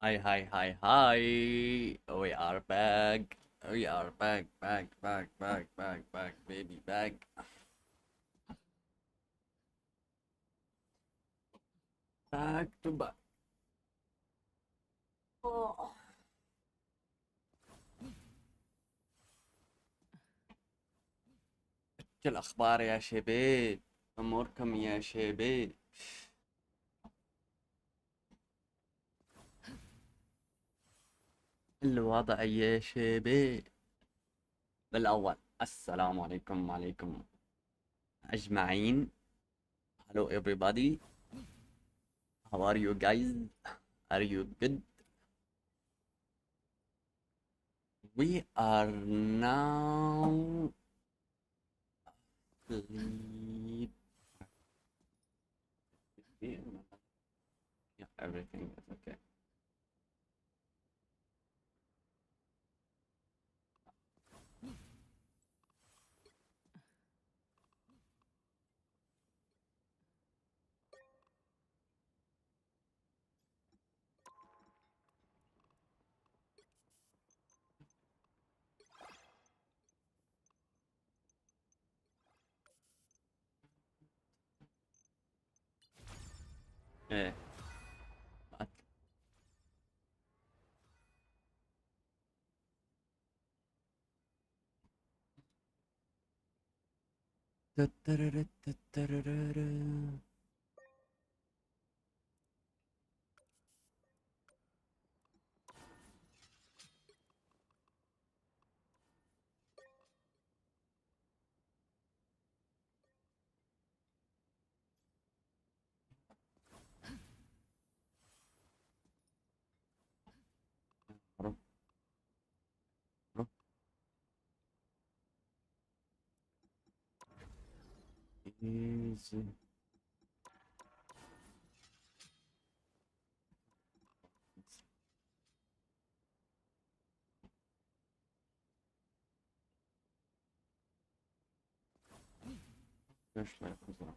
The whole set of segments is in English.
Hi, hi, hi, hi. We are back. We are back, back, baby, back. Back to back. Oh. شو الأخبار يا شباب؟ أموركم يا شباب؟ الوضع يا شباب؟ بالأول السلام عليكم وعليكم أجمعين. Hello everybody. How are you guys? Are you good? We are now sleep. Yeah, everything is okay. ايه easy. شوية خضرة.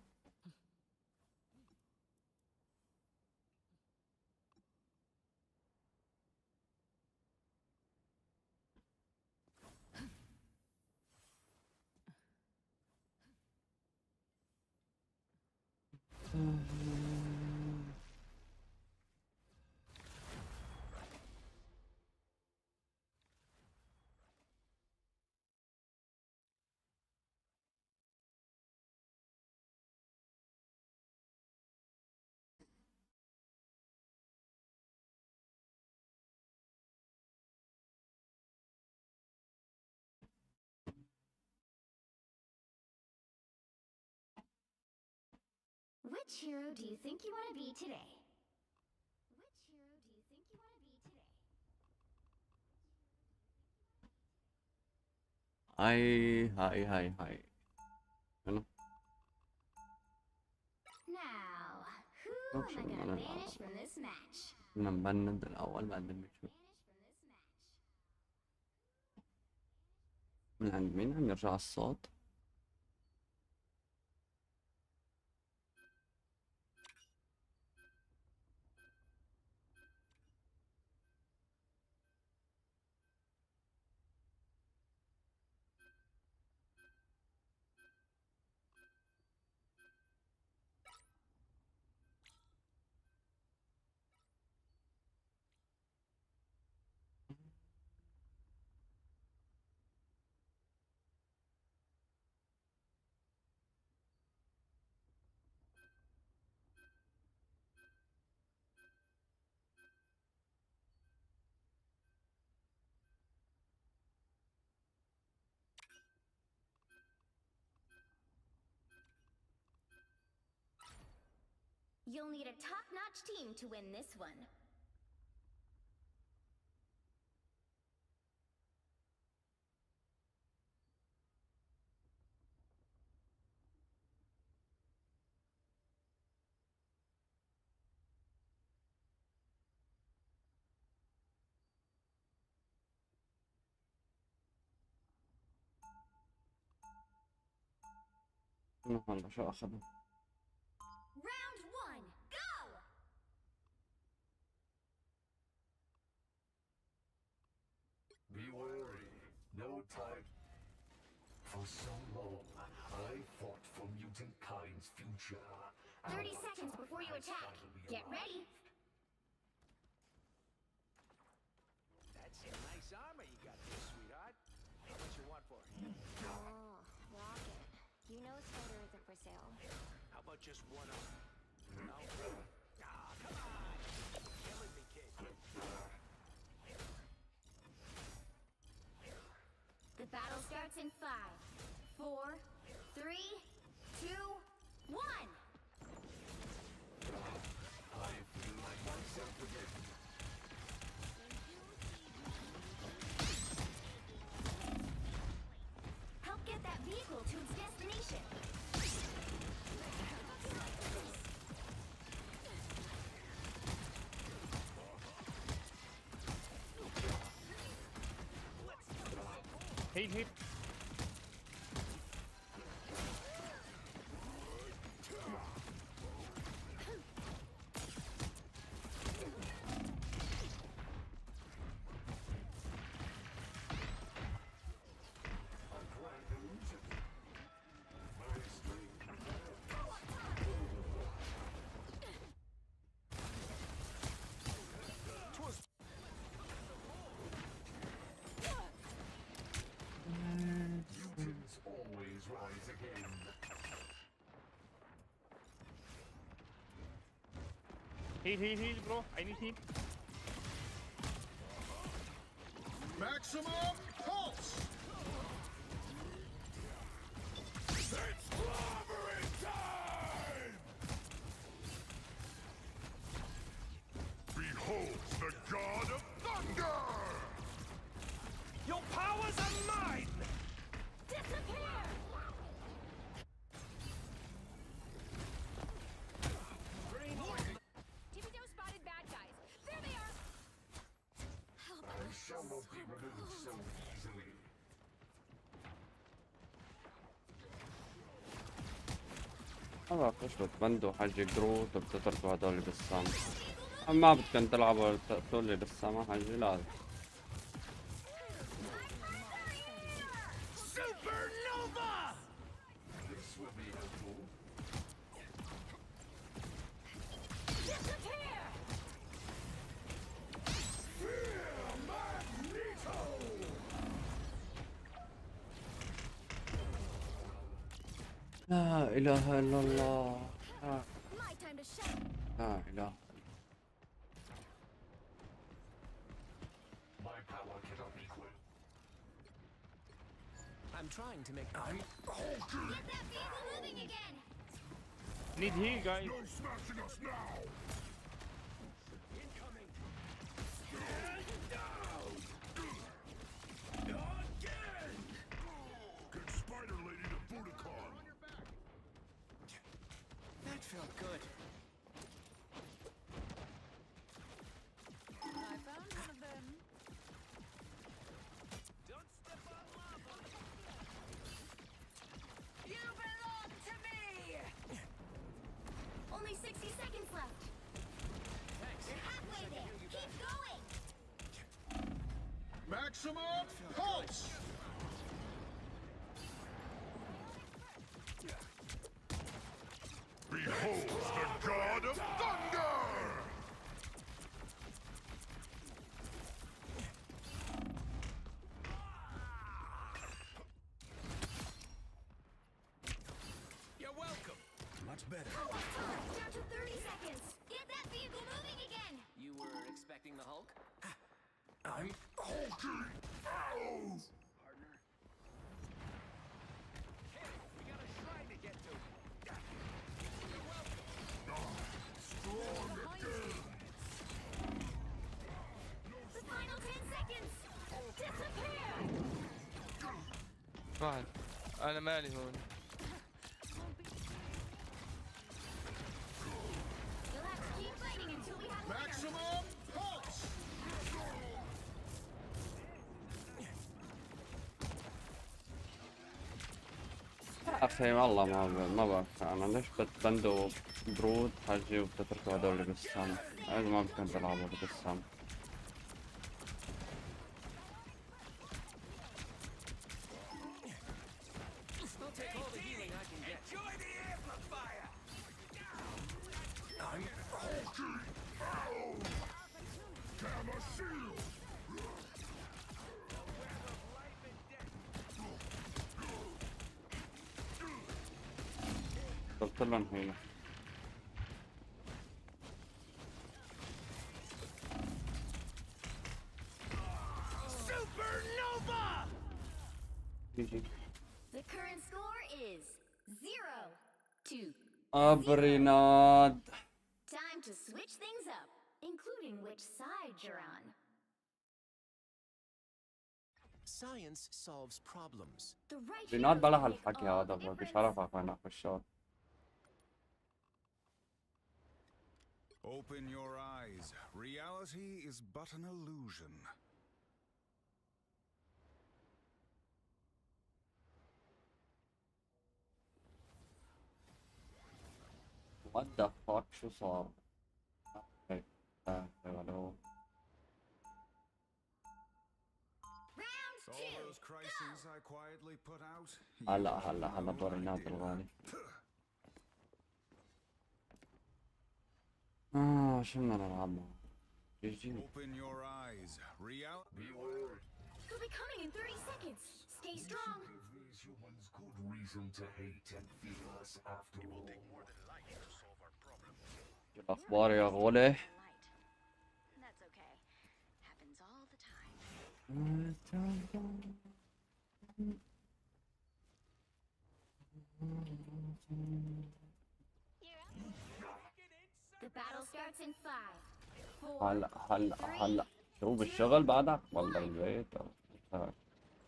Which hero do you think you want to be today? Which hero do you think you want to be today? هاي حلو. Now, who شوف am شو I بدنا gonna نلعب. banish from this match? بدنا نبند الأول بعدين بنشوف Banish from this match. من عند مين عم يرجع الصوت. You'll need a top-notch team to win this one. هلا شو أخذ. Round one, go! 30 seconds before you attack. Get ready. That's some nice armor you got there, sweetheart. How much you want for it? Oh, Rocket. You know Spider isn't for sale. How about just one arm? No? Ah, come on! Killing me, kid. The battle starts in 5, 4, 3, 2, 1. Help get that vehicle to its destination. Hit. Heal, bro. I need heal. Maximum pulse! It's clobbering time! Behold the god of thunder! Your powers are mine! Disappear! Jimmy Joe spotted bad guys. There they are! Help! I shall not be removed so easily. خلاص بتبندوا حجي جروت وبتتركوا هدول اللي بالسما. ما بدكن تلعبوا تقتلوا اللي بالسما حجي لازم. Supernova! This will be helpful. Disappear! لا إله إلا الله. My time to shine. لا إله. My power cannot be quit. I'm trying to make... Get that vehicle moving again! Need heal, guys. No smashing us now! Incoming! Again! Get Spider Lady to Budokan! That felt good. I found one of them. Don't step on lava! You belong to me! Only 60 seconds left. Thanks. You're halfway there. Keep going! Maximum pulse! Behold the god of thunder! You're welcome. Much better. Down to 30 seconds. Get that vehicle moving again! You were expecting the Hulk? I'm hulking out! Partner? Hey, we got a shrine to get to. You're welcome. Strong again! The final 10 seconds! Disappear! واحد. أنا مالي هون. You'll have to keep fighting until we have a winner. Maximum pulse! يا أخي والله ما بعرف أنا ليش بتبندوا جروت حجي وبتتركوا هدول اللي بالسما. إذا ما بدكن تلعبوا اللي بالسما. I'll take all the healing I can get. Enjoy the amplifier! قلت لهم هي Supernova! يجي The current score is 0-2. ابريناد. Time to switch things up, including which side you're on. Science solves problems. The right ريناد heroes بلا will make هالحكي all هذا the difference. بشرف اخونا خشاط. Open your eyes. Reality is but an illusion. What the fuck شو صار؟ هيك ولو Round All 2. those crises I quietly put out. هلا بريناد الغالي. شو بدنا نلعب معه؟ جي Open your eyes. Reality. You'll be coming in 30 seconds. Stay strong. Give these humans good reason to hate and fear us after all. شو الأخبار يا غولي؟ That's okay. Happens all the time. The battle starts in 5, 4, هلا شو بالشغل بعدك والله البيت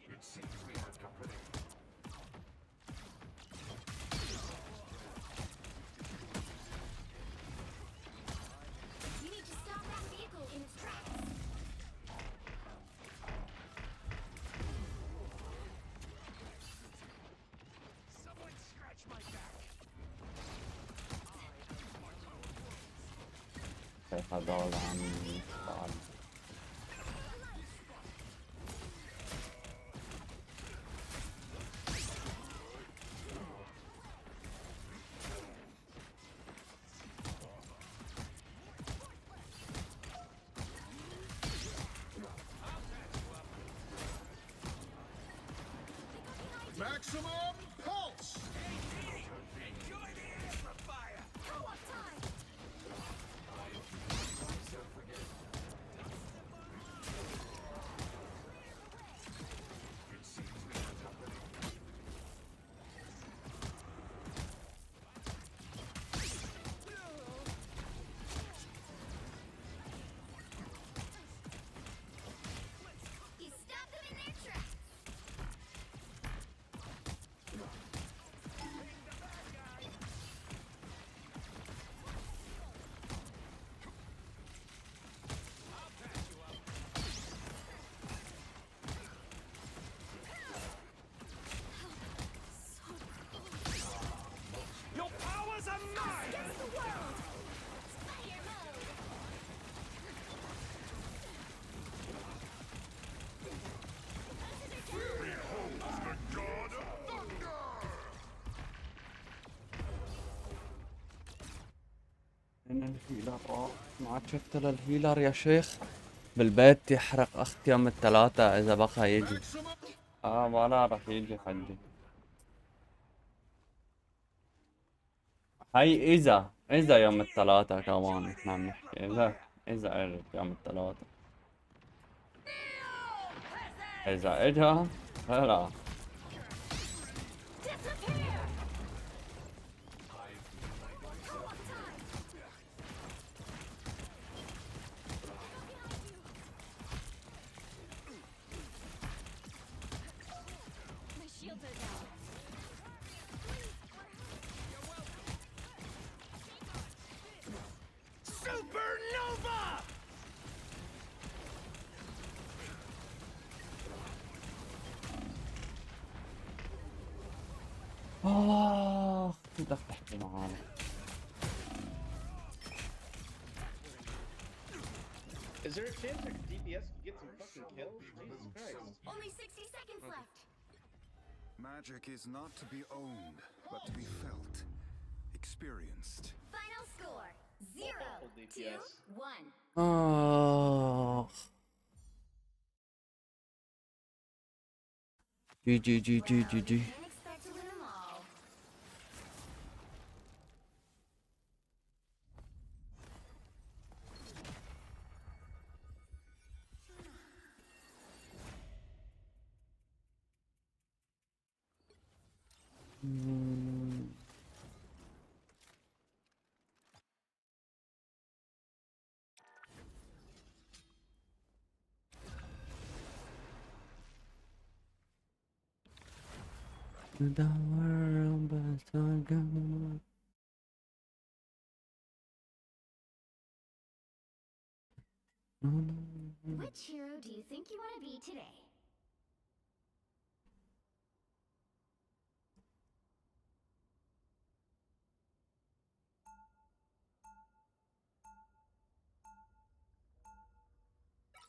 It seems we have company. You need to stop that vehicle in its tracks. Someone scratch my back. كيف هذول عم يفعل Maximum pulse. Enjoy the amplifier. Co-op time. It seems we have company. You stopped them in their tracks. Your powers are mine! Against the world. Fire mode. The god of thunder. إن الهيلر ما عاد شفت للهيلر يا شيخ بالبيت يحرق أختي يوم الثلاثة إذا بقى يجي ولا رح يجي حدي هاي إذا يوم الثلاثة كمان إحنا عم نحكي إذا عرف يوم الثلاثة إذا إجا فلا Disappear. Co-op time. My shields are down. Supernova! بدك تحكي معانا Is there a chance our DPS could get some fucking kills? Jesus Christ. Only 60 seconds left. Magic is not to be owned, but to be felt, experienced. Final score 0, 2, DPS. 1. جي جي جي جي جي جي. Can't expect to win them all. ندور بس القمر. Which hero do you think you want to be today?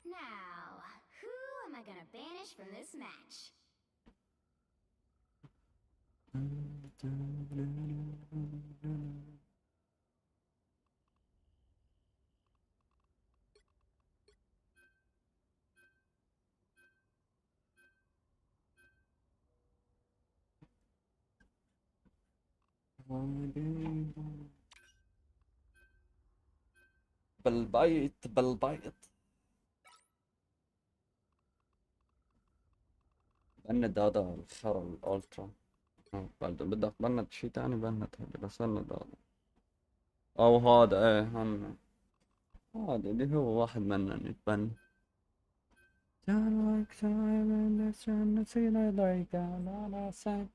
Now, who am I gonna banish from this match? بالبيت بالبيت. بند هذا الخرا الالترا. بدك تبند شي تاني بند هذا بس بند هذا. او هذا ايه هن هذا اللي هو واحد منهم يتبنى. like time and this and the scene I like and all I say.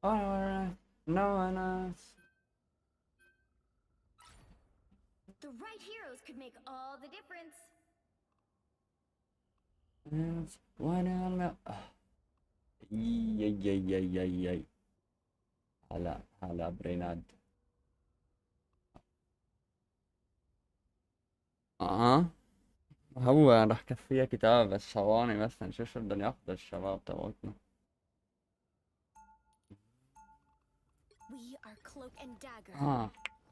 Alright, no one else. The right heroes could make all the difference. Yes, when I'm يي هلا بريناد. هو راح كفيه كتاب بس ثواني بس نشوف شو بدهم ياخذوا الشباب تبعتنا. We are Cloak and Dagger.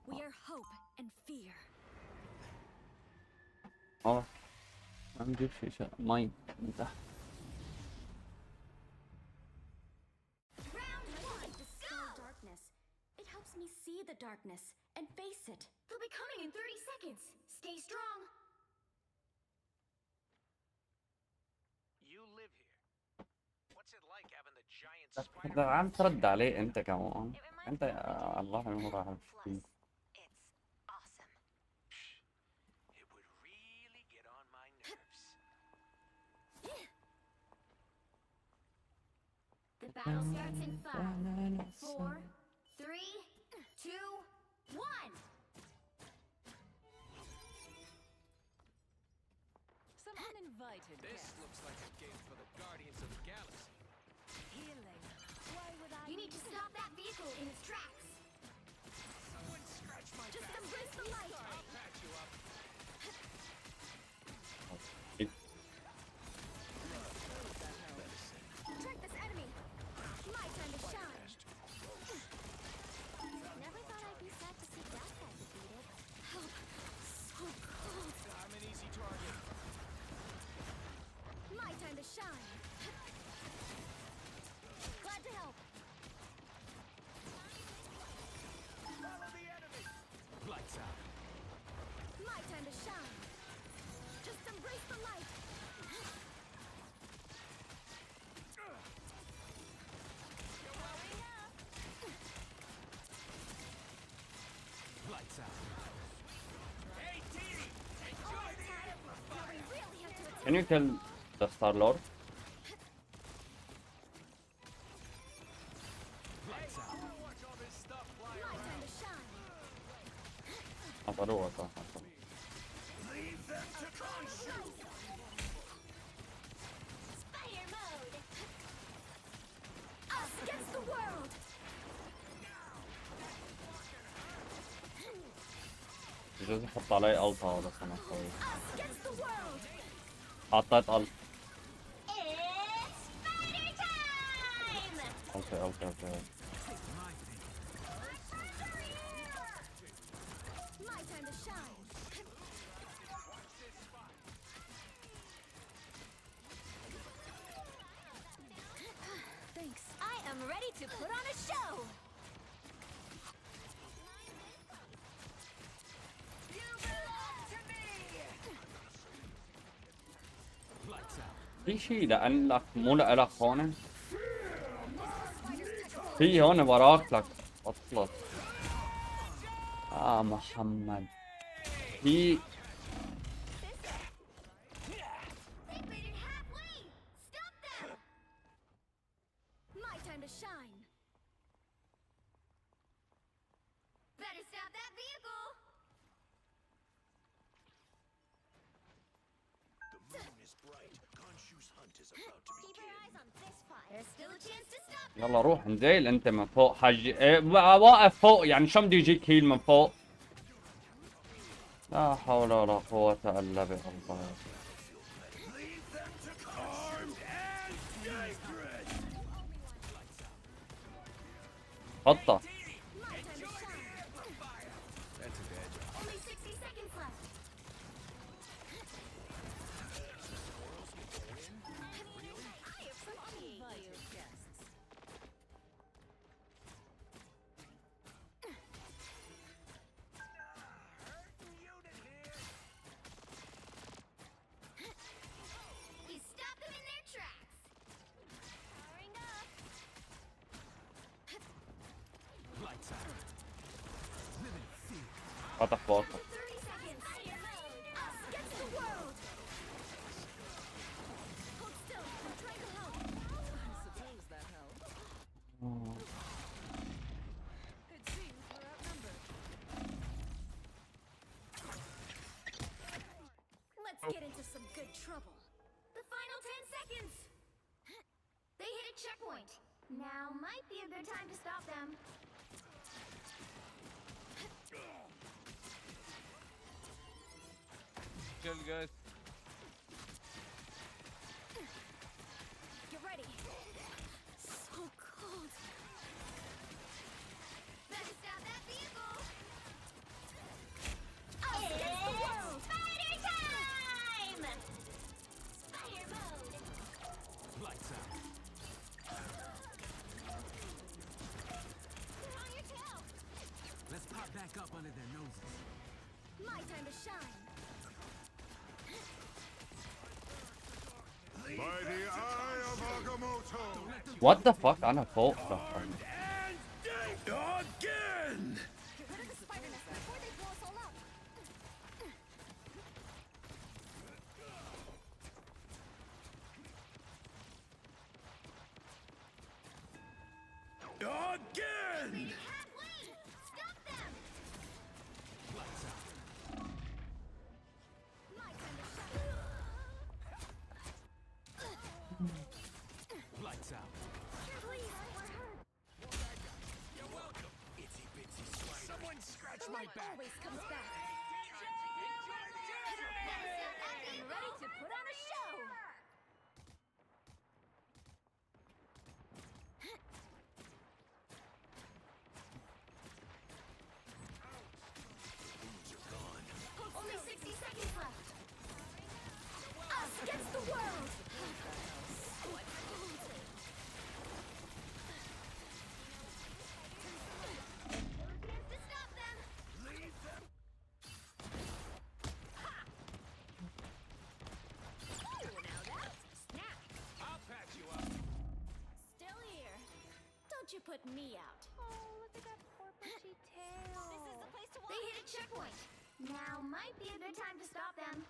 We are hope and fear. نجيب شي مي من تحت. Round one. Dispel darkness. It helps me see the darkness and face it. They'll be coming in 30 seconds. Stay strong. You live here. What's it like having the giant spider? إذا عم ترد عليه انت كمان انت يا الله يمر فيك. It's awesome. It would really get on my nerves. The battle starts in 5, 4, 3, 2, 1. Some uninvited This guests. looks like a game for the Guardians of the Galaxy. Healing. Why would I? You need to stop that vehicle in its tracks. Someone scratch my Just back. embrace the light. I'll patch you up. Track this enemy. My time to shine. Never thought I'd be sad to see that guy defeated. Help. So cold. I'm an easy target. My time to shine. Glad to help. Follow the enemy. Lights out. My time to shine. Just embrace the light. Growing up. Lights out. Hey, Teeny! Enjoy the Now we really have to attack. Can you kill the Star Lord? lights out. I wanna watch all this stuff fly My around. time to shine. قتلوه صح. Leave them to crush you. Spider mode. Us against the world. بجوز يحط علي ألت هذا سنة شوي. Us against the world. حطيت ألت. It's spider time. اوكي. My time to shine. put on a show. You belong to me. Lights out. في شيء لك مو لك هون. في هون وراك لك اطلق. محمد. في They made it halfway! Stop them! My time to shine. Better stop that vehicle! The moon is bright. Khonshu's hunt is about to Keep begin. our eyes on this fight. There's still a chance to stop them! يلا روح نزيل انت من فوق حج واقف فوق يعني شو بده يجيك هيل من فوق. لا حول ولا قوة الا بالله. خطة. My time to shine. That's a bad job. Only 60 seconds left! I appreciate you. Guests. We stopped them in their tracks! Powering up! Lights out. Living fear. فتح فوق. 30 seconds! Fire mode! Us against the world. Hold still. I'm trying to help. I suppose that helps. It seems we're outnumbered. Let's get into some good trouble. The final 10 seconds! They hit a checkpoint. Now might be a good time to stop them. Chill, guys. Get ready. So cold. Better stop that vehicle! Us against the world. Spider time! Spider mode! Lights out. Put on your tail! Let's pop back up under their noses. My time to shine. By the eye of Agamotto! What the fuck انا فوق. Again! Get rid of the spider nest before they blow us all up. Again! Halfway! Stop them! Lights out. My time to shine. Lights out. Please, we're hurt. You're welcome. Itsy bitsy spider. Someone scratch The my light back. always comes back. And ready to put on a show. Only 60 seconds left! Us against the world. Chance to stop them! I'll patch you up. Still here. Don't you put me out. Oh, look at that poor bushy tail. This is the place to watch. They hit a checkpoint. Now might be a good time to stop them.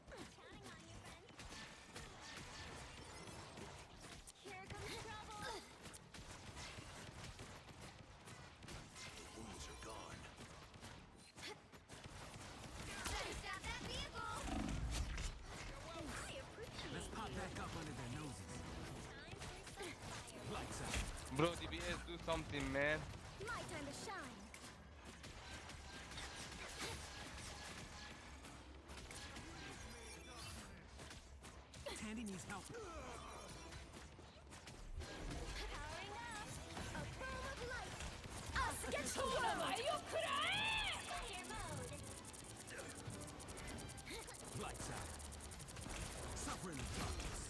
Counting on you, friend. Here comes trouble. Wounds are gone. Better stop that vehicle. I appreciate Let's pop back up under their noses. Lights out. Bro, DBS, do something, man. my time to shine. Tandy needs help. Powering up. A boom of light. Us against the world. Fire mode. Lights out. Suffer in the darkness.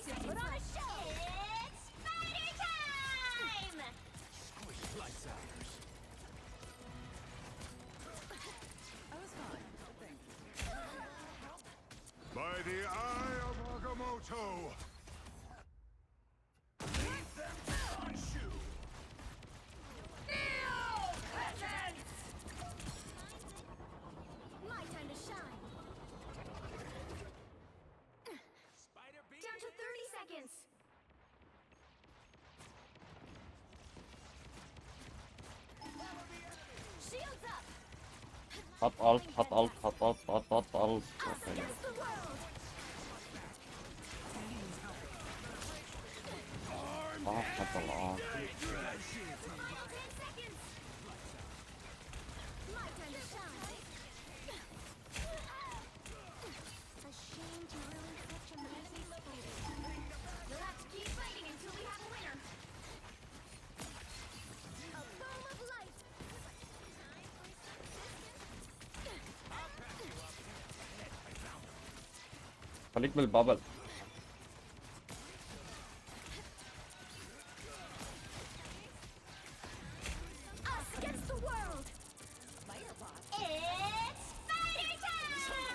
to put on a show. It's spider time! Lights out. By the eye of Agamotto! Leave them to Khonshu. My time to shine. Spider beam. Down to 30 seconds. Shields up. حط alt حط alt حط alt حط alt alt. Us against the world. حط alt. 10 seconds. My time to shine. A shame to ruin such amazing spiders. We'll have to keep fighting until we have a winner. A boom of light. خليك بالبابل. Us against the world. It's spider time!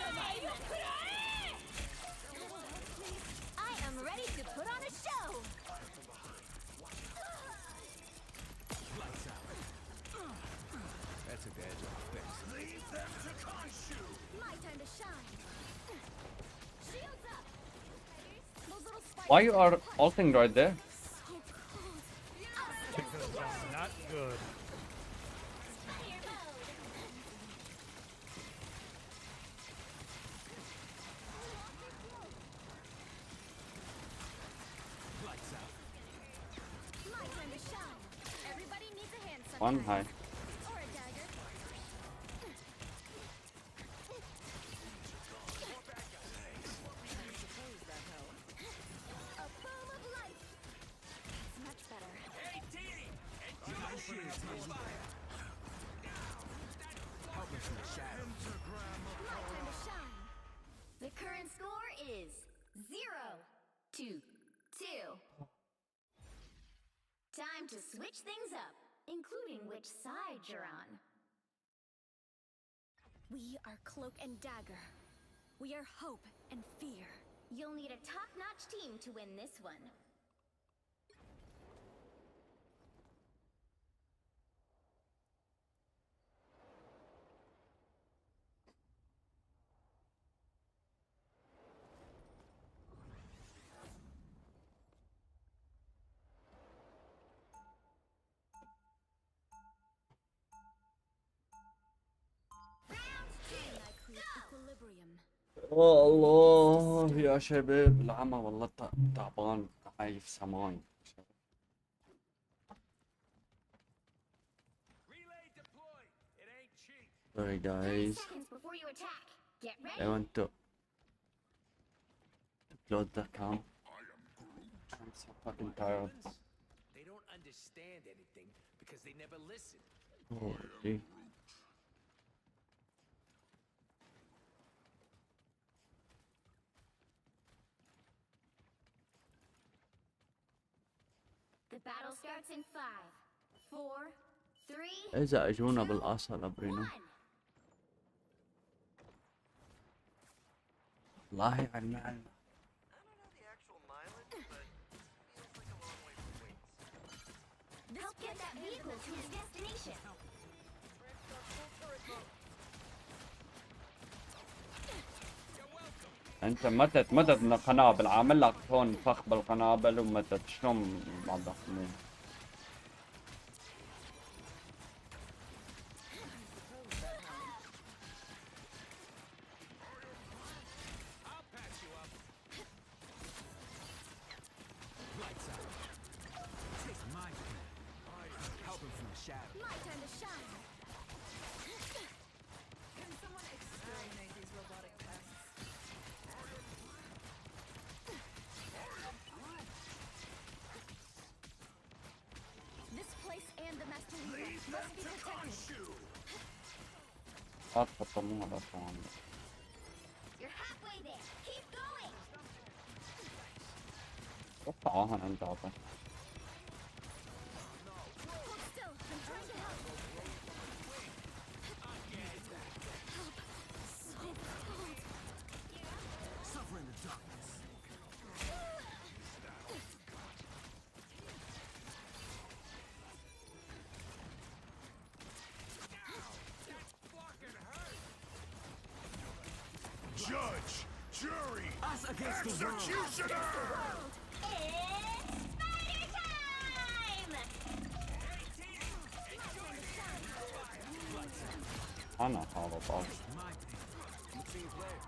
I am ready to put on a show. Lights out. That's a bad job fix. Leave them to Khonshu. My time to shine. Shields up. Those little spiders. Why you are alting right there? So cold. Not good. Fire mode. Lights out. My time to shine. Everybody needs a hand One sometimes. high. Or a dagger. A boom of light. That's much better. Hey, team! Help me from the shadows. My time to shine. The current score is 0-2. Time to switch things up, including which side you're on. We are Cloak and Dagger. We are hope and fear. You'll need a top-notch team to win this one. Round 2, I create equilibrium. الله يا شباب العمى والله تعبان عايف سماي. Relay deployed. It ain't cheap. Sorry 30 guys, seconds before you attack. Get I ready. want to upload the account. I'm so fucking tired. They don't understand anything because they never listen. Holy. The battle starts in 5, 4, 3, إذا أجونا بالأصل أبرينا 1. والله على المعنى. I don't know the actual mileage, but it feels like a long way from Wings. Help get that vehicle to its destination. أنت متت من القنابل عامل لك هون فخ بالقنابل ومتت شلون ما ضخمين. I'll patch you up. Lights out. Take my pen. Help him from the shadows. My time to shine. Can someone exterminate these robotic pests? This place and the Master Lead Leader them must be to protected. Khonshu. لا تحطموها لا تعمل. You're halfway there. Keep going. قطعوها انت عطا. Hold still. I'm trying to help. Help. So cold. Suffer in the darkness. Judge, jury, Us against the world. executioner! انا هذا طاش. My pick. It seems rare.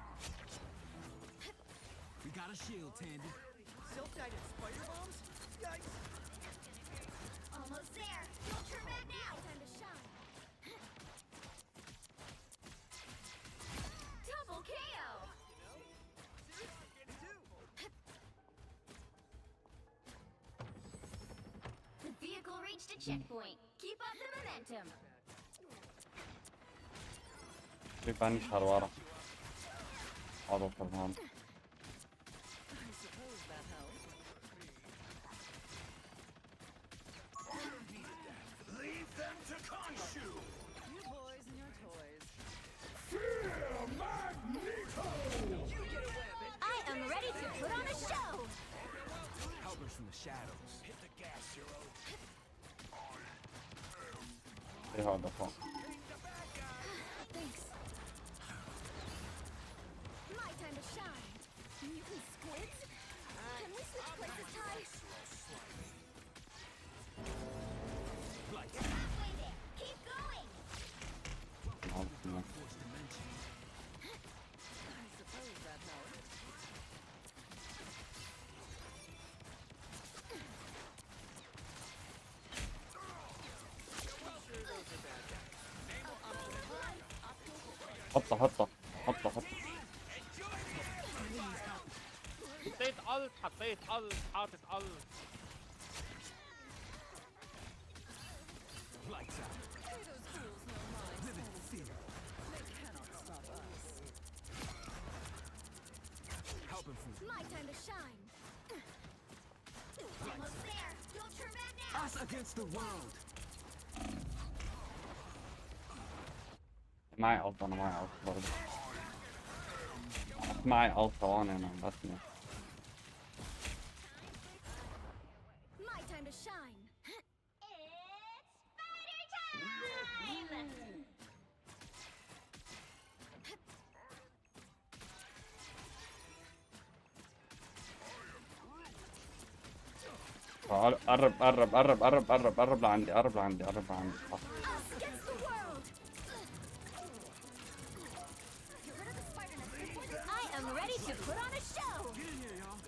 We got a shield, Tandy. Self-guided spider bombs? Yikes. Almost there. Don't turn back now. Time to shine. Double KO. The vehicle reached a checkpoint. Keep up the momentum. بيباني شهر ورا. هذا طبعا. Leave them to Khonshu! You boys and your toys. I am ready to put on a show. Help us from the shadows. Hit the gas, hero. ايه هذا فوق. Thanks. My time to shine. Mutant squids? Can we switch places, Ty? You're halfway there. Keep going. Force dimension. I suppose that helps. حطه حطه حطه حطه. حطيت الت حطيت الت حاطط الت. Lights out. May those fools know my status. They cannot stop us. Help him from My time to shine. Almost there. Don't turn back now. us against the world. معي ألطة أنا معي ألطة برضه. معي ألطة وأنا بسمع. My time to shine. It's spider time. قرب قرب قرب قرب قرب قرب قرب لعندي قرب لعندي قرب لعندي. Us against the world. Get rid of the spider nest before they. I am ready to put on a show. Get in here, y'all.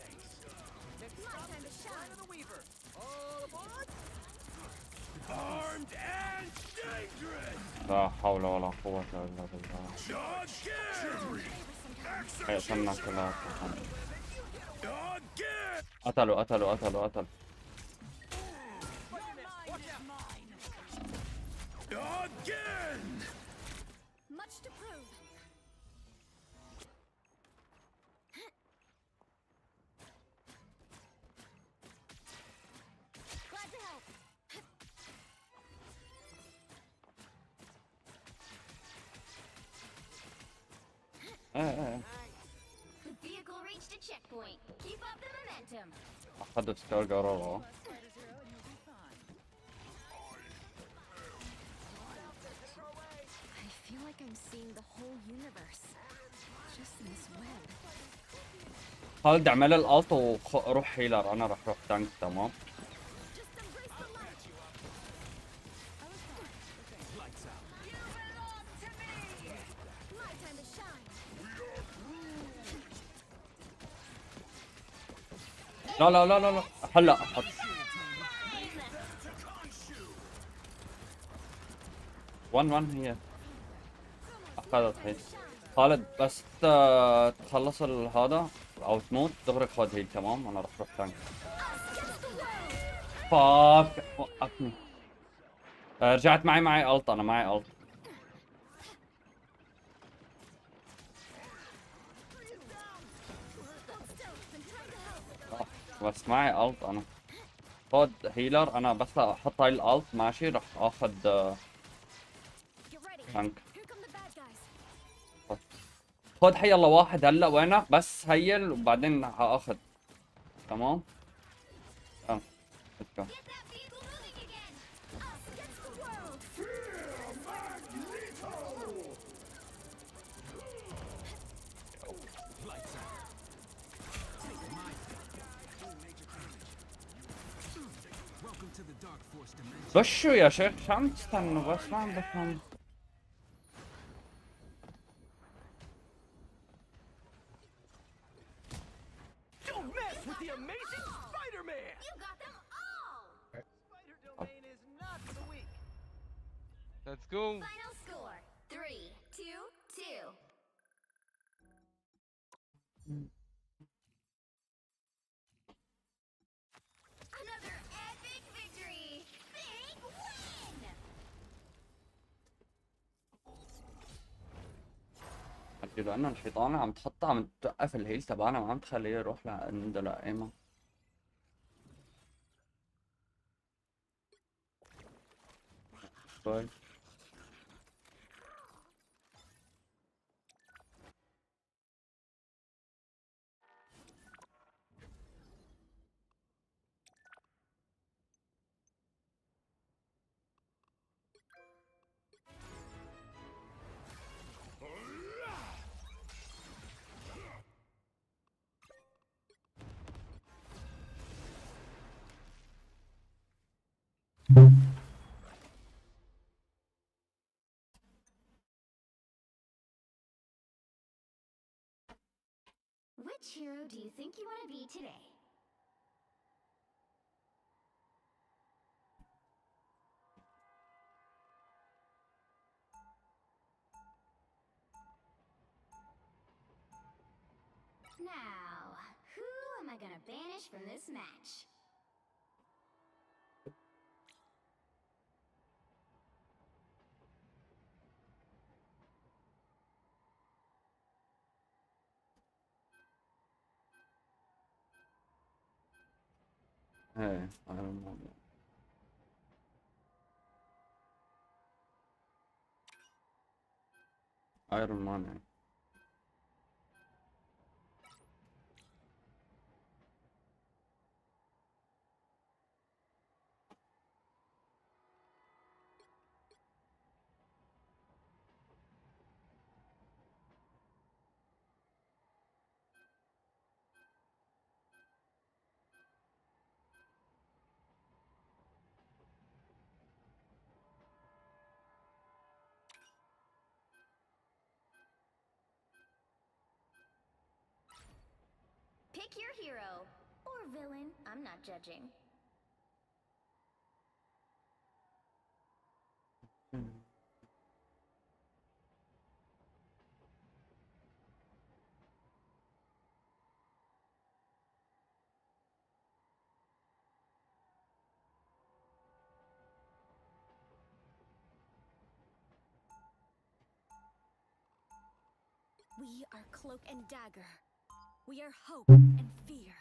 My time to shine. The Weaver. All aboard. Armed and dangerous! لا حول ولا قوة إلا بالله. Dodge again! قتلنا كلها. Again! قتلوا قتلوا قتلوا قتلوا. Again! Much to prove. Glad to help. إيه. The vehicle reached a checkpoint. Keep up the momentum. أخذوا ستار قرروا. Spider Zero and you'll be fine. I feel like I'm seeing the whole universe. Just in this web. خالد اعمل الالت وروح هيلر. انا راح اروح تانك. تمام. Just embrace the light. Lights out. My time to shine. لا لا لا لا لا. هلا احط. ون هي اخذت هي. خالد بس تخلص هذا او تموت دغري خذ هي. تمام. انا راح اروح تانك. فاك وقفني. رجعت معي الت. انا معي الت. Hold still. I'm trying to help. بس معي الت انا. خد هيلر انا بس احط هاي الالت ماشي رح اخذ تانك. خد حي الله واحد هلا وينك بس هيل وبعدين هاخذ. تمام let's go. بس شو يا شيخ شو عم تستنوا بس ما عم بفهم. Don't mess with the amazing Spider-Man! You got them all! Spider domain is not for the weak. Let's go. Final score 3-2-2. Another epic victory! Big win! لانه الحيطانة عم تحطها عم توقف الهيل تبعنا ما عم تخليه يروح لعنده لقيمة. طيب Which hero do you think you want to be today? Now, who am I gonna banish from this match? ايه ايرون مان. ايرون مان يعني. Pick your hero or villain. I'm not judging. We are Cloak and Dagger. We are hope and fear.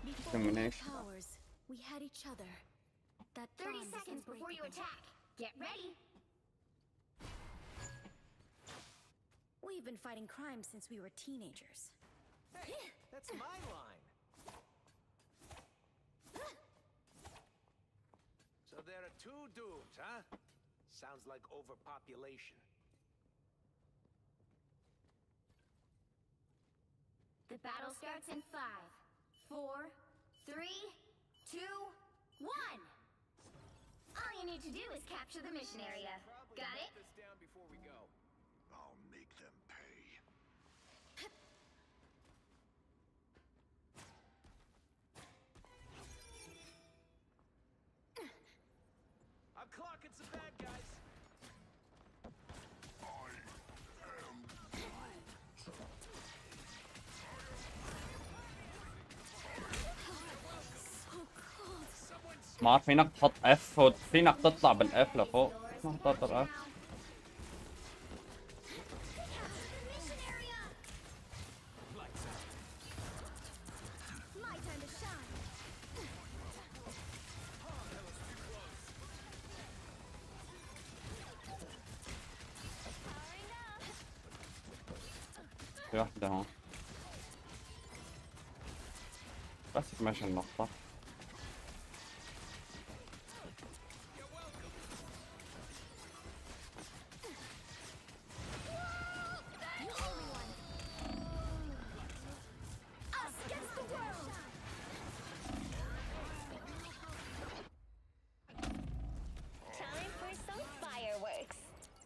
Before we had powers, we had each other. That 30 bond is seconds before you unbreakable. attack. Get ready. We've been fighting crime since we were teenagers. Hey, that's my line. So there are two dudes, huh? Sounds like overpopulation. The battle starts in 5, 4, 3, 2, 1. All you need to do is capture the mission area. Got it? This down before we go. I'll make them pay. I'm clocking some bad guys. So cold. ما عارف فينك تحط اف وفينك تطلع بالاف لفوق. محطات الأكل. في واحدة هون بس ماشي النقطة.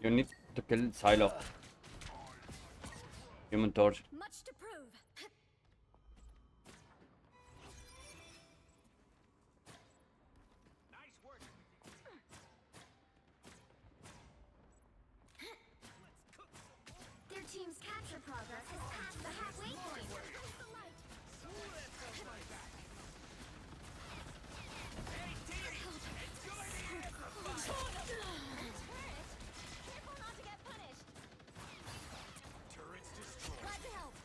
You need to kill Silo. Human Torch. Much to prove. Their team's capture progress has passed the halfway point. Careful not to get punished. Turrets destroyed. Glad to help.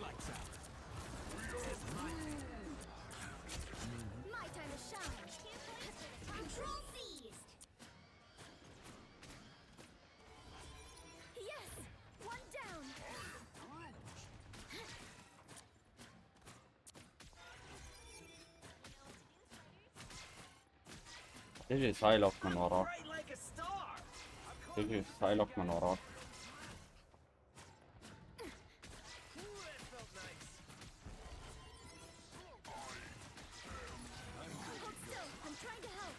Lights out. My time to shine. Control seized. Yes, one down. تيجي سايلوك من وراك. تيجي سايلوك من وراك. Hold still. I'm trying to help.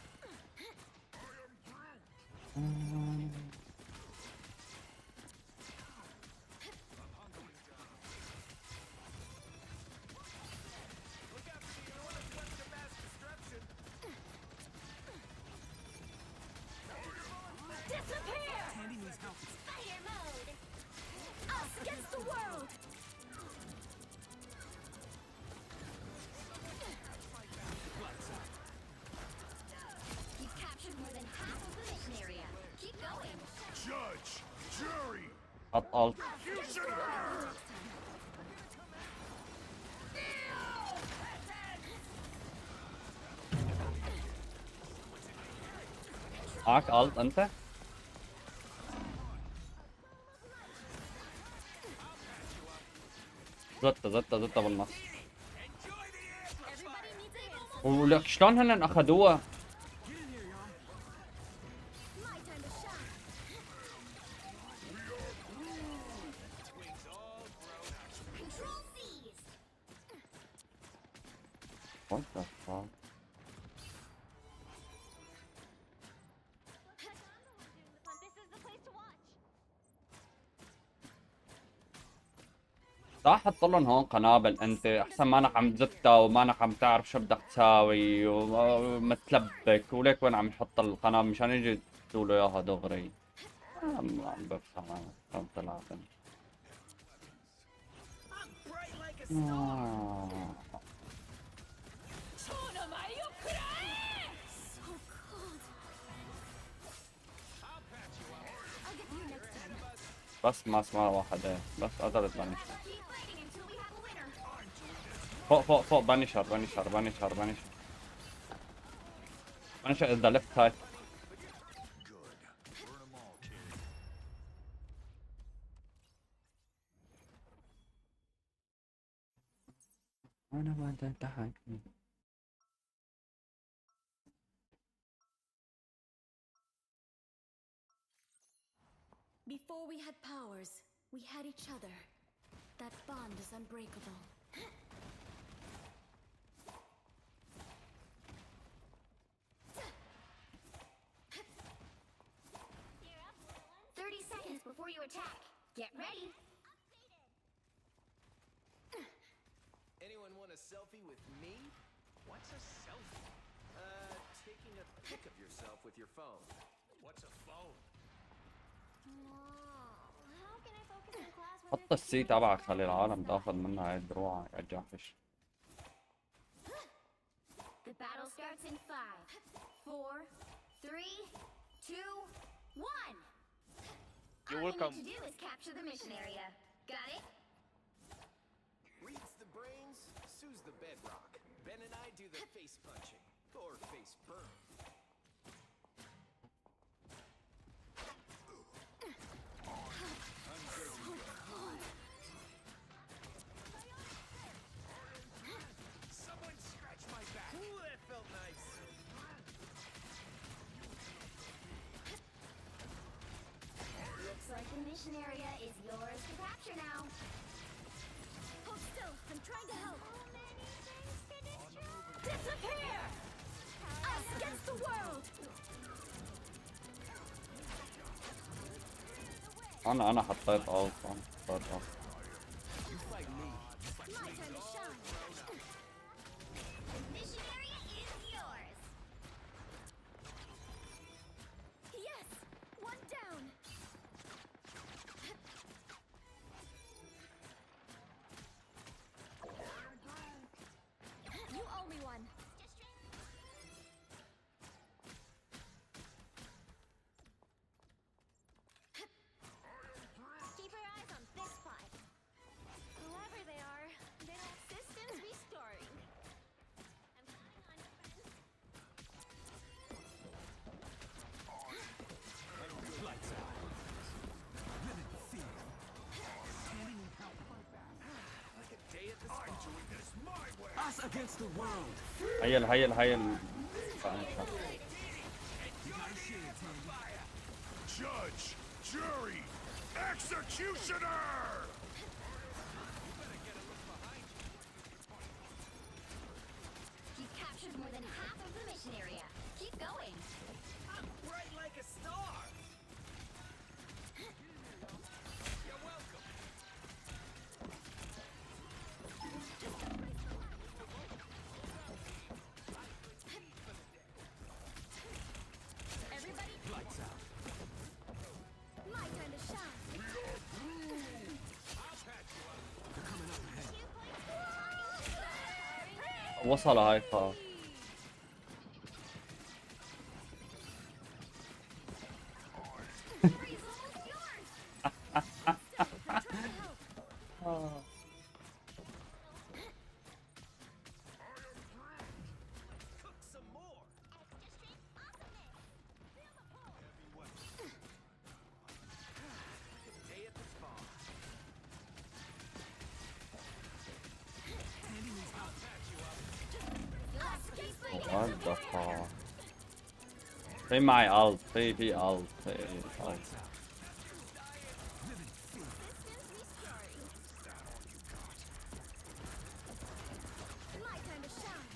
Disappear! Fire mode. Us against the world! You've captured more than half of the mission area. Keep going. Judge, jury, حط alt. معك alt انت؟ زدت بالنص. ولك شلون هن اخذوها؟ My time to shine. Control seized. What the fuck? This is the place to watch. صح حط لهم هون قنابل انت احسن ما انك عم تزتها وما انك عم تعرف شو بدك تساوي ومتلبك وليك وين عم يحط القنابل مشان يجي تقول له اياها دغري. عم بفهم انا شلون طلعت. So cold. I'll get you next time. بس ما اسمها واحدة بس قدرت بنشر. Keep fighting until we have a winner. فوق بنشر بنشر is the left side. أنا ما تنتحك. Before we had powers, we had each other. That bond is unbreakable. 30 seconds before you attack. Get ready. Anyone want a selfie with me? What's a selfie? Taking a pic of yourself with your phone. What's a phone? How can I focus in class when حط السي تبعك خلي العالم تاخذ منها هاي الدروع يرجع فيش. The battle starts in 5, 4, 3, 2, 1. You're All welcome. you need to do is capture the mission area. Got it? Reads the brains, sues the bedrock. Ben and I do the face punching. Or face burn. Someone scratch my back. Ooh, that felt nice. Looks like the mission area is yours to capture now. Hold still. I'm trying to help. So many things to destroy. Disappear! Us against the world! انا حطيت اوت. You fight me. My time to shine. The mission area is yours. Yes! One down! You owe me one. Keep your eyes on this spot. Whoever they are, they don't systems restoring. I'm counting on you, friends. Lights out. Living fear. Standing in power. Like a day at the spa. I'm doing this my way. Us against the world. هي Judge, jury, executioner! You've captured more than half of the mission area. Keep going. I'm bright like a star. You're welcome. Everybody, Lights out. my time to shine. They're coming up ahead. 2 points. وصل هاي خلاص. Victory's almost yours. I'm trying to help. Cook some more. Extra strength awesomeness. Feel the pull. Heavy weapon. Like a day at the spa. Enemies out. Patch you up. Us against the What the fuck. في معي alt. في alt. في alt. Lights out. Living fear. systems restoring. My time to shine.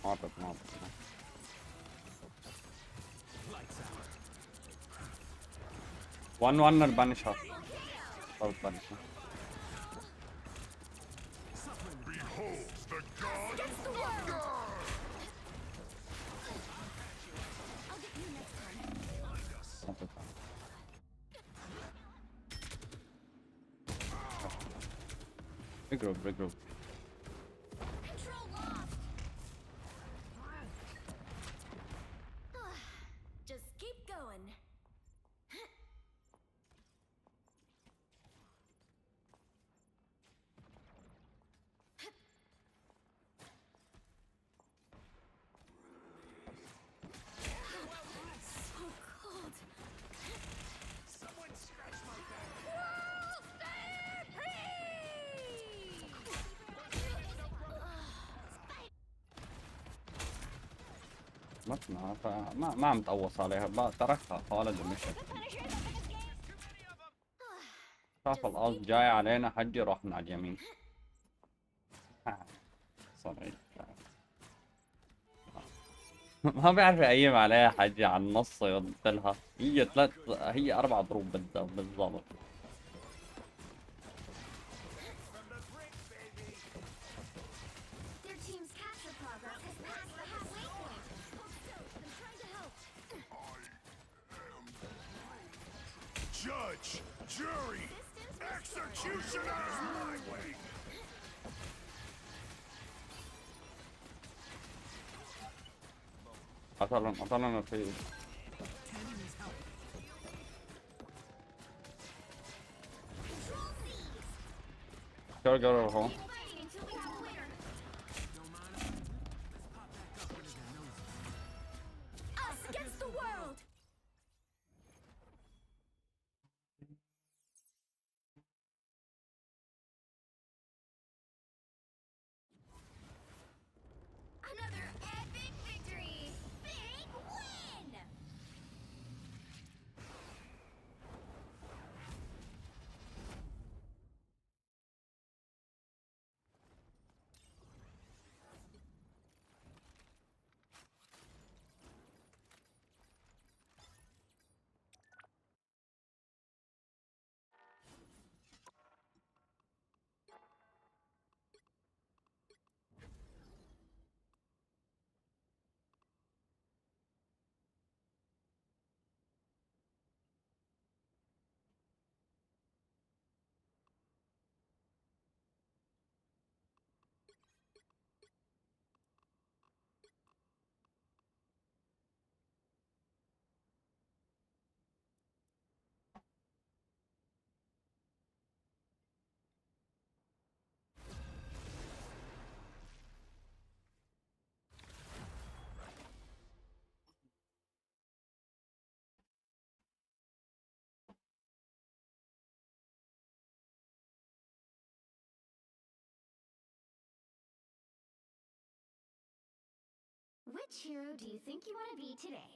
ما بت. Lights out. 1 البنشر. صوت بنشر. Suffering. Behold the god Against the world! I'll get you next time. ما بت. regroup. Control lost. Just keep going. So cold. Someone scratch my back. ما عم تقوص عليها بقى تركها خالد ومشت. شاف الأرض جاي علينا حجي رحنا على اليمين. صريح. ما بيعرف يقيم عليها حجي على النص قلت لها هي 4 ضروب بالضبط. Their team's capture progress has passed the halfway point. I'm trying to help. judge, jury, executioner! My way. قتلنا في شارجر اهو. Fighting until we have a winner. Us against the world! Another epic victory! Big win! Which hero do you think you want to be today?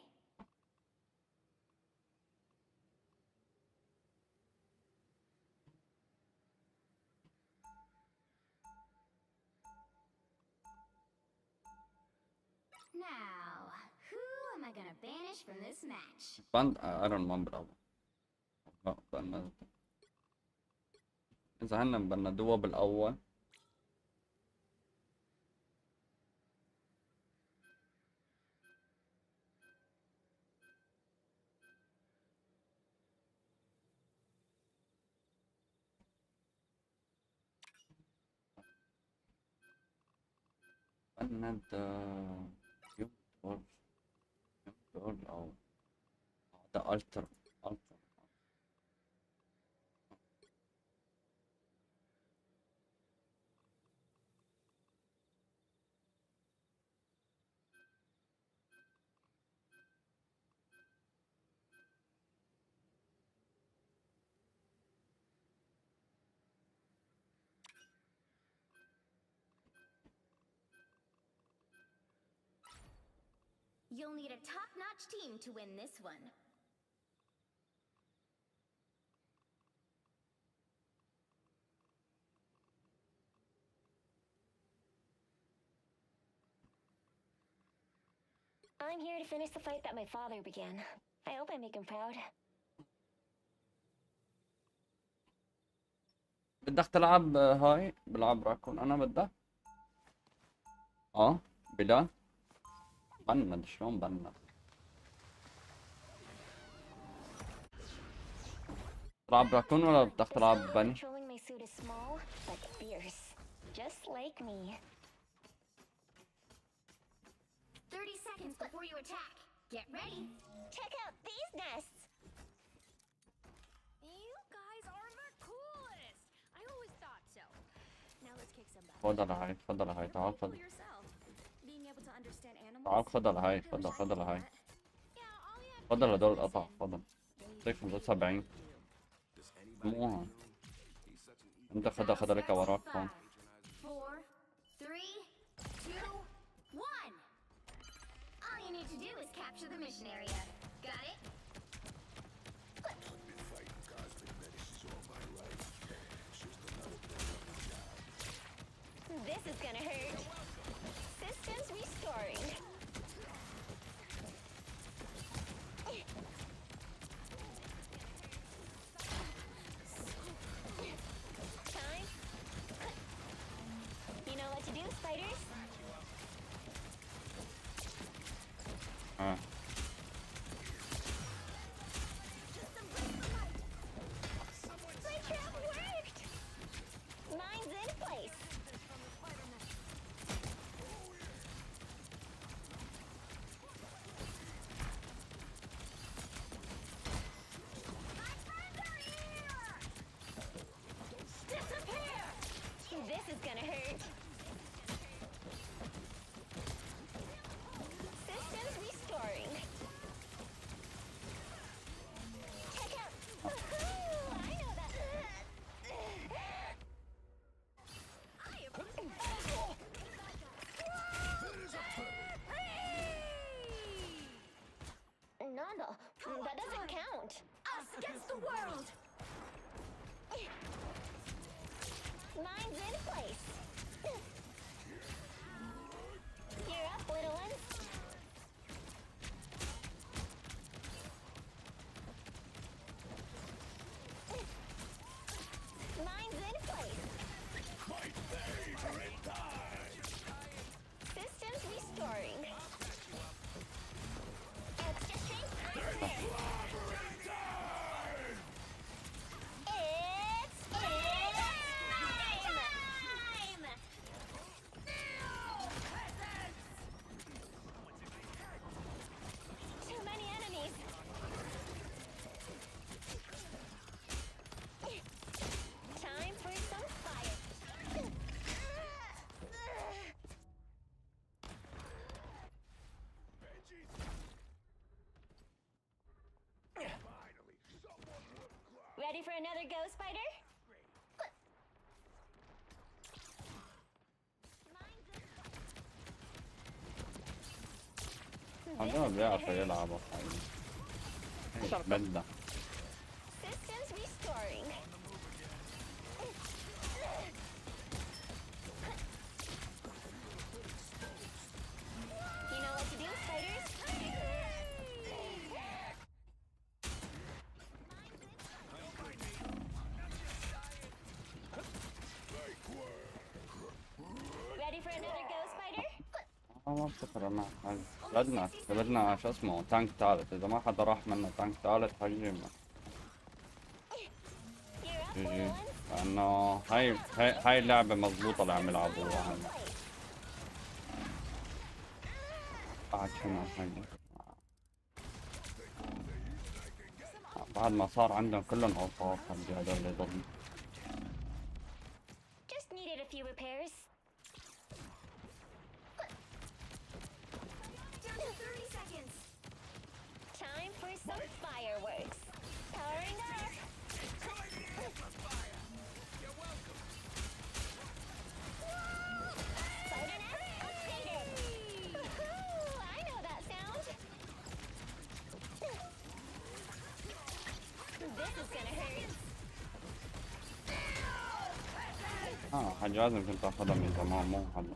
Now, who am I gonna banish from this match? بند ايرون مان بالاول. لا بند اذا هن بندوها بالاول بند يوم دور او ده التر. You'll need a top-notch team to win this one. I'm here to finish the fight that my father began. I hope I make him proud. بدك تلعب هاي بلعب راكون انا بدك بلال بند شلون بند تلعب راكون ولا بدك تلعب بني؟ Controlling my suit is small, but fierce. Just like me. 30 seconds before you attack. Get ready. Check out these nests! You guys are the coolest! I always thought so. Now let's kick some butt. تفضل هاي تفضل هاي تعال Cool تفضل yourself. Being able to understand animals. تعال تفضل هاي تفضل هاي Yeah, all you have to تفضل do is هدول listen. القطع تفضل ليك 75 مو هون انت خدها لك وراك هون 4, 3, 2, 1. All you need to do is capture the mission area. Got it? This is gonna hurt. Systems restoring. Time. You know what to do, spiders? My trap worked! Mine's in place. Mine's in place. You're up, little ones. Mine's in place. Systems restoring. Extra strength activated. It's time! Too many enemies. Time for some fire. Ready for another go, Spider? هذا بيعرف يلعب الحقيقة. بدله. Systems restoring. You know what to do, spiders? Ready for another go, spider? ما افتكر انا بدنا شو اسمه تانك ثالث، اذا ما حدا راح منا تانك ثالث هجمنا. جي لانه هاي اللعبة مضبوطة اللي عم يلعبوها هلا. بعد شنو هاي بعد ما صار عندهم كلهم اوقاف هدول اللي ضل. Just needed a few repairs. Down to 30 seconds. Time for some fireworks. Powering up. Spider net upgraded. Woohoo! I know that sound. This is gonna hurt. حاجة لازم كنت اخذها من زمان مو هلا.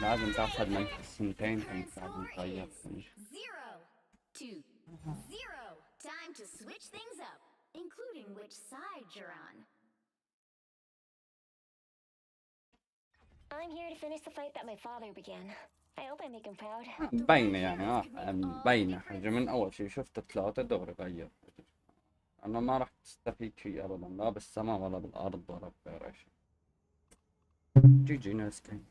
لازم تاخذ من سنتين كنت لازم تغير. 0-2-0. Time to switch things up, including which side you're on. I'm here to finish the fight that my father began. I hope I make him proud. مبينة يعني مبينة حاجة من أول شي شفت 3 دوري غير. أنا ما راح تستفيد شي أبدا لا بالسماء ولا بالأرض ولا بغير شي. جي ناس كين.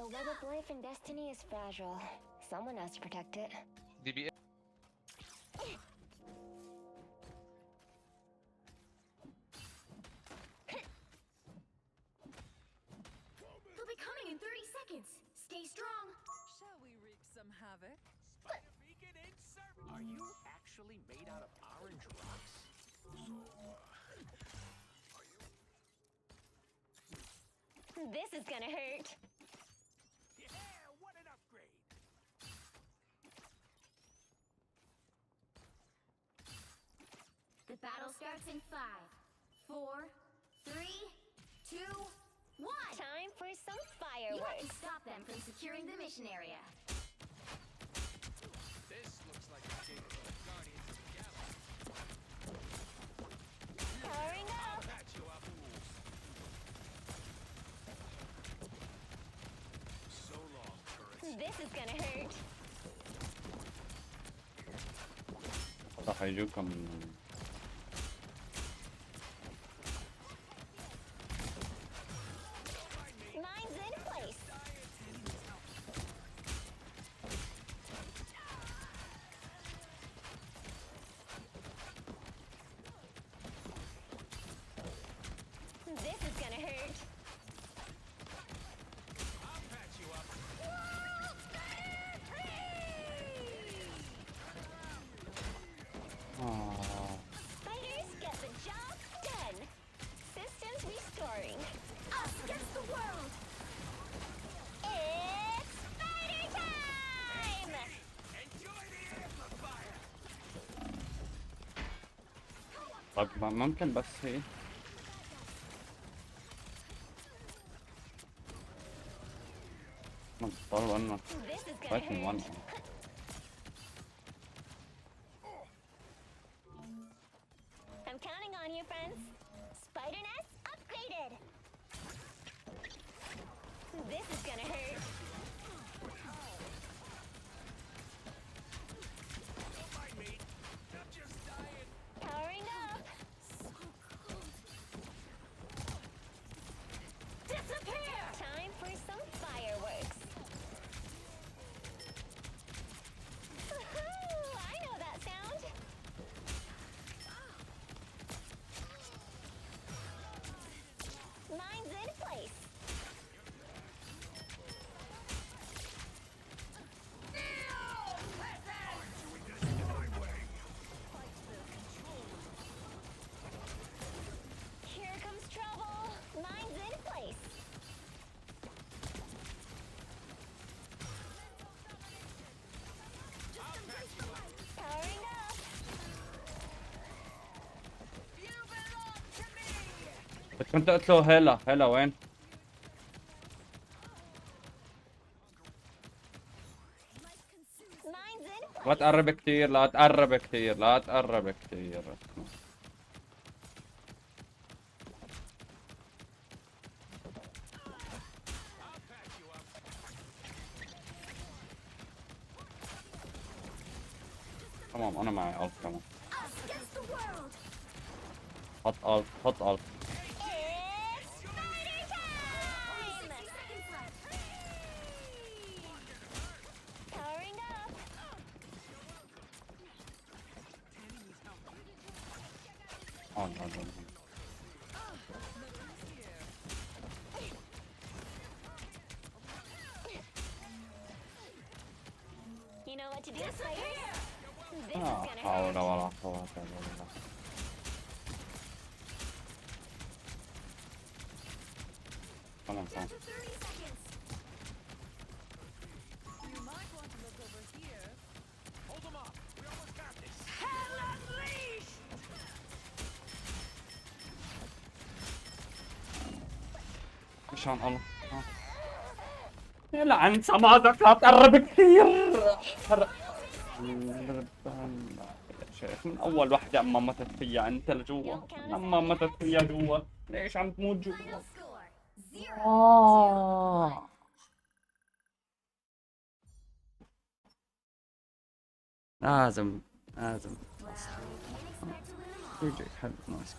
The web of life and destiny is fragile. Someone has to protect it. DBS. They'll be coming in 30 seconds. Stay strong. Shall we wreak some havoc? Spider beacon in service. Are you actually made out of orange rocks? This is gonna hurt. Yeah, what an upgrade. The battle starts in 5, 4, 3, 2, 1. Time for some You have fireworks. to stop them from securing the mission area. This looks like a gig for the Guardians of the Galaxy. Powering up. Patch you up. So long, turrets. This is gonna hurt. راح يجوكم Mine's in place. This is gonna hurt. I'll patch you up. طب ممكن بس هي نختار وانا فايتن وانا I'm counting on you, friends. Spider Nest upgraded. This is gonna hurt. Powering up. Disappear! Time for some fireworks. Woohoo! I know that sound. Mine's in place. Here comes trouble. Mine's in place. Powering up. بس كنت قلت له هلا وين؟ Mine's in place. لا تقرب كتير لا تقرب كتير لا تقرب كتير. تمام انا معي الت كمان. Us against the world. حط الت. It's spider time! Powering up. You know what to do, spiders? This is لا gonna حول hurt. ولا قوة إلا بالله. تمام. Down to 30 seconds. You might want to look over here. Hold them up. We almost got this. Hell unleashed! مشان الله. يلعن سمادك لا تقرب كثير. شايف من اول وحده اما متت فيها انت لجوا لما متت فيها جوا ليش عم تموت جوا؟ Final score 0 to 1. لازم Well, you can't expect to win them all. يجي حل ماسك.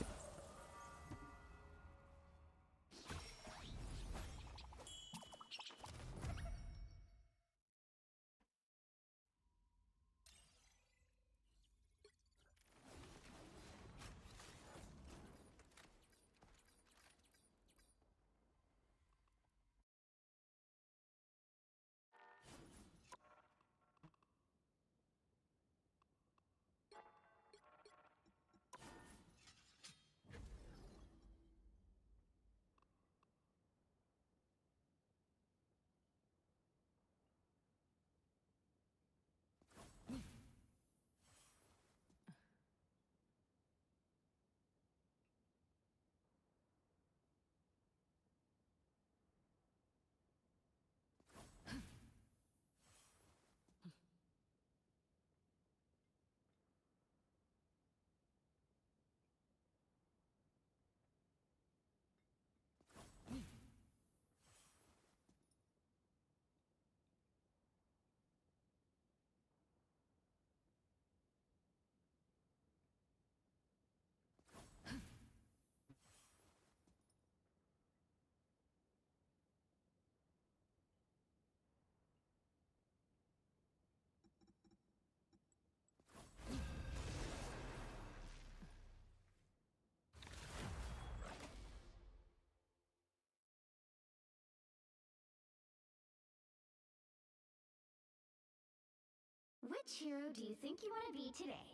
Which hero do you think you want to be today?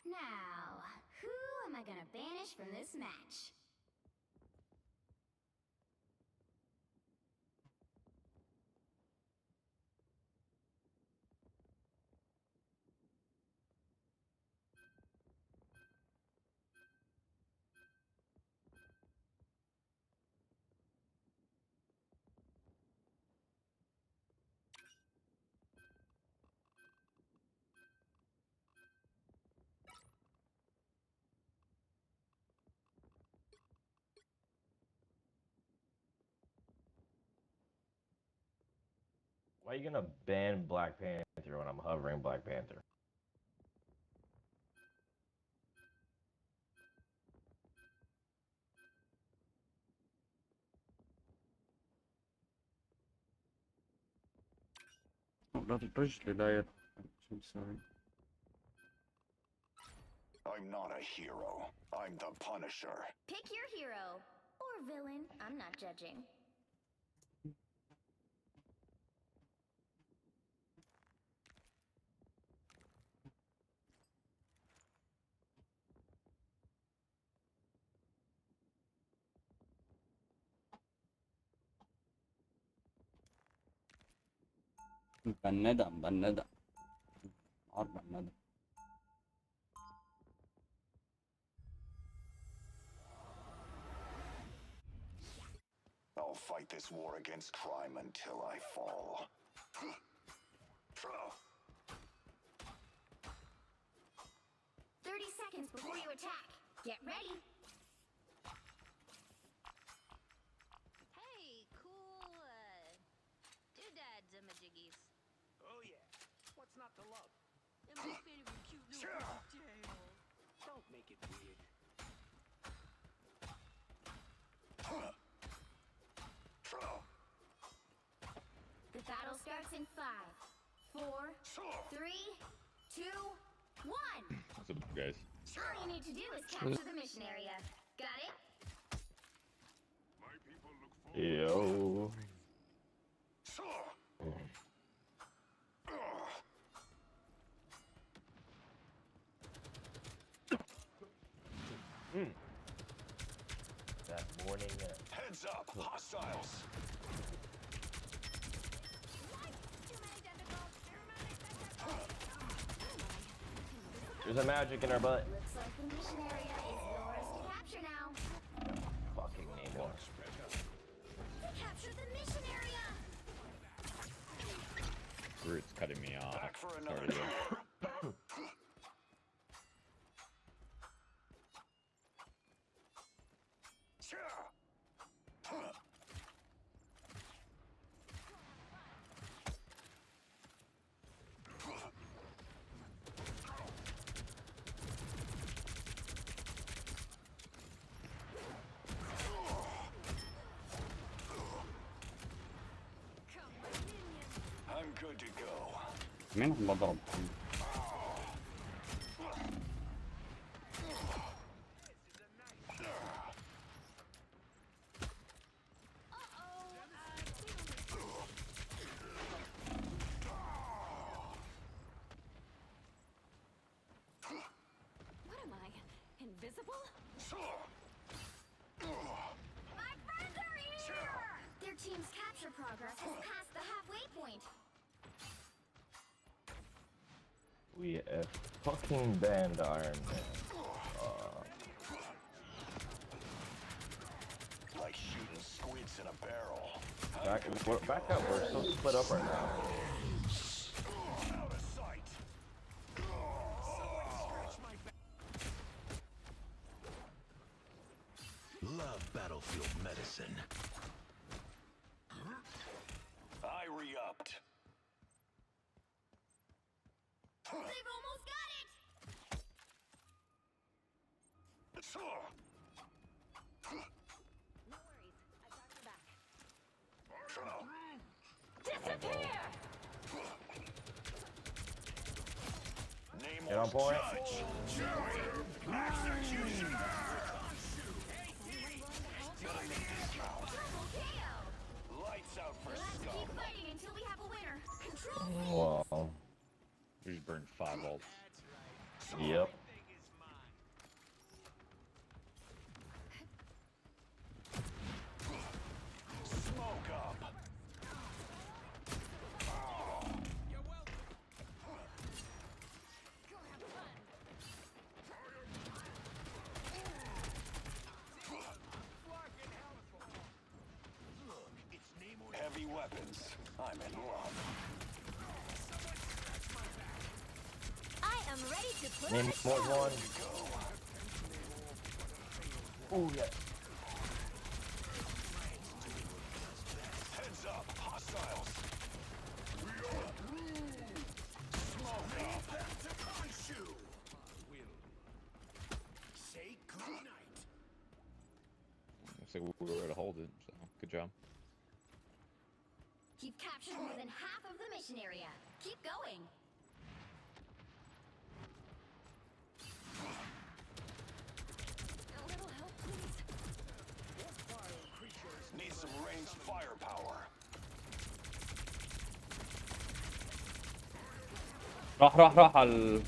Now, who am I gonna banish from this match? Why are you gonna ban Black Panther when I'm hovering Black Panther? الرجل لا يرحم. شو مسوي؟ I'm not a hero. I'm the Punisher. Pick your hero. Or villain. I'm not judging. مبندة مبندة. نار مبندة. I'll fight this war against crime until I fall. 30 seconds before you attack. Get ready. Hey, cool, doodads, majiggies. Oh yeah. What's not to love? And my favorite cute little tail. Don't make it weird. The battle starts in 5, 4, 3, 2, 1. What's up, guys? All you need to do is capture the mission area. Got it? Yo. That morning. Heads up, hostiles. There's a magic in our butt. Looks like the mission area is yours to capture now. Fucking Namor. Capture the mission area. Groot's cutting me off. Back for another Sorry, dude. I'm good to go. مين اللي ضرب؟ What am I? Invisible? My friends are here! Their team's capture progress has passed the halfway point. We have fucking banned Iron Man. Like shooting squids in a barrel. Back up, we're so split up right now. Out of sight. Love battlefield medicine. I re-upped. They've almost got it! No worries. I got your back. Disappear! Namor Get on point. Execution! Lights out for Let's scum. keep fighting until we have a winner. Control. Wow. We just burned 5 volts. Yep. Smoke up. Heavy weapons. I'm in love. I am ready to put Name on a more show. one. Oh yeah. Heads up, hostiles. looks like we were able to hold it, so good job. You've captured more than half of the mission area. Keep going. A little help, please. Need some ranged firepower. راح على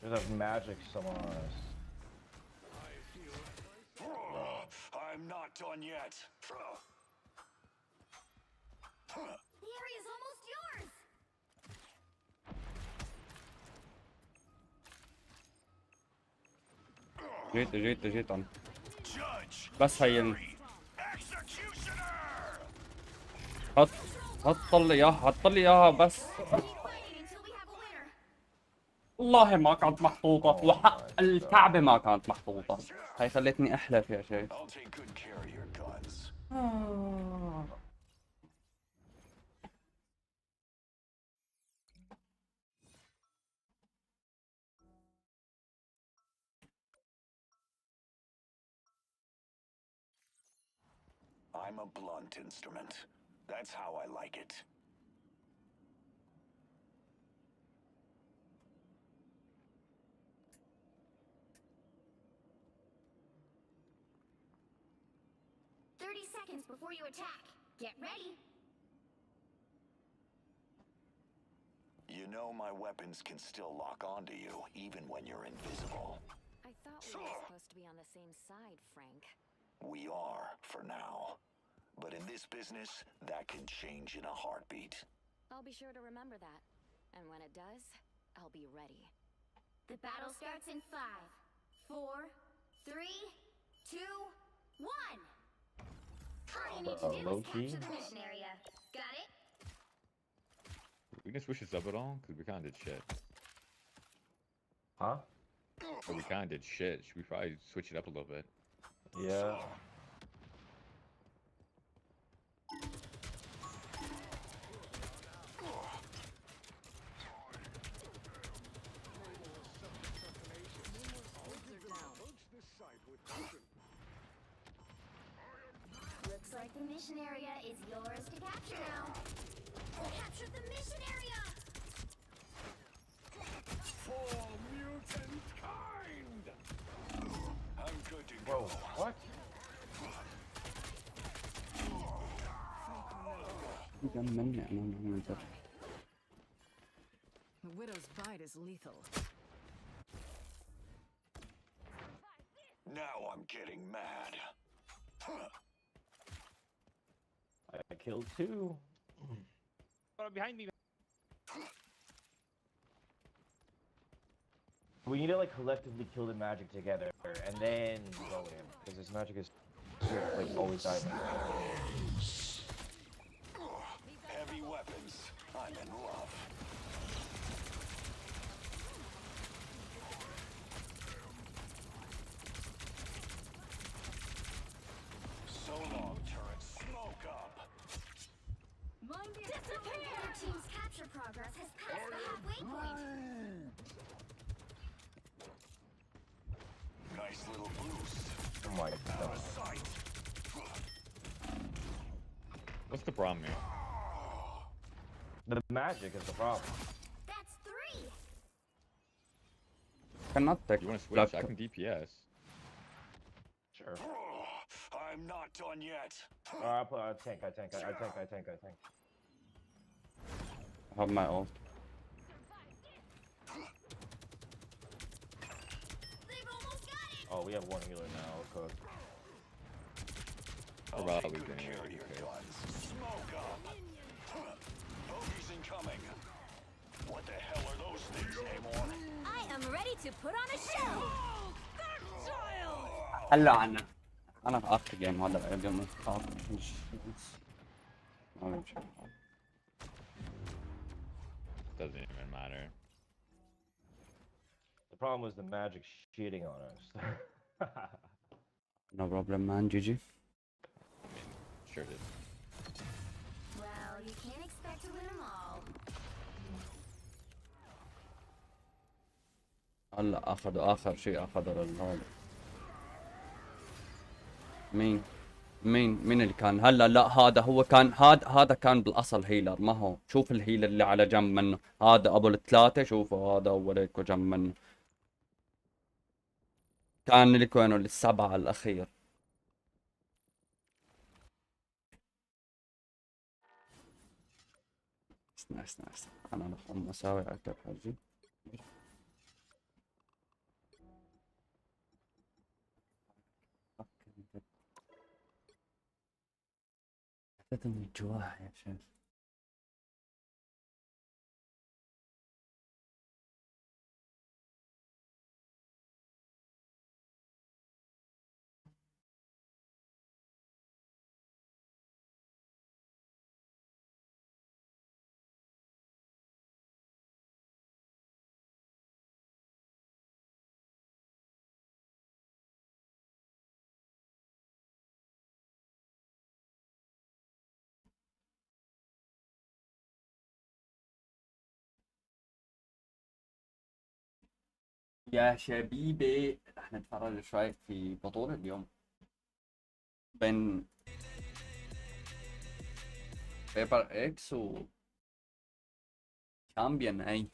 There's a magic someone on us. I'm not done yet. The area's almost yours. جيت أنا بس هي حط لي إياها بس والله ما كانت محطوطة وحق الكعبة ما كانت محطوطة. هاي خلتني أحلف يا شيخ. I'm a blunt instrument. That's how I like it. Seconds before you attack. Get ready. You know my weapons can still lock onto you, even when you're invisible. I thought we were supposed to be on the same side, Frank. We are, for now. But in this business, that can change in a heartbeat. I'll be sure to remember that. And when it does, I'll be ready. The battle starts in 5, 4, 3, 2, 1. All you need to do is capture the mission area. Got it? We can switch this up at all? Because we kind of did shit. Huh? But we kind of did shit. Should we probably switch it up a little bit? Yeah. Looks like the mission area is yours to capture now. Capture the mission area! For mutant kind! I'm good to go. Whoa, what? The widow's bite is lethal. Now I'm getting mad. I killed 2. Behind me. We need to like collectively kill the magic together and then go in. Because this magic is like always dying. Heavy weapons. I'm in love. So long, turret. Smoke up. Disappear! Your team's capture progress has passed the halfway point. Nice little boost. Oh my god. What's the problem here? The magic is the problem. That's 3. Cannot take. You want to switch? I can DPS. Sure. I'm not done yet. I tank. I have my ult. Oh, we have 1 healer now. Okay. Probably gonna carry your guns. Smoke up. Bogeys incoming. What the hell are those things, Namor? I am ready to put on a show. هلا أنا في آخر جيم هذا الجيم مش ما بيمشي. Doesn't even matter. The problem was the magic cheating on us. No problem, man. GG. Sure did. Well, you can't expect to win them all. هلا اخذوا اخر شيء اخذوا للهذا. مين اللي كان هلا؟ لا هذا هو كان، هذا كان بالاصل هيلر، ما هو. شوف الهيلر اللي على جنب منه، هذا ابو الثلاثه، شوفوا هذا اول هيك جنب منه، كان اللي كانوا السبعه الاخير. استنى انا رح أقوم اساوي اكل حاجي. حسيت من الجوع يا شيخ. يا شبيبي رح نتفرج شوي في بطولة اليوم بين بيبر اكس و شامبيون، اي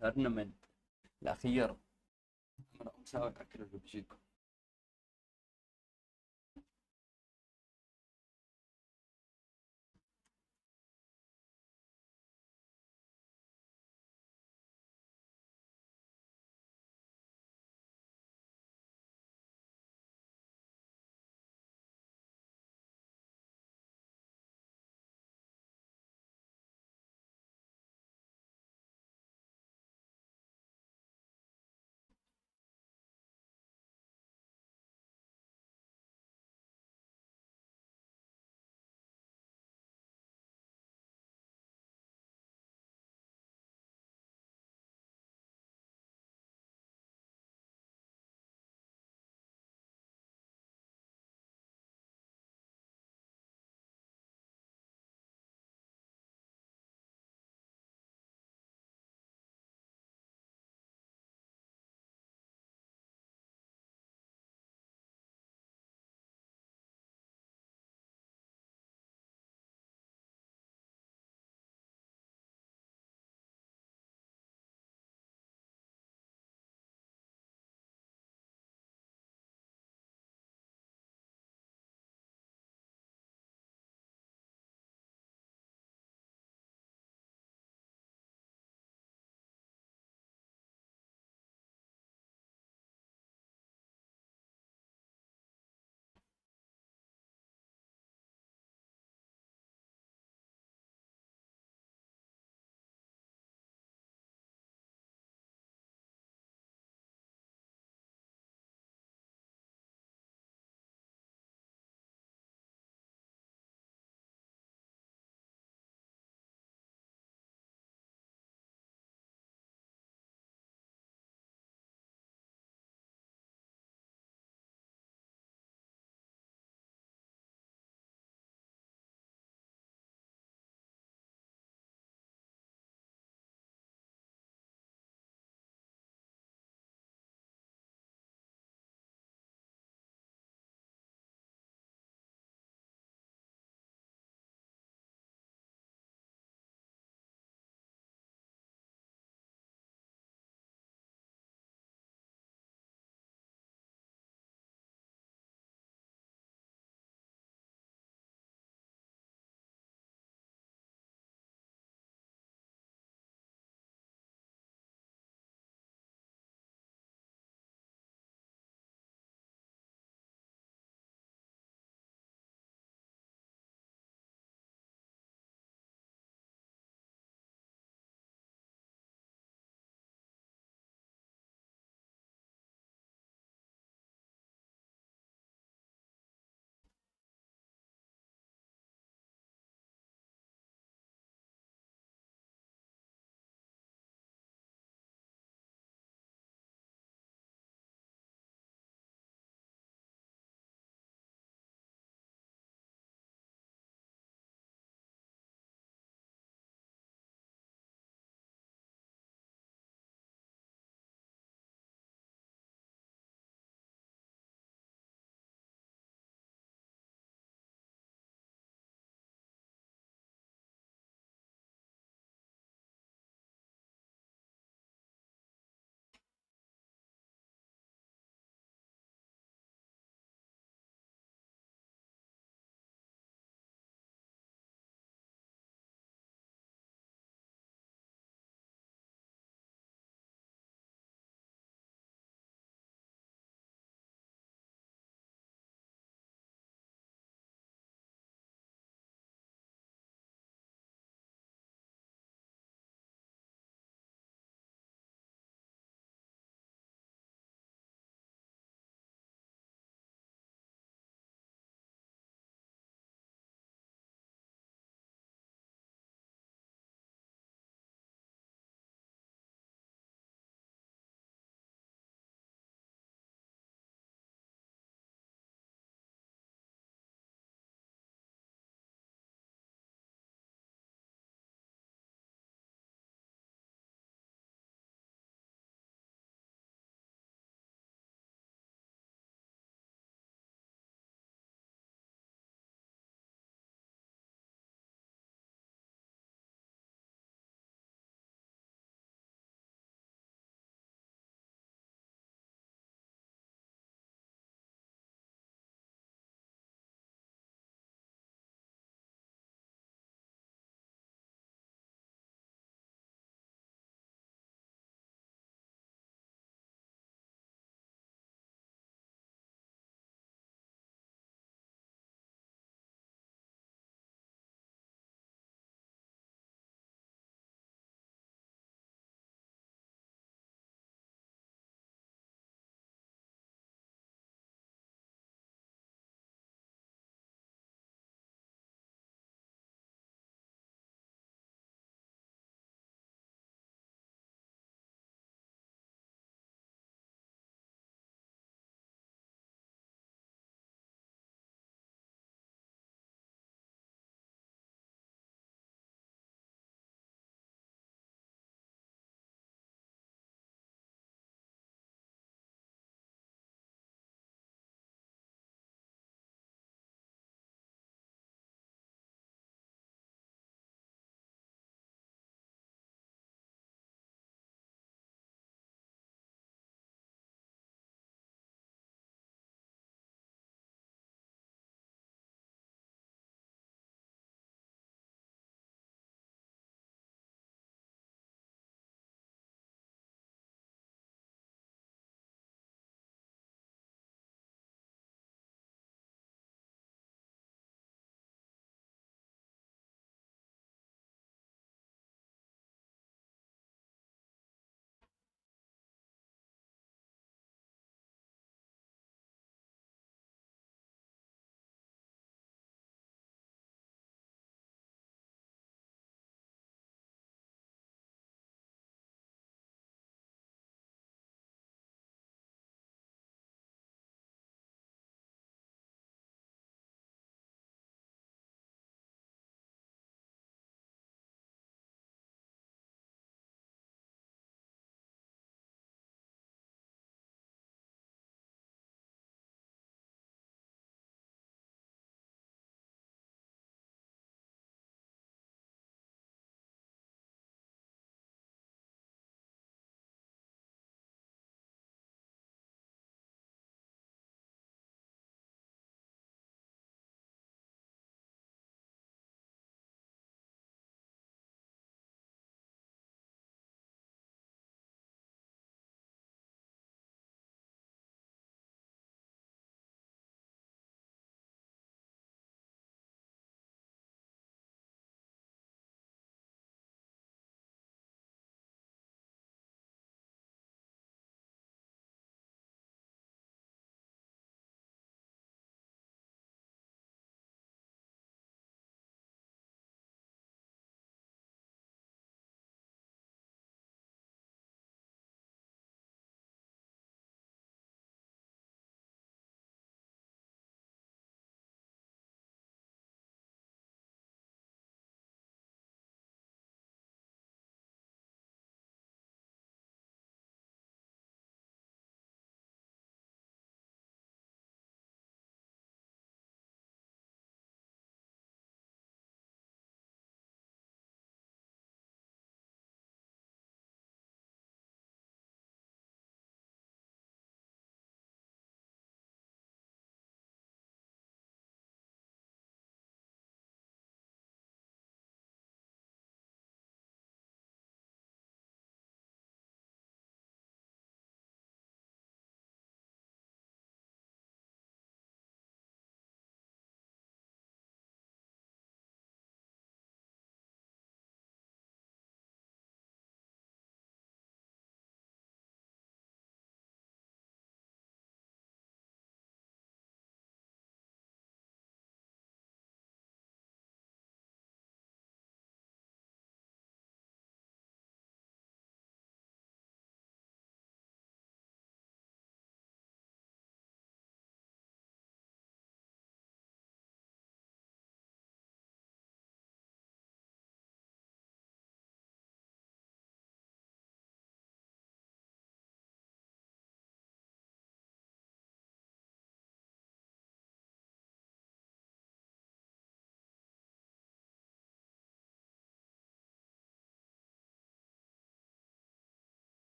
تورنمنت الاخير. انا مساوي اكل وبجيكم.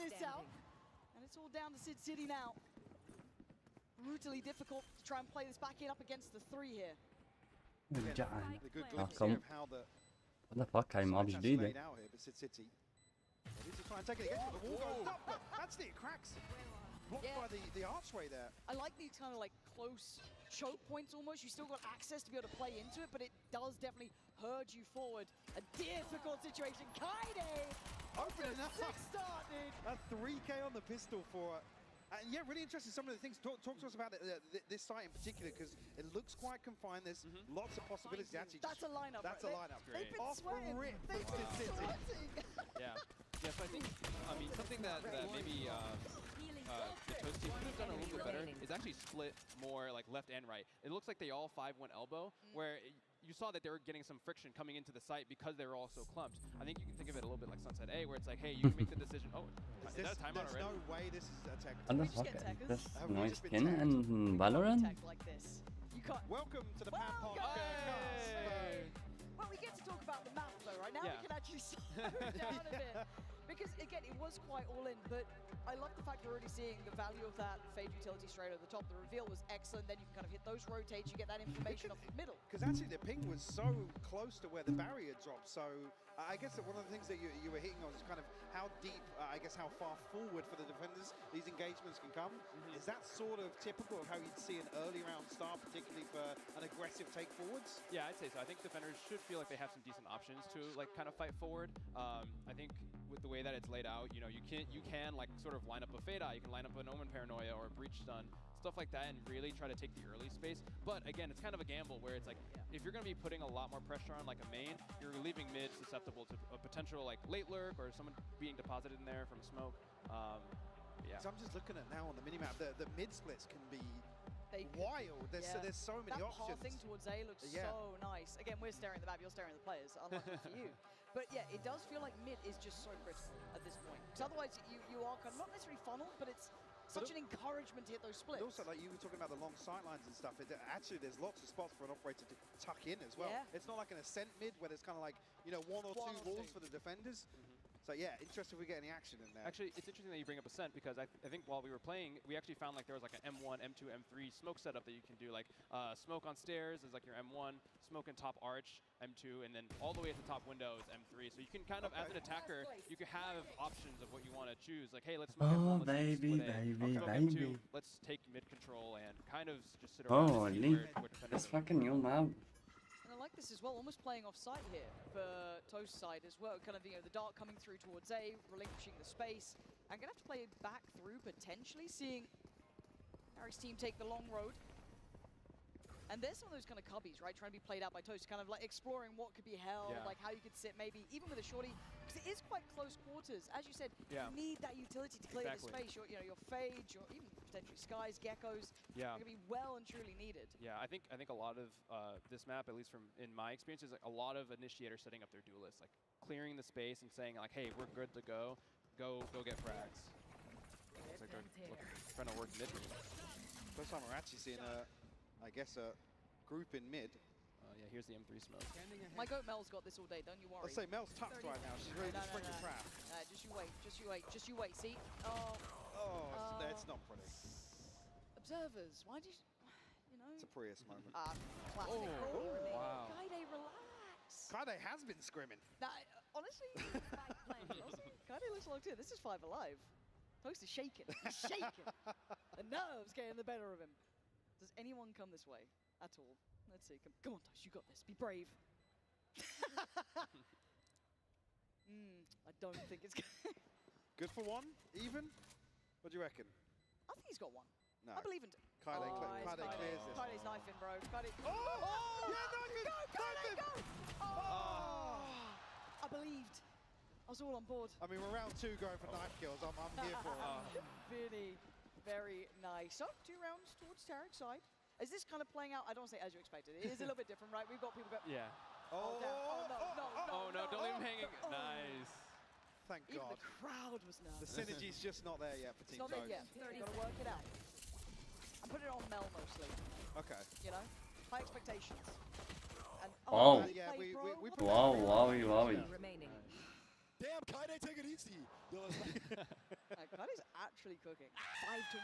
this out. And it's all down to Sid City now. Brutally difficult to try and play this back in up against the 3 here. رجعنا. The good glimpse come. here of how the What the fuck, هاي ماب sites actually جديدة. laid out here, but Sid City ready to try and take it again. The wall goes up, but actually it cracks. Blocked by the archway there. I like these kind of like close choke points almost. You still got access to be able to play into it, but it does definitely herd you forward. A difficult situation. Kaide! Opening up. 6 start, dude. A 3K on the pistol for... And yeah, really interesting. Some of the things. Talk to us about this site in particular, because it looks quite confined. There's lots of possibilities. Actually, That's a lineup. That's right? a lineup. They've been Off sweating. rip They've from been Sid City. sweating. Yeah. Yes, I think, I mean, something that maybe the Toast team could have done a little bit better is actually split more like left and right. It looks like they all 5-1 elbow, where you saw that they were getting some friction coming into the site because they were all so clumped. I think you can think of it a little bit like Sunset A, where it's like, hey, you can make the decision. Oh, is that a timeout There's already? no way this is a tech. What the fuck is this noise skin in Valorant? Like this. You can't. Welcome to the Pan Park cast. Well, we get to talk about the map though, right? Now Yeah. we can actually slow down a bit. Because again, it was quite all in, but I love the fact you're already seeing the value of that Fade utility straight over the top. The reveal was excellent, then you can kind of hit those rotates, you get that information off the middle. Because actually the ping was so close to where the barrier dropped, so I guess that one of the things that you were hitting on is kind of how deep, I guess how far forward for the defenders these engagements can come. Is that sort of typical of how you'd see an early round start, particularly for an aggressive take forwards? Yeah, I'd say so. I think defenders should feel like they have some decent options to like kind of fight forward. I think with the way that it's laid out, you know, you can like sort of line up a Fade Eye, you can line up an Omen Paranoia or a Breach Stun, stuff like that, and really try to take the early space. But again, it's kind of a gamble where it's like, if you're going to be putting a lot more pressure on like a main, you're leaving mid susceptible to a potential like late lurk or someone being deposited in there from smoke. Yeah. So I'm just looking at now on the minimap, the mid splits can be wild. There's so many that options. That pathing towards A looks so nice. Again, we're staring at the map, you're staring at the players. Unlucky for you. But yeah, it does feel like mid is just so critical at this point. Because otherwise, you are kind of not necessarily funneled, but it's such an encouragement to hit those splits. But also, like you were talking about the long sight lines and stuff, actually there's lots of spots for an operator to tuck in as well. Yeah. It's not like an ascent mid where there's kind of like, you know, one or two walls for the defenders. So yeah, interesting if we get any action in there. Actually, it's interesting that you bring up Ascent, because I think while we were playing, we actually found like there was like an M1, M2, M3 smoke setup that you can do. Like smoke on stairs is like your M1, smoke in top arch, M2, and then all the way at the top window is M3. So you can kind of, as an attacker, you can have options of what you want to choose. Like, hey, let's smoke M1, let's baby, split A. baby, Smoke baby. M2, let's take mid control and kind of just sit around and see where defenders That's are. fucking new map. And I like this as well, almost playing off site here for Toast side as well. Kind of, you know, the dart coming through towards A, relinquishing the space. I'm going to have to play it back through, potentially, seeing Harry's team take the long road. And there's some of those kind of cubbies, right, trying to be played out by Toast, kind of like exploring what could be held, like how you could sit maybe, even with a shorty, because it is quite close quarters. As you said, you need that utility to clear the space. Your Fades, your even potentially Skies, Geckos, are going to be well and truly needed. Yeah, I think a lot of this map, at least from in my experience, is like a lot of initiators setting up their duelists, like clearing the space and saying like, hey, we're good to go. Go get frags. It's like they're trying to work mid. First time we're actually seeing I guess a group in mid. Yeah, here's the M3 smoke. My goat Mel's got this all day, don't you worry. Let's say Mel's tucked right now. She's ready to spring the trap. Just you wait, just you wait, just you wait. See? It's not pretty. Observers, why do you know? It's a Prius moment. Classic. Wow. Kaide, relax. Kaide has been scrimming. Now, honestly, Kaide looks locked in. This is 5 Alive. Toast is shaking. He's shaking. The nerves getting the better of him. Does anyone come this way at all? Let's see. Come on, Toast. You got this. Be brave. I don't think it's good. Good for one? Even? What do you reckon? I think he's got one. No. I believe in Kaide clears this. Kaide's knifing, bro. Kaide. Oh! Yeah, Kaide, go! Oh! I believed. I was all on board. I mean, we're round 2 going for knife kills. I'm here for it. Really, very nice. So, 2 rounds towards Tarek's side. Is this kind of playing out? I don't say as you expected. It is a little bit different, right? We've got people go. Yeah. Oh, no, don't leave him hanging. Nice. Thank Even God. the crowd was nervous. The synergy's just not there yet for Team It's not there yet. You've got to work it out. I put it on Mel mostly. Okay. You know, high expectations. And Wow. Yeah, we Wow. Remaining. damn, Kaide, take it easy. Yo, it's like Kaide's actually cooking. 5 to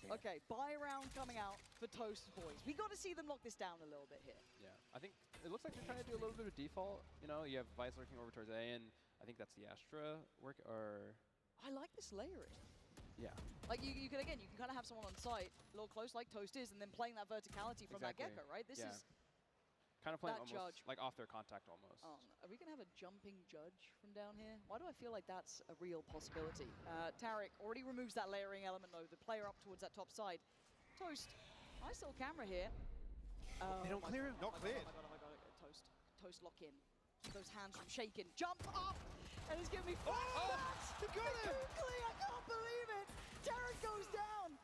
1. Okay, buy round coming out for Toast boys. We got to see them lock this down a little bit here. Yeah, I think it looks like they're trying to do a little bit of default. You know, you have Vice lurking over towards A, and I think that's the Astra work, or... I like this layering. Yeah. Like, you can, again, you can kind of have someone on site, a little close like Toast is, and then playing that verticality from that Gecko, right? This is... Kind of playing that almost judge. like off their contact almost. Oh, no. Are we going to have a jumping judge from down here? Why do I feel like that's a real possibility? Tarek already removes that layering element, though. The player up towards that top side. Toast, nice little camera here. They don't clear him. Not cleared. Oh my god. Toast lock in. Keep those hands from shaking. Jump up! And he's giving me flashbacks! He got him! I can't believe it! Tarek goes down!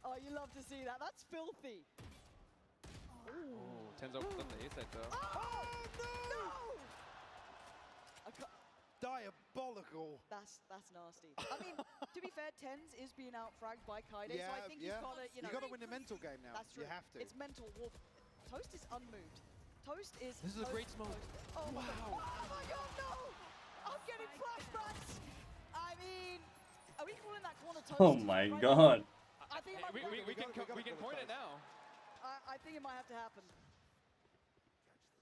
Oh, you love to see that. That's filthy. Oh, Ten's opened up the A side though. Oh, no! Diabolical. That's nasty. I mean, to be fair, Tens is being out-fragged by Kaide, so I think he's got to, you know... You got to win the mental game now. That's true. You have to. It's mental warfare. Toast is unmoved. Toast is... This is a great smoke. Oh, wow. Oh my god, no! I'm getting flashbacks! I mean, are we calling that corner Toast? Oh my right god. I think it might we can point it now. I think it might have to happen.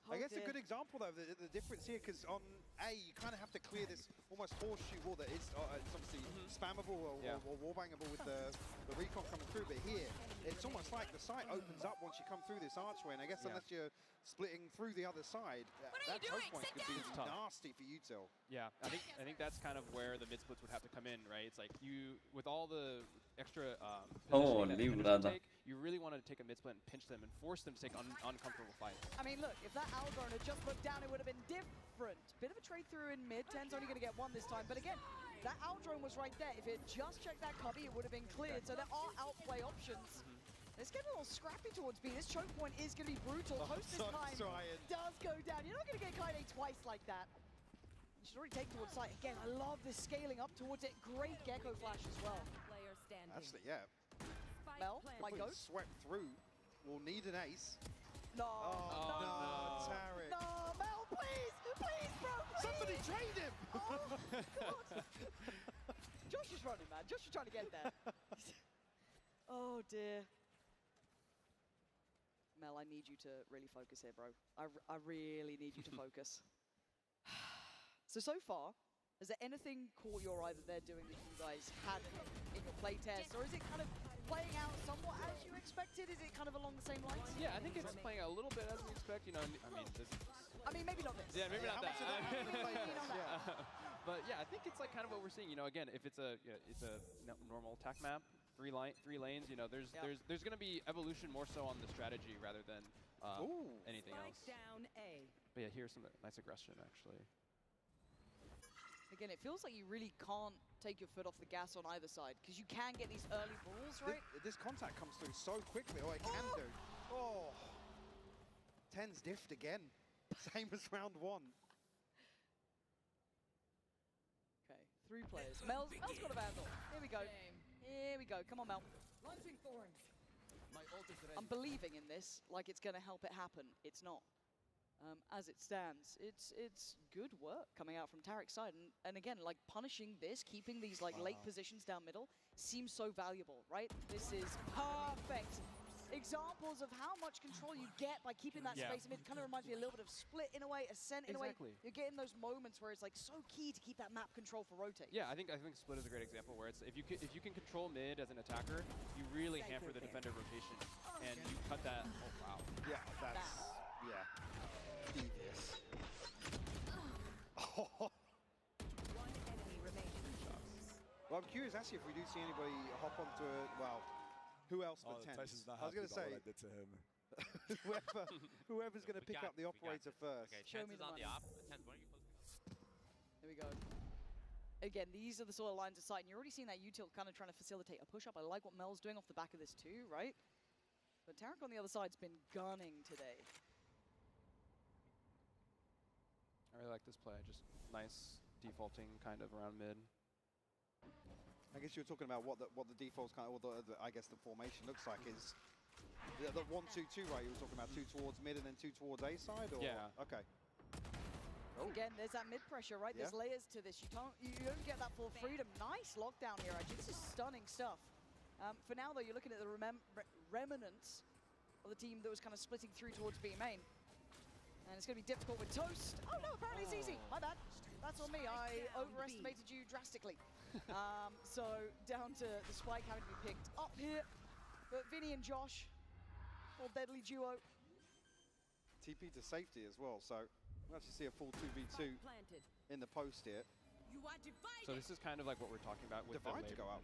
I guess a good example, though, the difference here, because on A, you kind of have to clear this almost horseshoe wall that is it's obviously spammable or wallbangable with the recon coming through. But here, it's almost like the site opens up once you come through this archway. And I guess unless you're splitting through the other side, that choke point could be nasty for util. Yeah, I think that's kind of where the mid splits would have to come in, right? It's like you, with all the extra positioning that take, you really want to take a mid split and pinch them and force them to take uncomfortable fights. I mean, look, if that Algorn had just looked down, it would have been different. Bit of a trade through in mid. Ten's only going to get one this time. But again, that Aldrone was right there. If it just checked that cubby, it would have been cleared. So there are outplay options. It's getting a little scrappy towards B. This choke point is going to be brutal. Toast this time does go down. You're not going to get Kaide twice like that. You should already take towards site. Again, I love this scaling up towards it. Great Gecko flash as well. Actually, yeah. Mel, my goat. Swept through. We'll need an ace. No. No, Tarek. No, Mel, please, bro, please. Somebody trade him. Oh, God. Josh is running, man. Josh is trying to get there. Oh, dear. Mel, I need you to really focus here, bro. I really need you to focus. So far, has there anything caught your eye that they're doing that you guys had in your play test? Or is it kind of playing out somewhat as you expected? Is it kind of along the same lines? Yeah, I think it's playing out a little bit as we expect. You know, I mean, maybe not this. Yeah, maybe not that. Maybe not that. But yeah, I think it's like kind of what we're seeing. You know, again, if it's a normal attack map, three lanes. You know, there's going to be evolution more so on the strategy rather than anything else. Down A. But yeah, here's some nice aggression actually. Again, it feels like you really can't take your foot off the gas on either side because you can get these early balls, right? This contact comes through so quickly, or it can do. Oh, Ten's diffed again. Same as round one. Okay, 3 players. Mel's got a vandal. Here we go. Here we go. Come on, Mel. Launching thorns. My ult is ready. I'm believing in this like it's going to help it happen. It's not. As it stands, it's good work coming out from Tarek's side, and again, like punishing this, keeping these like late positions down middle seems so valuable, right? This is perfect examples of how much control you get by keeping that space. I mean, it kind of reminds me a little bit of Split in a way, Ascent in a way. You're getting those moments where it's like so key to keep that map control for rotate. Yeah, I think Split is a great example where it's if you can control mid as an attacker, you really hamper the defender rotation, and you cut that. Oh wow. Yeah, that's devious. One enemy remaining. Well, I'm curious actually if we do see anybody hop onto it. Well, who else but Ten? I was going to say, what I did to him. whoever's going to pick up the operator first. Okay, Show me the on money. the op. Tense, why don't you close the Here we go. Again, these are the sort of lines of sight, and you're already seeing that util kind of trying to facilitate a push-up. I like what Mel's doing off the back of this too, right? But Tarek on the other side's been gunning today. I really like this play. Just nice defaulting kind of around mid. I guess you were talking about what the defaults kind of, or I guess the formation looks like is the 1-2-2, right? You were talking about 2 towards mid and then 2 towards A side, or yeah. Okay. Again, there's that mid pressure, right? There's layers to this. You don't get that full freedom. Nice lockdown here, actually. This is stunning stuff. For now, though, you're looking at the remnants of the team that was kind of splitting through towards B main. And it's going to be difficult with Toast. Oh, no, apparently it's easy. My bad. That's on me. I overestimated you drastically. So down to the spike having to be picked up here. But Vinny and Josh, more deadly duo. TP to safety as well, so we'll actually see a full 2v2 in the post here. So this is kind of like what we're talking about with Divide the to go out.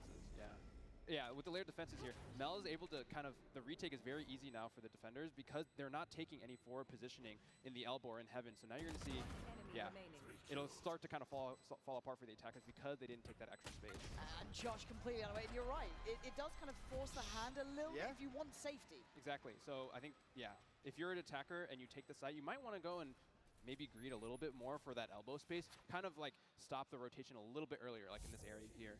Yeah, with the layered defenses here, Mel is able to kind of, the retake is very easy now for the defenders because they're not taking any forward positioning in the elbow or in heaven. So now you're going to see, it'll start to kind of fall apart for the attackers because they didn't take that extra space. Josh completely out of it, and you're right. It does kind of force the hand a little bit if you want safety. Exactly. So I think, if you're an attacker and you take the side, you might want to go and maybe greed a little bit more for that elbow space, kind of like stop the rotation a little bit earlier, like in this area here.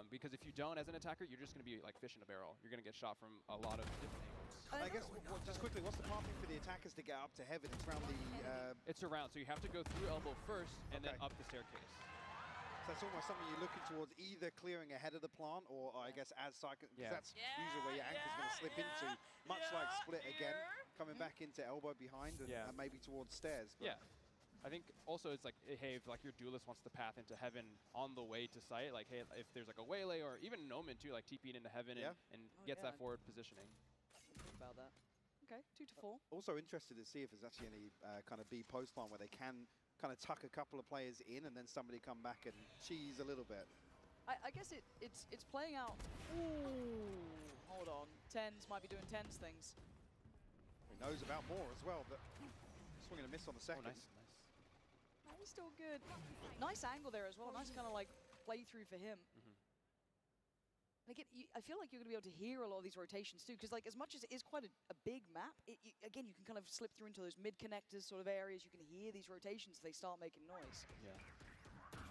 Because if you don't, as an attacker, you're just going to be like fish in a barrel. You're going to get shot from a lot of different angles. I guess, just quickly, what's the pathing for the attackers to get up to heaven? It's around the... It's around, so you have to go through elbow first and then up the staircase. So it's almost something you're looking towards, either clearing ahead of the plant or I guess as cycle, because that's usually where your anchor's going to slip into, much like Split again, coming back into elbow behind and maybe towards stairs. But I think also it's like, hey, if like your duelist wants to path into heaven on the way to site, like hey, if there's like a waylay or even Noman too, like TP'ing into heaven and gets that forward positioning. Think about that. Okay, 2 to 4. Also interested to see if there's actually any kind of B post line where they can kind of tuck a couple of players in and then somebody come back and cheese a little bit. I guess it's playing out. Ooh, hold on. Tens might be doing Tens things. He knows about more as well, but swing and a miss on the second. Oh, nice. Oh, he's still good. Nice angle there as well. Nice kind of like playthrough for him. And again, I feel like you're going to be able to hear a lot of these rotations too, because like as much as it is quite a big map, again, you can kind of slip through into those mid-connectors sort of areas. You can hear these rotations as they start making noise.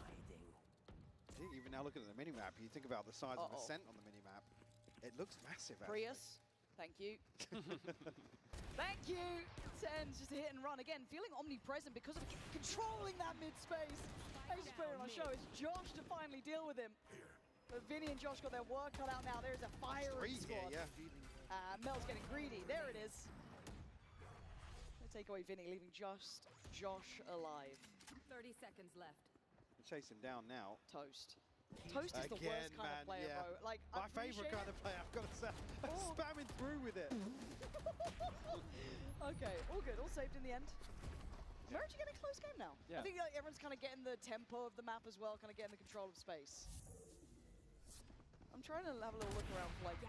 I think even now looking at the mini-map, you think about the size of Ascent on the mini-map, it looks massive actually. Prius, thank you. Thank you! Tens, just a hit and run. Again, feeling omnipresent because of controlling that mid-space. Thanks for putting on my show. It's Josh to finally deal with him. But Vinny and Josh got their work cut out now. There's a firing squad. Mel's getting greedy. There it is. They take away Vinny, leaving just Josh alive. 30 seconds left. Chase him down now. Toast. Toast is the worst kind of player, bro. Like, my favorite kind of player, I've got to say. Spamming through with it. Okay, all good. All saved in the end. We're actually getting a close game now. I think everyone's kind of getting the tempo of the map as well, kind of getting the control of space. I'm trying to have a little look around for like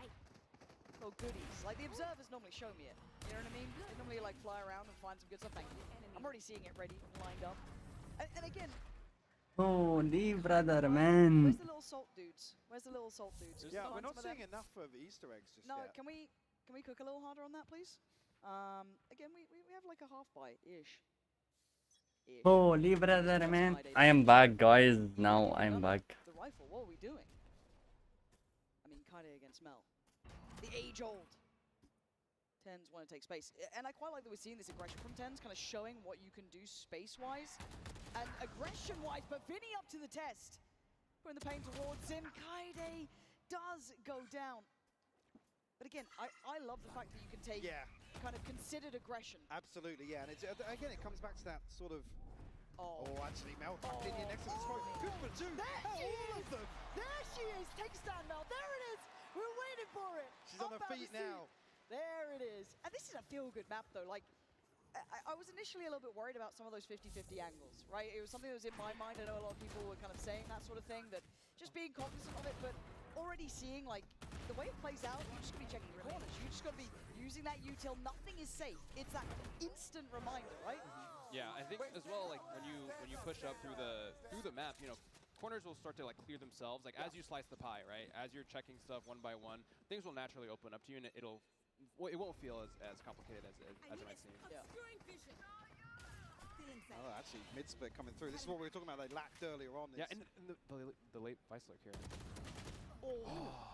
little goodies. Like the observers normally show me it. You know what I mean? They normally like fly around and find some good stuff. Thank you. I'm already seeing it ready, lined up. And again. Oh, brother, man. Where's the little salt dudes? Where's the little salt dudes? Yeah, we're not seeing enough of Easter eggs just yet. Can we cook a little harder on that, please? Again, we have like a half buy-ish. Holy brother, man. I am back, guys. Now I'm back. The rifle, what are we doing? I mean, kind of against Mel. The age-old. Tens want to take space. And I quite like that we're seeing this aggression from Tens, kind of showing what you can do space-wise and aggression-wise, but Vinny up to the test. Putting the pain towards him. Kaide does go down. But again, I love the fact that you can take kind of considered aggression. Absolutely, yeah. And it's, again, it comes back to that sort of... Oh, actually, Mel tucked in here next to the smoke. Good for two. All of them. There she is. Take a stand, Mel. There it is. We're waiting for it. She's on her feet now. There it is. And this is a feel-good map, though. Like, I was initially a little bit worried about some of those 50-50 angles, right? It was something that was in my mind. I know a lot of people were kind of saying that sort of thing, that just being cognizant of it, but already seeing, like, the way it plays out, you're just going to be checking your corners. You just got to be using that util. Nothing is safe. It's that instant reminder, right? Yeah, I think as well, like when you push up through the map, you know, corners will start to like clear themselves. Like as you slice the pie, right? As you're checking stuff one by one, things will naturally open up to you, and it won't feel as complicated as it might seem. Yeah. Oh, actually, mid-split coming through. This is what we were talking about. They lacked earlier on. Yeah, and the late vice lurk here. Oh,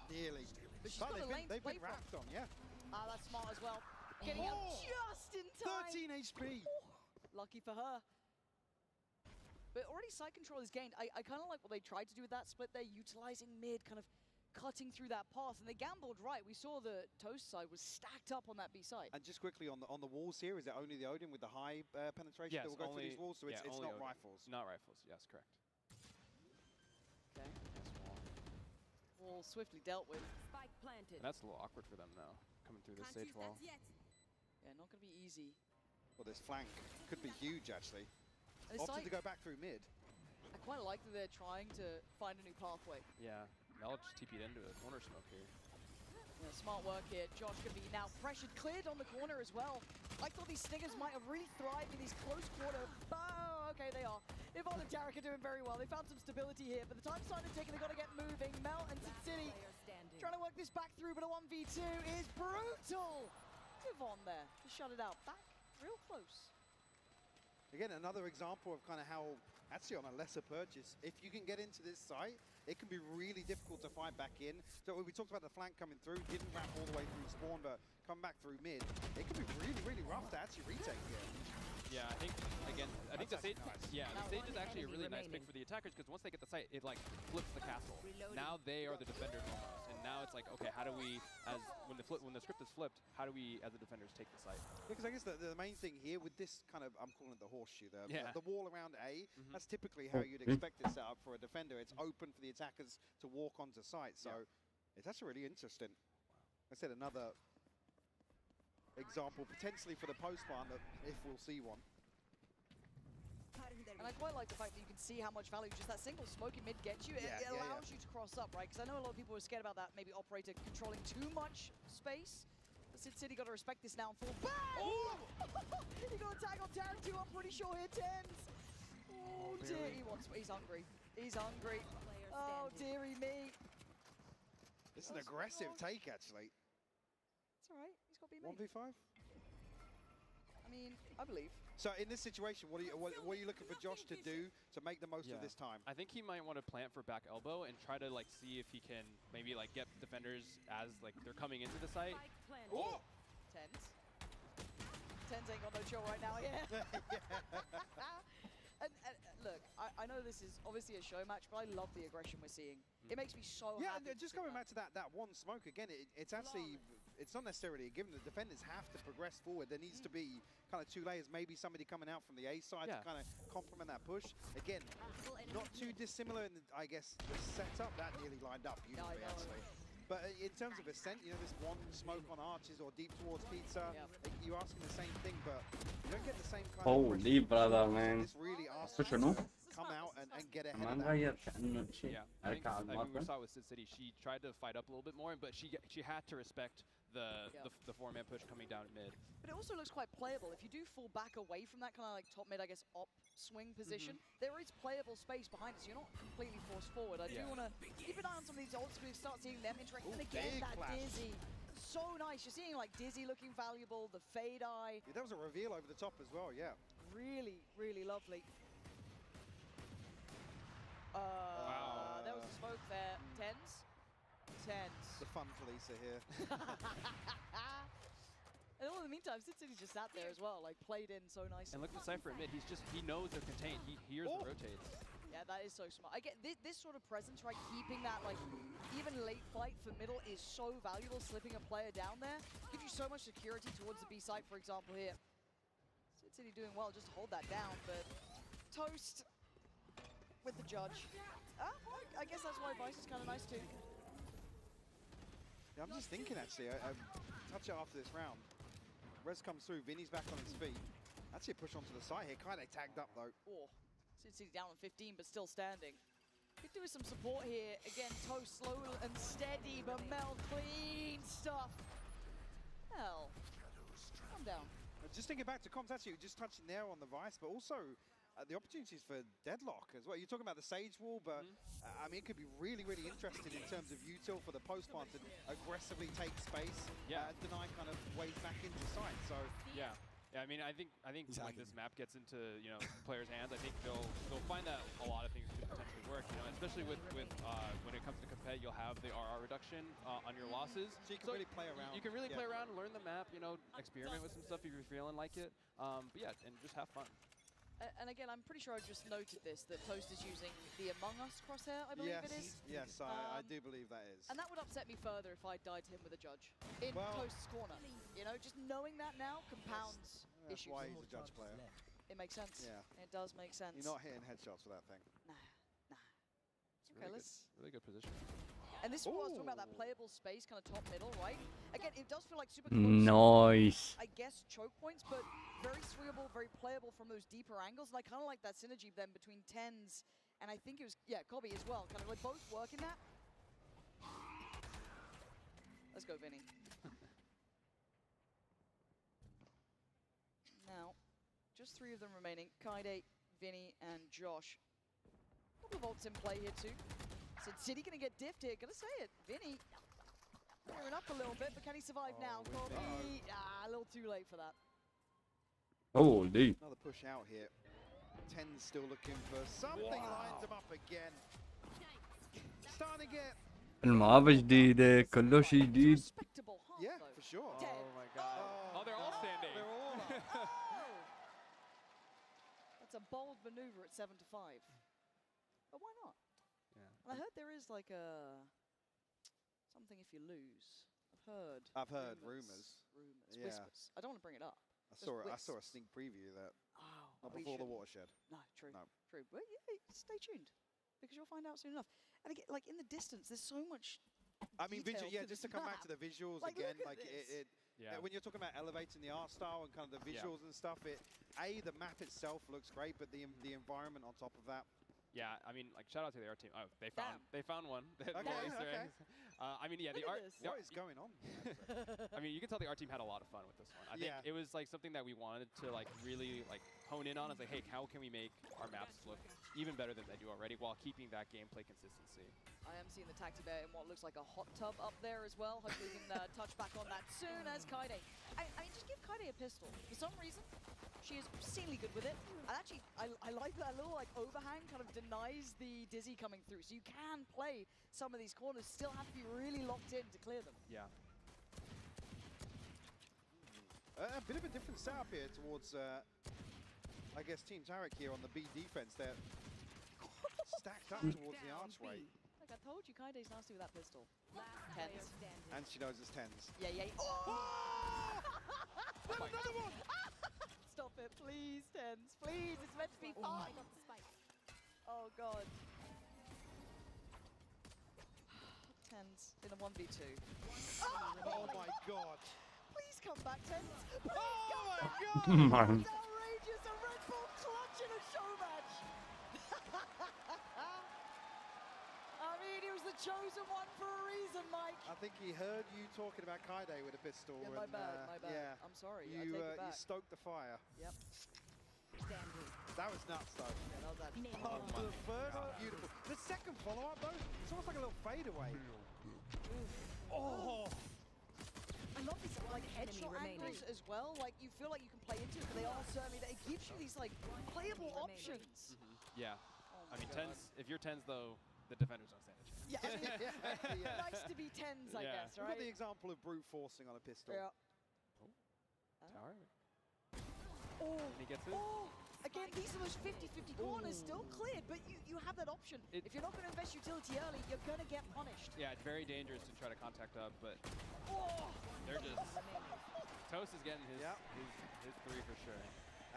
nearly. But she's got a lane to play been wrapped on, yeah. Ah, that's smart as well. Getting out just in time. 13 HP. Lucky for her. But already side control is gained. I kind of like what they tried to do with that split there, utilizing mid, kind of cutting through that path, and they gambled right. We saw the Toast side was stacked up on that B side. And just quickly on the walls here, is it only the Odin with the high penetration Yes, that will go only, through these walls? So it's only not Odin. rifles. Not rifles, yes, correct. Okay. Nice wall. Wall swiftly dealt with. Spike planted. And that's a little awkward for them now, coming through this stage wall. Yeah, not going to be easy. Well, this flank could be huge, actually. And it's Opted like, to go back through mid. I quite like that they're trying to find a new pathway. Yeah, Mel just TP'd into a corner smoke here. Yeah, smart work here. Josh going to be now pressured, cleared on the corner as well. I thought these Stingers might have really thrived in these close quarter. Oh, okay, they are. Yvonne and Derek are doing very well. They found some stability here, but the time sign is taken. They've got to get moving. Mel and City trying to work this back through, but a 1v2 is brutal. Yvonne there to shut it out. Back real close. Again, another example of kind of how, actually on a lesser purchase, if you can get into this site, it can be really difficult to fight back in. So we talked about the flank coming through, didn't wrap all the way through spawn, but come back through mid. It can be really, really rough to actually retake here. Yeah, I think, again, I think the stage, nice. yeah, the stage is actually a really nice pick for the attackers, because once they get the site, it like flips the castle. Now they are the defenders almost, and now it's like, okay, how do we, as when the script is flipped, how do we, as the defenders, take the site? Because I guess the main thing here with this kind of, I'm calling it the horseshoe, the wall around A, that's typically how you'd expect this setup for a defender. It's open for the attackers to walk onto site, so it's actually really interesting. I said another example potentially for the post farm, if we'll see one. And I quite like the fact that you can see how much value just that single smoke in mid gets you. It allows you to cross up, right? Because I know a lot of people were scared about that, maybe operator controlling too much space. But Sid City got to respect this now and fall back. Oh! He got a tag on Taryn too, I'm pretty sure here, Tens. Oh dear, he's hungry. He's hungry. Oh dearie me. This is an aggressive take, actually. It's all right, he's got to be made. 1v5? I mean, I believe. So in this situation, what are you looking for Josh to do to make the most of this time? I think he might want to plant for back elbow and try to like see if he can maybe like get defenders as like they're coming into the site. Oh! Tens. Tens ain't got no chill right now, yeah. And look, I know this is obviously a show match, but I love the aggression we're seeing. It makes me so happy. Yeah, and just going back to that one smoke again, it's actually, it's not necessarily a given. The defenders have to progress forward. There needs to be kind of two layers, maybe somebody coming out from the A side to kind of complement that push. Again, not too dissimilar in, I guess, the setup. That nearly lined up beautifully, actually. But in terms of Ascent, you know, this one smoke on Arches or deep towards Pizza, you're asking the same thing, but you don't get the same kind of Holy brother, man. This really asks شو you شنو؟ to come out and get ahead ما of that. نغير كأنه شيء. Yeah, I think we saw with Sid City, she tried to fight up a little bit more, but she had to respect the four-man push coming down mid. But it also looks quite playable. If you do fall back away from that kind of like top mid, I guess, op swing position, there is playable space behind us. You're not completely forced forward. I do want to keep an eye on some of these ults. We start seeing them interact. And again, that Dizzy. So nice. You're seeing like Dizzy looking valuable, the Fade Eye. Yeah, that was a reveal over the top as well, yeah. Really, really lovely. Wow. There was a smoke there. Tens. The fun Felisa here. And all in the meantime, Sid City's just sat there as well, like played in so nicely. And look at Cypher at mid. He knows they're contained. He hears the rotates. Yeah, that is so smart. I get this sort of presence, right? Keeping that, like, even late fight for middle is so valuable. Slipping a player down there gives you so much security towards the B site, for example, here. Sid City doing well, just hold that down, but Toast with the judge. I guess that's why Vice is kind of nice too. Yeah, I'm just thinking actually, I touch it after this round. Rez comes through, Vinny's back on his feet. Actually a push onto the side here, kind of tagged up though. Oh, Sid City down on 15, but still standing. Could do with some support here. Again, Toast slow and steady, but Mel clean stuff. Mel, calm down. Just thinking back to comms, actually, just touching there on the Vice, but also the opportunities for deadlock as well. You're talking about the Sage Wall, but I mean, it could be really, really interesting in terms of util for the post plant to aggressively take space, deny kind of ways back into sight. So yeah, I mean, I think when this map gets into players' hands, I think they'll find that a lot of things could potentially work. Especially with when it comes to compet, you'll have the RR reduction on your losses. So you can really play around. You can really play around and learn the map. Experiment with some stuff if you're feeling like it. But yeah, and just have fun. And again, I'm pretty sure I just noted this, that Toast is using the Among Us crosshair, I believe it is. Yes, I do believe that is. And that would upset me further if I died to him with a judge in Toast's corner. You know, just knowing that now compounds That's issues. why he's a judge player. It makes sense. Yeah. It does make sense. You're not hitting headshots with that thing. Nah. Okay, really good position. And this is what I was talking about, that playable space, kind of top middle, right? Again, it does feel like super close. Nice. I guess choke points, but very swingable, very playable from those deeper angles. And I kind of like that synergy then between Tens and I think it was, Kobe as well. Kind of like both working that. Let's go, Vinny. Now, just 3 of them remaining. Kaide, Vinny, and Josh. A couple of ults in play here too. Sin City gonna get diffed here, gonna say it. Vinny, clearing up a little bit, but can he survive now? Kobe, a little too late for that. Holy. Another push out here. 10's still looking for something, lines him up again. Starting to get... المعابة جديدة كله شي جديد. Yeah, for sure. Oh my god. Oh, they're all standing. They're all up. That's a bold maneuver at 7-5. But why not? Yeah. And I heard there is like a something if you lose. I've heard rumors. Yeah. Whispers. I don't want to bring it up. I saw a sneak preview of that. Not before the watershed. No, true. No. True. But yeah, stay tuned because you'll find out soon enough. And again, like in the distance, there's so much. I mean, just to come back to the visuals like, again, look at like this. when you're talking about elevating the art style and kind of the visuals and stuff, the map itself looks great, but the environment on top of that. Yeah, I mean, like shout out to the art team. Oh, they found one. Okay. I mean, yeah, the art. What is going on? I mean, you can tell the art team had a lot of fun with this one. I think it was like something that we wanted to like really like hone in on. It's like, hey, how can we make our maps look even better than they do already while keeping that gameplay consistency? I am seeing the Taxi Bear in what looks like a hot tub up there as well. Hopefully we can touch back on that soon as Kaide. I mean, just give Kaide a pistol. For some reason, she is obscenely good with it. And actually, I like that little like overhang kind of denies the dizzy coming through. So you can play some of these corners, still have to be really locked in to clear them. Yeah. A bit of a different setup here towards, I guess, Team Tarek here on the B defense. They're stacked up towards the archway. Like I told you, Kaide's nasty with that pistol. Tens. And she knows it's 10s. Yeah. Oh! Another one! Stop it, please, Tens. Please, it's meant to be fun. Oh, God. Tens in a 1v2. Oh, my God. Please come back, Tens. Please oh, come my back. God. That's outrageous. A Red Bull clutch in a show match. I mean, he was the chosen one for a reason, Mike. I think he heard you talking about Kaide with a pistol. Yeah, my bad, my bad. Yeah. I'm sorry, I You, take it back. you stoked the fire. Yep. That was nuts, though. Yeah, that was actually The first one, beautiful. The second follow-up, though, it's almost like a little fadeaway. Oh! I love these like headshot angles as well. Like you feel like you can play into it, but they are certainly it gives you these like playable options. Yeah. Oh I mean, God. Tens. If you're Tens though, the defenders don't stand a chance. Yeah. Nice to be Tens, I guess, We've right? got the example of brute forcing on a pistol. Yeah. Tower. Oh, And he gets it. oh, again, these are those 50-50 corners still cleared, but you have that option. If you're not going to invest utility early, you're going to get punished. Yeah, it's very dangerous to try to contact up, but they're just... Toast is getting his 3 for sure.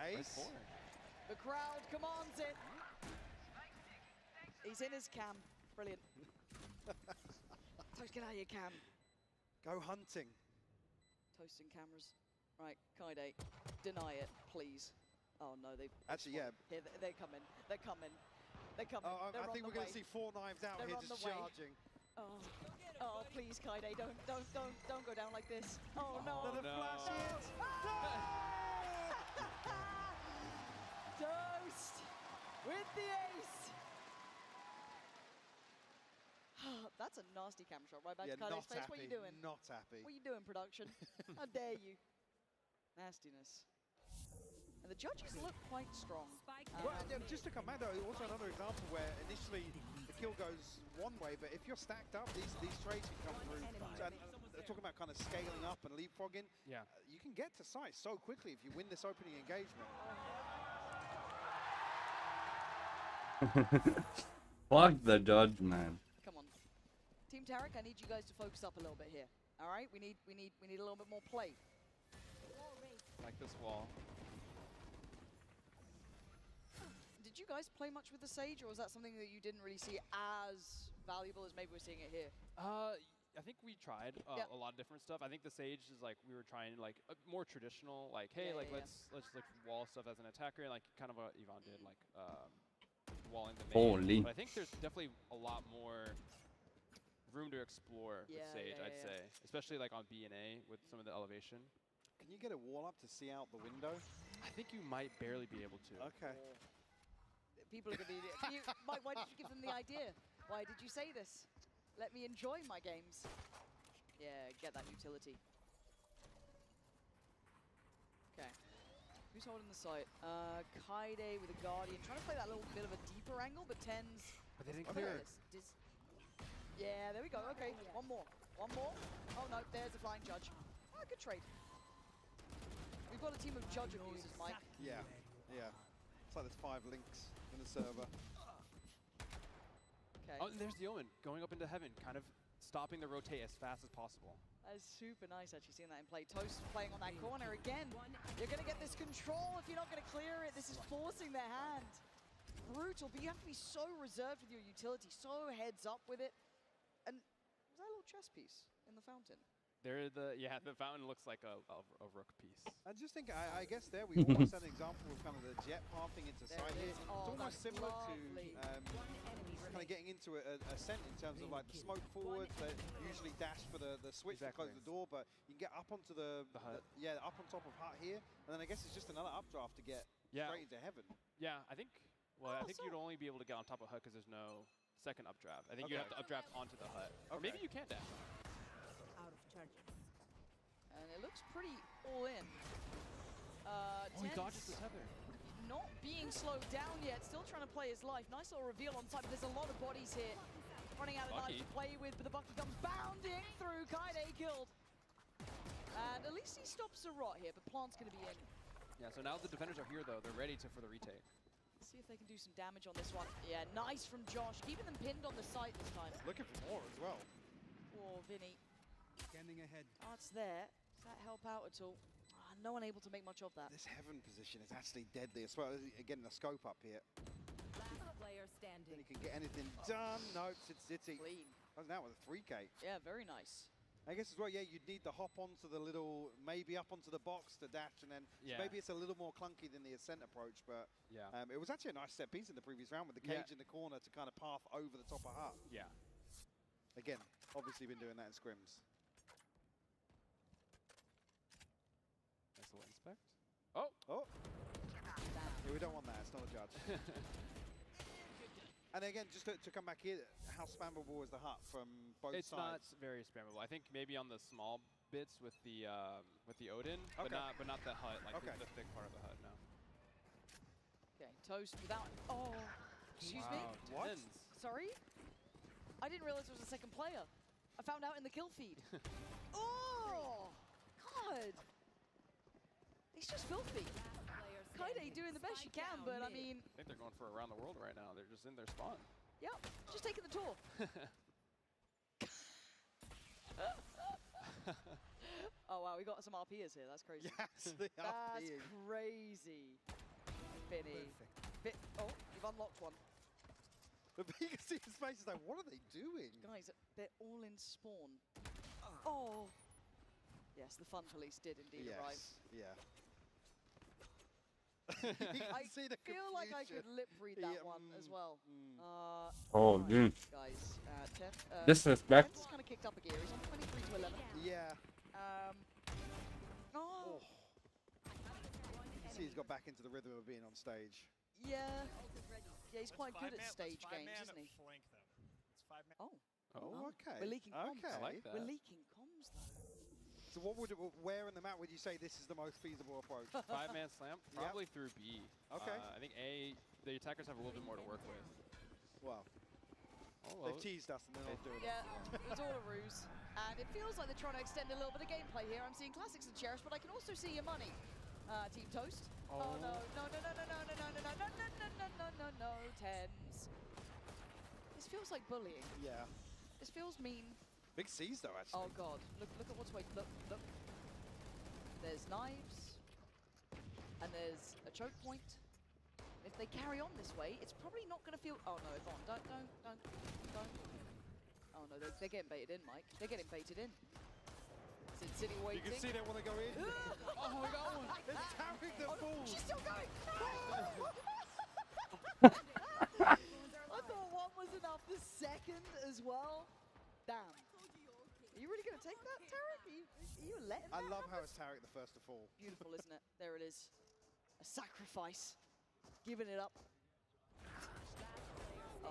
Ace. 4. The crowd commands it. He's in his cam. Brilliant. Toast, get out of your cam. Go hunting. Toasting cameras. Right, Kaide, deny it, please. Oh no, they've... Actually, yeah. Here, they're coming. They're coming. They're coming. Oh, They're I on think the we're going way. to see 4 knives out They're here on just the way. charging. Oh, please, Kaide, don't go down like this. Oh no. Another flash hit. Toast with the ace. That's a nasty camera shot right back to Kaide's face. What are you doing? Not happy. What are you doing, production? How dare you? Nastiness. And the judges look quite strong. Well, just to come back though, also another example where initially the kill goes one way, but if you're stacked up, these trades can come through. And talking about kind of scaling up and leapfrogging, you can get to sight so quickly if you win this opening engagement. Fuck the judge, man. Come on. Team Tarek, I need you guys to focus up a little bit here. All right? We need a little bit more play. Like this wall. Did you guys play much with the Sage, or was that something that you didn't really see as valuable as maybe we're seeing it here? I think we tried a lot of different stuff. I think the Sage is like we were trying like more traditional, like hey, like let's like wall stuff as an attacker, and like kind of what Yvonne did, like walling the main. Holy. But I think there's definitely a lot more room to explore with Sage, I'd say, especially like on B and A with some of the elevation. Can you get a wall up to see out the window? I think you might barely be able to. Okay. People are going to be... Mike, why did you give them the idea? Why did you say this? Let me enjoy my games. Yeah, get that utility. Okay. Who's holding the site? Kaide with a Guardian. Trying to play that little bit of a deeper angle, but Tens... But they didn't clear it. Yeah, there we go. Okay, one more. One more. Oh, no, there's the flying judge. Ah, good trade. We've got a team of judge abusers, Mike. Yeah, yeah. It's like there's 5 links in the server. Okay. Oh, and there's the Omen going up into heaven, kind of stopping the rotate as fast as possible. That is super nice, actually, seeing that in play. Toast playing on that corner again. You're going to get this control if you're not going to clear it. This is forcing their hand. Brutal, but you have to be so reserved with your utility, so heads up with it. And was that a little chess piece in the fountain? The fountain looks like a rook piece. I just think, I guess there we almost had an example of kind of the jet pathing into sight here. It's almost similar to kind of getting into a ascent in terms of like the smoke forward. They usually dash for the switch to close the door, but you can get up onto the hut. Yeah, up on top of hut here, and then I guess it's just another updraft to get straight into heaven. Yeah, I think you'd only be able to get on top of hut because there's no second updraft. I think you have to updraft onto the hut. Or maybe you can dash. Out of charges. And it looks pretty all in. He dodges the tether. Not being slowed down yet, still trying to play his life. Nice little reveal on side, but there's a lot of bodies here. Running out of knives to play with, but the Bucky comes bounding through. Kaide killed. And at least he stops the rot here, but Plant's going to be in. Yeah, so now the defenders are here, though. They're ready for the retake. Let's see if they can do some damage on this one. Yeah, nice from Josh. Keeping them pinned on the site this time. Looking for more as well. Poor Vinny. Scanning ahead. Oh, it's there. Does that help out at all? No one able to make much of that. This heaven position is actually deadly as well. Getting a scope up here. Last player standing. Then you can get anything done. Nope, it's City. Clean. That was a 3K. Yeah, very nice. I guess as well, yeah, you'd need to hop onto the little, maybe up onto the box to dash, and then so maybe it's a little more clunky than the ascent approach, but it was actually a nice set piece in the previous round with the cage in the corner to kind of path over the top of hut. Yeah. Again, obviously been doing that in scrims. Nice little inspect. Oh! Oh! Yeah, we don't want that, it's not a judge. And again, just to come back here, how spammable is the hut from both sides? It's not very spammable. I think maybe on the small bits with the Odin, but not the hut, like the thick part of the hut. No. Okay, Toast without. Oh, excuse me. What? Sorry, I didn't realize there was a second player. I found out in the kill feed. Oh, God! It's just filthy. Kaide doing the best you can, but I mean... I think they're going for around the world right now. They're just in their spawn. Yep, just taking the tour. Oh wow, we got some RPers here. That's crazy. Yes, the That's RPing. crazy. Finny. Oh, you've unlocked one. But you can see his face is like, what are they doing? Guys, they're all in spawn. Oh. Yes, the fun police did indeed arrive. Yeah. I feel like I could lip read that one as well. Oh, dude. Guys, Disrespect. Ten's kind of kicked up a gear. He's on 23 to 11. Yeah. Oh. You can see he's got back into the rhythm of being on stage. Yeah. Yeah, he's quite good at stage games, isn't he? Oh. Oh, okay. We're leaking comms. Okay. I like that. We're leaking comms, though. So where in the map would you say this is the most feasible approach? 5-man slam? Probably through B. Okay. I think A, the attackers have a little bit more to work with. Well, oh, they've teased us and they're not doing it. Yeah, it was all a ruse. And it feels like they're trying to extend a little bit of gameplay here. I'm seeing classics and cherish, but I can also see your money. Team Toast. Oh no, no, no, no, no, no, no, no, no, no, no, no, no, no, no, no, Tens. This feels like bullying. Yeah. This feels mean. Big C's though, actually. Oh god, look at what's waiting. Look. There's knives, and there's a choke point. If they carry on this way, it's probably not going to feel. Oh no, Yvonne, don't. Oh no, they're getting baited in, Mike. They're getting baited in. Sin City waiting. You can see they want to go in. Oh my god! It's Tarek that falls. She's still going. I thought one was enough the second as well. Damn. Are you really going to take that, Tarek? Are you letting I that love how happen? it's Tarek the first to fall. Beautiful, isn't it? There it is. A sacrifice. Giving it up. Oh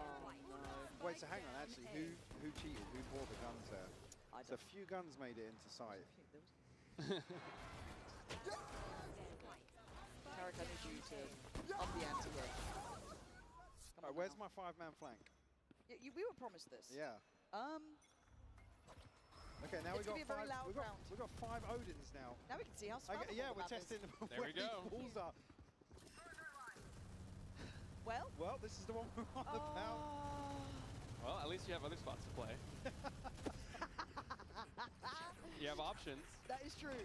no. Wait, so hang on, actually, who cheated? Who bought the guns there? So a few guns made it into sight. Tarek, I need you to up the ante here. Alright, where's my 5-man flank? We were promised this. Yeah. Okay, now It's we gonna be a very loud round. We've got 5 Odins now. Now we can see how spammable Yeah, the we're map is. testing There where we go. these walls are. Well, this is the one we're on about. Well, at least you have other spots to play. You have options. That is true.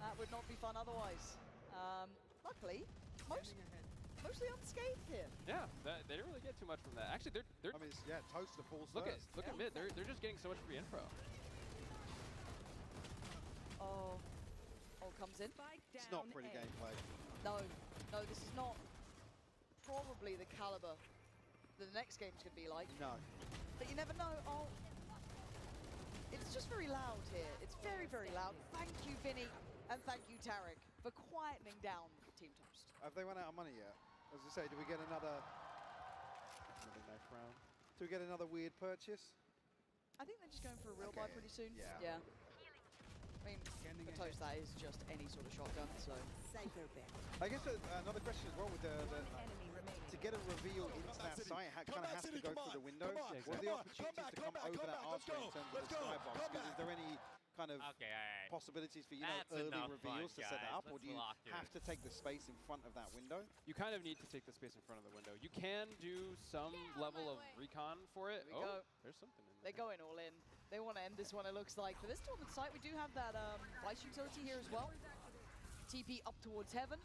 That would not be fun otherwise. Luckily, mostly unscathed here. Yeah, they didn't really get too much from that. Actually, they're. I mean, yeah, Toast the falls Look first. at mid. They're just getting so much free info. Oh, comes in. It's not pretty gameplay. No, this is not probably the caliber that the next game's gonna be like. No. But you never know. Oh, it's just very loud here. It's very, very loud. Thank you, Vinny, and thank you, Tarek, for quietening down Team Toast. Have they run out of money yet? As I say, do we get another knife round? Do we get another weird purchase? I think they're just going for a real buy pretty soon. Yeah. I mean, for Toast, that is just any sort of shotgun, so. I guess another question as well with to get a reveal into that site, it kind of has to go through the window. What are the opportunities to come over that archway in terms of the skybox? Because is there any kind of possibilities for early reveals to set that up, or do you have to take the space in front of that window? You kind of need to take the space in front of the window. You can do some level of recon for it. There we go. There's something in there. They're going all in. They want to end this one, it looks like. For this tournament site, we do have that Vice utility here as well. TP up towards heaven.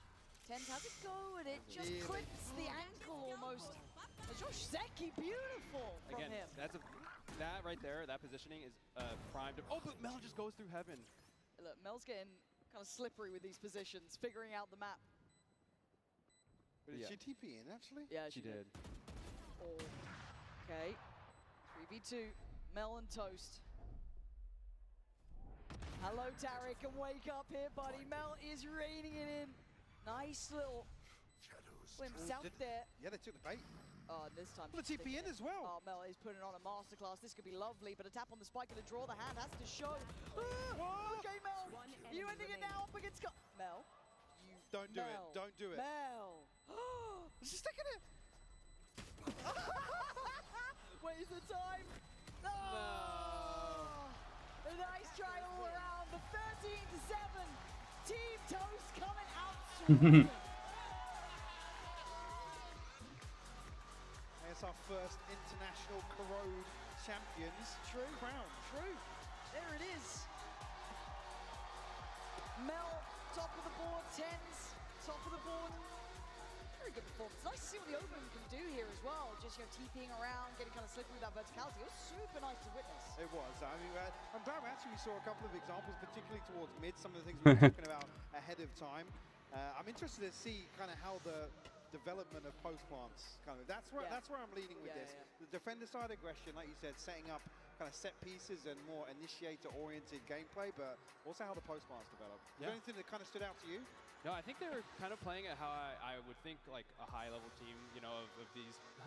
Tens has it go, and it just clips the ankle almost. Josh Zeki, beautiful from Again, him. that right there, that positioning is primed. Oh, but Mel just goes through heaven. Look, Mel's getting kind of slippery with these positions, figuring out the map. But did she TP in, actually? Yeah, she did. Oh, okay. 3v2, Mel and Toast. Hello, Tarek, and wake up here, buddy. Mel is reining it in. Nice little glimpse out there. Yeah, they took the bait. Oh, this time. Well, the TP in as well. Oh, Mel is putting on a masterclass. This could be lovely, but a tap on the spike and a draw. The hand has to show. Okay, Mel. You ending it now up against Mel. Don't do it. Don't do it. Mel. She's sticking it. Where's the time? Oh! A nice try all around. The 13-7. Team Toast coming out swinging. It's our first international Corrode champions crown. True. There it is. Mel, top of the board. Tens, top of the board. Very good performance. Nice to see what the Open can do here as well. Just, TPing around, getting kind of slippery with that verticality. It was super nice to witness. It was. I mean, I'm glad actually we saw a couple of examples, particularly towards mid, some of the things we were talking about ahead of time. I'm interested to see kind of how the development of post plants that's where I'm leading with this. The defender side aggression, like you said, setting up kind of set pieces and more initiator oriented gameplay, but also how the post plants develop. Is there anything that kind of stood out to you? No, I think they were kind of playing it how I would think like a high level team,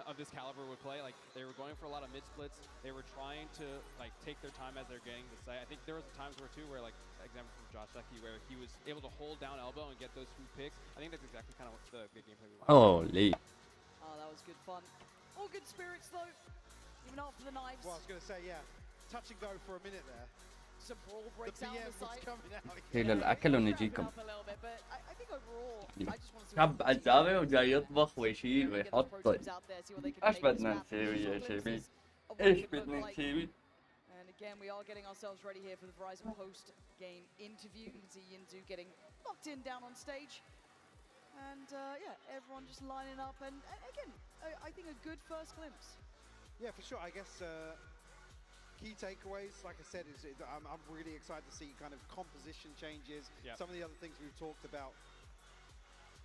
of this caliber would play. Like they were going for a lot of mid splits. They were trying to like take their time as they're getting the site. I think there was times where example from Josh Zeki, where he was able to hold down elbow and get those 2 picks. I think that's exactly kind of what the gameplay we want. Holy. Oh, that was good fun. All good spirits though, even after the knives. Well, I was going to say, touch and go for a minute there. Some brawl breaks out on the side. Coming out. هي للأكل ونجيكم. Up a little bit, but I think overall شاب عزابي وجاي يطبخ ويشيل ويحط. ايش بدنا نسوي يا شباب؟ ايش بدنا نسوي؟ And again, we are getting ourselves ready here for the Verizon post-game interview. You can see Yinzu getting locked in down on stage. And yeah, everyone just lining up. And again, I think a good first glimpse. Yeah, for sure. I guess key takeaways, like I said, is I'm really excited to see kind of composition changes, some of the other things we've talked about.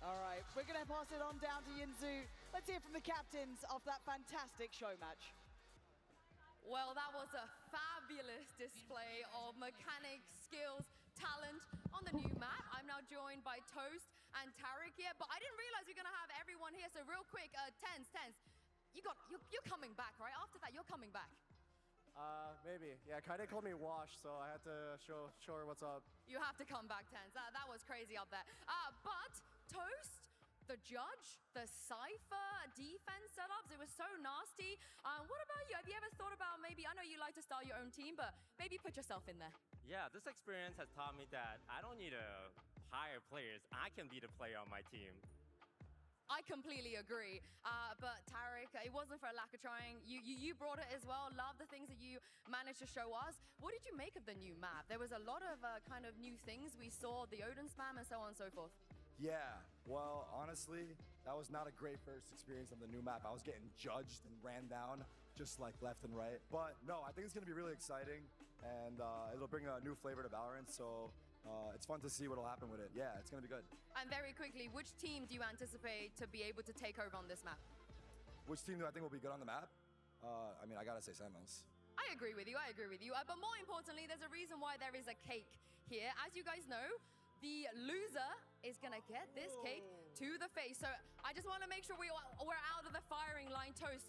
All right, we're going to pass it on down to Yinzu. Let's hear from the captains of that fantastic show match. Well, that was a fabulous display of mechanics, skills, talent on the new map. I'm now joined by Toast and Tarek here, but I didn't realize you're going to have everyone here. So real quick, Tens, you're coming back, right? After that, you're coming back. Maybe. Yeah, Kaide called me Wash, so I had to show her what's up. You have to come back, Tens. That was crazy up there. But Toast, the judge, the Cypher, defense setups, it was so nasty. What about you? Have you ever thought about maybe, I know you like to start your own team, but maybe put yourself in there? Yeah, this experience has taught me that I don't need to hire players. I can be the player on my team. I completely agree. But Tarek, it wasn't for a lack of trying. You brought it as well. Love the things that you managed to show us. What did you make of the new map? There was a lot of kind of new things. We saw the Odin spam and so on and so forth. Yeah, well, honestly, that was not a great first experience on the new map. I was getting judged and ran down just like left and right. But no, I think it's going to be really exciting, and it'll bring a new flavor to Valorant, so it's fun to see what'll happen with it. Yeah, it's going to be good. And very quickly, which team do you anticipate to be able to take over on this map? Which team do I think will be good on the map? I mean, I gotta say Sentinels. I agree with you, But more importantly, there's a reason why there is a cake here. As you guys know, the loser is gonna get this cake to the face. So I just want to make sure we're out of the firing line. Toast.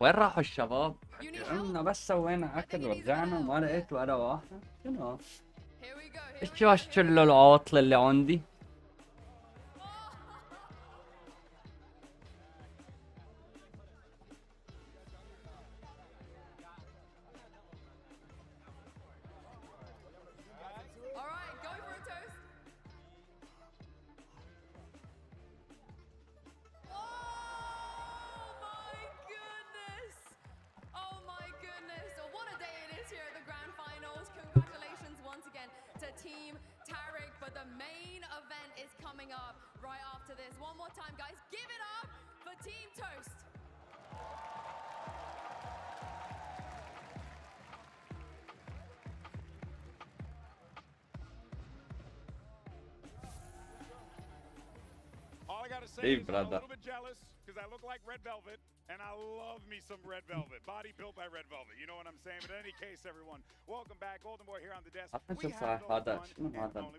وين راحوا الشباب؟ قمنا بس سوينا اكل ورجعنا وما لقيت ولا واحد. شنو؟ ايش كل العواطل اللي عندي؟ Team Tarek, but the main event is coming up right after this. One more time, guys, give it up for Team Toast. All I gotta say is I'm a little bit jealous because I look like Red Velvet, and I love me some Red Velvet. Body built by Red Velvet, you know what I'm saying? But in any case, everyone, welcome back. Golden Boy here on the desk. We have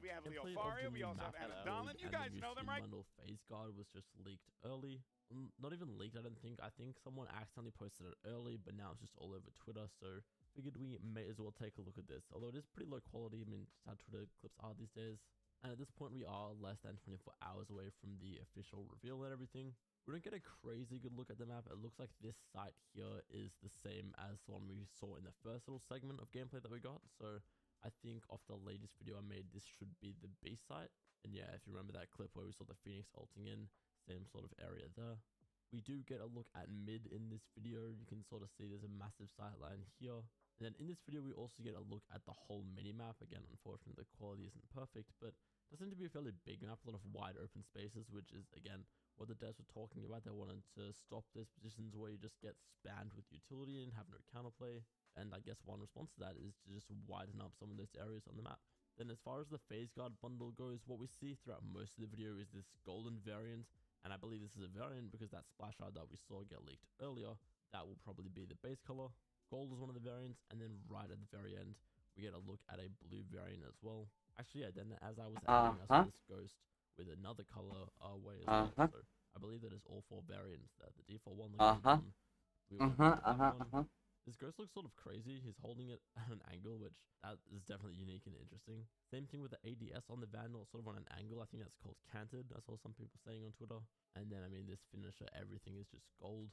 we have Leo Faria, we also have Anna Dolan. You guys know them, right? Bundle phase guard was just leaked early. Not even leaked, I don't think. I think someone accidentally posted it early, but now it's just all over Twitter, so figured we may as well take a look at this. Although it is pretty low quality, I mean, just how Twitter clips are these days. And at this point, we are less than 24 hours away from the official reveal and everything. We don't get a crazy good look at the map. It looks like this site here is the same as the one we saw in the first little segment of gameplay that we got. So I think off the latest video I made, this should be the B site. And yeah, if you remember that clip where we saw the Phoenix ulting in, same sort of area there. We do get a look at mid in this video. You can sort of see there's a massive sight line here. And then in this video, we also get a look at the whole mini-map. Again, unfortunately, the quality isn't perfect, but it does seem to be a fairly big map, a lot of wide open spaces, which is, again, what the devs were talking about. They wanted to stop these positions where you just get spammed with utility and have no counterplay. And I guess one response to that is to just widen up some of those areas on the map. Then as far as the phase guard bundle goes, what we see throughout most of the video is this golden variant. And I believe this is a variant because that splash art that we saw get leaked earlier, that will probably be the base color. Gold is one of the variants, and then right at the very end, we get a look at a blue variant as well. Actually, yeah, then as I was editing, I saw this ghost with another color way as well. So I believe that is all four variants. The default one looks This ghost looks sort of crazy. He's holding it at an angle, which that is definitely unique and interesting. Same thing with the ADS on the Vandal, sort of on an angle. I think that's called canted. I saw some people saying on Twitter. And then, I mean, this finisher, everything is just gold.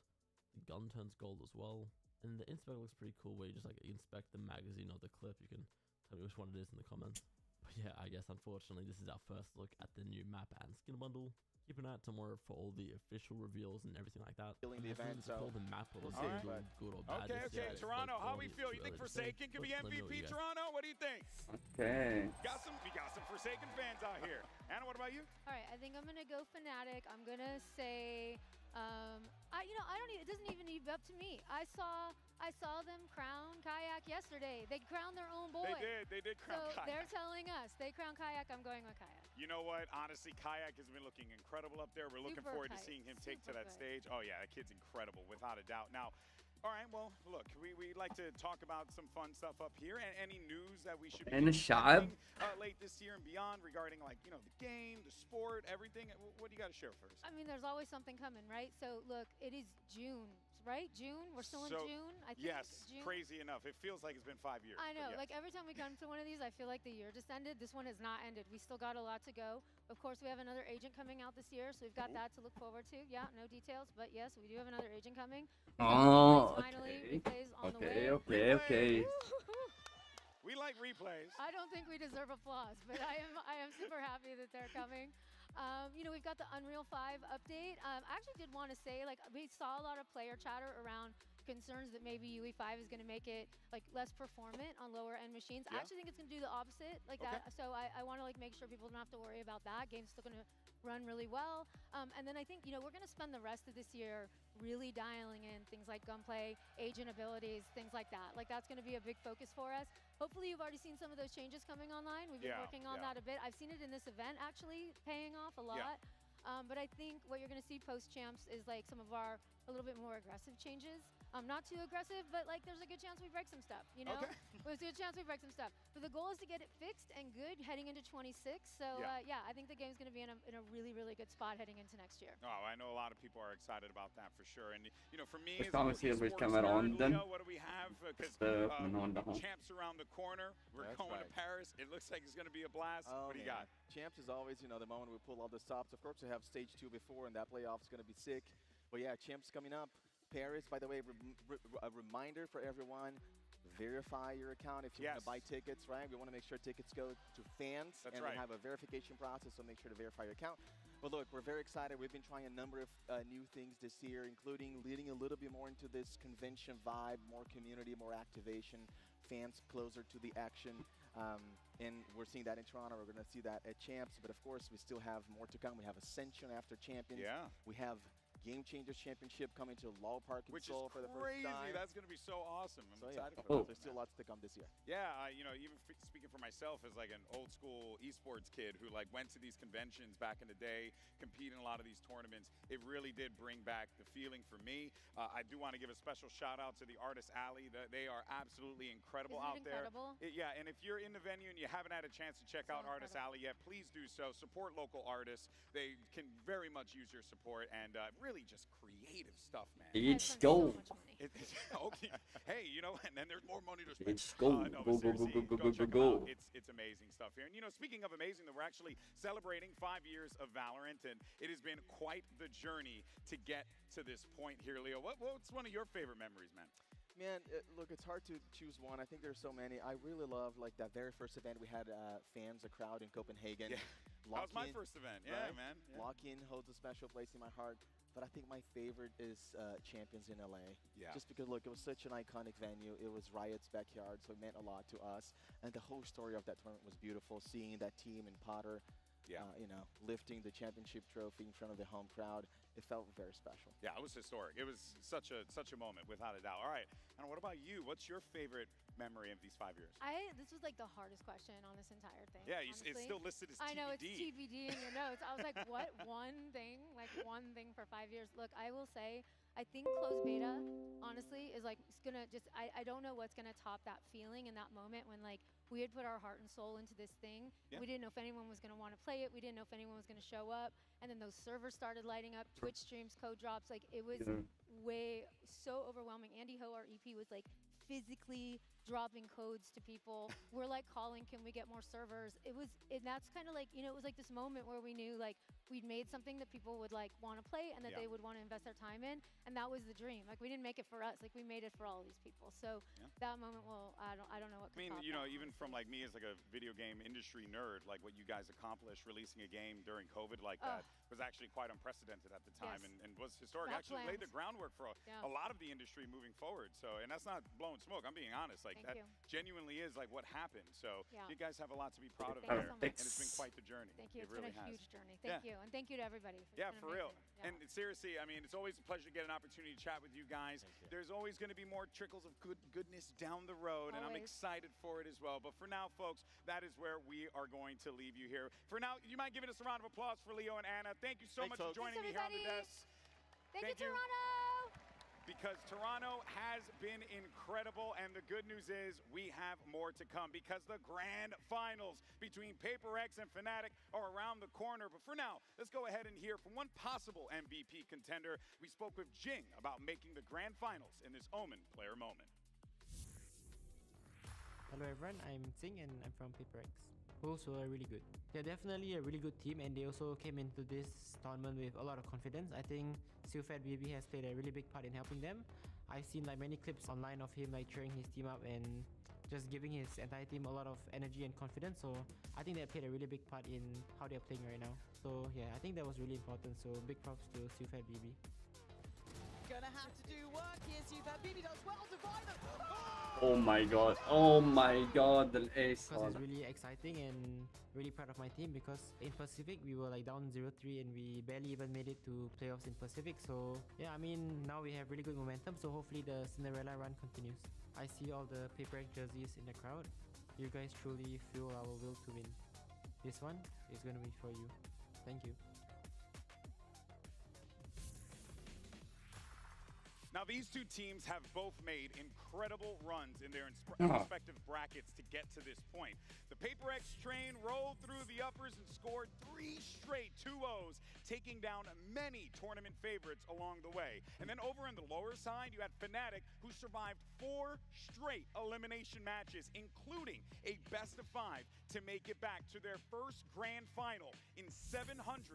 The gun turns gold as well. And the inspect looks pretty cool, where you just like inspect the magazine or the clip. You can Tell me which one it is in the comments. But yeah, I guess unfortunately this is our first look at the new map and skin bundle. Keep an eye out tomorrow for all the official reveals and everything like that. Feeling the event, so the map will we'll see, be good or bad. Okay, Toronto, how we feel? You think Forsaken could be MVP, Toronto? What do you think? Okay. We got some Forsaken fans out here. Anna, what about you? All right, I think I'm gonna go Fnatic. I'm gonna say, it doesn't even need up to me. I saw them crown Kayak yesterday. They crowned their own boy. They did crown Kayak. So they're telling us they crown Kayak. I'm going with Kayak. You know what? Honestly, Kayak has been looking incredible up there. We're looking forward to seeing him take to that stage. Oh yeah, that kid's incredible, without a doubt. Now, all right, well, look, we like to talk about some fun stuff up here. And any news that we should be expecting late this year and beyond regarding, like, the game, the sport, everything. What do you got to share first? I mean, there's always something coming, right? So look, it is June, right? June? We're still in June, I think. Yes, June? Crazy enough. It feels like it's been 5 years. I know. Yes. Like, every time we come to one of these, I feel like the year just ended. This one has not ended. We still got a lot to go. Of course, we have another agent coming out this year, so we've got that to look forward to. Yeah, no details, but yes, we do have another agent coming. Replays on the way. Okay. We like replays. I don't think we deserve applause, but I am super happy that they're coming. We've got the Unreal 5 update. I actually did want to say, like, we saw a lot of player chatter around concerns that maybe UE5 is going to make it like less performant on lower end machines. I actually think it's going to do the opposite, like that. So I want to make sure people don't have to worry about that. Game's still going to run really well. And then I think we're going to spend the rest of this year really dialing in things like gunplay, agent abilities, things like that. Like, that's going to be a big focus for us. Hopefully you've already seen some of those changes coming online. We've been working on that a bit. I've seen it in this event actually paying off a lot. But I think what you're going to see post champs is like some of our a little bit more aggressive changes. Not too aggressive, but like there's a good chance we break some stuff, There's a good chance we break some stuff. But the goal is to get it fixed and good heading into 26. So I think the game's going to be in a really, really good spot heading into next year. Oh, I know a lot of people are excited about that for sure. And for me, what do we have? Because champs around the corner. We're going to Paris. It looks like it's going to be a blast. What do you got? Champs is always, the moment we pull all the stops. Of course, we have stage 2 before, and that playoff is going to be sick. But yeah, champs coming up. Paris, by the way, a reminder for everyone, verify your account if you want to buy tickets, right? We want to make sure tickets go to fans. We have a verification process, so make sure to verify your account. But look, we're very excited. We've been trying a number of new things this year, including leading a little bit more into this convention vibe, more community, more activation, fans closer to the action. And we're seeing that in Toronto. We're going to see that at Champs. But of course, we still have more to come. We have Ascension after Champions. We have Game Changers Championship coming to Law Park in Seoul for the first time. That's going to be so awesome. I'm excited for that. There's still lots to come this year. Yeah, even speaking for myself as like an old school esports kid who like went to these conventions back in the day, compete in a lot of these tournaments, it really did bring back the feeling for me. I do want to give a special shout out to the Artist Alley. They are absolutely incredible out there. And if you're in the venue and you haven't had a chance to check out Artist Alley yet, please do so. Support local artists. They can very much use your support, and really just creative stuff, man. Let's go. Okay. Hey, and then there's more money to spend. Let's go. Go. It's amazing stuff here. And speaking of amazing, we're actually celebrating 5 years of Valorant, and it has been quite the journey to get to this point here, Leo. What's one of your favorite memories, man? Man, look, it's hard to choose one. I think there's so many. I really love like that very first event we had fans, a crowd in Copenhagen. Yeah. That was my first event. Yeah, man. Yeah. Lock-in holds a special place in my heart. But I think my favorite is Champions in LA. Yeah. Just because, look, it was such an iconic venue. It was Riot's backyard, so it meant a lot to us. And the whole story of that tournament was beautiful. Seeing that team and Potter, lifting the championship trophy in front of the home crowd, it felt very special. Yeah, it was historic. It was such a moment, without a doubt. All right, and what about you? What's your favorite memory of these 5 years? This was like the hardest question on this entire thing. Yeah, it's still listed as TBD. I know, it's TBD in your notes. I was like, what one thing for 5 years? Look, I will say, I think closed beta, honestly, is like, it's gonna just, I don't know what's gonna top that feeling in that moment when like we had put our heart and soul into this thing. Yeah. We didn't know if anyone was gonna wanna play it. We didn't know if anyone was gonna show up. And then those servers started lighting up, Twitch streams, code drops. Like, it was so overwhelming. Andy Ho, our EP, was like physically dropping codes to people. We're like calling, can we get more servers? And that's kind of like, it was like this moment where we knew like we'd made something that people would like want to play and that they would want to invest their time in, and that was the dream. Like we didn't make it for us, like we made it for all of these people. So that moment, well, I don't know what. I mean, you know, even from like me as like a video game industry nerd, like what you guys accomplished releasing a game during COVID like that was actually quite unprecedented at the time and was historic. Not Actually laid the planned. groundwork for a lot of the industry moving forward. So, and that's not blowing smoke. I'm being honest. Like Thank that you. genuinely is like what happened. So you guys have a lot to be proud of Thank you there. so much. And it's been quite the journey. Thank you. It It's really been a has. huge journey. Thank you, and thank you to everybody. Yeah, It's for been real. amazing. And seriously, I mean, it's always a pleasure to get an opportunity to chat with you guys. There's always going to be more trickles of goodness down the road, and I'm Always. excited for it as well. But for now, folks, that is where we are going to leave you here. For now, you mind giving us a round of applause for Leo and Anna. Thank you so much for joining me here on the desk. Thank you, Toronto. Because Toronto has been incredible, and the good news is we have more to come because the grand finals between Paper X and Fnatic are around the corner. But for now, let's go ahead and hear from one possible MVP contender. We spoke with Jing about making the grand finals in this Omen player moment. Hello everyone, I'm Tsing and I'm from PaperX. Wolves were really good. They're definitely a really good team, and they also came into this tournament with a lot of confidence. I think Silfat BB has played a really big part in helping them. I've seen like many clips online of him like cheering his team up and just giving his entire team a lot of energy and confidence. So I think that played a really big part in how they're playing right now. So yeah, I think that was really important. So big props to Silfat BB. Gonna have to do work here. Silfat BB does well to find them. Oh my god. Oh my god. The ace. Because it's really exciting and really proud of my team, because in Pacific we were like down 0-3 and we barely even made it to playoffs in Pacific. So yeah, I mean now we have really good momentum, so hopefully the Cinderella run continues. I see all the PaperX jerseys in the crowd. You guys truly fuel our will to win. This one is gonna be for you. Thank you. Now, these two teams have both made incredible runs in their respective brackets to get to this point. The PaperX train rolled through the uppers and scored 3 straight 2-0s, taking down many tournament favorites along the way. And then over on the lower side, you had Fnatic, who survived 4 straight elimination matches, including a best-of-5, to make it back to their first grand final in 728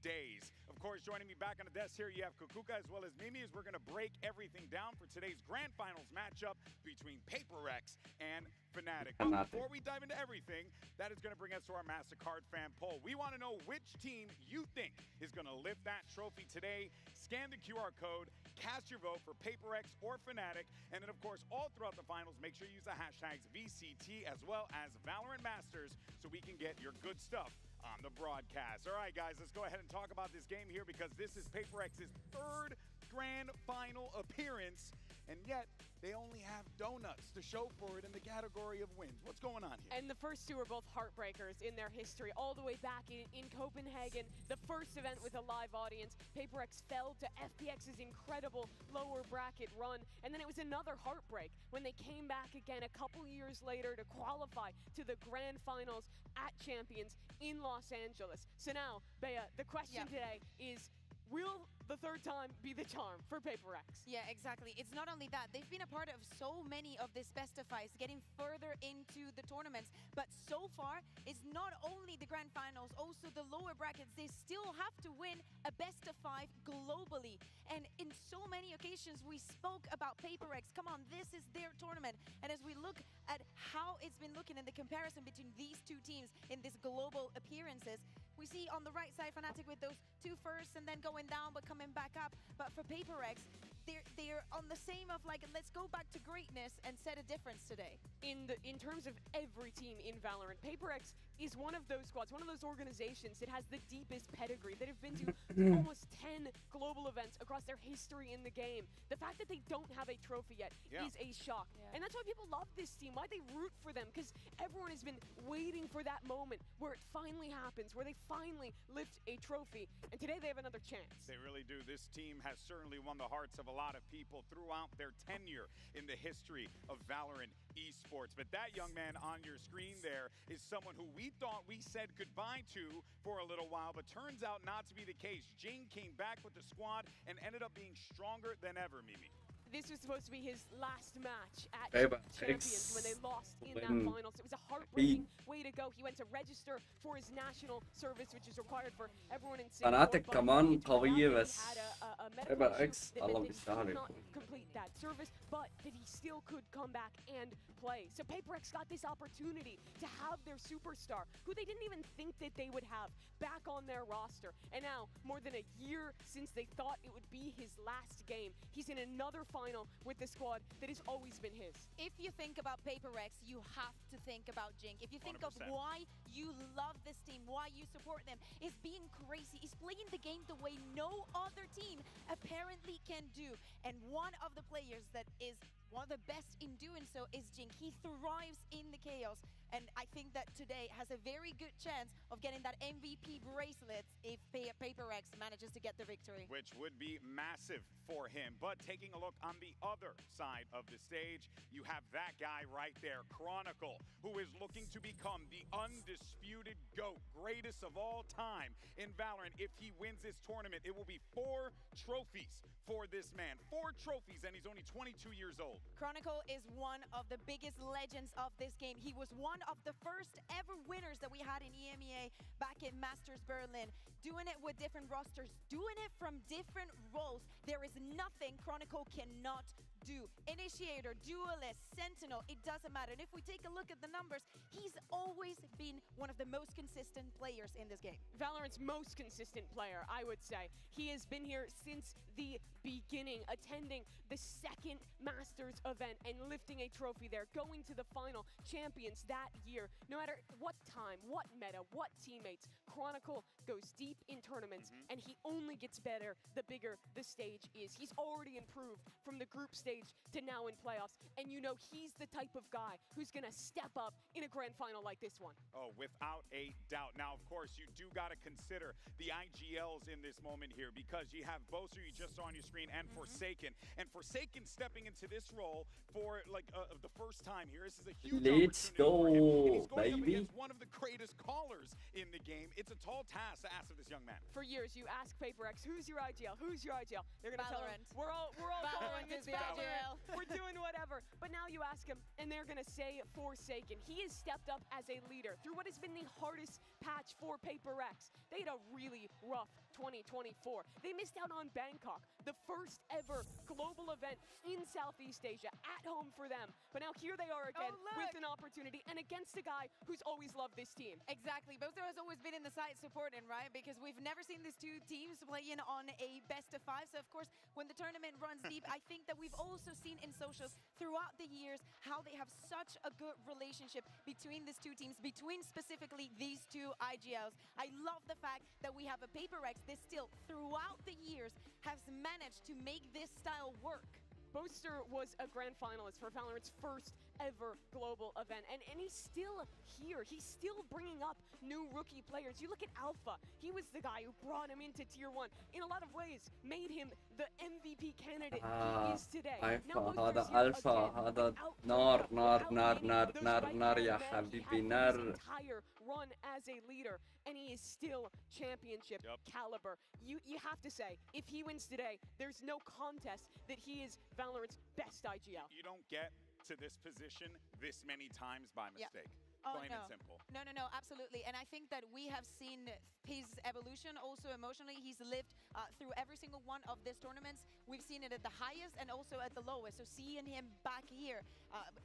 days. Of course, joining me back on the desk here, you have Kukuka as well as Mimi, as we're going to break everything down for today's grand finals matchup between PaperX and Fnatic. But before we dive into everything, that is going to bring us to our MasterCard fan poll. We want to know which team you think is going to lift that trophy today. Scan the QR code, cast your vote for PaperX or Fnatic, and then of course all throughout the finals, make sure you use the hashtags VCT as well as Valorant Masters so we can get your good stuff on the broadcast. All right, guys, let's go ahead and talk about this game here, because this is PaperX's 3rd grand final appearance, and yet they only have donuts to show for it in the category of wins. What's going on here? And the first two are both heartbreakers in their history, all the way back in Copenhagen, the first event with a live audience. PaperX fell to FPX's incredible lower bracket run, and then it was another heartbreak when they came back again a couple years later to qualify to the grand finals at Champions in Los Angeles. So now, Bea, the question today is, will the 3rd time be the charm for PaperX? Yeah, exactly. It's not only that. They've been a part of so many of these best-of-5s, getting further into the tournaments. But so far, it's not only the grand finals, also the lower brackets. They still have to win a best-of-5 globally. And in so many occasions, we spoke about PaperX. Come on, this is their tournament. And as we look at how it's been looking in the comparison between these two teams in these global appearances, we see on the right side Fnatic with those 2 firsts and then going down but coming back up. But for PaperX, they're on the same of like, let's go back to greatness and set a difference today. In terms of every team in Valorant, PaperX is one of those squads, one of those organizations that has the deepest pedigree, that have been to almost 10 global events across their history in the game. The fact that they don't have a trophy yet is a shock. And that's why people love this team, why they root for them, because everyone has been waiting for that moment where it finally happens, where they finally lift a trophy. And today they have another chance. They really do. This team has certainly won the hearts of a lot of people throughout their tenure in the history of Valorant esports. But that young man on your screen there is someone who we thought we said goodbye to for a little while, but turns out not to be the case. Jing came back with the squad and ended up being stronger than ever, Mimi. This was supposed to be his last match at Payback Champions when they X lost in that win finals. It was a heartbreaking way to go. He went to register for his national service, which is required for everyone in Singapore. فناتك كمان He قوية had بس a medical Payback issue X that الله meant that he بيستاهل could not يكون. complete that service, but that he still could come back and play. So PaperX got this opportunity to have their superstar, who they didn't even think that they would have, back on their roster. And now, more than a year since they thought it would be his last game, he's in another final with the squad that has always been his. If you think about PaperX, you have to think about Jink. If you think 100%. of why you love this team, why you support them, it's being crazy. It's playing the game the way no other team apparently can do. And one of the players that is one of the best in doing so is Jink. He thrives in the chaos. And I think that today has a very good chance of getting that MVP bracelet if PaperX manages to get the victory. Which would be massive for him. But taking a look on the other side of the stage, you have that guy right there, Chronicle, who is looking to become the undisputed GOAT, greatest of all time in Valorant. If he wins this tournament, it will be 4 trophies for this man. 4 trophies, and he's only 22 years old. Chronicle is one of the biggest legends of this game. He was one of the first ever winners that we had in EMEA back in Masters Berlin. Doing it with different rosters, doing it from different roles. There is nothing Chronicle cannot do. Initiator, Duelist, Sentinel, it doesn't matter. And if we take a look at the numbers, he's always been one of the most consistent players in this game. Valorant's most consistent player, I would say. He has been here since the beginning, attending the second Masters event and lifting a trophy there, going to the final champions that year. No matter what time, what meta, what teammates, Chronicle goes deep in tournaments, and he only gets better the bigger the stage is. He's already improved from the group stage to now in playoffs, and you know he's the type of guy who's gonna step up in a grand final like this one. Oh, without a doubt. Now, of course, you do got to consider the IGLs in this moment here, because you have Boaster, you just saw on your screen, and Forsaken. And Forsaken stepping into this role for like the first time here. This is a huge Let's opportunity for him. And he's go going up baby. against one of the greatest callers in the game. It's a tall task to ask of this young man. For years, you ask PaperX, who's your IGL? Who's your IGL? They're gonna tell him, Valorant. we're all Valorant calling, is it's the Valorant. IGL. We're doing whatever. But now you ask him, and they're gonna say Forsaken. He has stepped up as a leader through what has been the hardest patch for PaperX. They had a really rough 2024. They missed out on Bangkok, the first ever global event in Southeast Asia, at home for them. But now here they are again with an opportunity and against a guy who's always loved this team. Exactly. Boaster has always been in the side supporting, right? Because we've never seen these two teams playing on a best of 5. So, of course, when the tournament runs deep, I think that we've also seen in socials throughout the years how they have such a good relationship between these two teams, between specifically these two IGLs. I love the fact that we have a PaperX that still, throughout the years, has managed to make this style work. Boaster was a grand finalist for Valorant's first ever global event, and he's still here. He's still bringing up new rookie players. You look at Alpha. He was the guy who brought him into Tier 1. In a lot of ways, made him the MVP candidate he is today. ألفا هذا ألفا هذا نار نار نار نار نار نار يا حبيبي نار. Entire run as a leader, and he is still championship caliber. You have to say, if he wins today, there's no contest that he is Valorant's best IGL. You don't get to this position this many times by mistake. Oh, Plain no. and simple. No, absolutely. And I think that we have seen his evolution also emotionally. He's lived through every single one of these tournaments. We've seen it at the highest and also at the lowest. So seeing him back here,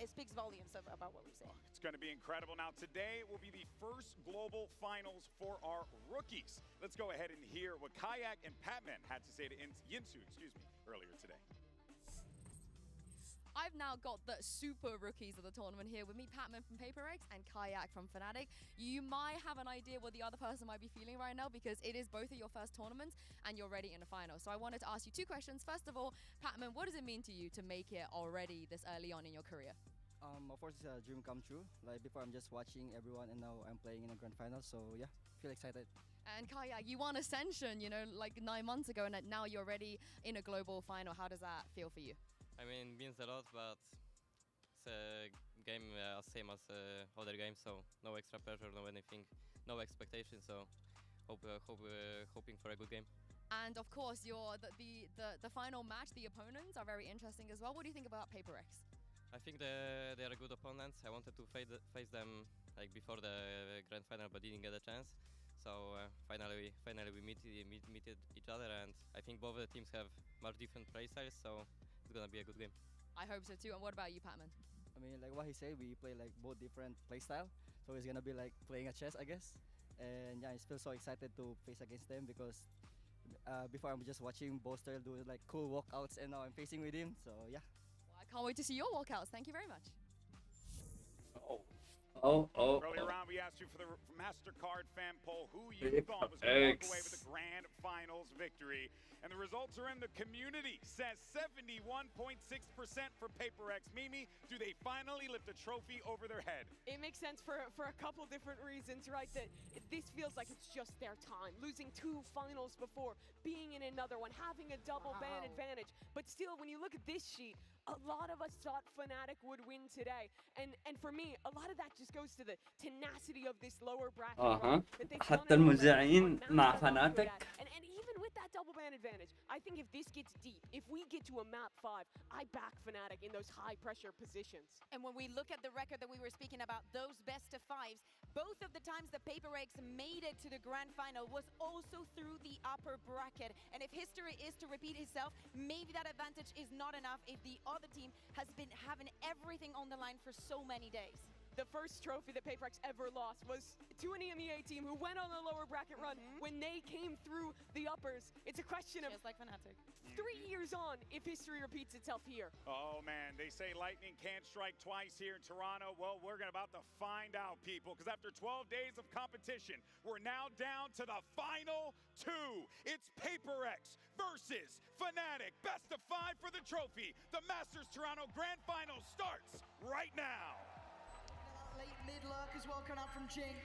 it speaks volumes about what we say. It's going to be incredible. Now, today will be the first global finals for our rookies. Let's go ahead and hear what Kayak and Patman had to say to Yinsu, earlier today. I've now got the super rookies of the tournament here with me, Patman from PaperX and Kayak from Fnatic. You might have an idea what the other person might be feeling right now, because it is both of your first tournaments and you're already in the final. So I wanted to ask you 2 questions. First of all, Patman, what does it mean to you to make it already this early on in your career? Of course, it's a dream come true. Like before, I'm just watching everyone, and now I'm playing in a grand final. So yeah, feel excited. And Kayak, you won Ascension, like 9 months ago, and now you're already in a global final. How does that feel for you? I mean, means a lot, but it's a game same as other games, so no extra pressure, no anything, no expectations. So hoping for a good game. And of course, the final match, the opponents are very interesting as well. What do you think about PaperX? I think they are good opponents. I wanted to face them like before the grand final, but didn't get a chance. So finally we meet each other, and I think both of the teams have much different play styles, so it's gonna be a good game. I hope so too. And what about you, Patman? I mean, like what he said, we play like both different play style, so it's gonna be like playing a chess, I guess. And yeah, I feel so excited to face against them because before I'm just watching Boaster do like cool walkouts, and now I'm facing with him. So yeah. Well, I can't wait to see your walkouts. Thank you very much. Earlier on, we asked you for the MasterCard fan poll who you thought was going to walk away with the grand finals victory. And the results are in. The community says 71.6% for PaperX. Mimi, do they finally lift a trophy over their head? It makes sense for a couple different reasons, right? That this feels like it's just their time. Losing 2 finals before, being in another one, having a double ban advantage. But still, when you look at this sheet, a lot of us thought Fnatic would win today. And for me, a lot of that just goes to the tenacity of this lower bracket run, that they've حتى المذيعين مع فناتك. And even with that double ban advantage, I think if this gets deep, if we get to a map 5, I back Fnatic in those high pressure positions. And when we look at the record that we were speaking about, those best of 5s, both of the times that PaperX made it to the grand final was also through the upper bracket. And if history is to repeat itself, maybe that advantage is not enough if the other team has been having everything on the line for so many days. The first trophy that PaperX ever lost was to an EMEA team who went on a lower bracket run when they came through the uppers. It's a question of just like Fnatic. 3 years on if history repeats itself here. Oh man, they say lightning can't strike twice here in Toronto. Well, we're about to find out, people, because after 12 days of competition, we're now down to the final 2. It's PaperX versus Fnatic. Best of 5 for the trophy. The Masters Toronto Grand Final starts right now. Late mid lurk as well, coming out from Jing.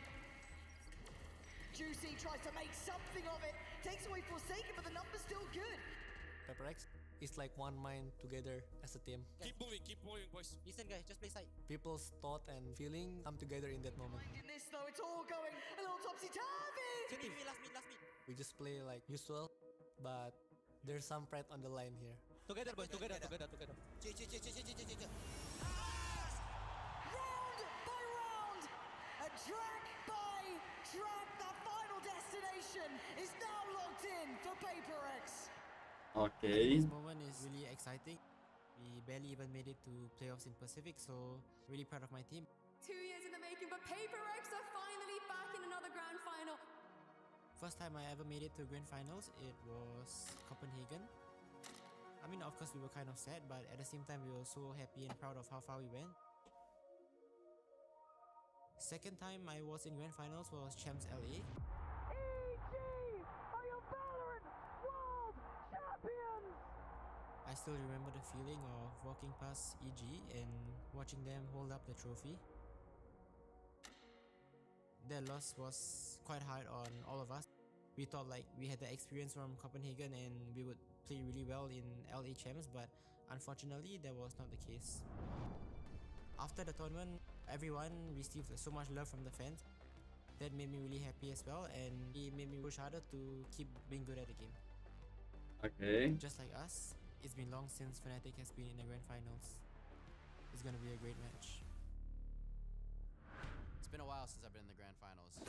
Juicy tries to make something of it. Takes away Forsaken, but the number's still good. PaperX is like one mind together as a team. Keep moving, boys. Listen, guys, just play side. People's thought and feeling come together in that moment. In this though, it's all going a little topsy-turvy. Last mid. We just play like usual, but there's some pride on the line here. Together, boys, together. Track by track, the final destination is now locked in for PaperX. Okay. This moment is really exciting. We barely even made it to playoffs in Pacific, so really proud of my team. 2 years in the making, but PaperX are finally back in another grand final. First time I ever made it to grand finals, it was Copenhagen. I mean, of course we were kind of sad, but at the same time we were so happy and proud of how far we went. Second time I was in grand finals was Champs LA. EG are your Valorant World Champions! I still remember the feeling of walking past EG and watching them hold up the trophy. Their loss was quite hard on all of us. We thought like we had the experience from Copenhagen and we would play really well in LA Champs, but unfortunately that was not the case. After the tournament, everyone received so much love from the fans. That made me really happy as well, and it made me push harder to keep being good at the game. Okay. Just like us, it's been long since Fnatic has been in the grand finals. It's gonna be a great match. It's been a while since I've been in the grand finals.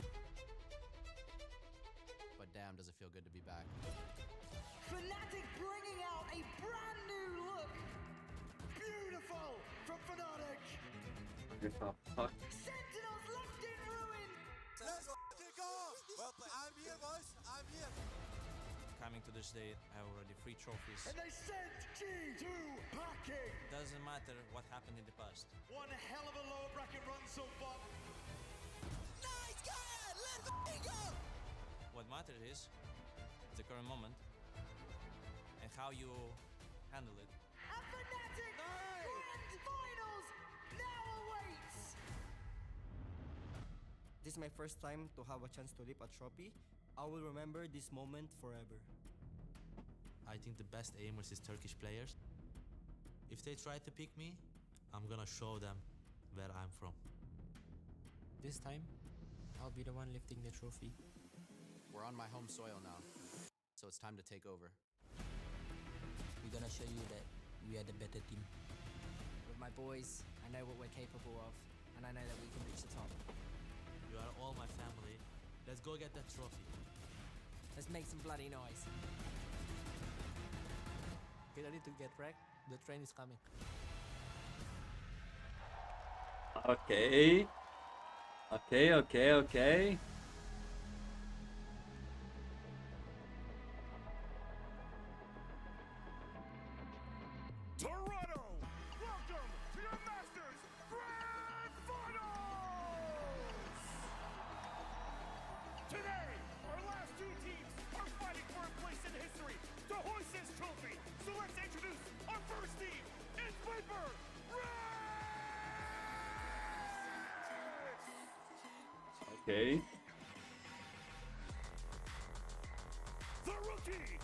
But damn, does it feel good to be back. Fnatic bringing out a brand new look. Beautiful from Fnatic. What the fuck? Sentinels left in ruin. Let's kick off. Well played. I'm here, boys. I'm here. Coming to this day, I have already 3 trophies. And they sent G2 packing. Doesn't matter what happened in the past. One hell of a lower bracket run so far. Nice guy. Let's go. What matters is the current moment and how you handle it. And Fnatic Grand Finals now awaits. This is my first time to have a chance to lift a trophy. I will remember this moment forever. I think the best aimers is Turkish players. If they try to pick me, I'm gonna show them where I'm from. This time, I'll be the one lifting the trophy. We're on my home soil now. So it's time to take over. We're gonna show you that we are the better team. With my boys, I know what we're capable of, and I know that we can reach the top. You are all my family. Let's go get that trophy. Let's make some bloody noise. Get ready to get wrecked. The train is coming. Okay. Okay. Toronto, welcome to your Masters Grand Finals! Today, our last two teams are fighting for a place in history to hoist this trophy. So let's introduce our first team. It's Viper Okay. the rookie,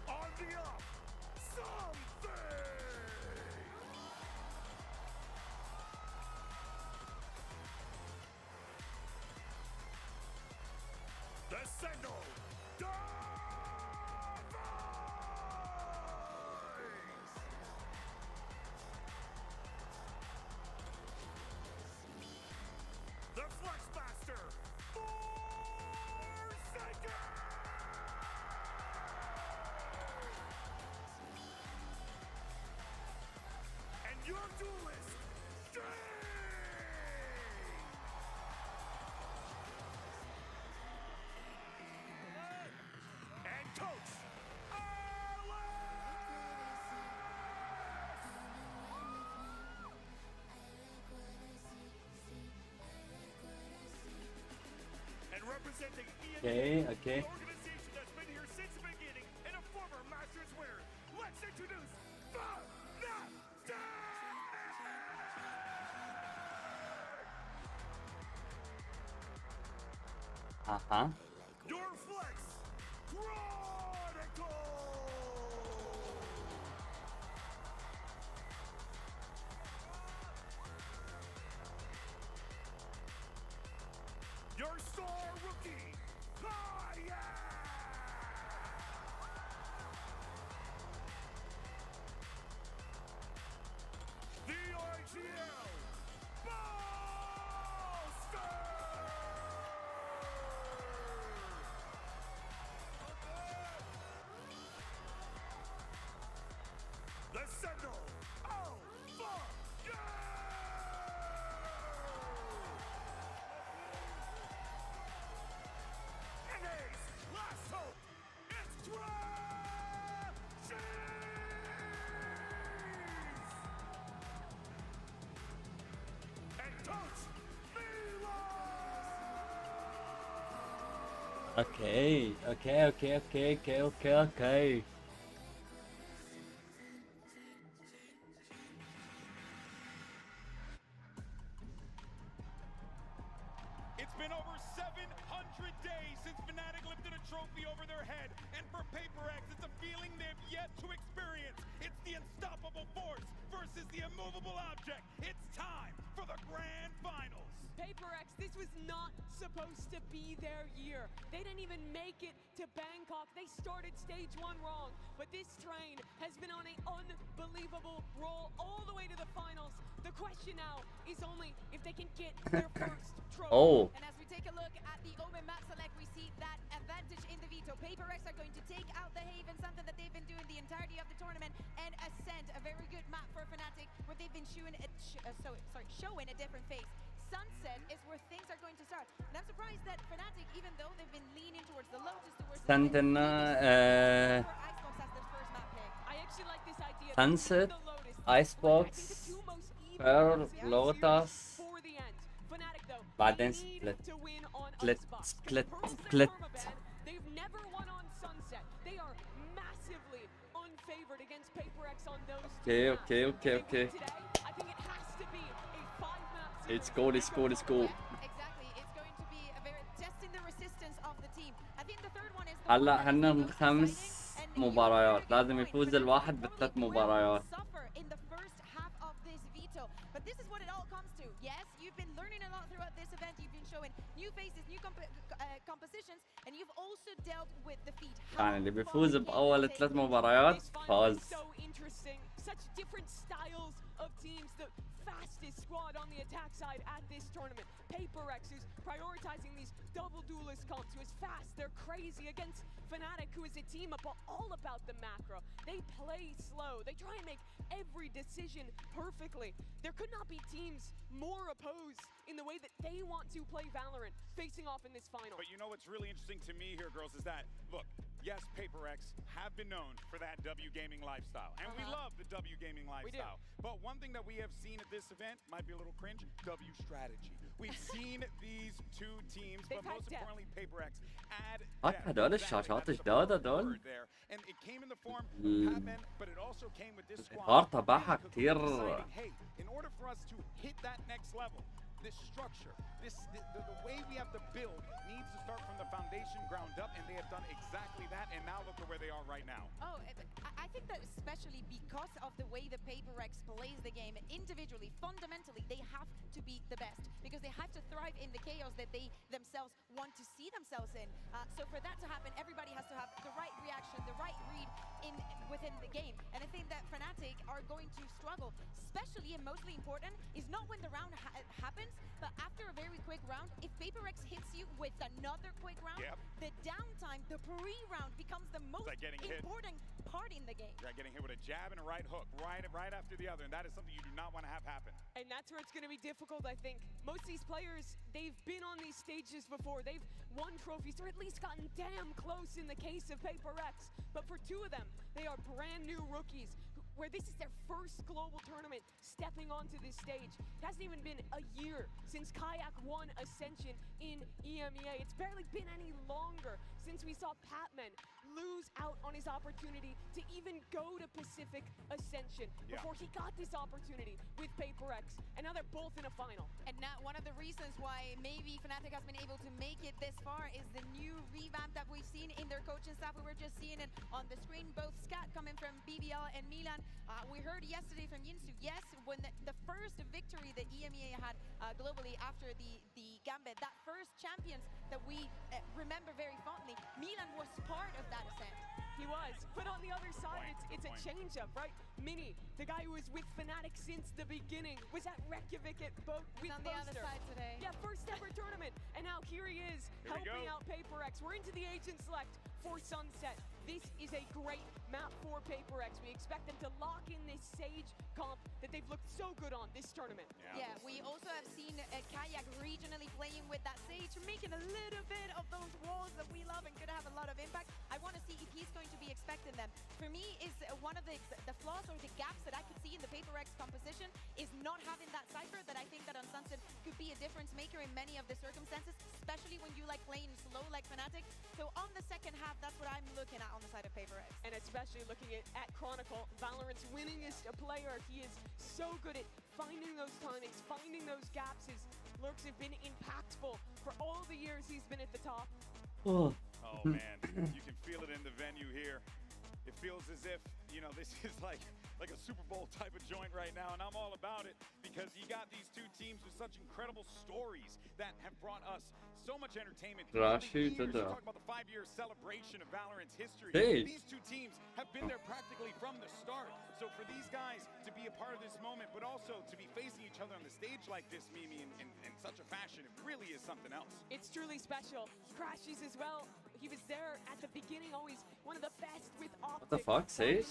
on the up, something! The Sentinel, the Flex Master, Forsaken! And your duelist, and Coach and representing EN.AR.GE, Okay. the organization that's been here since the beginning and a former Masters winner. Let's introduce the Your Flex Chronicle! Your star rookie, the RGL Monster! The Sentinel! Oh, fuck! And Ace, last hope! It's and Coach Okay. It's been over 700 days since Fnatic lifted a trophy over their head, and for PaperX, it's a feeling they've yet to experience. It's the unstoppable force versus the immovable object. It's time for the Grand Finals. PaperX, this was not supposed to be their year. They didn't even make it to Bangkok. They started stage 1 wrong, but this train has been on an unbelievable roll all the way to the finals. The question now is only if they can get their first trophy. Oh. And as we take a look at the Omen map select, we see that advantage in the veto. PaperX are going to take out the Haven, something that they've been doing the entirety of the tournament, and Ascent, a very good map for Fnatic, where they've been showing a different face. Sunset is where things are going to start. And I'm surprised that Fnatic, even though they've been leaning towards the Lotus, towards the Sentinel, Icebox as their first map pick. I actually like this idea. Sunset, Icebox, Pearl, Lotus, For the end. Fnatic though, بعدين they need split. to win on Split, Icebox. split, Pearl sent split. permaban. They've never won on Sunset. They are massively unfavored against PaperX on those two maps. Okay. If they win today, I think it has to be a 5-map series. Let's go. Exactly. It's going to be a very testing the resistance of the team. I think the third one is the هلا one that is هن the most خمس exciting, and مباريات لازم يفوز الواحد بالثلاث مباريات. Suffer in the first half of this veto, but this is what it all comes to. Yes, you've been learning a lot throughout this event. You've been showing new faces, new compositions, and you've also dealt with defeat. يعني اللي بيفوز بأول 3 مباريات فاز. So interesting. Such different styles of teams. The fastest squad on the attack side at this tournament. PaperX, who's prioritizing these double duelist comps, who is fast, they're crazy, against Fnatic, who is a team all about the macro. They play slow. They try and make every decision perfectly. There could not be teams more opposed in the way that they want to play Valorant, facing off in this final. But you know what's really interesting to me here, girls, is that, look, yes, PaperX have been known for that W gaming lifestyle, and we love the W gaming lifestyle. But one thing that we have seen at this event might be a little cringe: W strategy. We've seen these two teams, but most importantly, PaperX add هدول الشاشات جداد هدول. and it came in the form of Patman, but it also came with this squad. الحوار تبعها كتير. Hey, in order for us to hit that next level, this structure, the way we have to build needs to start from the foundation ground up, and they have done exactly that, and now look at where they are right now. Oh, I think that especially because of the way the PaperX plays the game individually, fundamentally, they have to be the best because they have to thrive in the chaos that they themselves want to see themselves in. So for that to happen, everybody has to have the right reaction, the right read within the game. And I think that Fnatic are going to struggle, especially and mostly important is not when the round happens, but after a very quick round, if PaperX hits you with another quick round, the downtime, the pre-round becomes the most important part in the game. You're getting hit with a jab and a right hook, right after the other, and that is something you do not want to have happen. And that's where it's going to be difficult, I think. Most of these players, they've been on these stages before. They've won trophies, or at least gotten damn close in the case of PaperX. But for two of them, they are brand new rookies, where this is their first global tournament stepping onto this stage. It hasn't even been a year since Kayak won Ascension in EMEA. It's barely been any longer since we saw Patman lose out on his opportunity to even go to Pacific Ascension before he got this opportunity with PaperX, and now they're both in a final. And now one of the reasons why maybe Fnatic has been able to make it this far is the new revamp that we've seen in their coaching staff. We were just seeing it on the screen, both Scat coming from BBL and Milan. We heard yesterday from Yinsu, yes, when the first victory that EMEA had globally after the Gambit, that first champions that we remember very fondly, Milan was part of that ascent. He was, but on the other side, it's a change-up, right? Mini, the guy who was with Fnatic since the beginning, was at Reykjavik at both with on the other side today. Yeah, first ever tournament, and now here he is, helping out PaperX. We're into the agent select for Sunset. This is a great map for PaperX. We expect them to lock in this Sage comp that they've looked so good on this tournament. Yeah, we also have seen Kayak regionally playing with that Sage, making a little bit of those walls that we love and could have a lot of impact. I want to see if he's going to be expecting them. For me, is one of the flaws or the gaps that I could see in the PaperX composition is not having that Cypher that I think that on Sunset could be a difference maker in many of the circumstances, especially when you like playing slow like Fnatic. So on the second half, that's what I'm looking at on the side of PaperX. And especially looking at Chronicle, Valorant's winningest player. He is so good at finding those timings, finding those gaps. His lurks have been impactful for all the years he's been at the top. Oh man, you can feel it in the venue here. It feels as if, you know, this is like a Super Bowl type of joint right now, and I'm all about it because you got these two teams with such incredible stories that have brought us so much entertainment. Talk about the 5-year celebration of Valorant's history. These two teams have been there practically from the start. So for these guys to be a part of this moment, but also to be facing each other on the stage like this, Mimi, in such a fashion, it really is something else. It's truly special. Crashes as well. He was there at the beginning, always one of the best with optics. What the fuck, Sage?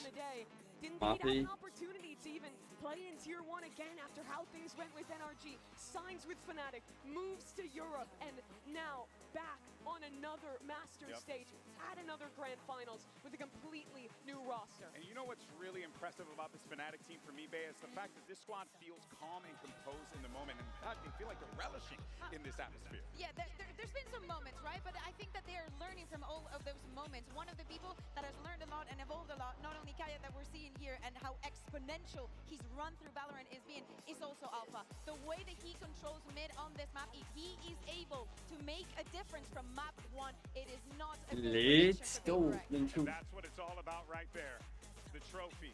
Didn't have an opportunity to even play in Tier 1 again after how things went with EN.AR.GE. Signs with Fnatic, moves to Europe, and now back on another master stage at another grand finals with a completely new roster. And you know what's really impressive about this Fnatic team for me, Bea, is the fact that this squad feels calm and composed in the moment, and they feel like they're relishing in this atmosphere. Yeah, there's been some moments, right? But I think that they are learning learning from all of those moments. One of the people that has learned a lot and evolved a lot, not only Kaya that we're seeing here and how exponential his run through Valorant is being, is also Alpha. The way that he controls mid on this map, if he is able to make a difference from map 1, it is not a good Let's go. And that's what it's all about right there, the trophy.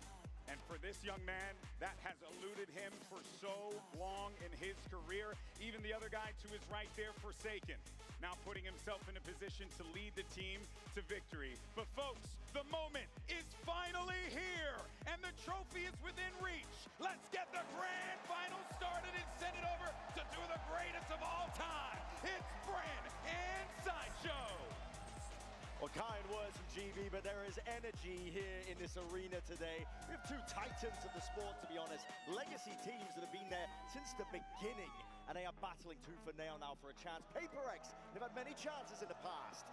And for this young man, that has eluded him for so long in his career. Even the other guy to his right there, Forsaken, now putting himself in a position to lead the team to victory. But folks, the moment is finally here, and the trophy is within reach. Let's get the grand final started and send it over to do the greatest of all time. It's Bren and Sideshow. Well, kind words from GB, but there is energy here in this arena today. We have two titans of the sport, to be honest. Legacy teams that have been there since the beginning, and they are battling tooth and nail now for a chance. PaperX, they've had many chances in the past,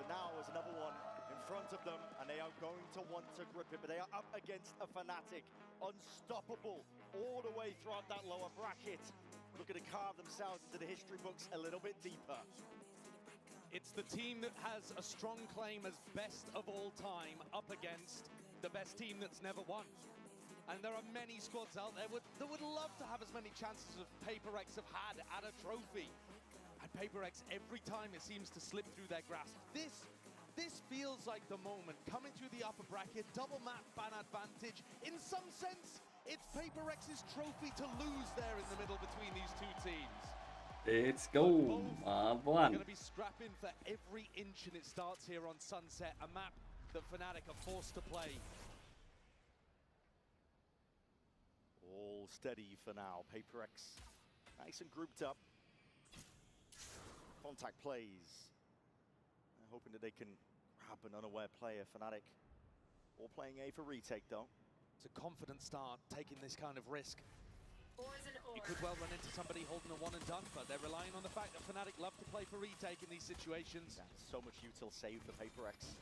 but now there's another one in front of them, and they are going to want to grip it, but they are up against a Fnatic, unstoppable all the way throughout that lower bracket, looking to carve themselves into the history books a little bit deeper. It's the team that has a strong claim as best of all time up against the best team that's never won. And there are many squads out there that would love to have as many chances as PaperX have had at a trophy. And PaperX, every time it seems to slip through their grasp. This feels like the moment. Coming through the upper bracket, double map ban advantage. In some sense, it's PaperX's trophy to lose there in the middle between these two teams. Let's go, my Going to be scrapping for every inch, and it starts here on Sunset, a map that Fnatic are forced to play. All steady for now. PaperX nice and grouped up. Contact plays. Hoping that they can grab an unaware player. Fnatic all playing A for retake though. It's a confident start, taking this kind of risk. You could well run into somebody holding a one and done, but they're relying on the fact that Fnatic love to play for retake in these situations. That's so much util save for PaperX.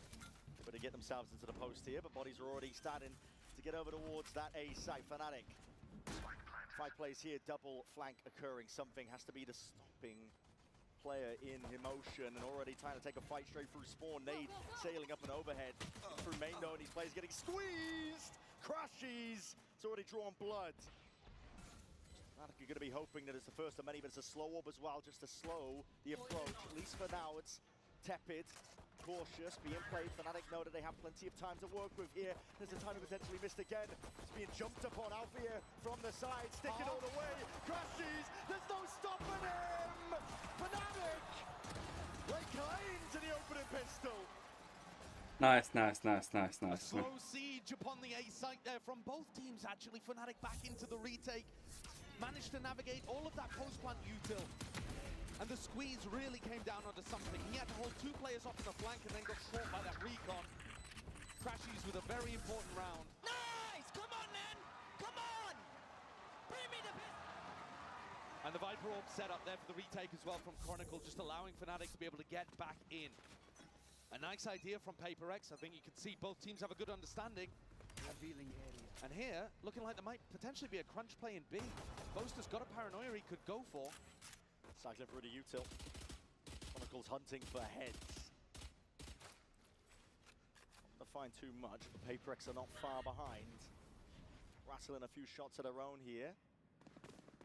Able to get themselves into the post here, but bodies are already starting to get over towards that A site. Fnatic. 5 plays here, double flank occurring. Something has to be the stopping player in motion, and already trying to take a fight straight through spawn. Nade sailing up and overhead through main though, and these players getting squeezed. Crashes. It's already drawn blood. You're going to be hoping that it's the first of many, but it's a slow orb as well, just to slow the approach. At least for now, it's tepid, cautious, being played. Fnatic know that they have plenty of time to work with here. There's a time to potentially missed again. It's being jumped upon. Alpha here from the side, sticking all the way. Crashes, there's no stopping him! Fnatic! Lay claim to the opening pistol. Nice. Slow siege upon the A site there from both teams, actually. Fnatic back into the retake. Managed to navigate all of that post-plant util. And the squeeze really came down onto something. He had to hold 2 players off on the flank and then got caught by that recon. Crashes with a very important round. Nice! Come on, man! Come on! Bring me the best! And the Viper Orb set up there for the retake as well from Chronicle, just allowing Fnatic to be able to get back in. A nice idea from PaperX. I think you can see both teams have a good understanding. Revealing area. And here, looking like there might potentially be a crunch play in B. Boaster's got a paranoia he could go for. Cycling through the util. Chronicles hunting for heads. Not gonna find too much, but PaperX are not far behind. Rattling a few shots of their own here.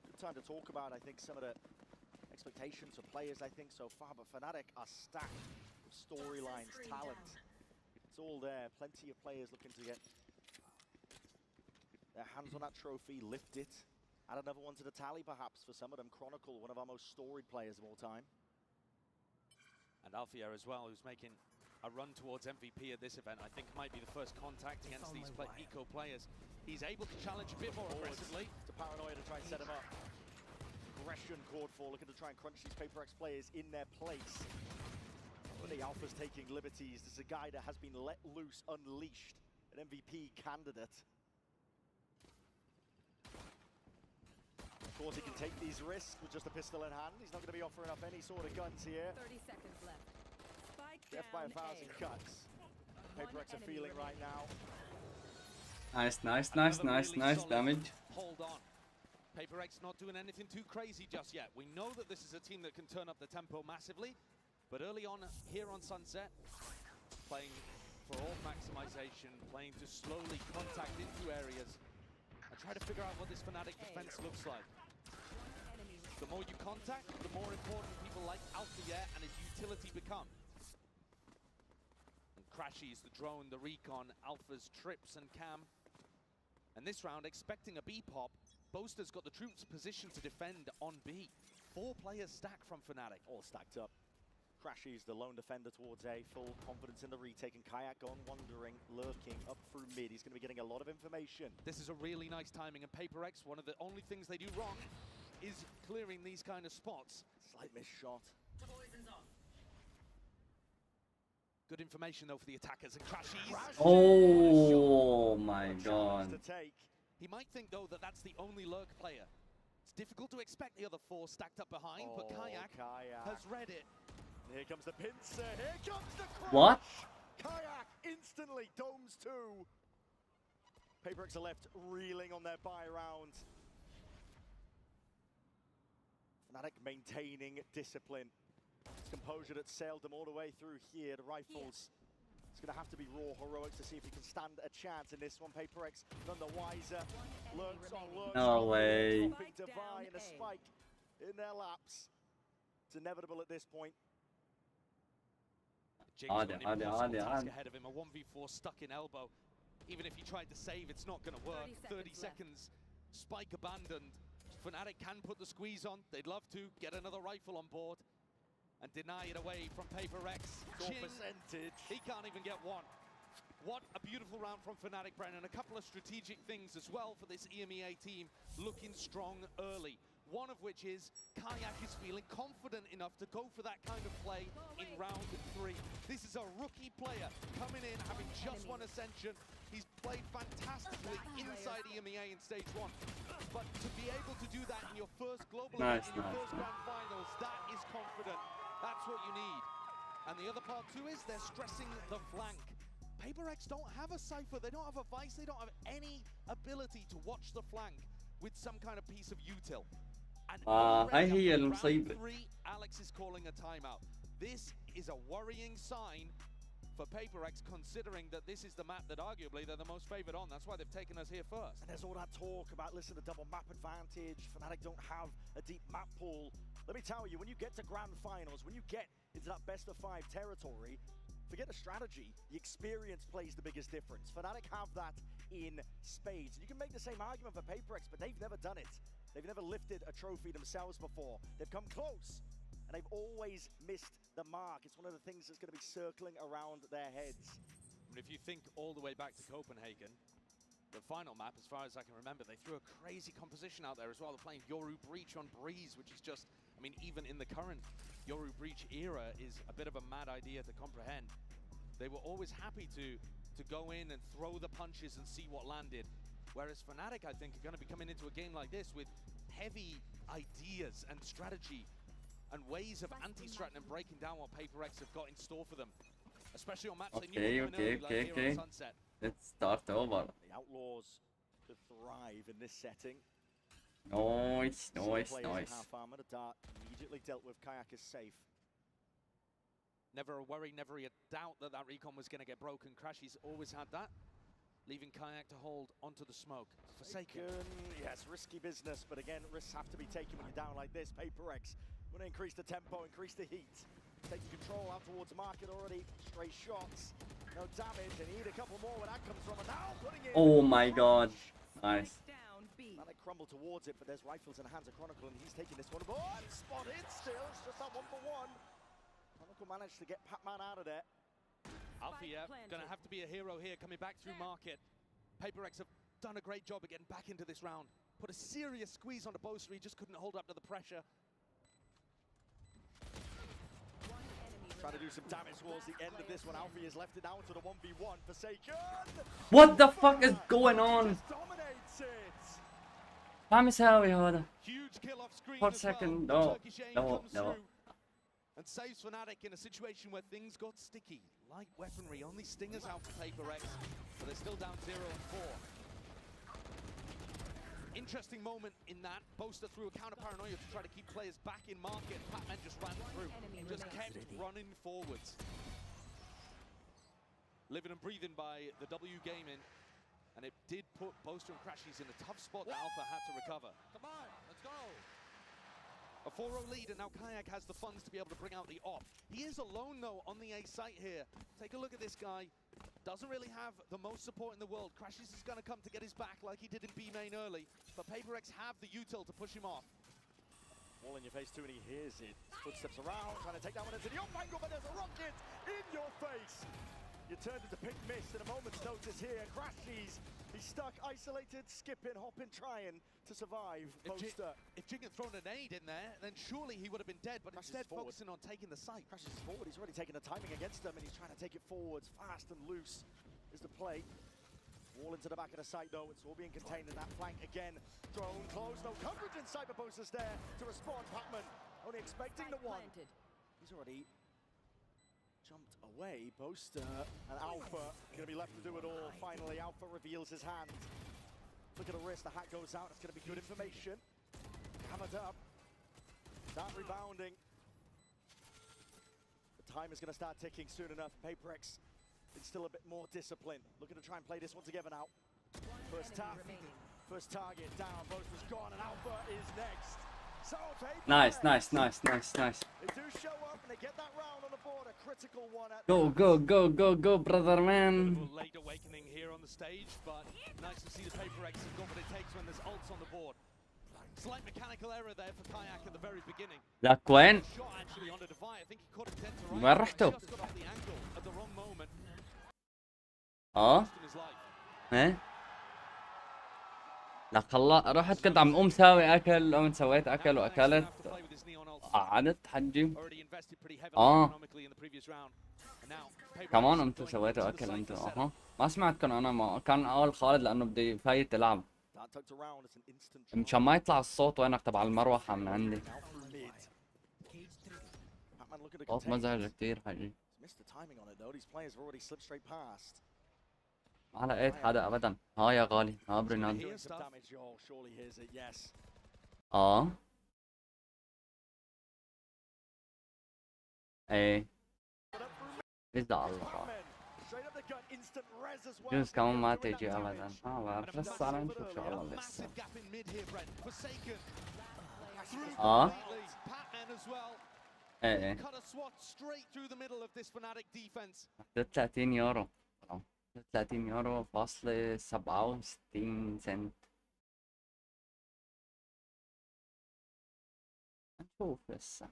Good time to talk about, I think, some of the expectations of players, I think, so far, but Fnatic are stacked with storylines, talent. It's all there. Plenty of players looking to get their hands on that trophy, lift it. Add another one to the tally, perhaps, for some of them. Chronicle, one of our most storied players of all time. And Alfia as well, who's making a run towards MVP at this event. I think might be the first contact against these eco players. He's able to challenge a bit more aggressively. It's a paranoia to try and set him up. Aggression called for, looking to try and crunch these PaperX players in their place. The Alpha's taking liberties. This is a guy that has been let loose, unleashed. An MVP candidate. Of course, he can take these risks with just a pistol in hand. He's not going to be offering up any sort of guns here. 30 seconds left. Spike Death by 1,000 cuts. PaperX are feeling right now. Nice damage. Hold on. PaperX not doing anything too crazy just yet. We know that this is a team that can turn up the tempo massively, But early on here on Sunset, playing for all maximization, playing to slowly contact into areas and try to figure out what this Fnatic defense looks like. The more you contact, the more important people like Alpha and his utility become. And Crashies, the drone, the recon, Alpha's trips and cam. And this round, expecting a B pop, Boaster's got the troops positioned to defend on B. 4 players stacked from Fnatic. All stacked up. Crashies, the lone defender towards A, full confidence in the retake, and Kayak gone wandering, lurking up through mid. He's going to be getting a lot of information. This is a really nice timing, and Paper X, one of the only things they do wrong is clearing these kind of spots. Slight miss shot. Good information though for the attackers, and Crashies. Oh my god. He might think though that that's the only lurk player. It's difficult to expect the other 4 stacked up behind, but Kayak has read it. Here comes the pincer, here comes the crush! What? Kayak instantly domes 2. Paper X are left reeling on their buy round. Fnatic maintaining discipline. It's composure that sailed them all the way through here. The rifles, it's going to have to be raw heroics to see if he can stand a chance in this one. Paper X none the wiser. Lurks on lurks. No way. Divine, a spike in their laps. It's inevitable at this point. James got an impossible task ahead of him, a 1v4 stuck in elbow. Even if he tried to save, it's not going to work. 30 seconds, spike abandoned. Fnatic can put the squeeze on. They'd love to get another rifle on board and deny it away from Paper X. Percentage. He can't even get one. What a beautiful round from Fnatic, Brennan. A couple of strategic things as well for this EMEA team, looking strong early. One of which is Kayak is feeling confident enough to go for that kind of play in round 3. This is a rookie player coming in, having just won Ascension. He's played fantastically inside EMEA in stage 1. But to be able to do that in your first global event, in your first grand finals, that is confident. That's what you need. And the other part too is they're stressing the flank. Paper X don't have a Cypher, they don't have a Vice, they don't have any ability to watch the flank with some kind of piece of util. هاي هي المصيبة. Alex is calling a timeout. This is a worrying sign for Paper X, considering that this is the map that arguably they're the most favored on. That's why they've taken us here first. And there's all that talk about, listen, the double map advantage. Fnatic don't have a deep map pool. Let me tell you, when you get to grand finals, when you get into that best of 5 territory, forget the strategy, the experience plays the biggest difference. Fnatic have that in spades. You can make the same argument for Paper X, but they've never done it. They've never lifted a trophy themselves before. They've come close, and they've always missed the mark. It's one of the things that's going to be circling around their heads. And if you think all the way back to Copenhagen, the final map, as far as I can remember, they threw a crazy composition out there as well. They're playing Yoru Breach on Breeze, which is just, I mean, even in the current Yoru Breach era, is a bit of a mad idea to comprehend. They were always happy to go in and throw the punches and see what landed. Whereas Fnatic, I think, are going to be coming into a game like this with heavy ideas and strategy and ways of anti-stratting and breaking down what Paper X have got in store for them. Especially on maps they knew were coming early, like here on Sunset. Let's start over. The Outlaws could thrive in this setting. Nice. Half armor, the dart immediately dealt with. Kayak is safe. Never a worry, never a doubt that that recon was going to get broken. Crashy's always had that, leaving Kayak to hold onto the smoke. Forsaken. Yes, risky business, but again, risks have to be taken when you're down like this. Paper X want to increase the tempo, increase the heat. Taking control out towards market already. Stray shots, no damage, and need a couple more where that comes from. And now putting in. Oh my god. Nice. Now they crumble towards it, but there's rifles in the hands of Chronicle, and he's taking this one. Oh, spotted still. It's just that 1-for-1. Chronicle managed to get Pac-Man out of there. Alfia gonna have to be a hero here, coming back through market. Paper X have done a great job of getting back into this round. Put a serious squeeze on the Boaster, he just couldn't hold up to the pressure. Trying to do some damage towards the end of this one. Alfie has left it down to the 1v1. Forsaken. What the fuck is going on? Dominates it. عم يساوي هذا. Huge kill off screen. 4 seconds. No. And saves Fnatic in a situation where things got sticky. Light weaponry, only stingers out for Paper X, but they're still down 0 and 4. Interesting moment in that. Boaster threw a counter paranoia to try to keep players back in market. Pac-Man just ran through, just kept running forwards. Living and breathing by the W Gaming, and it did put Boaster and Crashies in a tough spot that Alpha had to recover. Come on, let's go. A 4-0 lead, and now Kayak has the funds to be able to bring out the op. He is alone, though, on the A site here. Take a look at this guy. Doesn't really have the most support in the world. Crashies is going to come to get his back like he did in B main early, but PaperX have the util to push him off. Wall in your face too, and he hears it. Footsteps around, trying to take that one into the op angle, but there's a rocket in your face. You turned into pink mist in a moment's notice here. Crashies, he's stuck, isolated, skipping, hopping, trying to survive. Boaster. If Jing had thrown an aid in there, then surely he would have been dead, but Crashies instead forward. focusing on taking the site. Crashies is forward, he's already taken the timing against them, and he's trying to take it forwards. Fast and loose is the play. Wall into the back of the site, though. It's all being contained in that flank again. Drone close, no coverage inside, but Boaster's there to respond. Pacman only expecting the one. He's already jumped away. Boaster and Alpha going to be left to do it all. Finally, Alpha reveals his hand. Look at the wrist, the hat goes out. It's going to be good information. Hammered up. Start rebounding. The time is going to start ticking soon enough. PaperX is still a bit more disciplined. Looking to try and play this one together now. First tap, first target down. Boaster's gone, and Alpha is next. So Nice. They do show up, and they get that round on the board. A critical one at Go, brother man. Late awakening here on the stage, but nice to see the PaperX have got what it takes when there's ults on the board. Slight mechanical error there for Kayak at the very beginning. لك وين؟ Shot actually onto Devi. I think he caught it dead to right. وين رحتوا؟ Just got off the angle at the wrong moment. اه ايه لك الله رحت كنت عم ساوي اكل قمت سويت اكل واكلت قعدت حجي كمان قمت سويتوا اكل انتوا اها ما سمعتكم انا ما كان اول خالد لانه بدي يفايت يلعب مشان ما يطلع الصوت وينك تبع المروحه من عندي صوت مزعج كثير حجي ما لقيت حدا ابدا ها يا غالي ها برينال ايه ازدع الله جوز كمان ما تيجي ابدا بعرف لسه انا نشوف شو الله لسه ايه 30 يورو 30 يورو فاصلة 67 سنت نشوف لسه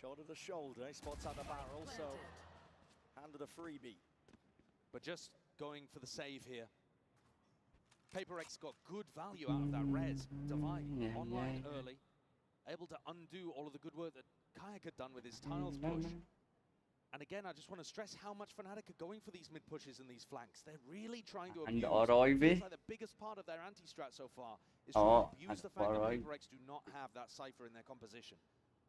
shoulder to shoulder, he spots out the barrel, so handed a freebie. But just going for the save here. PaperX got good value out of that res. Devi online early, able to undo all of the good work that Kayak had done with his tiles push. And again, I just want to stress how much Fnatic are going for these mid pushes and these flanks. They're really trying to abuse. It's like the biggest part of their anti-strat so far is trying to abuse the fact that PaperX do not have that cipher in their composition.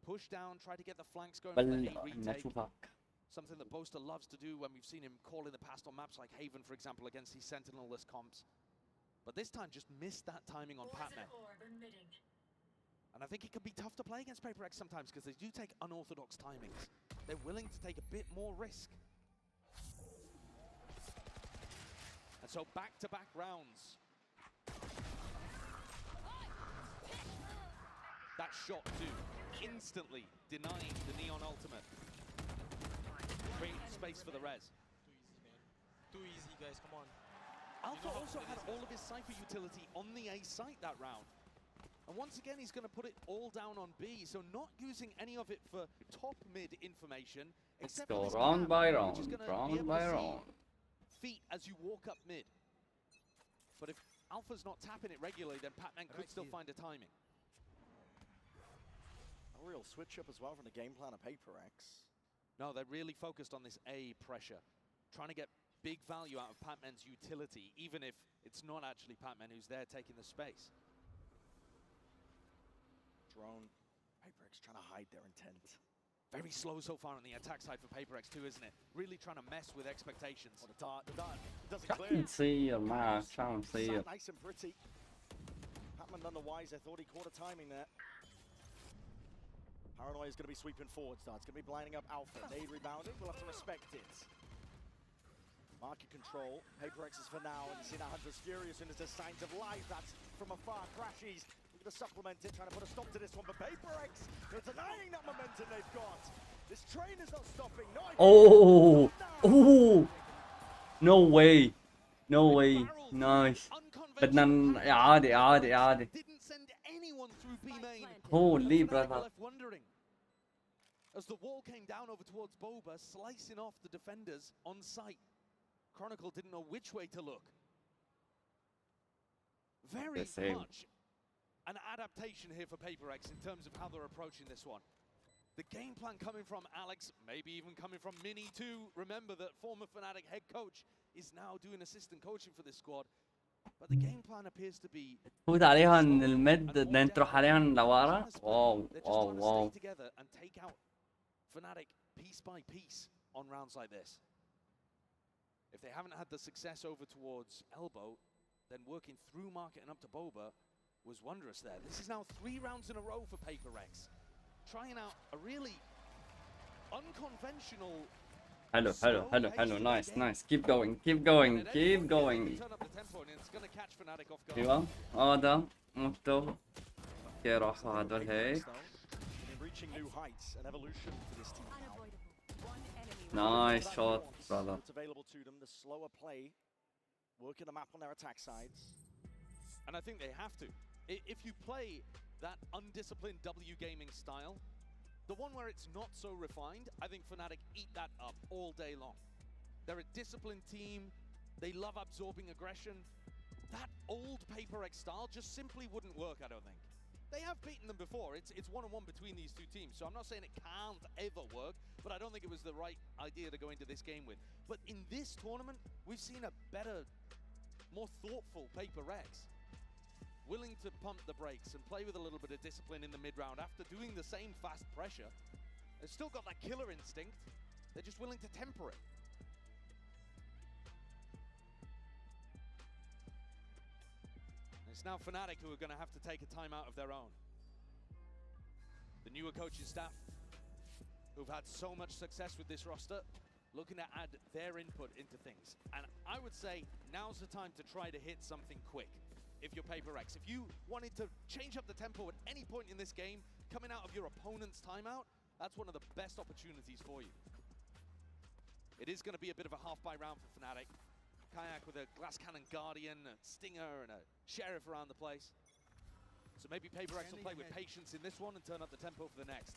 Push down, try to get the flanks going for the retake. Something that Boaster loves to do when we've seen him call in the past on maps like Haven, for example, against these Sentinel-less comps. But this time just missed that timing on Patman. And I think it can be tough to play against PaperX sometimes because they do take unorthodox timings. They're willing to take a bit more risk. And so back-to-back rounds. That shot too, instantly denying the Neon ultimate. Creating space for the res. Too easy, guys, come on. Alpha also had all of his Cypher utility on the A site that round. And once again, he's going to put it all down on B, so not using any of it for top mid information. Let's go round by round, round by round. Feet as you walk up mid. But if Alpha's not tapping it regularly, then Patman could still find a timing. A real switch up as well from the game plan of PaperX. No, they're really focused on this A pressure, trying to get big value out of Patman's utility, even if it's not actually Patman who's there taking the space. Drone, PaperX trying to hide their intent. Very slow so far on the attack side for PaperX too, isn't it? Really trying to mess with expectations. The dart doesn't Chắc clear. see mà sao see Sat nice and pretty. Patman none the wiser. Thought he caught a timing there. Paranoia is going to be sweeping forward. Starts going to be blinding up Alpha. Nade rebounding. We'll have to respect it. Market control. PaperX is for now. And you see now Hunter's furious and there's signs of life. That's from afar. Crashes. We're going to supplement it. Trying to put a stop to this one. But PaperX, they're denying that momentum they've got. This train is not stopping. Oh, oh, no way, no way, nice. بدنا إعادة. Didn't send anyone through B main. Holy brother. Left wondering. As the wall came down over towards Boba, slicing off the defenders on sight. Chronicle didn't know which way to look. Very much an adaptation here for PaperX in terms of how they're approaching this one. The game plan coming from Alex, maybe even coming from Mini too. Remember that former Fnatic head coach is now doing assistant coaching for this squad. But the game plan appears to be فوت عليها من الميد بدنا نروح عليها لورا. واو واو واو. stay together and take out Fnatic piece by piece on rounds like this. If they haven't had the success over towards Elbow, then working through Market and up to Boba was wondrous there. This is now 3 rounds in a row for PaperX. Trying out a really unconventional. Hello. Nice. Keep going. Turn up the tempo and it's going to catch Fnatic off guard. ايوه هذا مفتوح. اوكي راح هذول هيك. Reaching new heights and evolution for this team now. Nice shot, brother. It's available to them. The slower play, working the map on their attack sides. And I think they have to. If you play that undisciplined W gaming style, the one where it's not so refined, I think Fnatic eat that up all day long. They're a disciplined team. They love absorbing aggression. That old PaperX style just simply wouldn't work, I don't think. They have beaten them before. It's one-on-one between these two teams, so I'm not saying it can't ever work, but I don't think it was the right idea to go into this game with. But in this tournament, we've seen a better, more thoughtful PaperX. Willing to pump the brakes and play with a little bit of discipline in the mid-round after doing the same fast pressure. They've still got that killer instinct. They're just willing to temper it. It's now Fnatic who are going to have to take a timeout of their own. The newer coaching staff who've had so much success with this roster, looking to add their input into things. And I would say now's the time to try to hit something quick. If you're PaperX, if you wanted to change up the tempo at any point in this game, coming out of your opponent's timeout, that's one of the best opportunities for you. It is going to be a bit of a half-by round for Fnatic. Kayak with a glass cannon guardian, a stinger, and a sheriff around the place. So maybe PaperX will play with patience in this one and turn up the tempo for the next.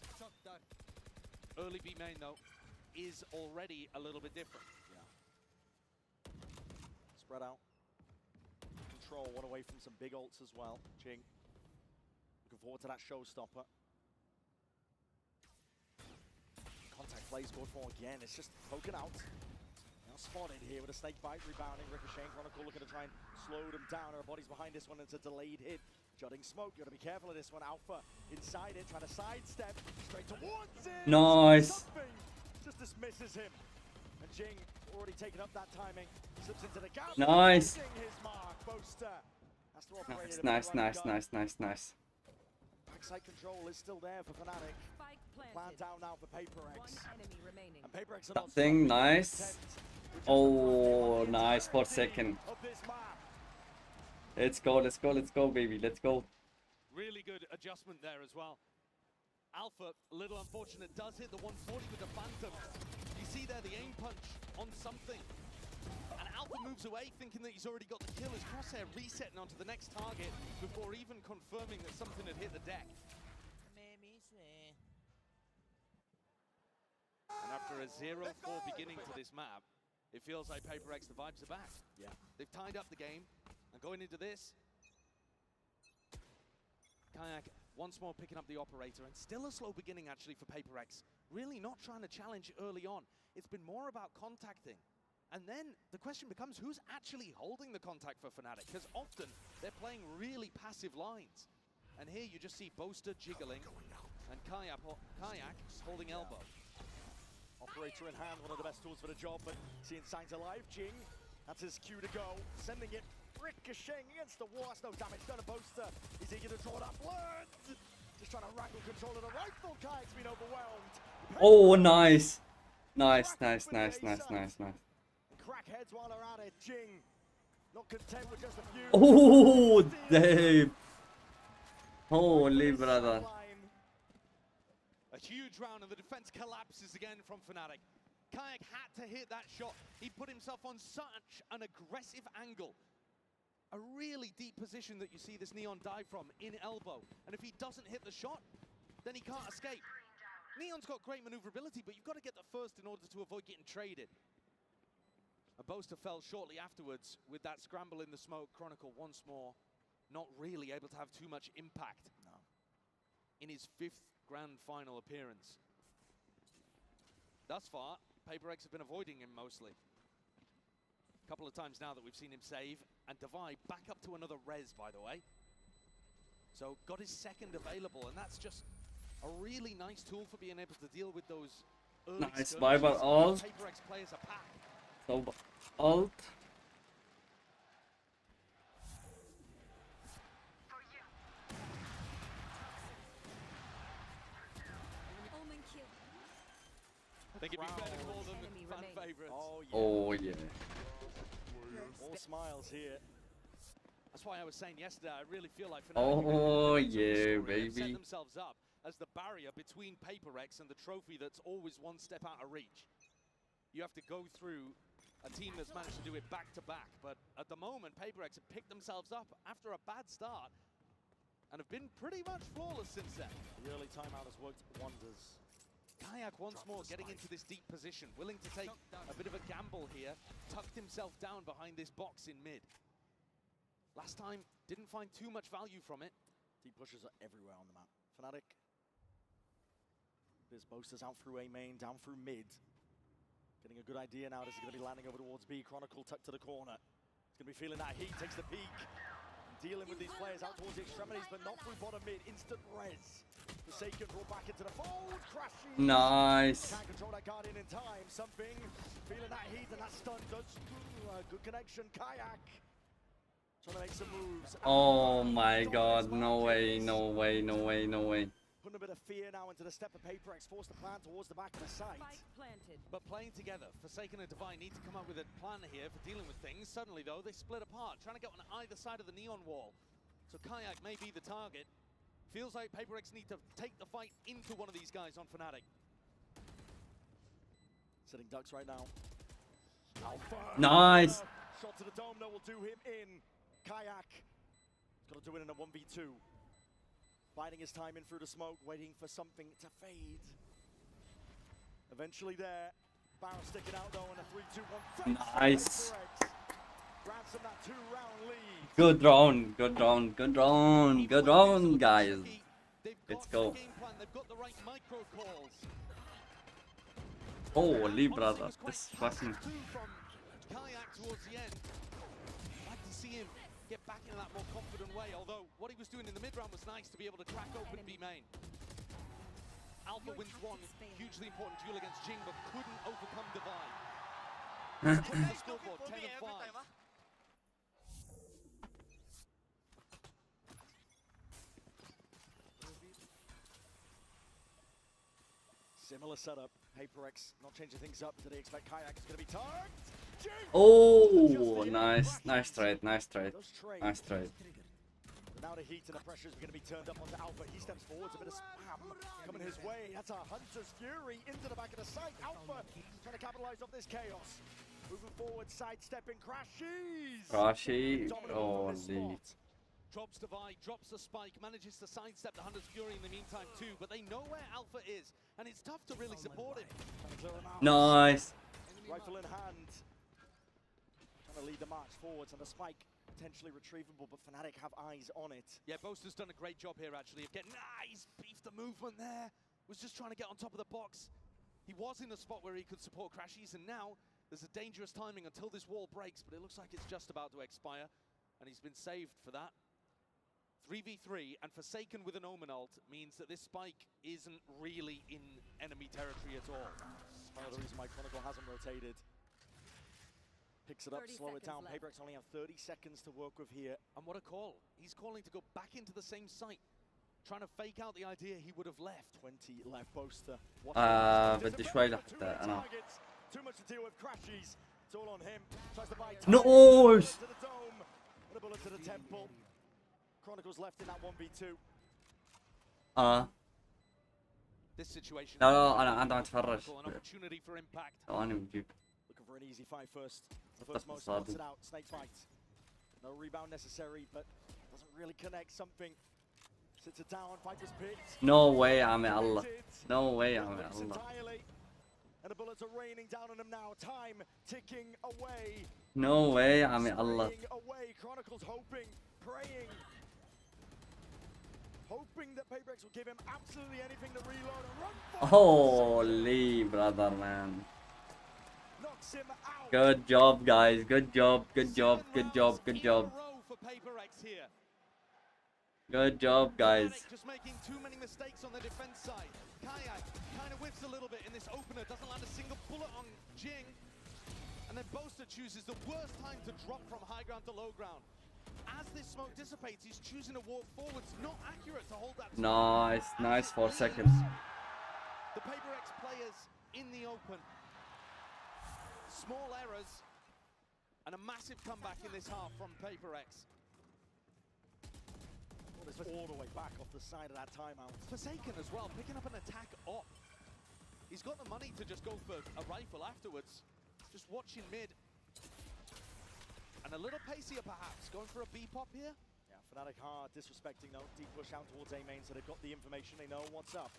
Early B main, though, is already a little bit different. Yeah. Spread out. Control, one away from some big ults as well. Jing. Looking forward to that showstopper. Contact plays good for again. It's just poking out. Now spotted here with a snake bite, rebounding. Ricochet and Chronicle looking to try and slow them down. Our bodies behind this one. It's a delayed hit. Jutting smoke. You gotta be careful of this one. Alpha inside it, trying to sidestep straight towards it. Nice. Something just dismisses him. And Jing already taken up that timing. Slips into the gap. Nice. His mark. Boaster has to operate it. Nice. Backside control is still there for Fnatic. Plan down now for PaperX. And PaperX are not Something nice. Oh, nice for second. Let's go, baby, let's go. Really good adjustment there as well. Alpha, a little unfortunate, does hit the 140 with the Phantom. You see there the aim punch on something. And Alpha moves away thinking that he's already got the kill. His crosshair resetting onto the next target before even confirming that something had hit the deck. And after a 0-4 beginning to this map, it feels like PaperX, the vibes are back. Yeah. They've tied up the game, and going into this, Kayak once more picking up the operator, and still a slow beginning actually for PaperX. Really not trying to challenge early on. It's been more about contacting. And then the question becomes, who's actually holding the contact for Fnatic? Because often they're playing really passive lines. And here you just see Boaster jiggling and Kayak holding elbow. Operator in hand, one of the best tools for the job, but seeing signs alive. Jing, that's his cue to go. Sending it, ricocheting against the wall. That's no damage done to Boaster. He's eager to draw that blood. Just trying to wrangle control of the rifle. Kayak's been overwhelmed. Oh, nice. Nice. Crackheads while they're at it. Jing, not content with just a few. Oh, damn. Holy brother. A huge round and the defense collapses again from Fnatic. Kayak had to hit that shot. He put himself on such an aggressive angle. A really deep position that you see this Neon dive from in elbow. And if he doesn't hit the shot, then he can't escape. Neon's got great maneuverability, but you've got to get the first in order to avoid getting traded. And Boaster fell shortly afterwards with that scramble in the smoke. Chronicle once more not really able to have too much impact in his 5th grand final appearance. Thus far, PaperX have been avoiding him mostly. A couple of times now that we've seen him save, and Divide back up to another res, by the way. So got his 2nd available, and that's just a really nice tool for being able to deal with those early Nice Viper ult. PaperX players a pack. So ult. I think it'd be fair to call them fan favorites. Oh yeah. All smiles here. That's why I was saying yesterday, I really feel like Oh yeah, set baby. themselves up as the barrier between PaperX and the trophy that's always one step out of reach. You have to go through a team that's managed to do it back to back, but at the moment, PaperX have picked themselves up after a bad start and have been pretty much flawless since then. The early timeout has worked wonders. Kayak once more getting into this deep position, willing to take a bit of a gamble here, tucked himself down behind this box in mid. Last time, didn't find too much value from it. Deep pushes are everywhere on the map. Fnatic. There's Boasters out through A main, down through mid. Getting a good idea now. This is going to be landing over towards B. Chronicle tucked to the corner. He's going to be feeling that heat, takes the peak. Dealing with these players out towards the extremities, but not through bottom mid. Instant res. Forsaken brought back into the fold. Crashing. Nice. Can't control that Guardian in time. Something. Feeling that heat and that stun does. Good connection. Kayak. Trying to make some moves. Oh my god, no way, no way, no way, no way. Putting a bit of fear now into the step of PaperX, forced to plan towards the back of the site. But playing together, Forsaken and Divine need to come up with a plan here for dealing with things. Suddenly, though, they split apart, trying to get on either side of the Neon wall. So Kayak may be the target. Feels like PaperX need to take the fight into one of these guys on Fnatic. Setting ducks right now. Alpha. Nice. Shot to the dome, though, will do him in. Kayak. Got to do it in a 1v2. Biding his time in through the smoke, waiting for something to fade. Eventually there. Barrow sticking out though in a 3-2-1. Nice. Ransom that 2-round lead. Good round, good round, good round, good round, guys. Let's go. They've got the right micro calls. Holy brother, this fucking. Kayak towards the end. Like to see him get back in that more confident way, although what he was doing in the mid-round was nice to be able to crack open B main. Alpha wins one hugely important duel against Jing, but couldn't overcome Divine. Scoreboard 10 and 5. Similar setup. HyperX not changing things up. Do they expect Kayak is going to be tagged? Oh, nice, nice trade, nice trade, nice trade. Now the heat and the pressure is going to be turned up onto Alpha. He steps forwards, a bit of spam coming his way. That's a Hunter's Fury into the back of the site. Alpha trying to capitalize off this chaos. Moving forward, sidestepping, crashes. Crashy, holy. Drops Divide, drops the spike, manages to sidestep the Hunter's Fury in the meantime too, but they know where Alpha is, and it's tough to really support him. Nice. Rifle in hand. Trying to lead the march forwards, and the spike potentially retrievable, but Fnatic have eyes on it. Yeah, Boaster's done a great job here actually of getting nice, beefed the movement there. Was just trying to get on top of the box. He was in a spot where he could support Crashies, and now there's a dangerous timing until this wall breaks, but it looks like it's just about to expire, and he's been saved for that. 3v3 and Forsaken with an Omen ult means that this spike isn't really in enemy territory at all. Part of the reason why Chronicle hasn't rotated. Picks it up, slow it down. paperX only have 30 seconds to work with here. And what a call. He's calling to go back into the same site, trying to fake out the idea he would have left. 20 left, Boaster. بدي شوي لحتى أنا. Too much to deal with, crashes. It's all on him. Tries to buy No! to the dome. And a bullet to the temple. Chronicles left in that 1v2. This situation. لا أنا عندي أتفرج. An opportunity for impact. ثواني بجيب. Looking for an easy fight first. The first most spots it out. Snake fight. No rebound necessary, but doesn't really connect. Something sits it down. Fighter's picked. No way يا عمي الله. No way يا عمي الله. And the bullets are raining down on him now. Time ticking away. No way يا عمي الله. Away. Chronicles hoping, praying, hoping that paperX will give him absolutely anything to reload and run for. Holy brother, man. Knocks him out. Good job, guys. Good job. Good job. Good job. Good job. For paperX here. Good job, guys. Just making too many mistakes on the defense side. Kayak kind of whiffs a little bit in this opener, doesn't land a single bullet on Jing. And then Boaster chooses the worst time to drop from high ground to low ground. As this smoke dissipates, he's choosing to walk forwards. Not accurate to hold that. Nice. Nice 4 seconds. The paperX players in the open. Small errors and a massive comeback in this half from paperX. All the way back off the side of that timeout. Forsaken as well, picking up an attack op. He's got the money to just go for a rifle afterwards. Just watching mid. And a little pacier perhaps, going for a B-pop here. Yeah, Fnatic hard, disrespecting though. Deep push out towards A main, so they've got the information, they know what's up.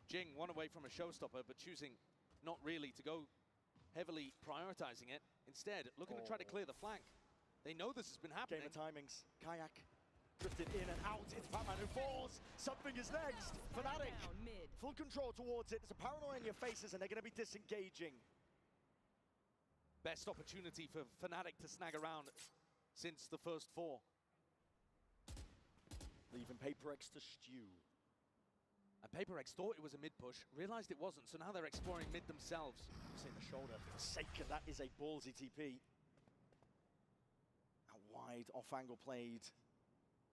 Jing, one away from a showstopper, but choosing not really to go heavily prioritizing it. Instead, looking to try to clear the flank. They know this has been happening. Game of timings. Kayak drifted in and out. It's Batman who falls. Something is next. Fnatic, full control towards it. There's a paranoia in your faces, and they're going to be disengaging. Best opportunity for Fnatic to snag around since the first 4. Leaving paperX to stew. And paperX thought it was a mid push, realized it wasn't, so now they're exploring mid themselves. In the shoulder. Forsaken, that is a ballsy TP. Out wide, off angle played.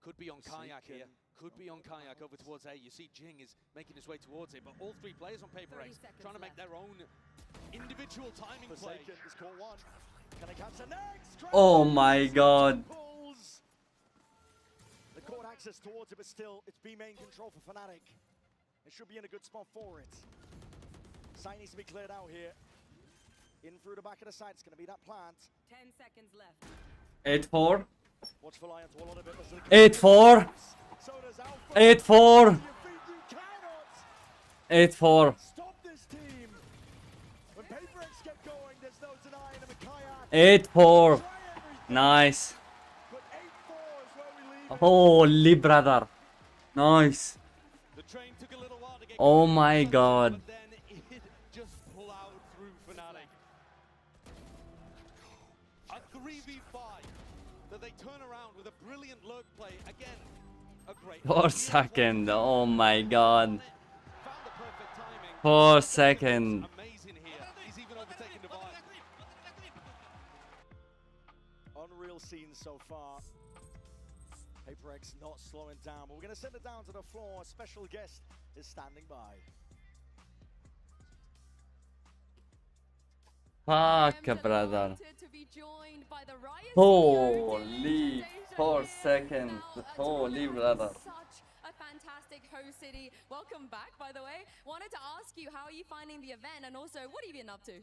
Could be on Kayak here. Could be on Kayak over towards A. You see Jing is making his way towards it, but all 3 players on paperX trying to make their own individual timing play. Forsaken is caught one. Can I catch the next? Oh my god. The court access towards it, but still, it's B main control for Fnatic. It should be in a good spot for it. Site needs to be cleared out here. In through the back of the side, it's going to be that plant. 10 seconds left. 8-4. Watch for Lions wall on a bit. 8-4. 8-4. 8-4. Stop this team. When paperX get going, there's no denying them. Kayak. 8-4. Nice. But 8-4 is where we leave. Holy brother. Nice. The train took a little while to get Oh my god. but then it just plowed through Fnatic. A 3v5 that they turn around with a brilliant lurk play. Again, a great 4 seconds. Oh my god. 4 seconds. amazing here. He's even overtaken Divide. Unreal scenes so far. paperX not slowing down, but we're going to send it down to the floor. A special guest is standing by. Fuck, brother. Holy 4 seconds. Holy brother. Such a fantastic host city. Welcome back, by the way. Wanted to ask you, how are you finding the event, and also, what have you been up to?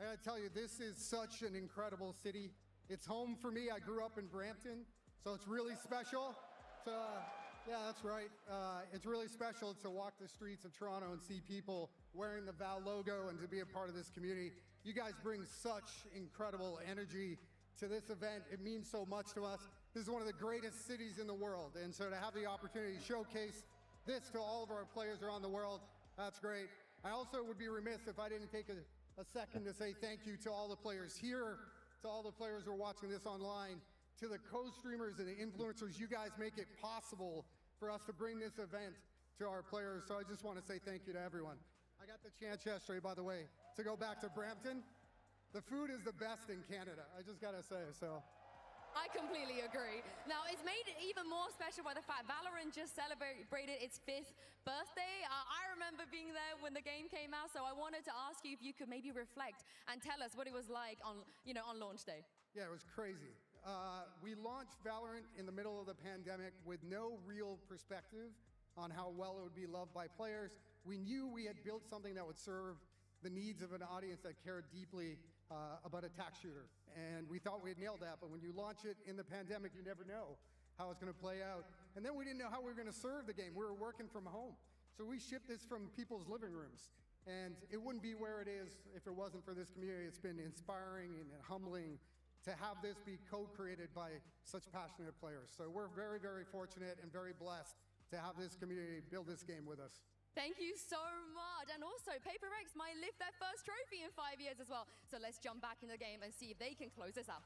I gotta tell you, this is such an incredible city. It's home for me. I grew up in Brampton, so it's really special. Yeah, that's right. It's really special to walk the streets of Toronto and see people wearing the Val logo and to be a part of this community. You guys bring such incredible energy to this event. It means so much to us. This is one of the greatest cities in the world, and so to have the opportunity to showcase this to all of our players around the world, that's great. I also would be remiss if I didn't take a second to say thank you to all the players here, to all the players who are watching this online. to the co-streamers and the influencers. You guys make it possible for us to bring this event to our players. So I just want to say thank you to everyone. I got the chance yesterday, by the way, to go back to Brampton. The food is the best in Canada. I just got to say, so. I completely agree. Now, it's made even more special by the fact Valorant just celebrated its 5th birthday. I remember being there when the game came out, so I wanted to ask you if you could maybe reflect and tell us what it was like on, on launch day. Yeah, it was crazy. We launched Valorant in the middle of the pandemic with no real perspective on how well it would be loved by players. We knew we had built something that would serve the needs of an audience that cared deeply about a tac shooter. And we thought we had nailed that, but when you launch it in the pandemic, you never know how it's gonna play out. And then we didn't know how we were gonna serve the game. We were working from home. So we shipped this from people's living rooms. And it wouldn't be where it is if it wasn't for this community. It's been inspiring and humbling to have this be co-created by such passionate players. So we're very, very fortunate and very blessed to have this community build this game with us. Thank you so much. And also, PaperX might lift their first trophy in 5 years as well. So let's jump back in the game and see if they can close this out.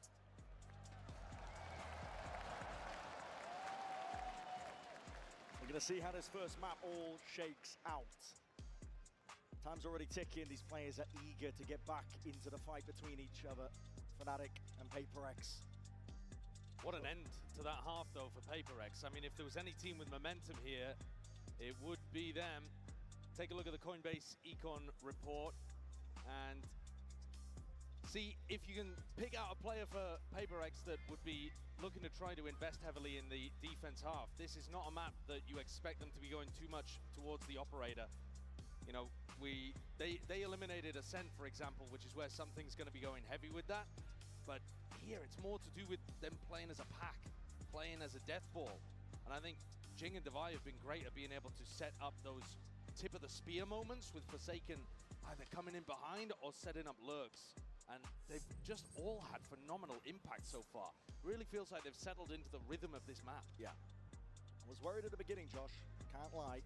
We're going to see how this first map all shakes out. Time's already ticking. These players are eager to get back into the fight between each other. Fnatic and PaperX. What an end to that half, though, for PaperX. I mean, if there was any team with momentum here, it would be them. Take a look at the Coinbase Econ report and see if you can pick out a player for PaperX that would be looking to try to invest heavily in the defense half. This is not a map that you expect them to be going too much towards the operator. You know, they eliminated Ascent, for example, which is where something's going to be going heavy with that. But here, it's more to do with them playing as a pack, playing as a death ball. And I think Jing and Devi have been great at being able to set up those tip of the spear moments with Forsaken either coming in behind or setting up lurks. And they've just all had phenomenal impact so far. Really feels like they've settled into the rhythm of this map. Yeah. I was worried at the beginning, Josh. Can't lie.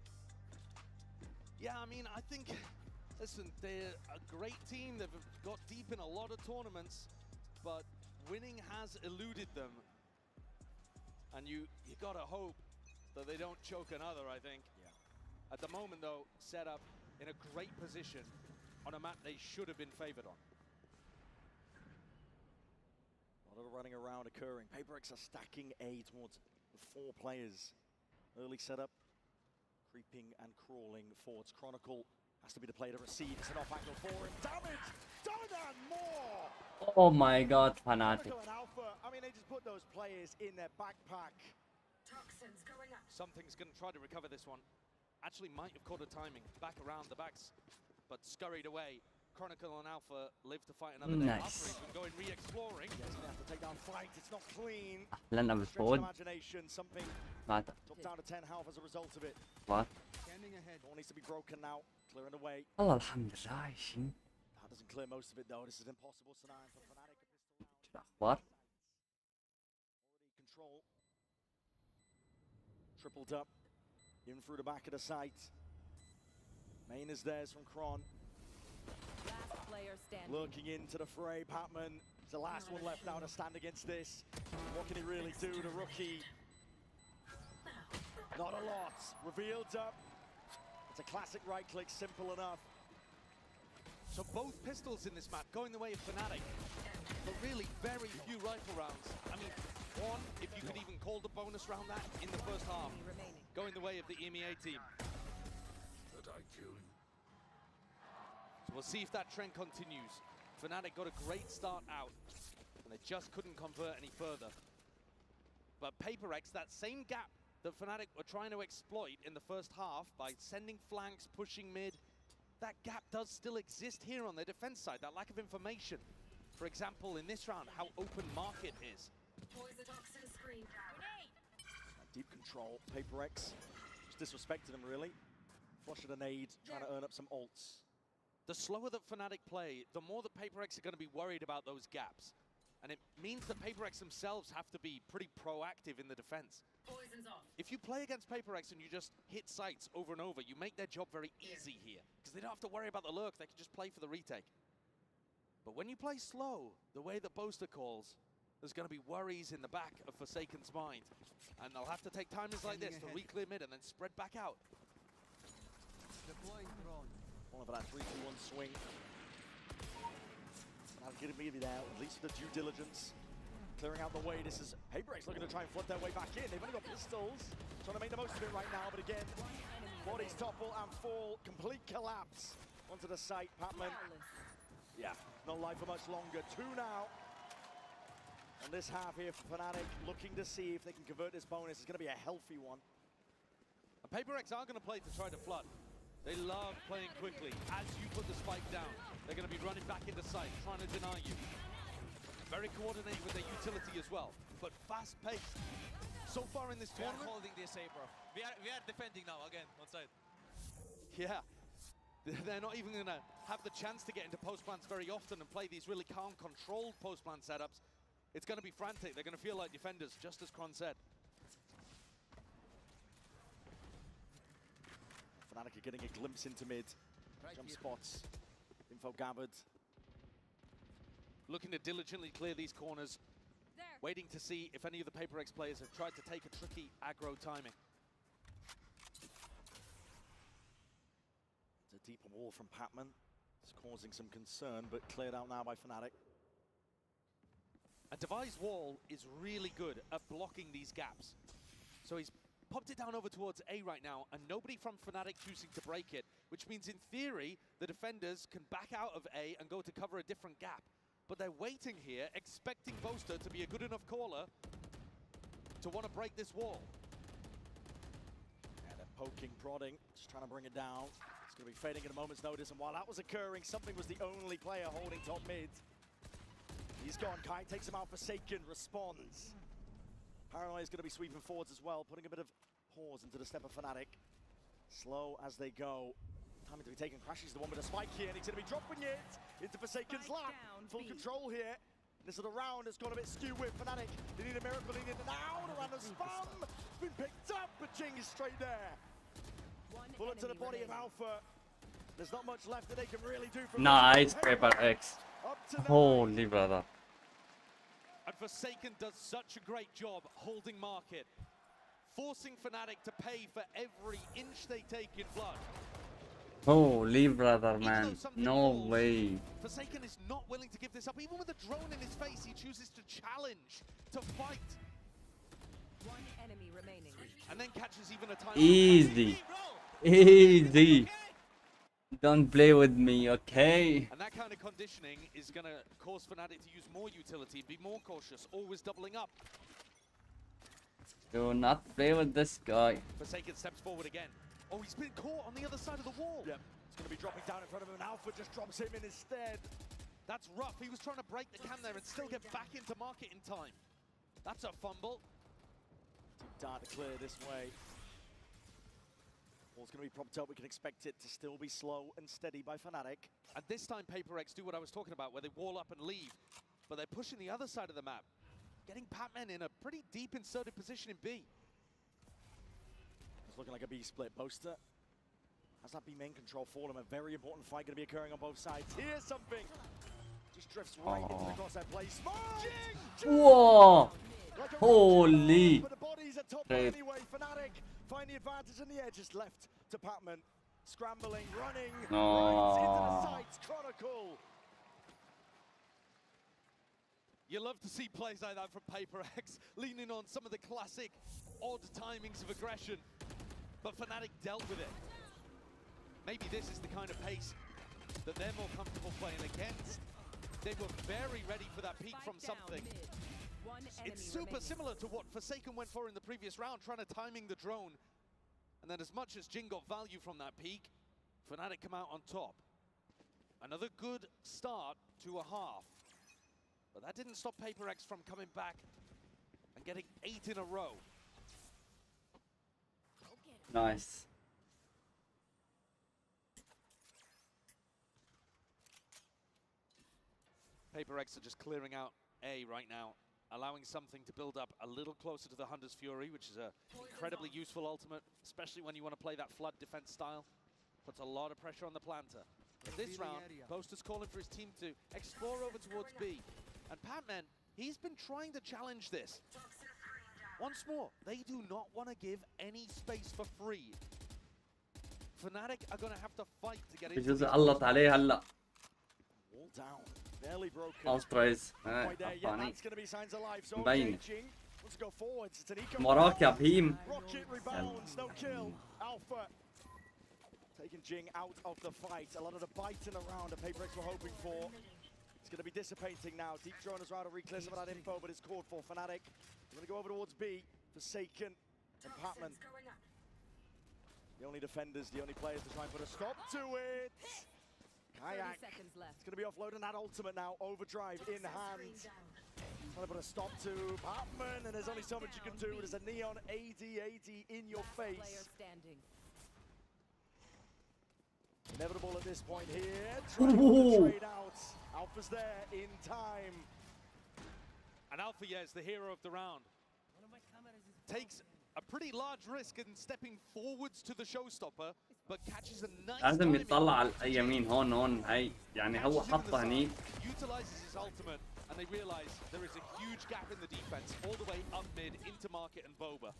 Yeah, I mean, I think, listen, they're a great team. They've got deep in a lot of tournaments, but winning has eluded them. And you gotta hope that they don't choke another, I think. Yeah. At the moment, though, set up in a great position on a map they should have been favored on. A lot of running around occurring. PaperX are stacking A towards the 4 players. Early setup, creeping and crawling forwards. Chronicle has to be the player to receive. It's an off angle for him. Damage done and more. Oh my god, Fnatic. Chronicle and Alpha, I mean, they just put those players in their backpack. Toxins going up. Something's going to try to recover this one. Actually might have caught a timing. Back around the backs, but scurried away. Chronicle and Alpha live to fight another day. Nice. Alpha going re-exploring. Yeah, he's going to have to take down Flight. It's not clean. أهلا بالفود. Imagination, something مات. dropped down to 10 health as a result of it. What? Standing ahead. All needs to be broken now. Clearing the way. والله الحمد لله عايشين. That doesn't clear most of it though. This is an impossible scenario for Fnatic. شو الأخبار؟ Already control. Tripled up. In through the back of the site. Main is theirs from Kron. Last player standing. Lurking into the fray. Patman is the last one left now to stand against this. What can he really do? The rookie. Not a lot. Revealed up. It's a classic right click, simple enough. So both pistols in this map going the way of Fnatic, but really very few rifle rounds. I mean, one, if you could even call the bonus round that in the first half, going the way of the EMEA team. Did I kill you? So we'll see if that trend continues. Fnatic got a great start out, and they just couldn't convert any further. But PaperX, that same gap that Fnatic were trying to exploit in the first half by sending flanks, pushing mid, that gap does still exist here on their defense side, that lack of information. For example, in this round, how open market is. Deep control, PaperX. Just disrespected him really. Flush a nade, trying to earn up some ults. The slower that Fnatic play, the more that PaperX are going to be worried about those gaps. And it means that PaperX themselves have to be pretty proactive in the defense. If you play against PaperX and you just hit sites over and over, you make their job very easy here. Because they don't have to worry about the lurk, they can just play for the retake. But when you play slow, the way that Boaster calls, there's going to be worries in the back of Forsaken's mind. And they'll have to take timings like this to re-clear mid and then spread back out. Deploying drone. One of that 3-2-1 swing. Now getting me there, at least for the due diligence. Clearing out the way. This is Paper X looking to try and flood their way back in. They've only got pistols. Trying to make the most of it right now, but again, bodies topple and fall. Complete collapse onto the site. Patman. Yeah, not live for much longer. 2 now. On this half here for Fnatic, looking to see if they can convert this bonus. It's going to be a healthy one. And Paper X are going to play to try to flood. They love playing quickly. As you put the spike down, they're going to be running back into sight, trying to deny you. Very coordinated with their utility as well, but fast-paced. So far in this tournament, we are holding this A, bro. We are defending now again on side. Yeah, they're not even going to have the chance to get into post plants very often and play these really calm, controlled post plant setups. It's going to be frantic. They're going to feel like defenders, just as Kron said. Fnatic are getting a glimpse into mid. Jump spots. Info gathered. Looking to diligently clear these corners. Waiting to see if any of the Paper X players have tried to take a tricky aggro timing. It's a deeper wall from Patman. It's causing some concern, but cleared out now by Fnatic. A Devi's wall is really good at blocking these gaps. So he's popped it down over towards A right now, and nobody from Fnatic choosing to break it, which means in theory, the defenders can back out of A and go to cover a different gap. But they're waiting here, expecting Boaster to be a good enough caller to want to break this wall. Yeah, they're poking, prodding, just trying to bring it down. It's going to be fading at a moment's notice, and while that was occurring, something was the only player holding top mid. He's gone. Kai takes him out. Forsaken responds. Paranoia is going to be sweeping forwards as well, putting a bit of pause into the step of Fnatic. Slow as they go. Time to be taken. Crashes the one with a spike here, and he's going to be dropping it into Forsaken's lap. Full control here. This is the round has gone a bit skewed with Fnatic. They need a miracle in and out. A random spam. It's been picked up, but Jing is straight there. Bullet to the body of Alpha. There's not much left that they can really do. Nice, Paper X. Holy brother. And Forsaken does such a great job holding market, forcing Fnatic to pay for every inch they take in blood. Holy brother, man. No way. Forsaken is not willing to give this up. Even with a drone in his face, he chooses to challenge, to fight. One enemy remaining. And then catches even a time. Easy. Easy. Don't play with me, okay? And that kind of conditioning is going to cause Fnatic to use more utility, be more cautious, always doubling up. Do not play with this guy. Forsaken steps forward again. Oh, he's been caught on the other side of the wall. Yep, it's going to be dropping down in front of him, and Alpha just drops him in instead. That's rough. He was trying to break the cam there and still get back into market in time. That's a fumble. Deep dart to clear this way. Ball's going to be propped up. We can expect it to still be slow and steady by Fnatic. And this time, Paper X do what I was talking about, where they wall up and leave. But they're pushing the other side of the map, getting Patman in a pretty deep inserted position in B. It's looking like a B split. Boaster has that B main control for him. A very important fight going to be occurring on both sides. Here's something. Just drifts right into the crosshair play. Whoa! Holy! But the bodies are top anyway. Fnatic find the advantage and the edge is left to Patman. Scrambling, running, right into the sights. Chronicle. You love to see plays like that from Paper X, leaning on some of the classic odd timings of aggression. But Fnatic dealt with it. Maybe this is the kind of pace that they're more comfortable playing against. They were very ready for that peak from something. It's super similar to what Forsaken went for in the previous round, trying to timing the drone. And then as much as Jing got value from that peak, Fnatic come out on top. Another good start to a half. But that didn't stop Paper X from coming back and getting 8 in a row. Nice. Paper X are just clearing out A right now, allowing something to build up a little closer to the Hunter's Fury, which is a incredibly useful ultimate, especially when you want to play that flood defense style. Puts a lot of pressure on the planter. In this round, Boaster's calling for his team to explore over towards B. And Patman He's been trying to challenge this. Once more, they do not want to give any space for free. Fnatic are going to have to fight to get into بجوز علط عليه هلا. Wall down, barely broken. أوسترايز. Point there, yeah, أعطاني. that's going to be signs of life. So مبينة. engaging. Let's go forwards. It's an eco. وراك يا بهيم. Rocket rebounds, no kill. Alpha taking Jing out of the fight. A lot of the biting around that Paper X were hoping for. It's going to be dissipating now. Deep drone is right to reclear some of that info, but it's called for Fnatic. We're going to go over towards B. Forsaken and Patman. The only defenders, the only players to try and put a stop to it. Kayak. It's going to be offloading that ultimate now. Overdrive in hand. Trying to put a stop to Patman, and there's only so much you can do. There's a neon AD in your face. Inevitable at this point here. Trying to trade out. Alpha's there in time. And Alpha, yeah, is the hero of the round. Takes a pretty large risk in stepping forwards to the showstopper, but catches a nice لازم يطلع على اليمين هون هاي يعني هو حطها هني. Utilizes his ultimate, and they realize there is a huge gap in the defense all the way up mid into Market and Boba.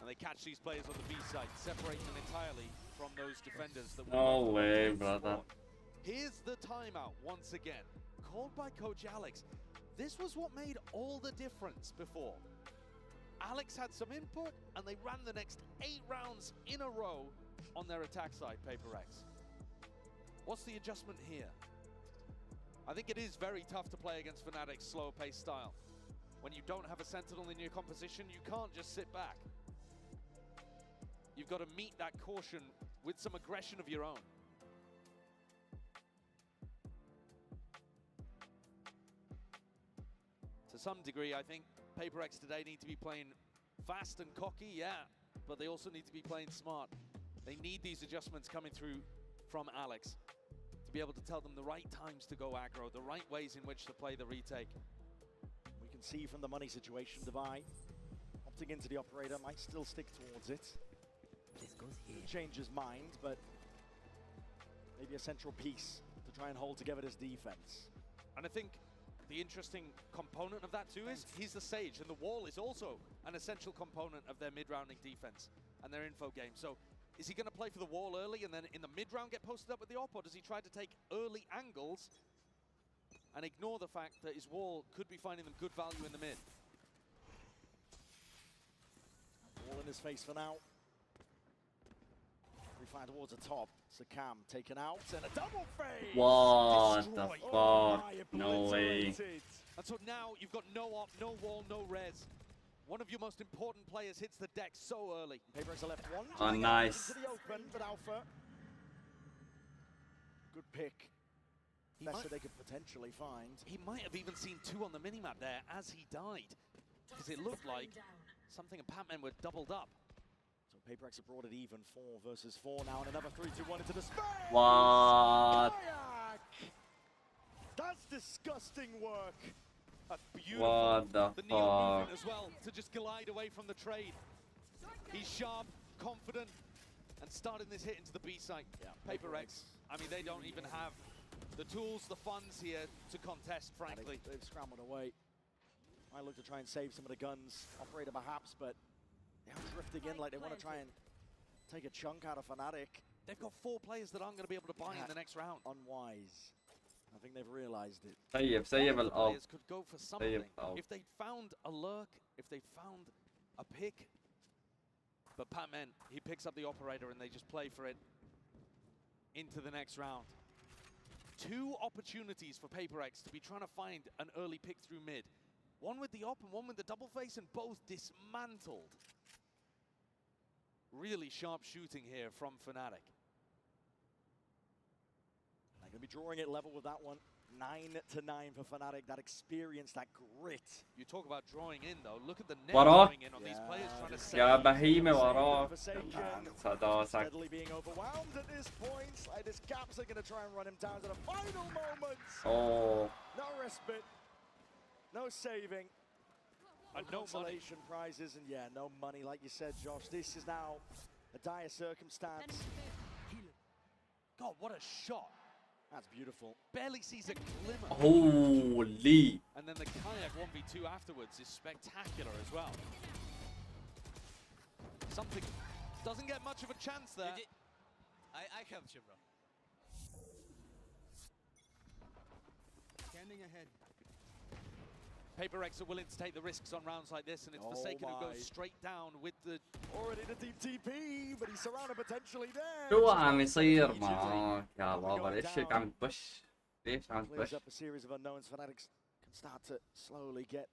And they catch these players on the B side, separating them entirely from those defenders that No way, brother. Here's the timeout once again, called by Coach Alex. This was what made all the difference before. Alex had some input, and they ran the next 8 rounds in a row on their attack side, Paper X. What's the adjustment here? I think it is very tough to play against Fnatic's slower pace style. When you don't have a Sentinel in your composition, you can't just sit back. You've got to meet that caution with some aggression of your own. To some degree, I think Paper X today need to be playing fast and cocky, yeah, but they also need to be playing smart. They need these adjustments coming through from Alex to be able to tell them the right times to go aggro, the right ways in which to play the retake. We can see from the money situation, Divine opting into the operator, might still stick towards it. This goes here. Change his mind, but maybe a central piece to try and hold together this defense. And I think the interesting component of that too is he's the Sage, and the wall is also an essential component of their mid-rounding defense and their info game. So is he going to play for the wall early and then in the mid-round get posted up with the op, or does he try to take early angles and ignore the fact that his wall could be finding them good value in the mid? Wall in his face for now. We find towards the top. Sakam taken out and a double fade. What the Destroyed. fuck? No way. And so now you've got no op, no wall, no res. One of your most important players hits the deck so early. Paper X left one. Oh, nice. Into the open, but Alpha. Good pick. Best that they could potentially find. He might have even seen 2 on the minimap there as he died, because it looked like something and Patman were doubled up. So Paper X have brought it even, 4 versus 4 now, and another 3-2-1 into the space. What? Kayak! That's disgusting work. That's beautiful. What the Neon fuck? movement as well to just glide away from the trade. He's sharp, confident, and starting this hit into the B site. Yeah, Paper X, I mean, they don't even have the tools, the funds here to contest, frankly. They've scrambled away. Might look to try and save some of the guns. Operator perhaps, but they are drifting in like they want to try and take a chunk out of Fnatic. They've got 4 players that aren't going to be able to buy in the next round. Unwise. I think they've realized it. سيب الأرض. Players could go for something. If they found a lurk, if they found a pick. But Patman, he picks up the operator and they just play for it into the next round. 2 opportunities for Paper X to be trying to find an early pick through mid. One with the op and one with the double face, and both dismantled. Really sharp shooting here from Fnatic. They're going to be drawing it level with that one. 9-9 for Fnatic. That experience, that grit. You talk about drawing in though. Look at the net وراك. drawing in on these players trying to save. يا بهيمة وراك. صداسك. Steadily being overwhelmed at this point. Like this Caps are going to try and run him down to the final moments. Oh. No respite. No saving. And no consolation prizes, and yeah, no money, like you said, Josh. This is now a dire circumstance. God, what a shot. That's beautiful. Barely sees a glimmer. Holy. And then the kayak 1v2 afterwards is spectacular as well. Something doesn't get much of a chance there. I helped you, bro. Scanning ahead. PaperX are willing to take the risks on rounds like this, and it's Forsaken who goes straight down with the... Already the deep TP, but he's surrounded potentially there. شو عم يصير معك يا بابا؟ ليش هيك عم تبش؟ ليش عم Clears تبش؟ up a series of unknowns. Fanatics can start to slowly get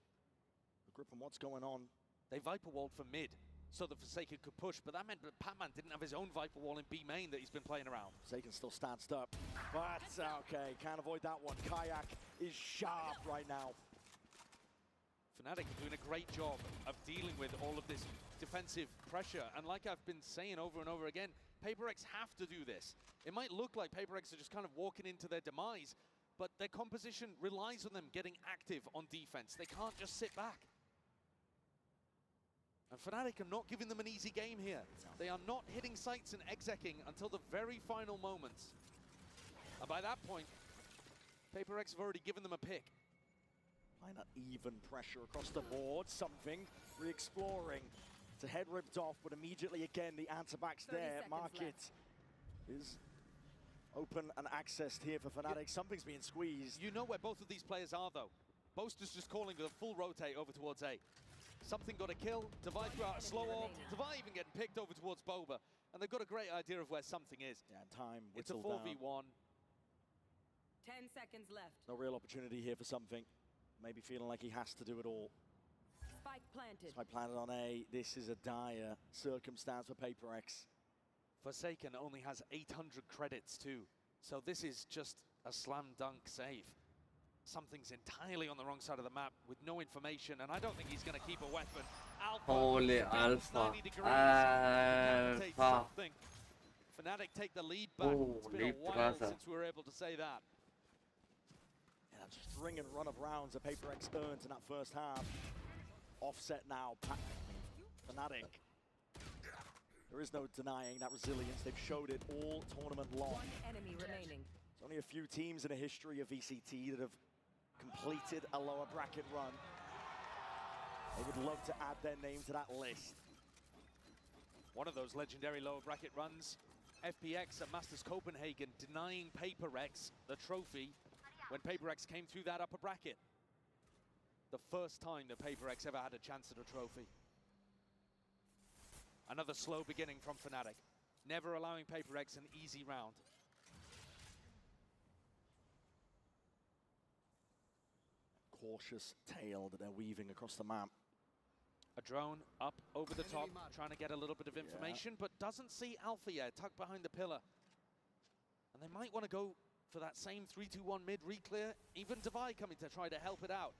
a grip on what's going on. They Viper walled for mid, so the Forsaken could push, but that meant that Patman didn't have his own Viper wall in B main that he's been playing around. Forsaken still stanced up, but okay, can't avoid that one. Kayak is sharp right now. Fnatic are doing a great job of dealing with all of this defensive pressure, and like I've been saying over and over again, PaperX have to do this. It might look like PaperX are just kind of walking into their demise, but their composition relies on them getting active on defense. They can't just sit back. And Fnatic are not giving them an easy game here. They are not hitting sights and execing until the very final moments. And by that point, PaperX have already given them a pick. Applying that even pressure across the board, something, re-exploring. It's a head ripped off, but immediately again, the answer back's there. Market is open and accessed here for Fnatic. Something's being squeezed. You know where both of these players are, though. Boaster's just calling with a full rotate over towards A. Something got a kill, Divide threw out a slow orb, Divide even getting picked over towards Boba, and they've got a great idea of where something is. Yeah, time it's a whittled 4v1. 10 seconds left. No real opportunity here for something. Maybe feeling like he has to do it all. Spike planted. Spike planted on A. This is a dire circumstance for PaperX. Forsaken only has 800 credits too, so this is just a slam dunk save. Something's entirely on the wrong side of the map with no information, and I don't think he's going to keep a weapon. Alpha. Holy Alpha. Alpha. Fnatic take the lead back. It's been a while since we were able to say that. Yeah, that string and run of rounds that PaperX earned in that first half. Offset now. Fnatic. There is no denying that resilience. They've showed it all tournament long. One enemy remaining. There's only a few teams in the history of VCT that have completed a lower bracket run. They would love to add their name to that list. One of those legendary lower bracket runs, FPX at Masters Copenhagen denying PaperX the trophy when PaperX came through that upper bracket. The first time that PaperX ever had a chance at a trophy. Another slow beginning from Fnatic, never allowing PaperX an easy round. Cautious tale that they're weaving across the map. A drone up over the top, trying to get a little bit of information, but doesn't see Alpha yet, tucked behind the pillar. And they might want to go for that same 3-2-1 mid re-clear. Even Divide coming to try to help it out.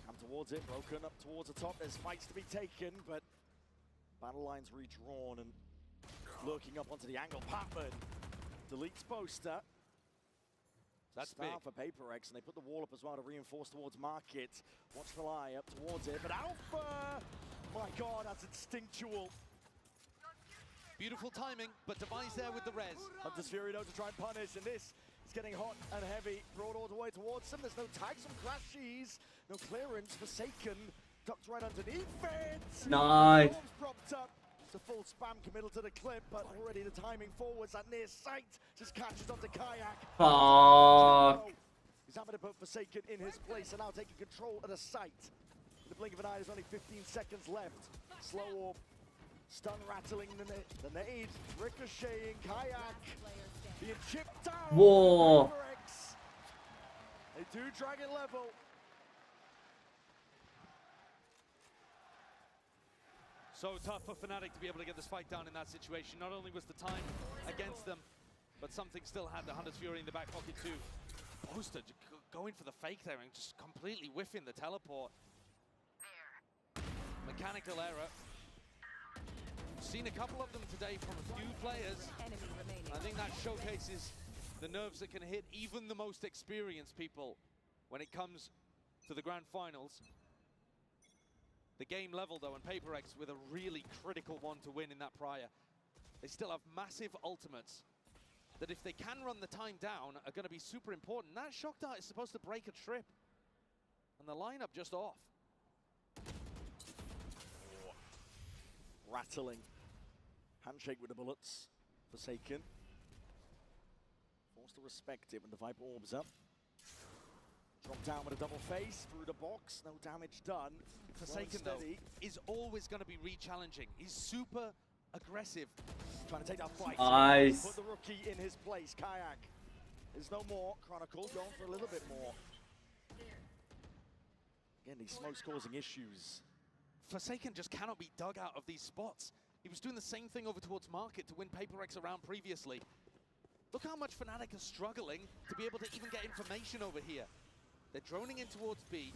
Come towards it, broken up towards the top. There's fights to be taken, but battle lines redrawn and lurking up onto the angle. Patman deletes Poster. That's Start big. for PaperX, and they put the wall up as well to reinforce towards Market. Watchful eye up towards it, but Alpha! My God, that's instinctual. Beautiful timing, but Device there with the res. Hunter's Fury though to try and punish, and this is getting hot and heavy. Brought all the way towards them. There's no tags from Crashies, no clearance. Forsaken ducked right underneath it. Nice. Propped up. It's a full spam committal to the clip, but already the timing forwards that near sight just catches onto Kayak. Fuck. He's having to put Forsaken in his place and now taking control of the site. In the blink of an eye, there's only 15 seconds left. Slow orb, stun rattling the nade, ricocheting, Kayak being chipped down. Whoa. They do dragon level. So tough for Fnatic to be able to get the spike down in that situation. Not only was the time against them, but something still had the Hunter's Fury in the back pocket too. Boaster going for the fake there and just completely whiffing the teleport. Mechanical error. Seen a couple of them today from a few players. I think that showcases the nerves that can hit even the most experienced people when it comes to the grand finals. The game level though, and PaperX with a really critical one to win in that prior. They still have massive ultimates. that if they can run the time down are going to be super important. That shock dart is supposed to break a trip. And the lineup just off. Rattling. Handshake with the bullets. Forsaken. Forced to respect it when the Viper orbs up. Drop down with a double face through the box. No damage done. Forsaken, though, is always going to be re-challenging. He's super aggressive. Trying to take that fight. Nice. Put the rookie in his place. Kayak. There's no more. Chronicle going for a little bit more. Again, these smokes causing issues. Forsaken just cannot be dug out of these spots. He was doing the same thing over towards Market to win Paper X around previously. Look how much Fnatic is struggling to be able to even get information over here. They're droning in towards B,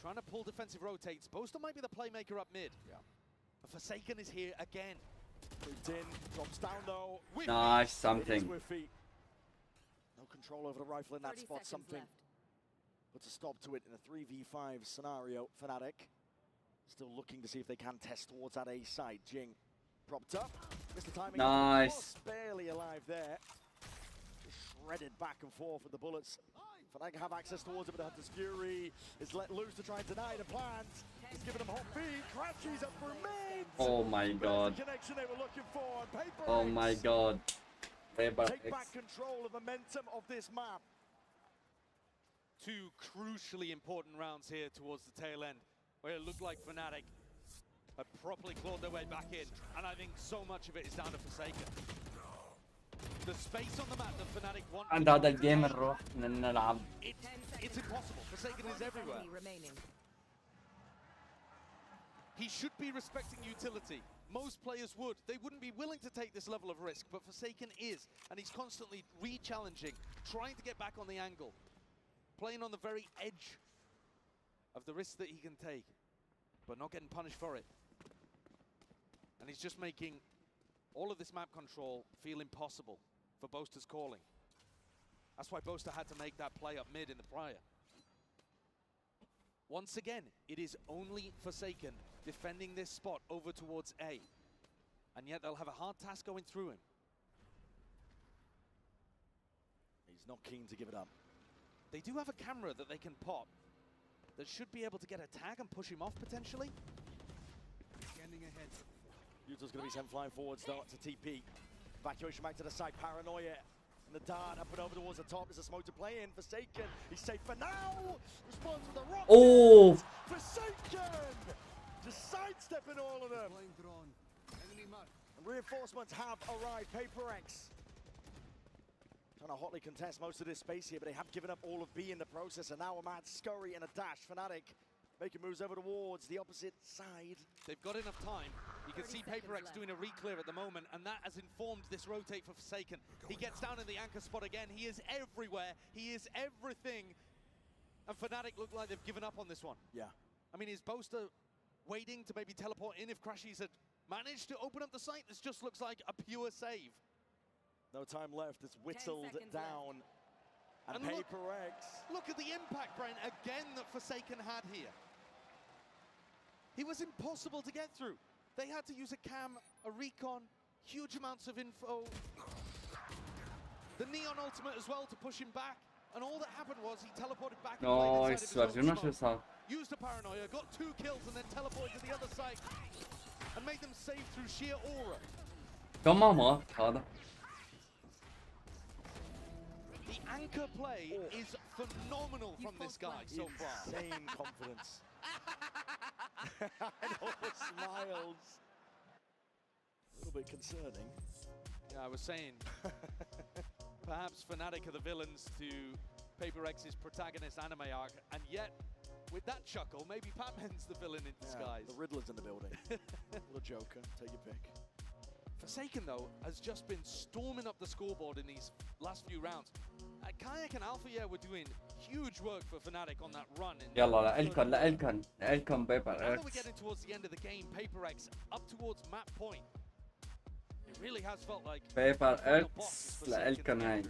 trying to pull defensive rotates. Boaster might be the playmaker up mid. Yeah. And Forsaken is here again. Moved in, drops down though. Nice, something. No control over the rifle in that spot, something. Puts a stop to it in a 3v5 scenario. Fnatic still looking to see if they can test towards that A side. Jing propped up. Missed the timing. Nice. Barely alive there. Shredded back and forth with the bullets. Fnatic have access towards it, but Hunter's Fury is let loose to try and deny the plans. He's giving them hot feet. Crashes up for mid. Oh my god. The connection they were looking for. Paper Oh my god. Paper Take X. back control of the momentum of this map. Two crucially important rounds here towards the tail end, where it looked like Fnatic had properly clawed their way back in, and I think so much of it is down to Forsaken. The space on the map that Fnatic want عند هذا الجيم نروح نلعب. It's impossible. Forsaken is everywhere. He should be respecting utility. Most players would. They wouldn't be willing to take this level of risk, but Forsaken is, and he's constantly re-challenging, trying to get back on the angle, playing on the very edge of the risk that he can take, but not getting punished for it. And he's just making all of this map control feel impossible for Boaster's calling. That's why Boaster had to make that play up mid in the prior. Once again, it is only Forsaken defending this spot over towards A. And yet they'll have a hard task going through him. He's not keen to give it up. They do have a camera that they can pop that should be able to get a tag and push him off potentially. Scanning ahead. Yuto's going to be sent flying forwards though to TP. Evacuation back to the side. Paranoia in the dart up and over towards the top. There's a smoke to play in. Forsaken. He's safe for now. Responds with a rocket. Oh! Forsaken! Just sidestepping all of them. And reinforcements have arrived. Paper X trying to hotly contest most of this space here, but they have given up all of B in the process, and now a mad scurry and a dash. Fnatic making moves over towards the opposite side. They've got enough time. You can see Paper X doing a re-clear at the moment, and that has informed this rotate for Forsaken. He gets down in the anchor spot again. He is everywhere. He is everything. And Fnatic look like they've given up on this one. Yeah. I mean, is Boaster waiting to maybe teleport in if Crashies had managed to open up the site? This just looks like a pure save. No time left. It's whittled down. And Paper X. Look at the impact, Brian, again that Forsaken had here. He was impossible to get through. They had to use a cam, a recon, huge amounts of info. The Neon ultimate as well to push him back. And all that happened was he teleported back and played inside of his own smoke. Used a paranoia, got 2 kills and then teleported to the other side. And made them save through sheer aura. تمام هذا. The anchor play is phenomenal from this guy so far. Insane confidence. And all the smiles. A little bit concerning. Yeah, I was saying, perhaps Fnatic are the villains to Paper X's protagonist anime arc, and yet, with that chuckle, maybe Batman's the villain in disguise. The Riddler's in the building. Little Joker, take your pick. Forsaken, though, has just been storming up the scoreboard in these last few rounds. Kayak and Alpha were doing huge work for Fnatic on that run. يلا لإلكن Paper Now that X. we're getting towards the end of the game, Paper X up towards map point. It really has felt like Paper X لإلكن هاي.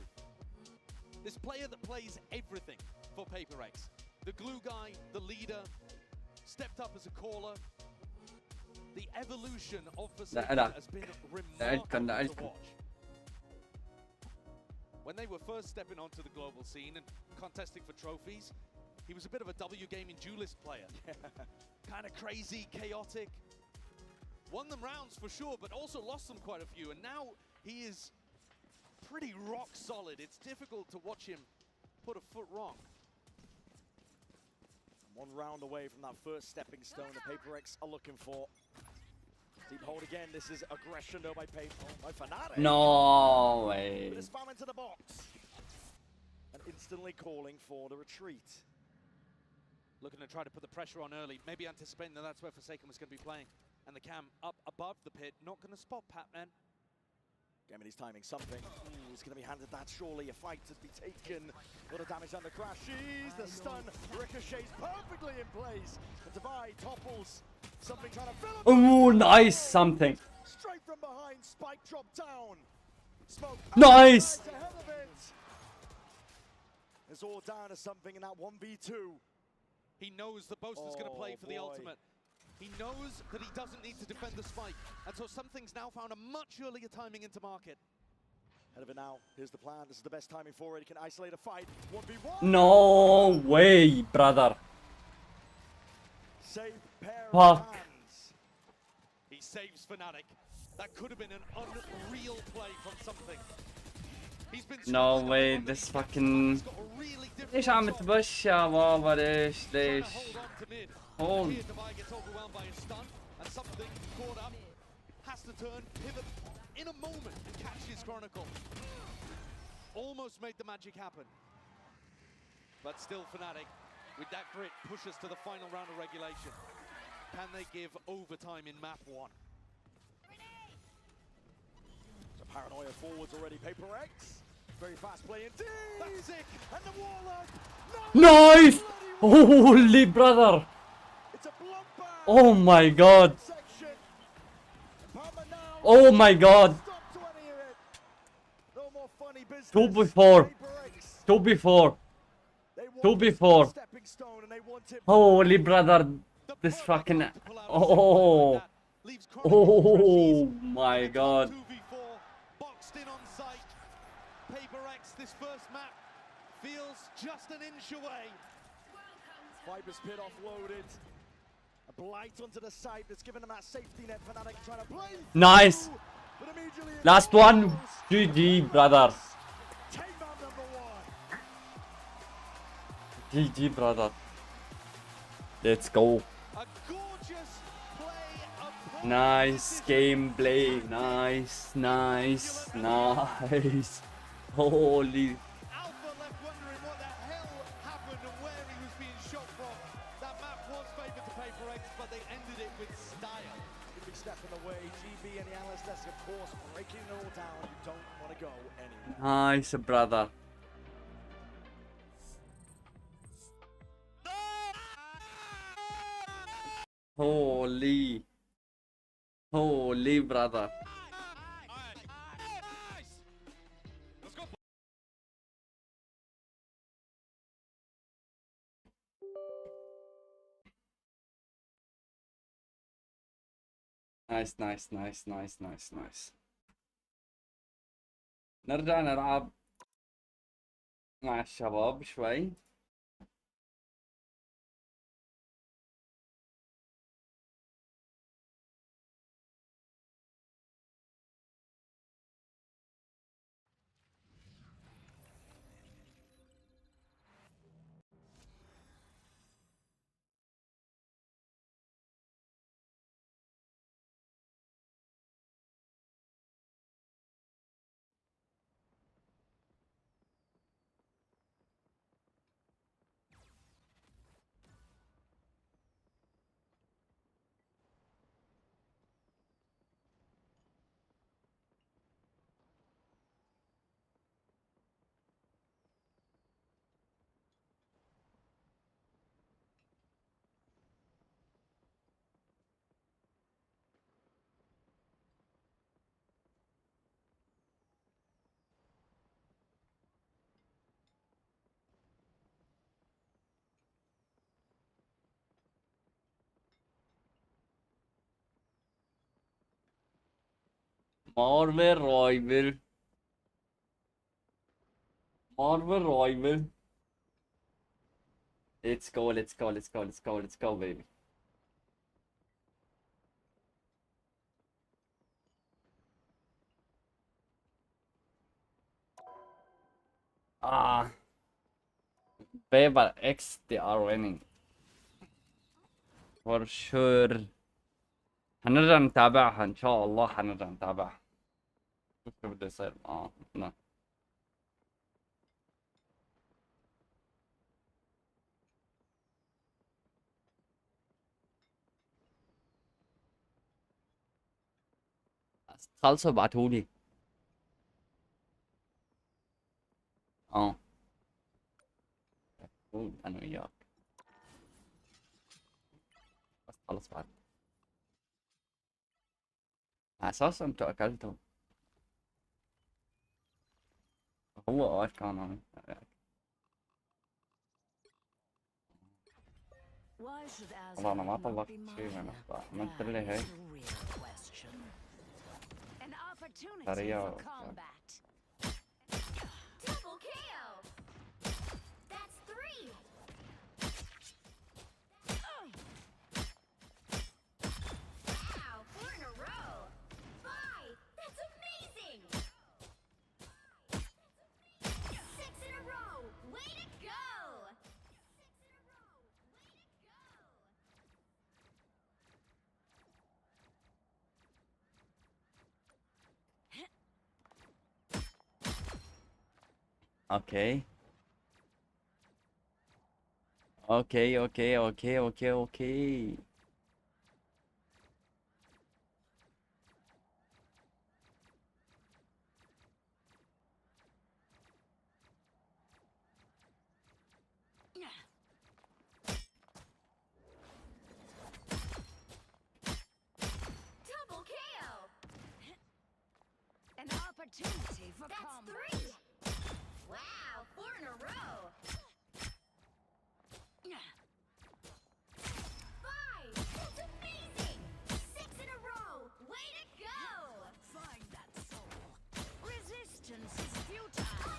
This player that plays everything for Paper X. The glue guy, the leader, stepped up as a caller. The evolution of Forsaken has been remarkable to watch. when they were first stepping onto the global scene and contesting for trophies, he was a bit of a W gaming duelist player. Kind of crazy, chaotic. Won them rounds for sure, but also lost them quite a few. And now he is pretty rock solid. It's difficult to watch him put a foot wrong. One round away from that first stepping stone the Paper X are looking for. Deep hold again. This is aggression though by Fnatic. No way. But it's spam into the box. And instantly calling for the retreat. Looking to try to put the pressure on early, maybe anticipating that that's where Forsaken was going to be playing. And the cam up above the pit, not going to spot Patman. Again, he's timing something. Ooh, he's going to be handed that surely. A fight to be taken. A lot of damage on the crash. She's the stun. Ricochets perfectly in place. And Divide topples. Something trying to fill up. Ooh, nice something. Straight from behind. Spike drop down. Smoke. Nice. Ahead of it. It's all down to something in that 1v2. He knows the Boaster's going to play for the ultimate. He knows that he doesn't need to defend the spike. And so Something's now found a much earlier timing into market. Ahead of it now. Here's the plan. This is the best timing for it. He can isolate a fight. 1v1. No way, brother. Safe pair Fuck. of hands. He saves Fnatic. That could have been an unreal play from Something. He's been No way, this fucking... ليش عم تبش يا بابا ليش hold. Here Divide gets overwhelmed by a stun, and Something caught up, has to turn, pivot in a moment and catch his Chronicle. Almost made the magic happen. But still Fnatic, with that grit, pushes to the final round of regulation. Can they give overtime in map 1? So paranoia forwards already. Paper X. Very fast play indeed. That's it. And the Warlock. Nice! Holy brother! Oh my god! Oh my god! 2v4! 2v4! 2v4! Holy brother! This fucking... Oh! Oh my god! Boxed in on sight. Paper X, this first map feels just an inch away. Viper's pit offloaded. A blight onto the side that's given them that safety net. Fnatic trying to play. Nice! Last one! GG, brother! GG, brother. Let's go. Nice gameplay. Nice, nice, nice. Holy. Alpha left wondering what the hell happened and where he was being shot from. That map was favored to Paper X, but they ended it with style. Big step in the way. GB and the analyst desk, of course, breaking it all down. You don't want to go anywhere. Nice, brother. Holy. Holy, brother. نايس نايس نايس نايس نايس نايس. نرجع نلعب مع الشباب شوي. Marvel Royal. Marvel rival. Let's go, let's go, let's go, let's go, let's go, baby. Ah, Paper X, they are winning for sure. هنرجع نتابعها ان شاء الله، حنرجع نتابعها. شوف شو بده يصير. نعم. خلصوا ابعتولي. انا وياك بس خلص بعد. على اساس انتوا اكلتوا. هو كان والله انا ما طلعت شيء من الصح. عملت لي هيك سريع. Okay. Okay. Double KO. An opportunity for combat. 3. Wow, 4 in a row. 5. That's amazing. 6 in a row. Way to go. Find that soul. Resistance is futile.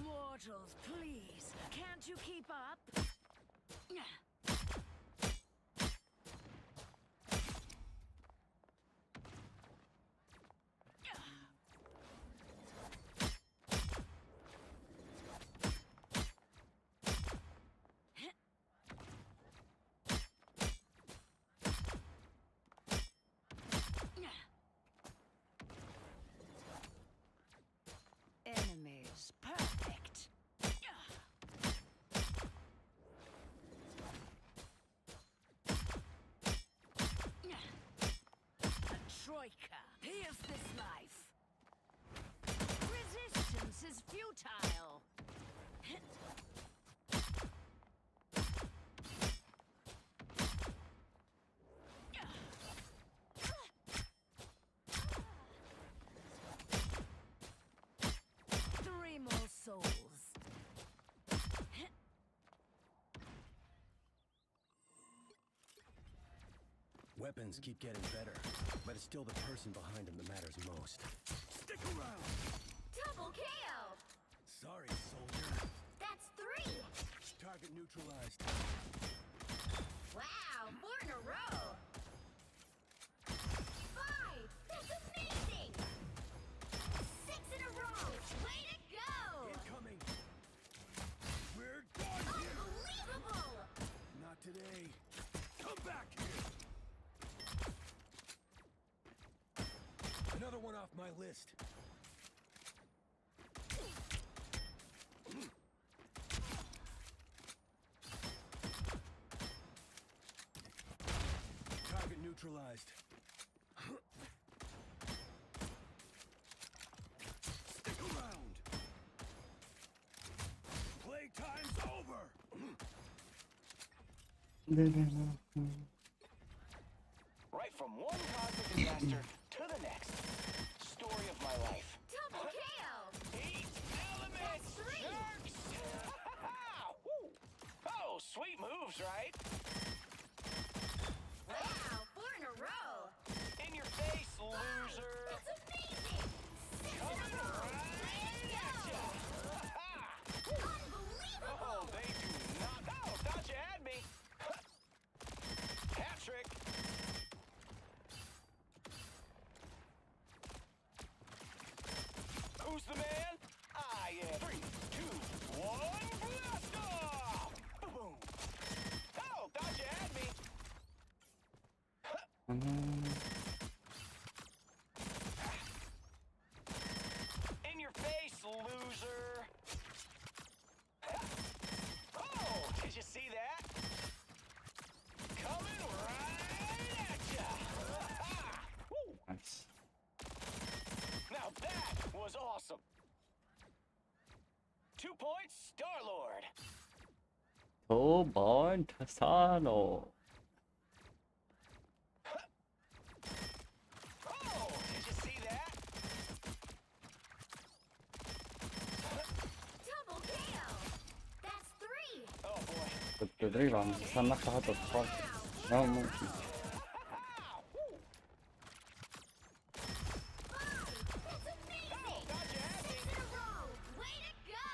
Mortals, please. Can't you keep up? Enemies, perfect. A troika. Here's this life. Resistance is futile. Three more souls. Weapons keep getting better, but it's still the person behind them that matters most. Stick around! Double KO. Sorry, soldier. That's 3. Target neutralized. Wow, 4 in a row. 5. That's amazing. 6 in a row. Way to go. Incoming. We're done here. Unbelievable. Not today. Come back here. Another one off my list. Target neutralized. Stick around. Playtime's over. Right from one cosmic disaster to the next. Story of my life. Double KO. 8 elements. That's 3. Jerks. sweet moves, right? Wow, 4 in a row. In your face, loser. That's amazing. 6 in a row. Way to go. Unbelievable. Oh, they do not. Oh, thought you had me. Hat trick. Who's the man? I am. 3, 2, 1, blast off! Boom! Oh, thought you had me. In your face, loser. Oh, did you see that? Coming right at ya. Nice. Now that was awesome. 2 points, Star-Lord. 2 point Salo. Oh, did you see that? Double KO. That's 3. Oh boy. بالتدريب عم بستناك لحتى تتخلص. لا ممكن. That's amazing. 6 in a row. Way to go.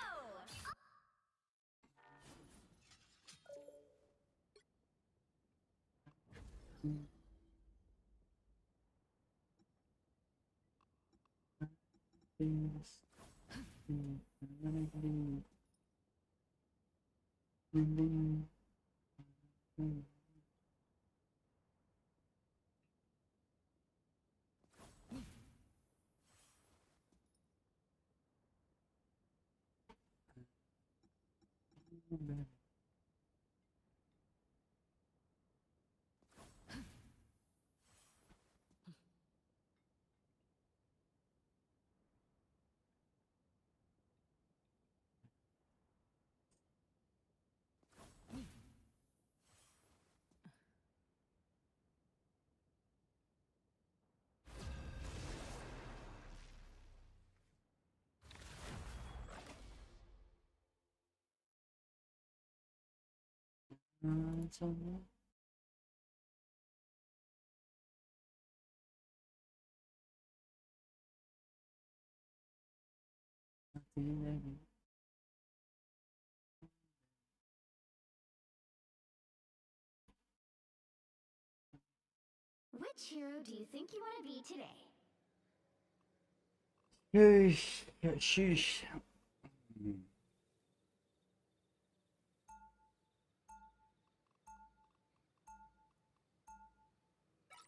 Which hero do you think you want to be today? Sheesh.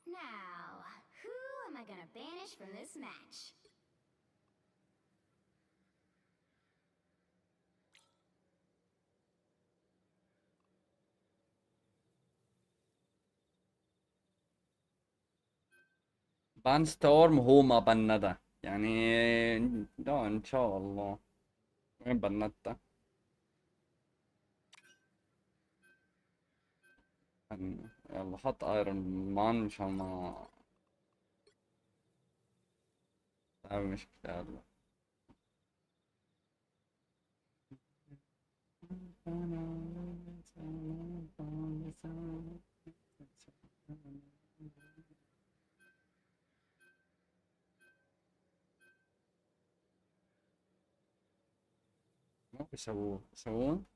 Now, who am I gonna banish from this match? بان ستورم هو ما بنده يعني. لا ان شاء الله. وين بندته؟ يلا حط ايرون مان مشان ما تعمل مشكلة. يلا ما بيسوون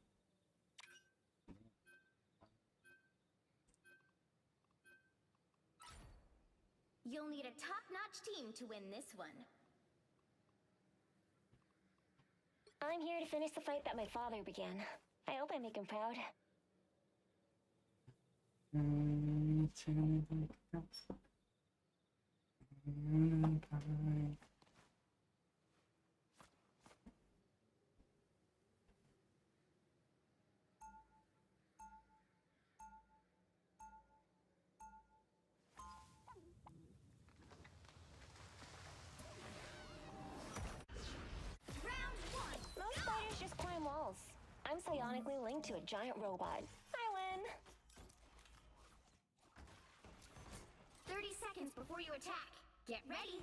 You'll need a top-notch team to win this one. I'm here to finish the fight that my father began. I hope I make him proud. Most spiders just climb walls. I'm psionically linked to a giant robot. I win. 30 seconds before you attack. Get ready.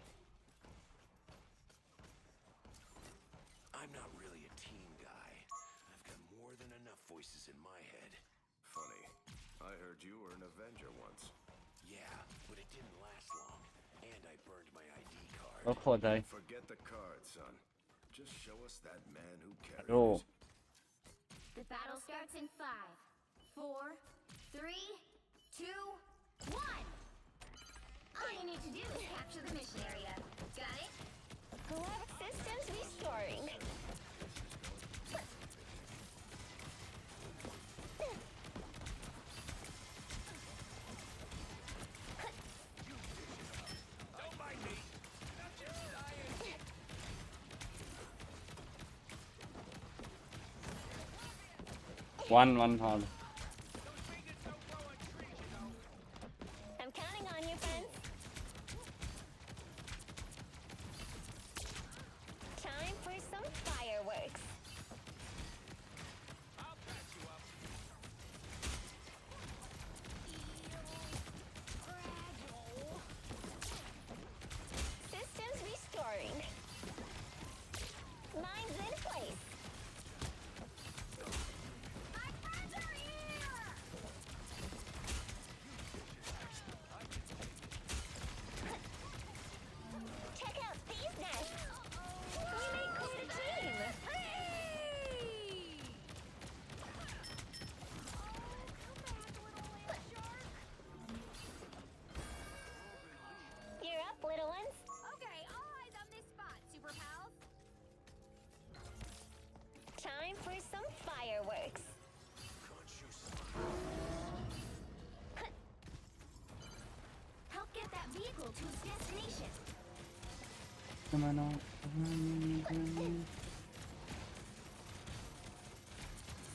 I'm not really a team guy. I've got more than enough voices in my head. funny. I heard you were an Avenger once. Yeah, but it didn't last long. And I burned my ID card. اخذ هاي. Forget the card, son. Just show us that man who carried روح. it. The battle starts in 5, 4, 3, 2, 1. All you need to do is capture the mission area. Got it? Lab systems restoring. Don't mind me. I'm just dying. one هذا. I'm counting on you, friends. Time for some fireworks. I'll patch you up. Systems restoring. Mines in place. My friends are here! Check out these nests. We make quite a team. You're up, little ones. Okay, all eyes on this spot, super pals. Time for some fireworks. Help get that vehicle to its destination.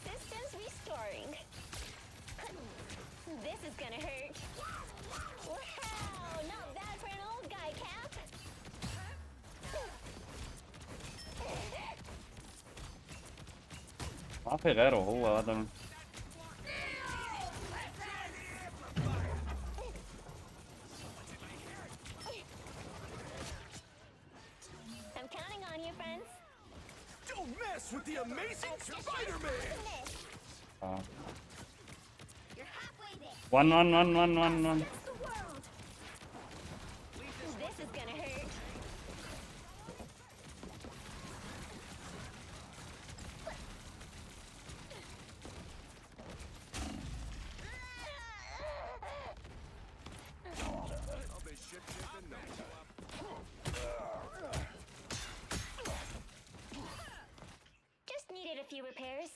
Systems restoring. This is gonna hurt. Wow, not bad for an old guy, Cap. ما في غيره هو هذا. I'm counting on you, friends. Don't mess with the amazing Spider-Man! You're halfway there. one. That's the world. This is gonna hurt. I'll be ship-shape in no time. Just needed a few repairs.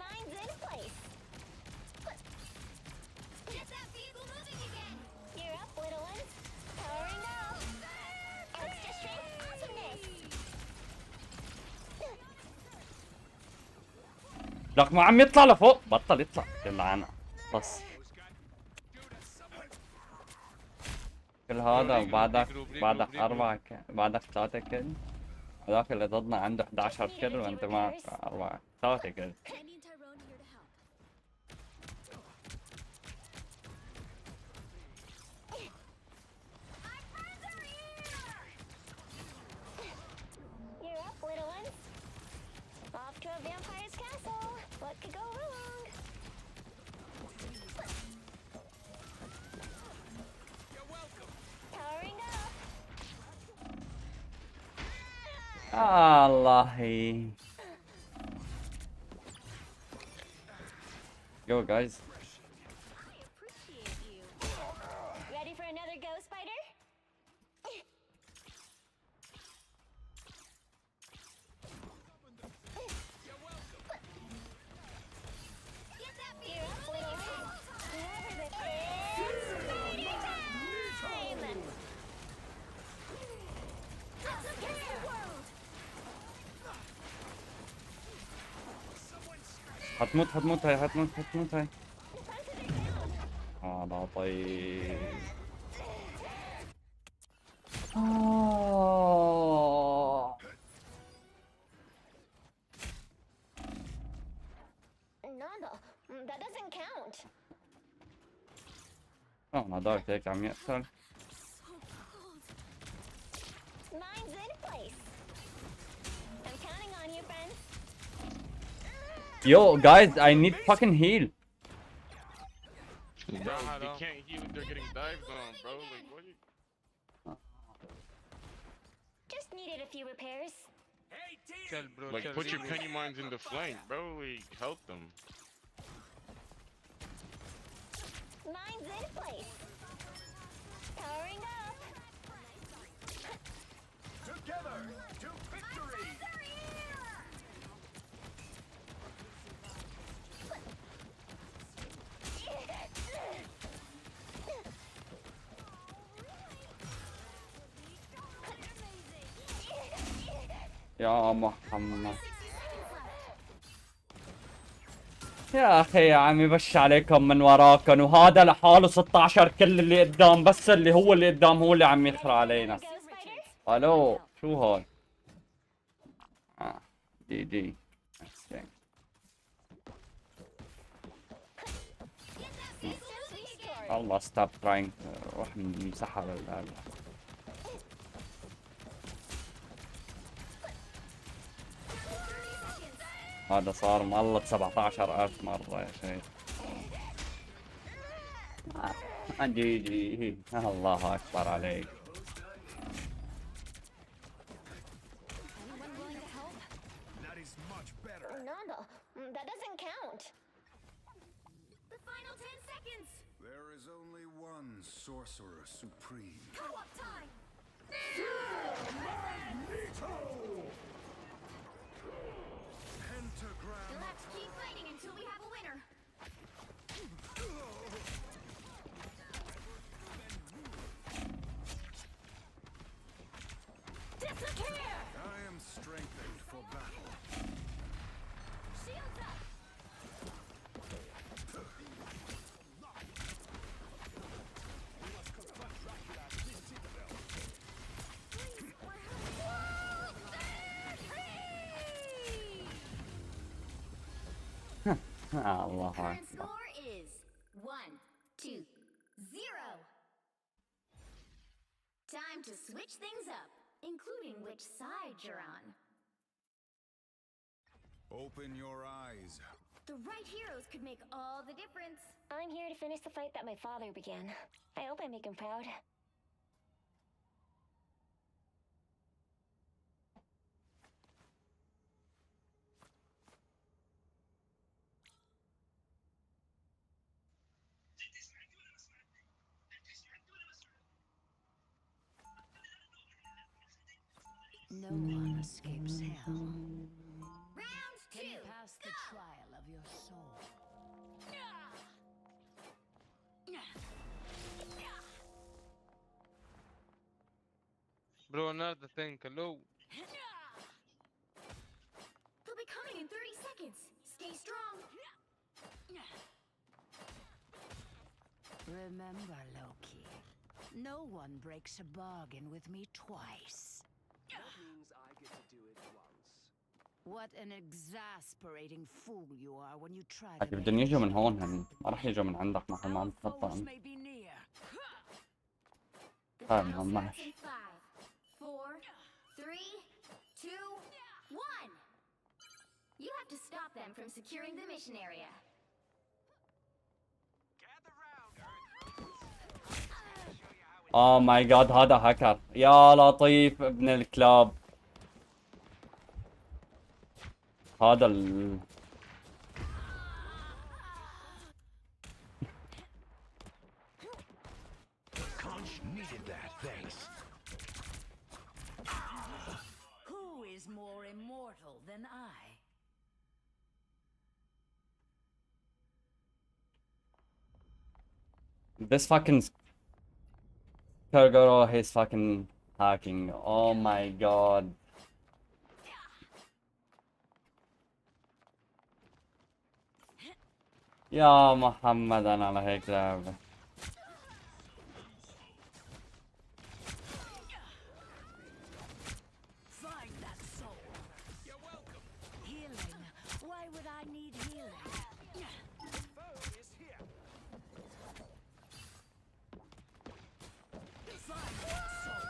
Mine's in place. Get that vehicle moving again. You're up, little ones. Powering up. Extra strength awesomeness. لك ما عم يطلع لفوق. بطل يطلع يلعنه. بس كل هذا وبعدك 4 بعدك 3 كل. هذاك اللي ضدنا عنده 11 كل وانت معك 4 3 كل. Candy and Tyrone here to help. My friends are here! You're up, little ones. Off to a vampire's castle. What could go wrong? You're welcome. Powering up. الله. Go guys. I appreciate you. Ready for another go, Spider? Get that You're vehicle up, little moving ones. again. Whoever this is, Spider time! Us against the world. هتموت هاي هذا طيب. Nada. That doesn't count. هذاك هيك عم يقتل. So cold. Mine's in place. I'm counting on you, friends. Yo, guys, I need fucking heal. Bro, they can't heal if they're getting dived on, bro. Like, what? Just needed a few repairs. Hey, bro, like, put your penny mines in the flank, bro. Like, help them. Mine's in place. Powering up. Together to victory. يا محمد يا اخي يا عمي بش عليكم من وراكم وهذا لحاله 16 كل اللي قدام بس اللي هو اللي قدام هو اللي عم يخرع علينا. الو شو هون؟ دي دي الله ستوب تراينج روح نمسحها بالله. هذا صار مغلط 17,000 مرة يا شيخ. جي جي الله أكبر عليك. That is much better. No, that doesn't count. The final 10 seconds. There is only one sorcerer supreme. Co-op time. Pentagram. Let's keep fighting until we have a winner. Disappear! I am strengthened for battle. Shields up! الله Current أكبر. score is 1-2-0. Time to switch things up, including which side you're on. Open your eyes. The right heroes could make all the difference. I'm here to finish the fight that my father began. I hope I make him proud. No one escapes hell. Round 2, Can you pass the go! trial of your soul? Bro, another thing, hello. They'll be coming in 30 seconds. Stay strong. Remember, Loki, no one breaks a bargain with me twice. That means I get to do it once. What an exasperating fool you are when you try to بدهم يجوا من هون هن ما راح يجوا من عندك محل ما عم تخطط. may be near. فاهم ماشي. 5, 4, 3, 2, 1. You have to stop them from securing the mission area. اوه ماي جاد هذا هاكر يا لطيف ابن الكلاب. هذا Conch needed that, thanks. Who is more immortal than I? This fucking Kurgoro, he's fucking hacking. Oh my god. يا محمد انا على هيك لعبة. Find that soul. You're welcome. Healing. Why would I need healing? Foe is here. Find that soul.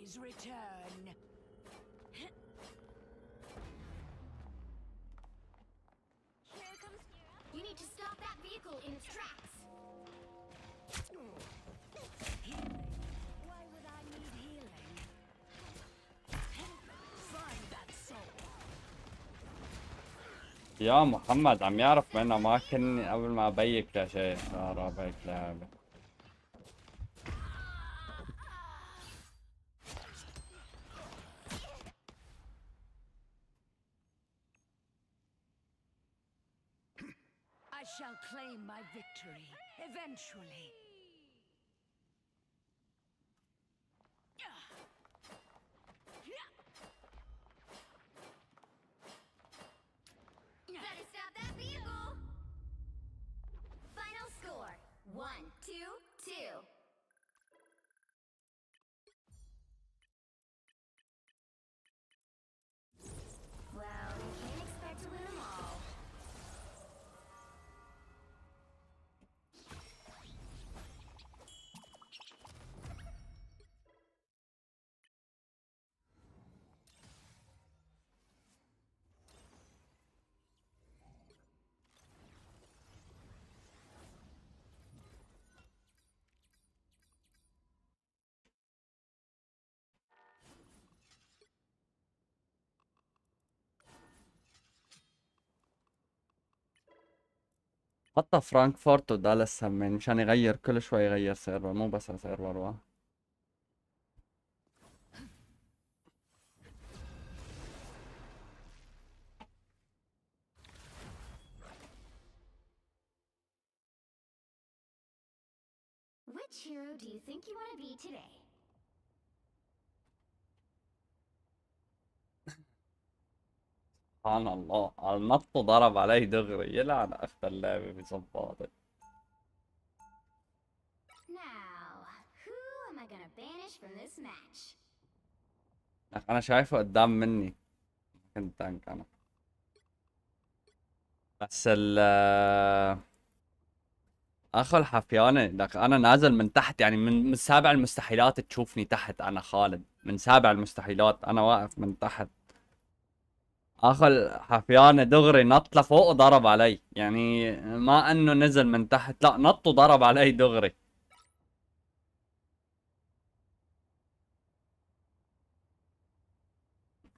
always return. You need to stop that vehicle in its tracks. Why would I need healing? Find that soul. يا محمد عم يعرف وين اماكني قبل ما ابيك يا شيخ. صار ابيك لعبة. I shall claim my victory eventually. Better stop that vehicle. Final score 1-2-2. Well, you can't expect to win them all. حتى فرانكفورت ودالاس همين مشان يغير كل شوي يغير سيرفر مو بس سيرفر واحد. Which hero do you think you want to be today? سبحان الله النط ضرب علي دغري يلعن اخت اللعبة بزباطة. Now, who am I gonna banish from this match? انا شايفه قدام مني. كنت تانك انا. بس اخو الحفيانة لك انا نازل من تحت يعني من سابع المستحيلات تشوفني تحت. انا خالد من سابع المستحيلات انا واقف من تحت. اخو الحفيانة دغري نط لفوق وضرب علي يعني ما انه نزل من تحت لا نط وضرب علي دغري.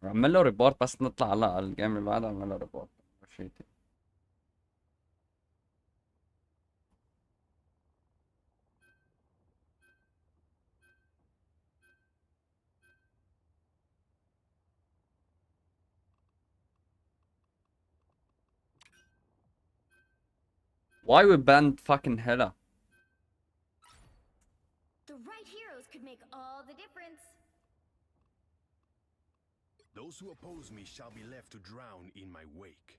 اعمل له ريبورت بس نطلع على الجيم اللي بعده. اعمل له ريبورت. Why we banned fucking Hela? The right heroes could make all the difference. Those who oppose me shall be left to drown in my wake.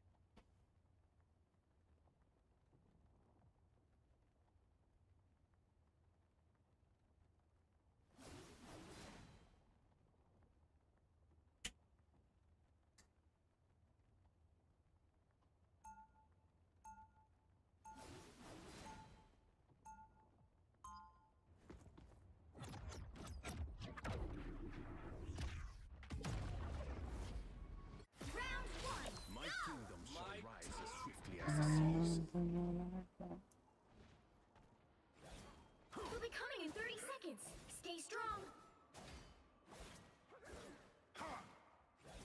They'll be coming in 30 seconds. Stay strong.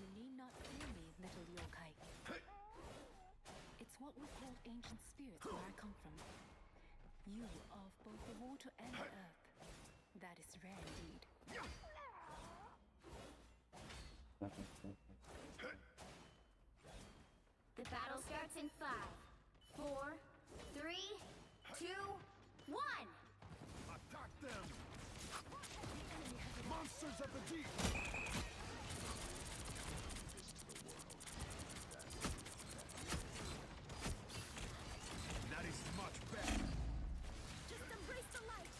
You need not fear me, little yokai. It's what we call ancient spirits where I come from. You are of both the water and the earth. That is rare indeed. The battle starts in 5, 4, 3, 2, 1. Attack them! Monsters of the deep! That is much better. Just embrace the light.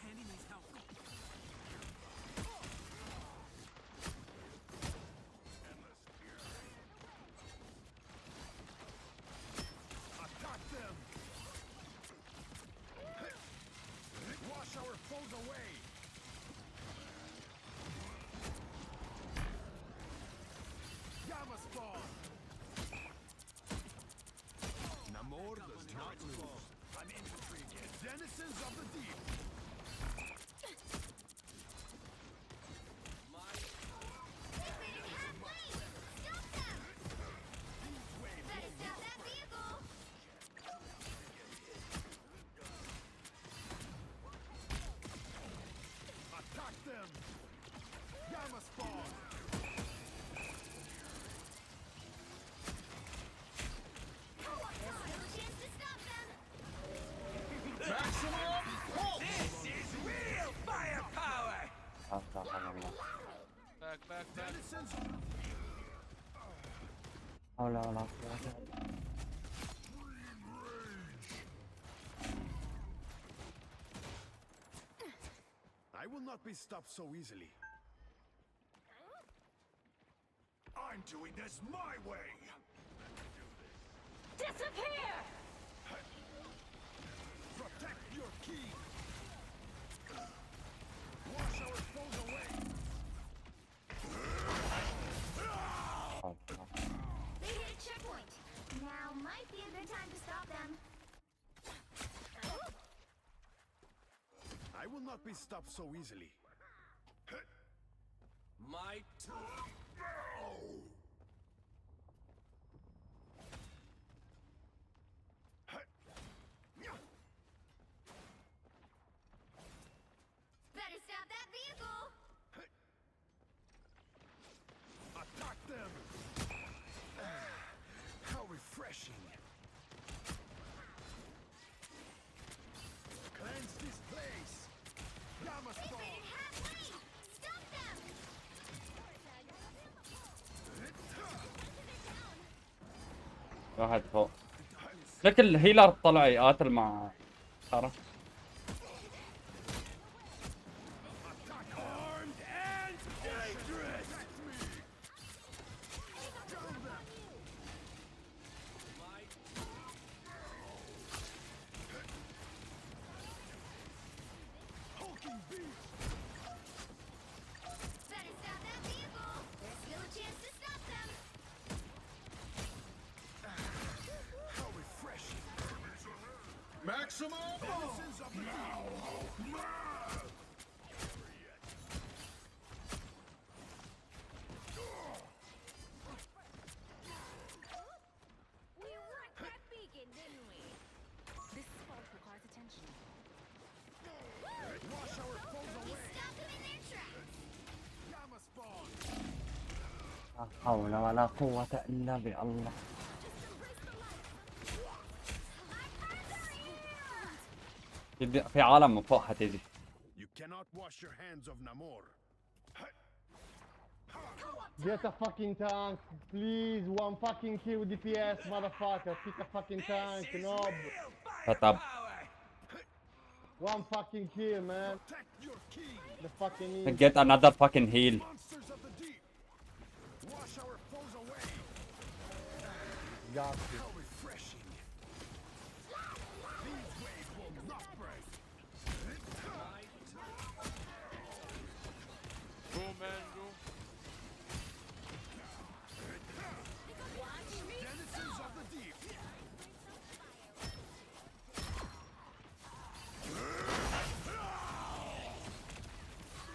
Tandy needs help. Attack them! them! Gamma spawn! This is real firepower! Back. حول ولا قوة. I will not be stopped so easily. I'm doing this my way! Disappear! Protect your key! Wash our foes away! They hit a checkpoint. Now might be a good time to stop them. I will not be stopped so easily. My turn. Better stop that vehicle. Attack them! How refreshing! Cleanse this place! Gamma They spawn! faded halfway. Stop them. واحد فوق. لك الهيلر طلع يقاتل مع خرا. Armed and dangerous! Hulking beast! Better stop that vehicle. There's still a chance to stop them. How refreshing! Maximum! Denizens of the deep! We wrecked that beacon, didn't we? This spot requires attention. Wash our foes You away! stop them in their tracks. Gamma spawn! لا حول ولا قوة إلا بالله. في عالم من فوق حتيجي. You cannot wash your hands of Namor. Get a fucking tank, please. One fucking kill with DPS, motherfucker. Pick a fucking tank, knob. Shut up. One fucking kill, man. Protect your key! The fucking Get another fucking heal. Monsters of the deep! Wash our foes away! got you. How refreshing! These waves will not break! Go, man, go. Denizens of the deep!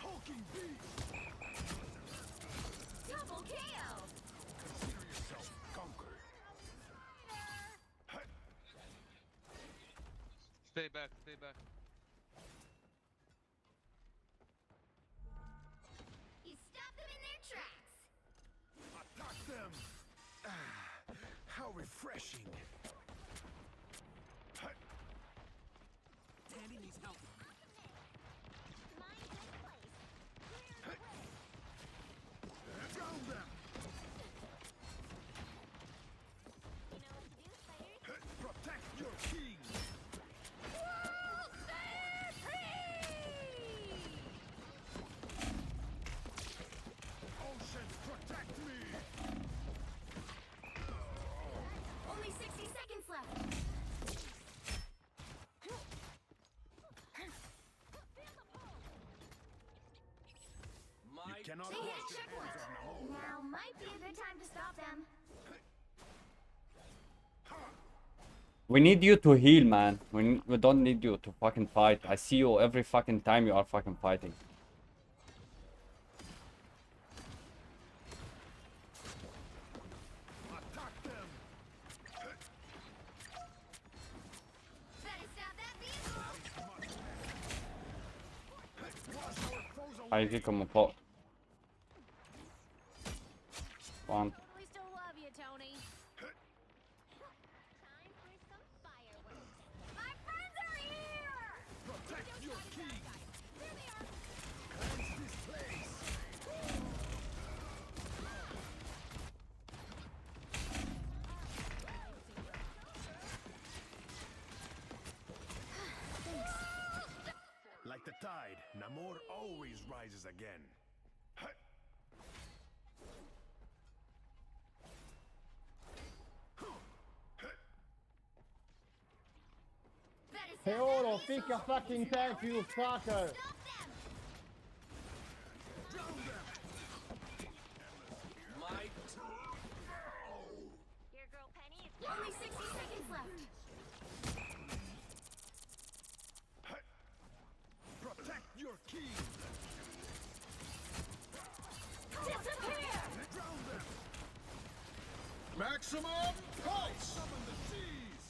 Hulking beast! Double KO. Consider yourself conquered. Stay back, stay back. You stop them in their tracks. Attack them! How refreshing! Tandy needs help. Drown them! Protect your king! Oceans, protect me! Only 60 seconds left. You cannot They hit wash a your checkpoint. hands of Namor. Now might be a good time to stop them. We need you to heal, man. We don't need you to fucking fight. I see you every fucking time you are fucking fighting. Attack them! Better stop that vehicle. Wash our foes هيجيكم من فوق. وان We still love you, Tony. Time for some fireworks. My friends are here! Protect your king. There they are. Cleanse this place. Like the tide, Namor always rises again. Hey Oro, pick a fucking tank, you fucker! Your girl Penny is only 60 seconds left. Protect your king. Disappear! Drown them. Maximum pulse. Summon the seas.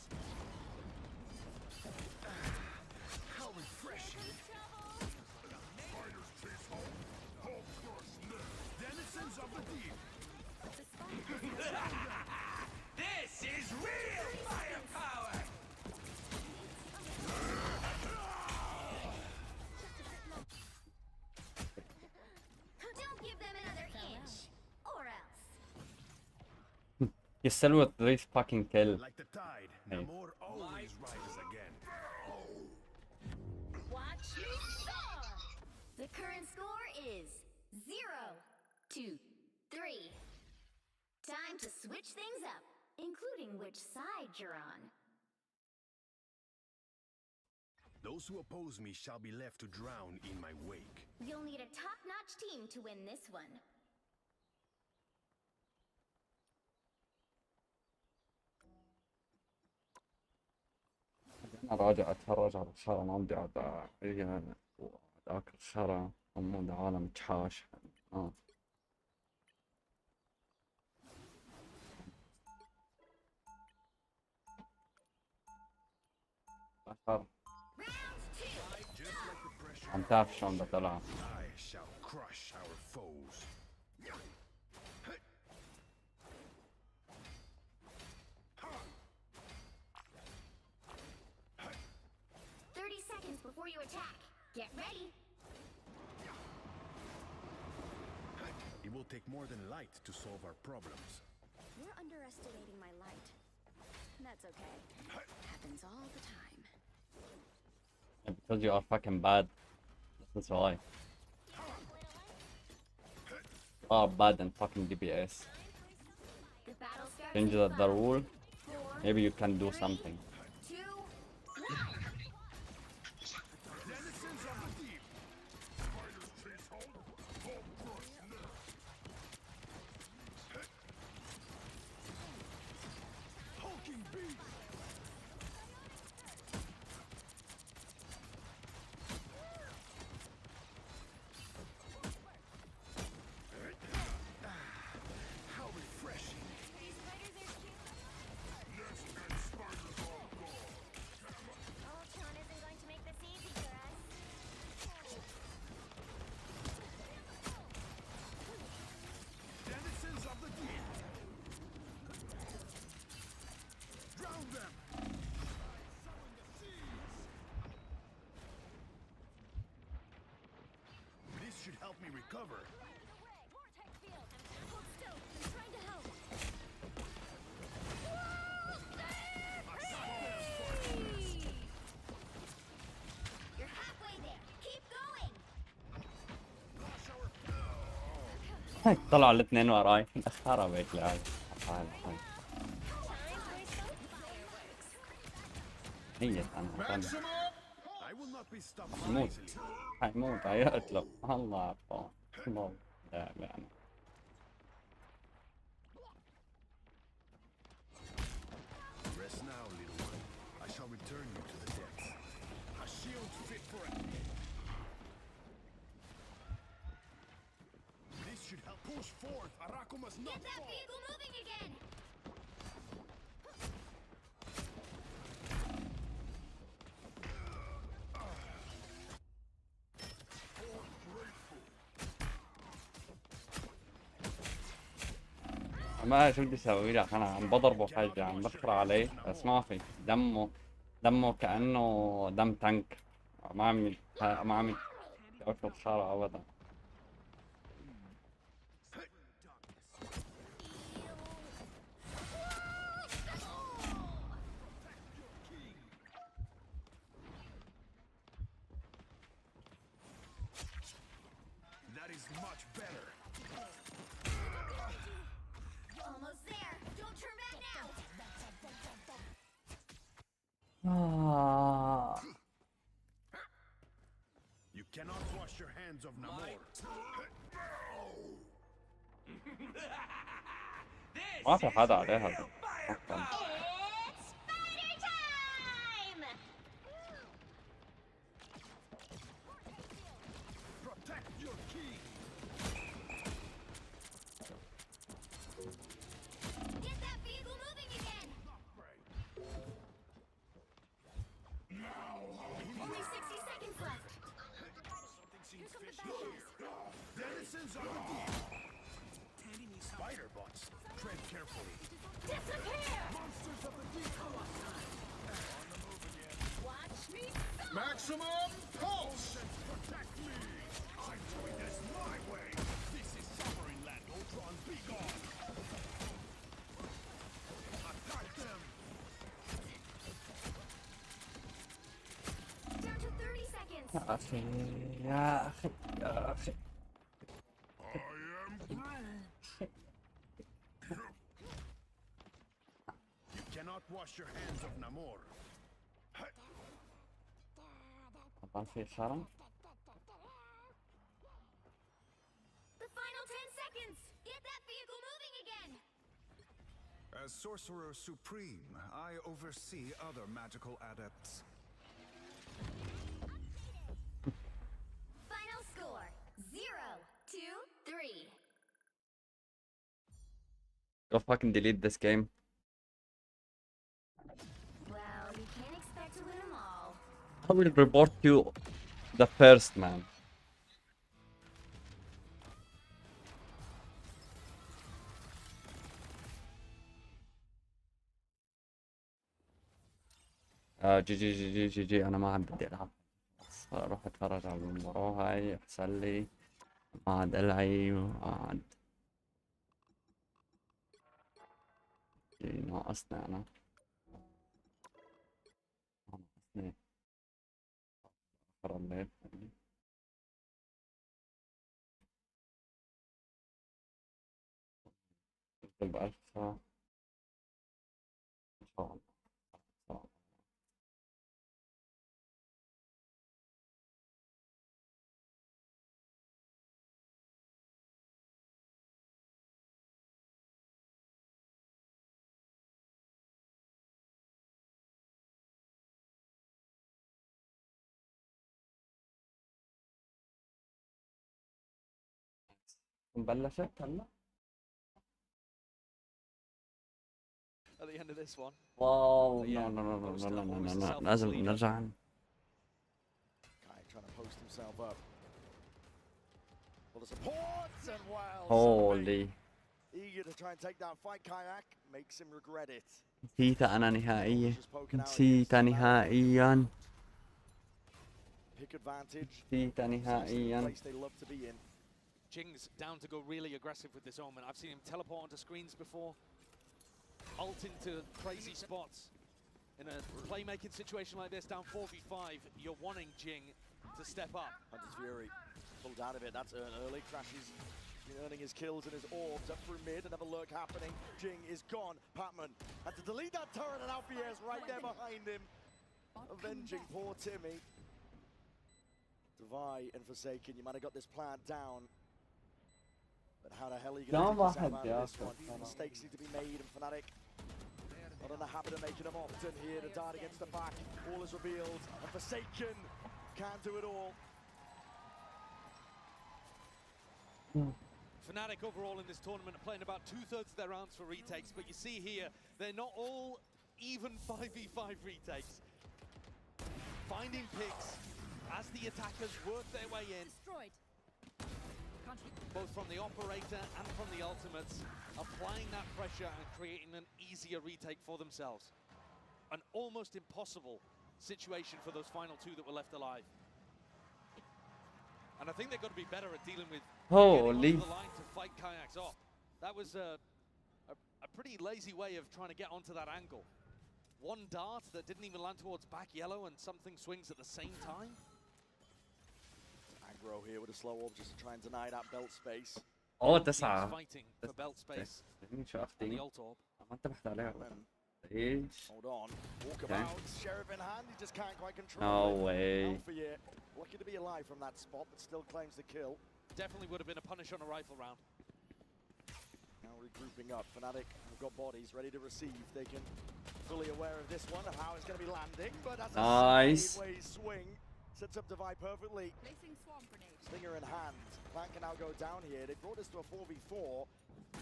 How refreshing. Spiders chase home. Hulk crush nest. Denizens of the deep. This is real firepower! Don't give them another inch, or else. You still with 3 fucking kill. Like the tide, Hey. Namor always rises again. Watch me soar! The current score is 0-3. Time to switch things up, including which side you're on. Those who oppose me shall be left to drown in my wake. You'll need a top-notch team to win this one. أنا راجع أتفرج على الخرا، ما بدي أقعد أكل خرا ومود عالم تحاش. عم تعرف شلون بدي ألعب. I shall crush our foes. 30 seconds before you attack. Get ready. It will take more than light to solve our problems. You're underestimating my light. That's okay. Happens all the time. Because you are fucking bad. That's why. You are bad in fucking DPS. The battle starts Change in the 5, rule. 4, Maybe you can do something. 2, 1. Denizens of the deep. Spiders chase home. Hulk crush nest. Hulking beast. How refreshing. Nest and spiders all gone. Ultron isn't going to make this easy for us. Denizens of the deep. Drown them. Summon the seas. This should help me recover. Vortex field. Hold still. I'm trying to help. You're halfway there. Keep going. طلعوا الاثنين وراي. خرا بيك لعب. هي أنا I will not be stopped حيموت easily. حيموت هيقتله. الله عفوا. الله لا يعني. Rest now, little one. I shall return you to the depths. A shield fit for it. This should help. Push forth. Araku must not Get that fall. vehicle moving again. For grateful. ما شو بدي اسوي لك، انا عم بضربه حاجة، عم بخرع عليه بس ما في دمه كأنه دم تانك، ما عم ياكل خرا ابدا. That is much better. Almost there. Don't turn back now. You cannot wash your hands of Namor. ما في حدا عليها. It's fighter time! Protect your king. Get that vehicle moving again! Only 60 seconds left. Something seems fishy here. Denizens of the deep. Spider bots. Tread carefully. Disappear! Monsters of the deep. On the move again. Watch me. Maximum pulse. Protect me. I'm doing this my way. This is Sovereign Land. Ultron, be gone. Attack them. Down to 30 seconds. يا اخي يا اخي يا اخي. You cannot wash your hands of Namor. طبعا في خرا. The final 10 seconds. Get that vehicle moving again. As Sorcerer Supreme, I oversee other magical adepts. Final score 0-3. Go fucking delete this game. Well, you can't expect to win them all. I will report you the first man. جي انا ما عاد بدي العب، اروح اتفرج على المباراة هاي احسن لي، ما عاد العب، ما عاد ناقصني انا، ناقصني اخر الليل. بألف ساعة ان شاء الله. بلشت هلا؟ At the end of this one. واو no لازم نرجع. Kai trying to post himself up. Well, the supports and well. Holy. Eager to try and take down fight. Kayak makes him regret it. نسيتها أنا نهائيا. نسيتها نهائيا. Pick advantage. نسيتها نهائيا. Place they love to be in. Jing's down to go really aggressive with this Omen. I've seen him teleport onto screens before. Ult into crazy spots. In a playmaking situation like this, down 4v5, you're wanting Jing to step up. Hunter's Fury pulled out of it. That's early. Crashes earning his kills and his orbs up through mid. Another lurk happening. Jing is gone. Patman had to delete that turret, and Alfier's right there behind him, avenging poor Timmy. Divide and Forsaken, you might have got this plan down. But how the hell are you going to take yourself out of this one? Mistakes need to be made, and Fnatic not in the habit of making them often here. The dart against the back, all is revealed, and Forsaken can't do it all. Fnatic overall in this tournament are playing about 2/3 of their rounds for retakes, but you see here, they're not all even 5v5 retakes. Finding picks as the attackers work their way in. Destroyed. both from the operator and from the ultimates, applying that pressure and creating an easier retake for themselves. An almost impossible situation for those final two that were left alive. And I think they've got to be better at dealing with getting onto the line to fight Kayaks off. That was a pretty lazy way of trying to get onto that angle. One dart that didn't even land towards back yellow and something swings at the same time. Aggro here with a slow orb just to try and deny that belt space. اوه 9 fighting for belt space. شو اختي؟ The ult orb. ما انتبهت عليها. ايش؟ Hold on. Walkabout. Sheriff in hand. He just can't quite control No way. Alpha here, lucky to be alive from that spot, but still claims the kill. Definitely would have been a punish on a rifle round. Now regrouping up. Fnatic have got bodies ready to receive. They can fully aware of this one, of how it's going to be landing, but as a sideways swing sets up Divide perfectly. Stinger in hand. Plan can now go down here. They brought us to a 4v4.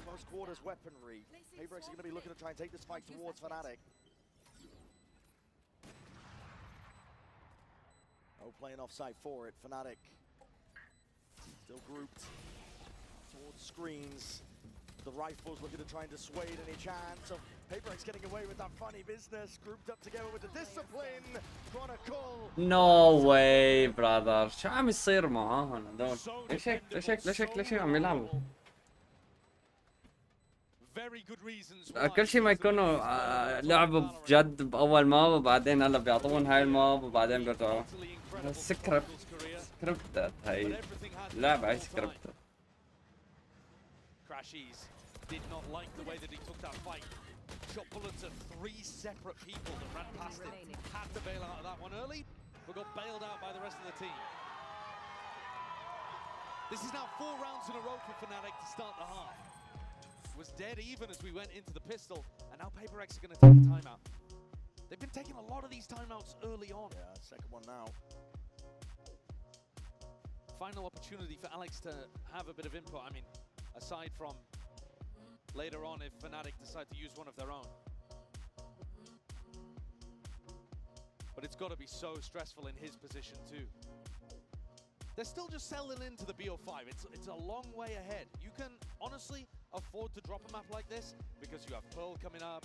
Close quarters weaponry. Paperex are going to be looking to try and take this fight towards Fnatic. Oh, playing offside for it. Fnatic still grouped towards screens. The rifles looking to try and dissuade any chance of Paperex getting away with that funny business. Grouped up together with the discipline. Chronicle. No way brother. شو عم يصير معاهم هذول؟ ليش هيك ليش هيك ليش هيك ليش هيك عم يلعبوا؟ كل شيء ما يكونوا لعبوا بجد بأول ماب وبعدين هلا بيعطون هاي الماب وبعدين بيرجعوا. سكريبتات هاي اللعبة هاي سكريبتات. Crashies did not like the way that he took that fight. Shot bullets at 3 separate people that ran past him. Had to bail out of that one early, but got bailed out by the rest of the team. This is now 4 rounds in a row for Fnatic to start the half. It was dead even as we went into the pistol, and now Paperex are going to take a timeout. They've been taking a lot of these timeouts early on. Yeah, second one now. Final opportunity for Alex to have a bit of input. I mean, aside from later on if Fnatic decide to use one of their own. But it's got to be so stressful in his position too. They're still just settling into the BO5. It's a long way ahead. You can honestly afford to drop a map like this because you have Pearl coming up.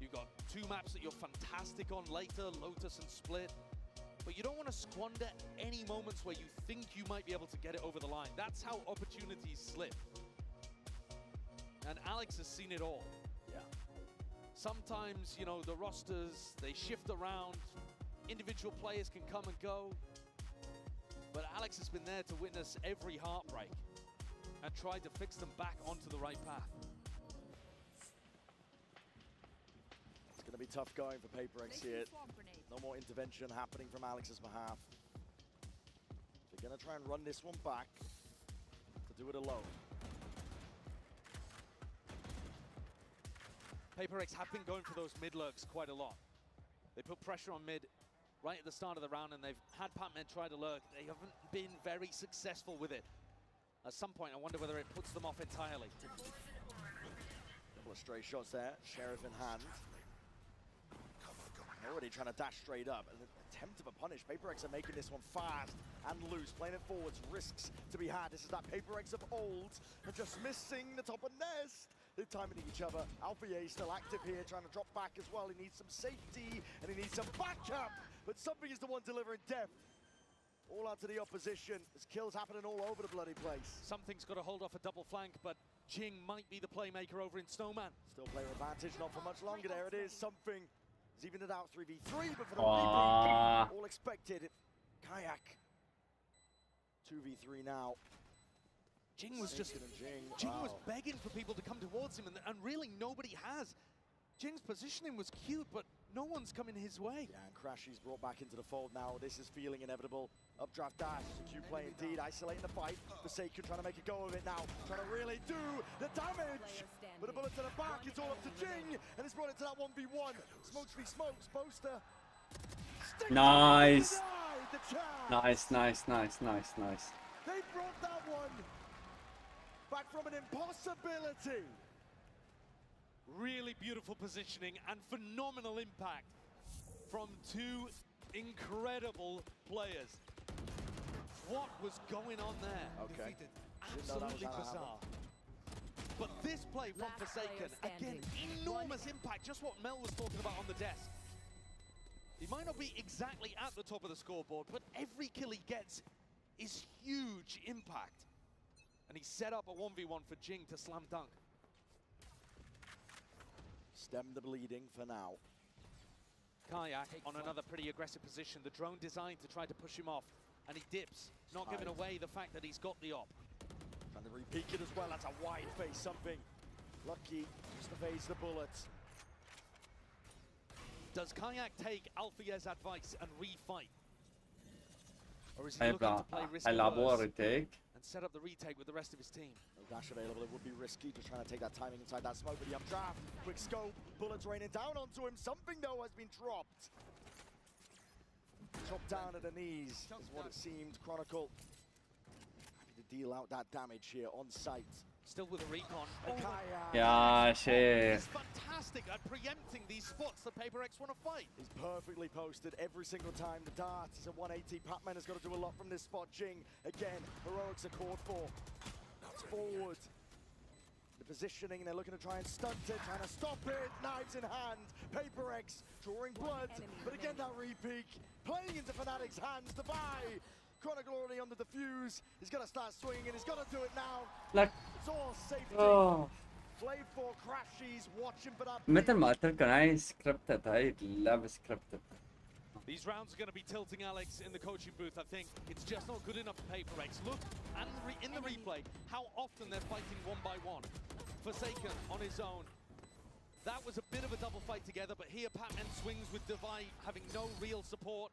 You've got 2 maps that you're fantastic on later, Lotus and Split. But you don't want to squander any moments where you think you might be able to get it over the line. That's how opportunities slip. And Alex has seen it all. Yeah. Sometimes, you know, the rosters, they shift around. Individual players can come and go. But Alex has been there to witness every heartbreak and tried to fix them back onto the right path. It's going to be tough going for Paperex here. No more intervention happening from Alex's behalf. They're going to try and run this one back to do it alone. Paperex have been going for those mid lurks quite a lot. They put pressure on mid right at the start of the round, and they've had Pac-Man try to lurk. They haven't been very successful with it. At some point, I wonder whether it puts them off entirely. Couple of stray shots there, Sheriff in hand. Already trying to dash straight up. An attempt of a punish. Paperex are making this one fast and loose. Playing it forwards, risks to be had. This is that Paperex of old. And just missing the top of Nest. They're timing each other. Alpha is still active here, trying to drop back as well. He needs some safety and he needs some backup. But something is the one delivering depth. All out to the opposition. There's kills happening all over the bloody place. Something's got to hold off a double flank, but Jing might be the playmaker over in Snowman. Still player advantage, not for much longer. There it is. Something has evened it out 3v3, but for the reboot, all expected. Kayak 2v3 now. Jing was just Jing was begging for people to come towards him, and really nobody has. Jing's positioning was cute, but no one's coming his way. Yeah, and Crashy's brought back into the fold now. This is feeling inevitable. Updraft dash, Q play indeed, isolating the fight. Forsaken trying to make a go of it now, trying to really do the damage. But a bullet to the back, it's all up to Jing, and it's brought it to that 1v1. Smokes v smokes, Poster. Nice. Nice, nice, nice, nice, nice. They brought that one back from an impossibility. Really beautiful positioning and phenomenal impact from 2 incredible players. What was going on there? Okay. Absolutely bizarre. But this play from Forsaken, again, enormous impact. Just what Mel was talking about on the desk. He might not be exactly at the top of the scoreboard, but every kill he gets is huge impact. And he set up a 1v1 for Jing to slam dunk. Stem the bleeding for now. Kayak on another pretty aggressive position. The drone designed to try to push him off, and he dips, not giving away the fact that he's got the op. Trying to re-peek it as well. That's a wide face, something. Lucky just evades the bullet. Does Kayak take Alfia's advice and refight? Or is he looking to play risk-averse and set up the retake with the rest of his team? No dash available, it would be risky, just trying to take that timing inside that smoke with the updraft. Quick scope, bullets raining down onto him. Something, though, has been dropped. Chopped down at the knees is what it seemed. Chronicle happy to deal out that damage here on site. Still with a recon. Yeah, shit. He's fantastic at preempting these spots that PaperX want to fight. He's perfectly posted every single time. The dart is a 180. Patman has got to do a lot from this spot. Jing, again, heroics are called for. It's forward. The positioning, they're looking to try and stunt it, trying to stop it. Knives in hand. PaperX drawing blood. But again, that re-peek. Playing into Fnatic's hands to buy. Chronicle already on the defuse. He's got to start swinging and he's got to do it now. Like, it's all safety. Played for crashes, watching for that. مثل ما قلت لكم هاي سكريبتد، هاي اللعبة سكريبتد. These rounds are going to be tilting Alex in the coaching booth, I think. It's just not good enough for PaperX. Look, and in the replay, how often they're fighting one by one. Forsaken on his own. That was a bit of a double fight together, but here Patman swings with Devi having no real support.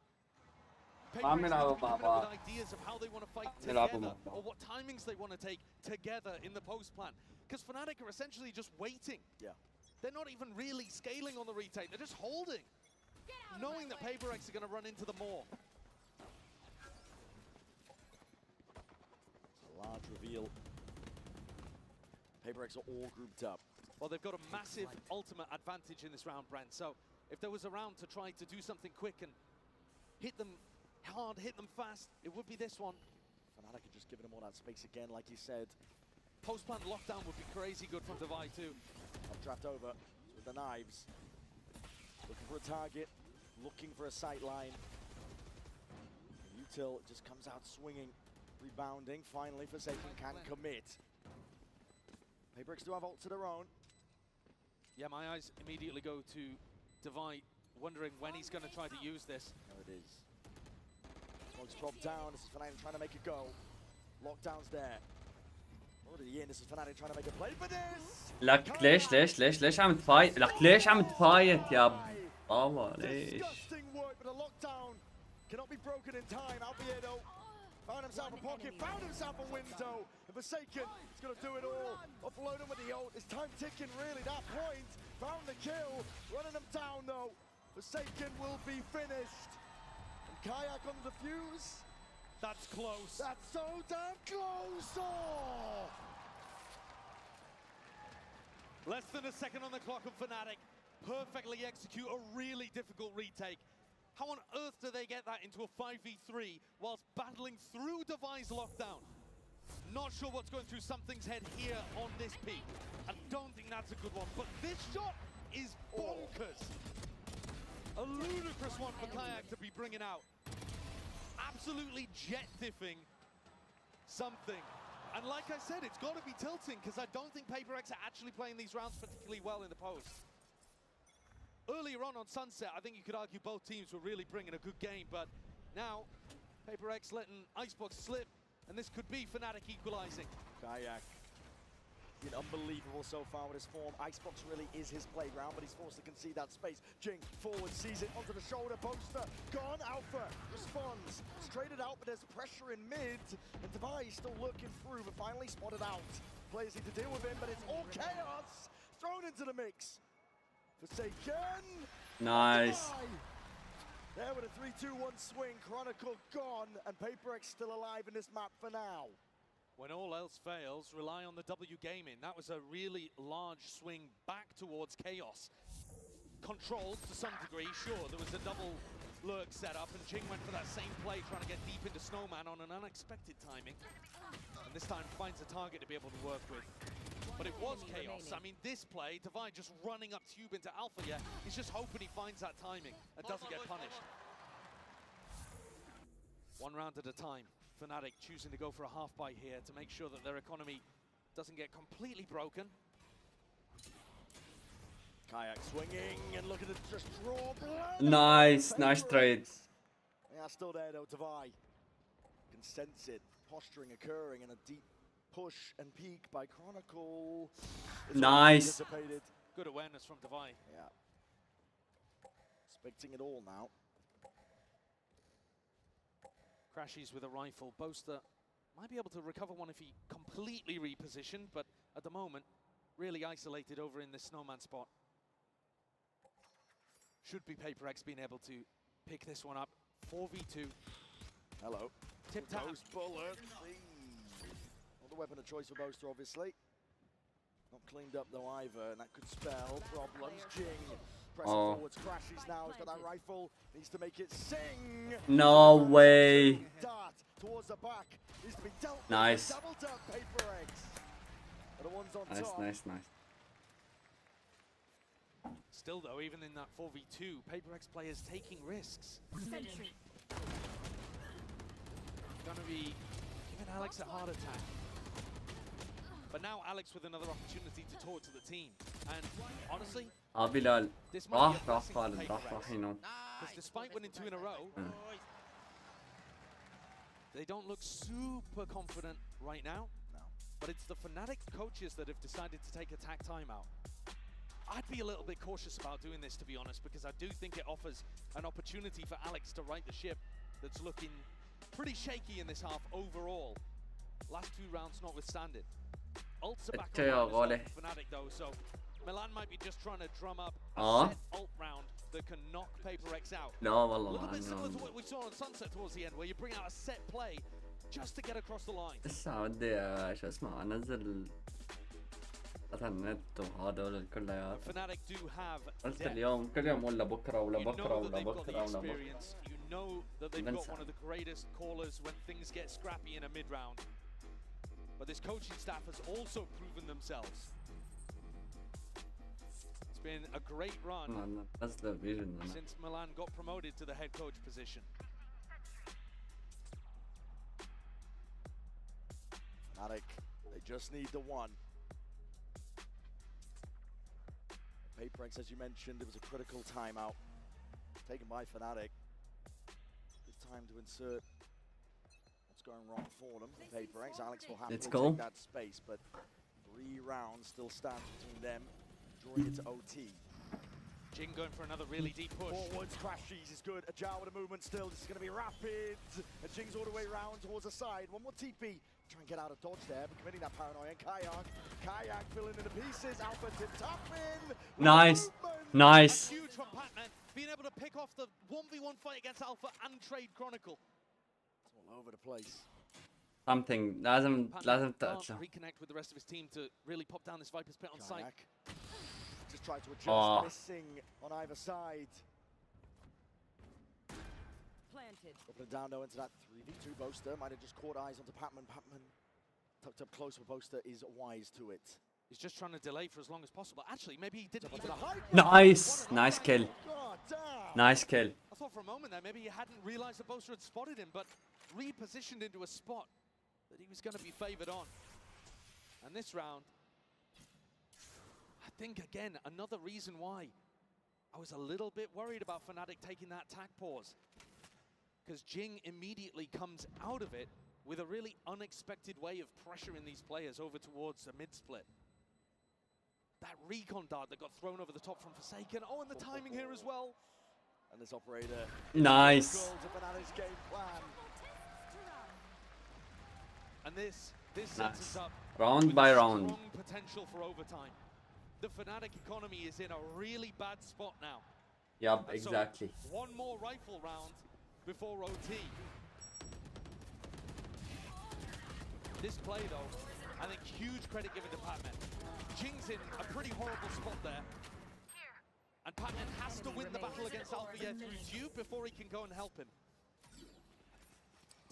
PaperX need to be coming up with ideas of how they want to fight together, or what timings they want to take together in the post plan. Because Fnatic are essentially just waiting. Yeah. They're not even really scaling on the retake, they're just holding. Knowing that PaperX are going to run into them more. It's a large reveal. PaperX are all grouped up. Well, they've got a massive ultimate advantage in this round, Brent. So if there was a round to try to do something quick and hit them hard, hit them fast, it would be this one. Fnatic are just giving them all that space again, like you said. Post-plant lockdown would be crazy good from Devi too. Updraft over with the knives. Looking for a target, looking for a sight line. Util just comes out swinging, rebounding. Finally, Forsaken can commit. PaperX do have ult to their own. Yeah, my eyes immediately go to Devi, wondering when he's going to try to use this. There it is. Smoke's dropped down. This is Fnatic trying to make a go. Lockdown's there. Already in. This is Fnatic trying to make a play for this. لك ليش عم تفايت؟ لك ليش عم تفايت يا بابا ليش؟ Disgusting work, but a lockdown cannot be broken in time. Alviedo found himself a pocket, found himself a window. And Forsaken is going to do it all. Offload him with the ult. It's time ticking, really. That point. Found the kill. Running him down, though. Forsaken will be finished. And Kayak on the fuse. That's close. That's so damn close. Oh! Less than a second on the clock of Fnatic. Perfectly execute a really difficult retake. How on earth do they get that into a 5v3 whilst battling through Devi's lockdown? Not sure what's going through something's head here on this peak. I don't think that's a good one, but this shot is bonkers. A ludicrous one for Kayak to be bringing out. Absolutely jet-diffing something. And like I said, it's got to be tilting, because I don't think PaperX are actually playing these rounds particularly well in the post. Earlier on Sunset, I think you could argue both teams were really bringing a good game, but now PaperX letting Icebox slip, and this could be Fnatic equalizing. Kayak been unbelievable so far with his form. Icebox really is his playground, but he's forced to concede that space. Jing forward, sees it onto the shoulder poster. Gone, Alpha responds. It's traded out, but there's pressure in mid. And Devi still looking through, but finally spotted out. Players need to deal with him, but it's all chaos thrown into the mix. Forsaken. Nice. There with a 3-2-1 swing. Chronicle gone, and PaperX still alive in this map for now. When all else fails, rely on the W gaming. That was a really large swing back towards Chaos. Controlled to some degree, sure. There was a double lurk set up, and Jing went for that same play, trying to get deep into Snowman on an unexpected timing. And this time finds a target to be able to work with. But it was chaos. I mean, this play, Divine just running up Tube into Alpha, yeah, he's just hoping he finds that timing and doesn't get punished. One round at a time. Fnatic choosing to go for a half buy here to make sure that their economy doesn't get completely broken. Kayak swinging and looking to just draw blood. Nice, nice trade. They are still there though, Divine. You can sense it, posturing occurring and a deep push and peek by Chronicle. It's Nice. Good awareness from Divine. Yeah. Expecting it all now. Crashies with a rifle. Boaster might be able to recover one if he completely repositioned, but at the moment, really isolated over in this Snowman spot. Should be Paper X being able to pick this one up. 4v2. Hello. Tip tap. Ghost bullet. Not the weapon of choice for Boaster, obviously. Not cleaned up though either, and that could spell problems. Jing pressing forwards, Crashies now. He's got that rifle. Needs to make it sing. No way. Dart towards the back. Needs to be dealt with. Nice. Double tap Paper X. And the one's on top. Nice. Still though, even in that 4v2, Paper X players taking risks. Sentry. Gonna be giving Alex a heart attack. But now Alex with another opportunity to talk to the team. And honestly, بلال this might be a راح blessing for خالد Paper راح X. هنا. Because despite winning 2 in a row, they don't look super confident right now. No. But it's the Fnatic coaches that have decided to take attack timeout. I'd be a little bit cautious about doing this, to be honest, because I do think it offers an opportunity for Alex to right the ship that's looking pretty shaky in this half overall. Last 2 rounds notwithstanding. Ults are back on Fnatic though, so Milan might be just trying to drum up a set ult round that can knock Paper X out. لا A والله little bit similar to what we saw on Sunset towards the end, where you bring out a set play just to get across the line. لسه ودي شو اسمه انزل مثلا النت وهذول كليات. Fnatic do have قلت depth. اليوم كل يوم ولا بكره ولا You know بكره that ولا they've got the بكره ولا بكره. experience. You know that they've got one of the greatest callers when things get scrappy in a mid-round. But this coaching staff has also proven themselves. It's been a great run نزل فيجن أنا. since Milan got promoted to the head coach position. Fnatic, they just need the one. Paper X, as you mentioned, it was a critical timeout taken by Fnatic. It's time to insert what's going wrong for them. Paper X, Alex will happily take that space, but 3 rounds still stands between them, drawing it to OT. Jing going for another really deep push. Forwards, Crashies is good. Ajao with a movement still. This is going to be rapid. And Jing's all the way round towards the side. One more TP. Try and get out of dodge there, but committing that paranoia. And Kayak filling in the pieces. Alpha tip top in. Nice. That's huge from Pac-Man, being able to pick off the 1v1 fight against Alpha and trade Chronicle. It's all over the place. Something لازم تقتله. Reconnect with the rest of his team to really pop down this Viper's pit on site. Just try to adjust, missing on either side. Planted. Dropping down though into that 3v2 Boaster. Might have just caught eyes onto Patman. Patman tucked up close, but Boaster is wise to it. He's just trying to delay for as long as possible. Actually, maybe he didn't even... Nice. Nice kill. Nice kill. I thought for a moment there, maybe he hadn't realized that Boaster had spotted him, but repositioned into a spot that he was going to be favored on. And this round, I think, again, another reason why I was a little bit worried about Fnatic taking that attack pause. Because Jing immediately comes out of it with a really unexpected way of pressuring these players over towards the mid-split. That recon dart that got thrown over the top from Forsaken. Oh, and the timing here as well. And this operator. Nice. Game plan. And this sets Nice. us up Round with by a round. strong potential for overtime. The Fnatic economy is in a really bad spot now. Yup, And so exactly. one more rifle round before OT. This play though, I think huge credit given to Patman. Jing's in a pretty horrible spot there. And Patman has to win the battle against Alpha through Duke before he can go and help him.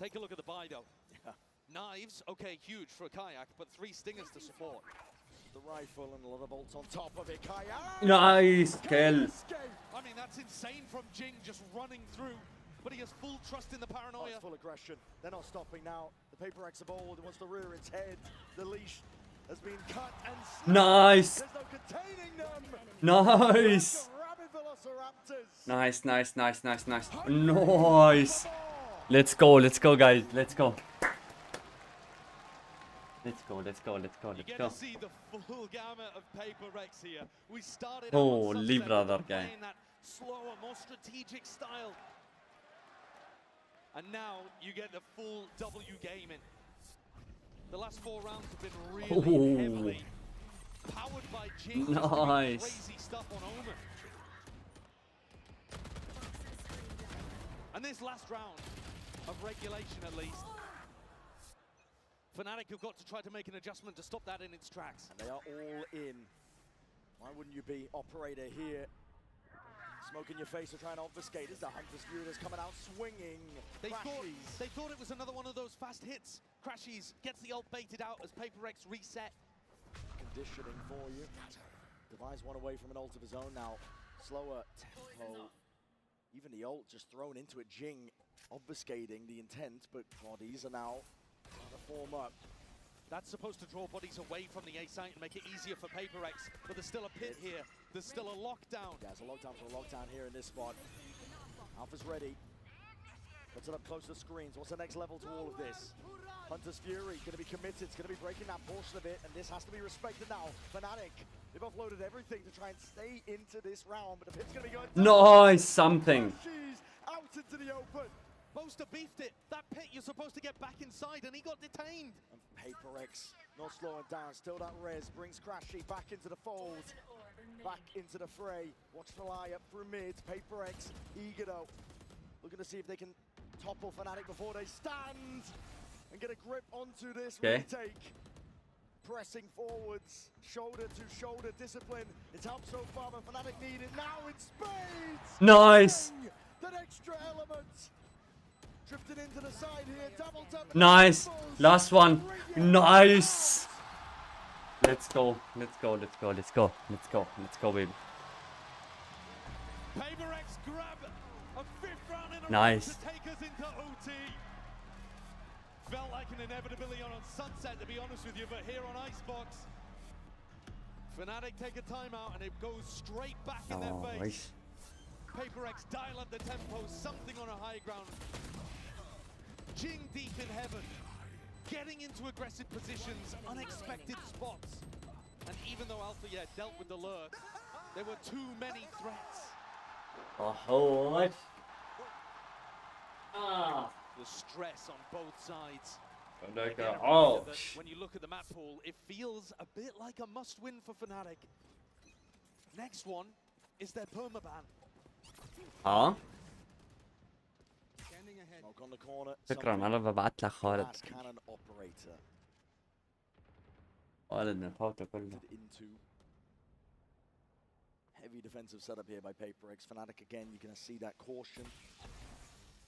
Take a look at the buy though. Knives, okay, huge for a Kayak, but 3 stingers to support. The rifle and a lot of bolts on top of it. Kayak! Nice kill. I mean, that's insane from Jing just running through, but he has full trust in the paranoia. Full aggression. They're not stopping now. The Paper X of old wants to rear its head. The leash has been cut and snapped. Nice. There's no containing them. Nice. Rabid Velociraptors. Nice, nice, nice, nice, nice. Nice. Let's go, guys. Let's go. Let's go, let's go, let's go, You let's get go. to see the full gamut of Paper Rex here. We started Holy out brother, guy. playing that slower, more strategic style. And now you get the full W gaming. The last 4 rounds have been really heavily powered by Jing. Nice. Crazy stuff on Omen. And this last round of regulation at least, Fnatic have got to try to make an adjustment to stop that in its tracks. And they are all in. Why wouldn't you be operator here? Smoke in your face to try and obfuscate. Is the Hunter's Fury that's coming out swinging. They thought it was another one of those fast hits. Crashies gets the ult baited out as Paper X reset. Conditioning for you. Device one away from an ult of his own now. Slower tempo. Even the ult just thrown into it. Jing obfuscating the intent, but bodies are now to form up. That's supposed to draw bodies away from the A site and make it easier for Paper X, but there's still a pit here. There's still a lockdown. Yeah, it's a lockdown for a lockdown here in this spot. Alpha's ready. Puts it up close to the screens. What's the next level to all of this? Hunter's Fury going to be committed. It's going to be breaking that portion of it, and this has to be respected now. Fnatic, they've offloaded everything to try and stay into this round, but the pit's going to be going Nice something. She's out into the open. Boaster beefed it. That pit, you're supposed to get back inside, and he got detained. And Paper X not slowing down. Still that res brings Crashy back into the fold. Back into the fray. Watchful eye up through mid. Paper X, eager though. Looking to see if they can topple Fnatic before they stand and get a grip onto this retake. Pressing forwards, shoulder to shoulder discipline. It's helped so far, but Fnatic need it now in spades. Nice. That extra element. Drifted into the side here, double tap. Nice. Last one. Nice. Let's go. Let's go. Let's go. Let's go. Let's go. Let's go, baby. Paper X grab a 5th round in a Nice. row to take us into OT. Felt like an inevitability on Sunset, to be honest with you, but here on Icebox, Fnatic take a timeout and it goes straight back in their face. Nice. Paper X dial up the tempo, something on a high ground. Jing deep in heaven, getting into aggressive positions, unexpected spots. And even though Alpha dealt with the lurk, there were too many threats. Oh, ah. The stress on both sides. Ouch. When you look at the map pool, it feels a bit like a must-win for Fnatic. Next one is their permaban. اه Smoke on the corner. شكرا انا ببعت لك خالد Last cannon operator. خالد نفوته كله Into heavy defensive setup here by Paper X. Fnatic again, you're going to see that caution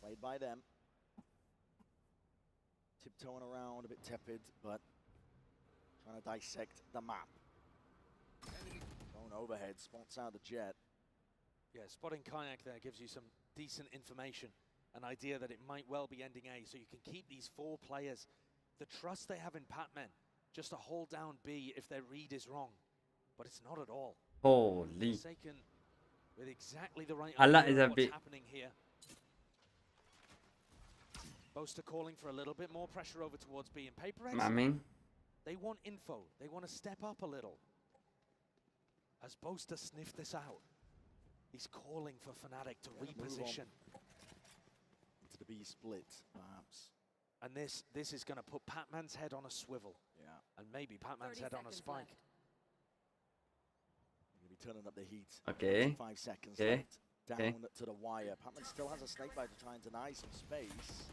played by them. Tiptoeing around, a bit tepid, but trying to dissect the map. Going overhead, spots out the jet. Yeah, spotting Kayak there gives you some decent information, an idea that it might well be ending A, so you can keep these 4 players, the trust they have in Patman, just to hold down B if their read is wrong, but it's not at all. Holy. Forsaken with exactly the right هلا idea إذا of what's happening here. Boaster calling for a little bit more pressure over towards B and Paper X. مع مين؟ They want info. They want to step up a little. As Boaster sniffed this out, he's calling for Fnatic to reposition. Into the B split, perhaps. And this is going to put Patman's head on a swivel. Yeah. And maybe Patman's head on a spike. Going to be turning up the heat. Okay. 5 seconds Okay. left. Down to the wire. Patman still has a snakebite to try and deny some space.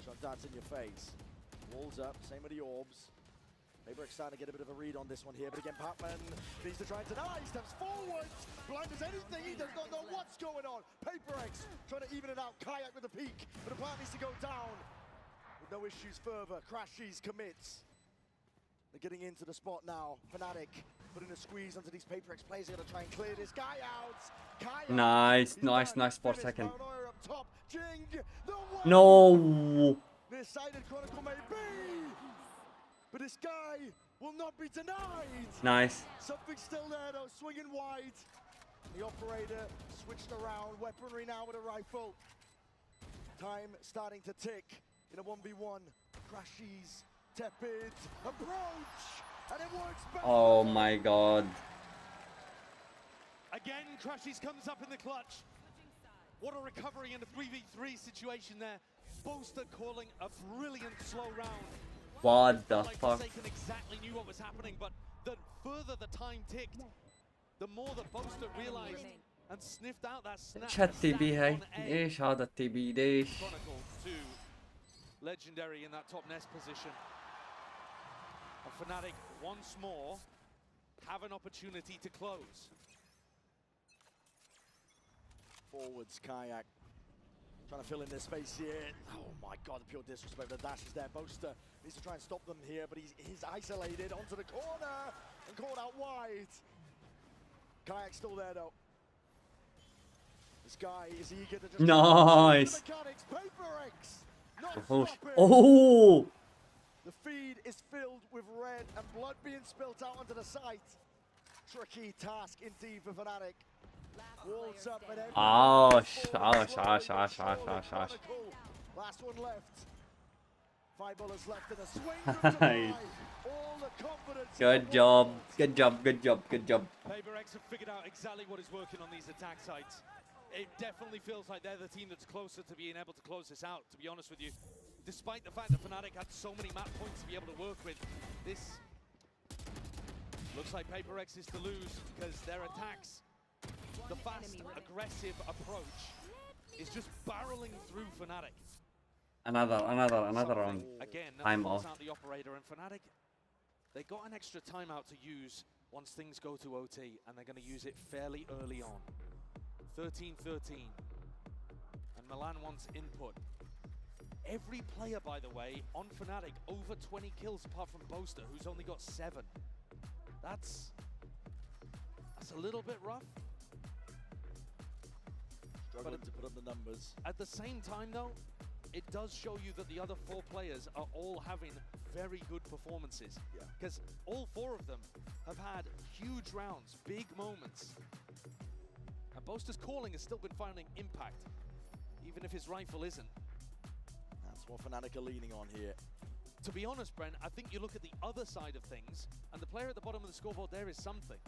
Shot darts in your face. Walls up. Same with the orbs. Paperex starting to get a bit of a read on this one here, but again, Patman needs to try and deny. He steps forward, blind as anything. He does not know what's going on. Paperex trying to even it out. Kayak with the peak, but the plant needs to go down. With no issues further. Crashies commits. They're getting into the spot now. Fnatic putting a squeeze onto these Paperex players. They're going to try and clear this guy out. Kayak, Nice 4 seconds. Up top. Jing, No. Nearsighted Chronicle may be, but this guy will not be denied. Nice. Something still there though, swinging wide. The operator switched around, weaponry now with a rifle. Time starting to tick in a 1v1. Crashies, tepid, approach, and it works better. Oh my god. Again, Crashies comes up in the clutch. What a recovery in a 3v3 situation there. Boaster calling a brilliant slow round. What the like fuck? Forsaken exactly knew what was happening, but the further the time ticked, the more that Boaster realized and sniffed out that snap. شات تي بي هاي ايش هذا التي بي ليش؟ Chronicle to Legendary in that top nest position. And Fnatic once more have an opportunity to close. Forwards, Kayak trying to fill in their space here. Oh my god, the pure disrespect. The dash is there. Boaster needs to try and stop them here, but he's isolated onto the corner and caught out wide. Kayak's still there though. This guy is eager to just Nice. mechanics. Paperex not Oh. stopping. Oh. The feed is filled with red and blood being spilt out onto the site. Tricky task indeed for Fnatic. Walls up and Last one left. 5 bullets left in a swing. All the confidence. Good job. Good job. Good job. Good job. Paperex have figured out exactly what is working on these attack sites. It definitely feels like they're the team that's closer to being able to close this out, to be honest with you. Despite the fact that Fnatic had so many map points to be able to work with, this looks like Paperex is to lose because their attacks, the fast, aggressive approach is just barreling through Fnatic. Another round. Again, Time calls off. out the operator, and Fnatic, they got an extra timeout to use once things go to OT, and they're going to use it fairly early on. 13-13, and Milan wants input. Every player, by the way, on Fnatic over 20 kills apart from Boaster, who's only got 7. That's a little bit rough. Struggling to put up the numbers. At the same time, though, it does show you that the other 4 players are all having very good performances. Yeah. Because all 4 of them have had huge rounds, big moments. And Boaster's calling has still been finding impact, even if his rifle isn't. That's what Fnatic are leaning on here. To be honest, Brent, I think you look at the other side of things, and the player at the bottom of the scoreboard there is something.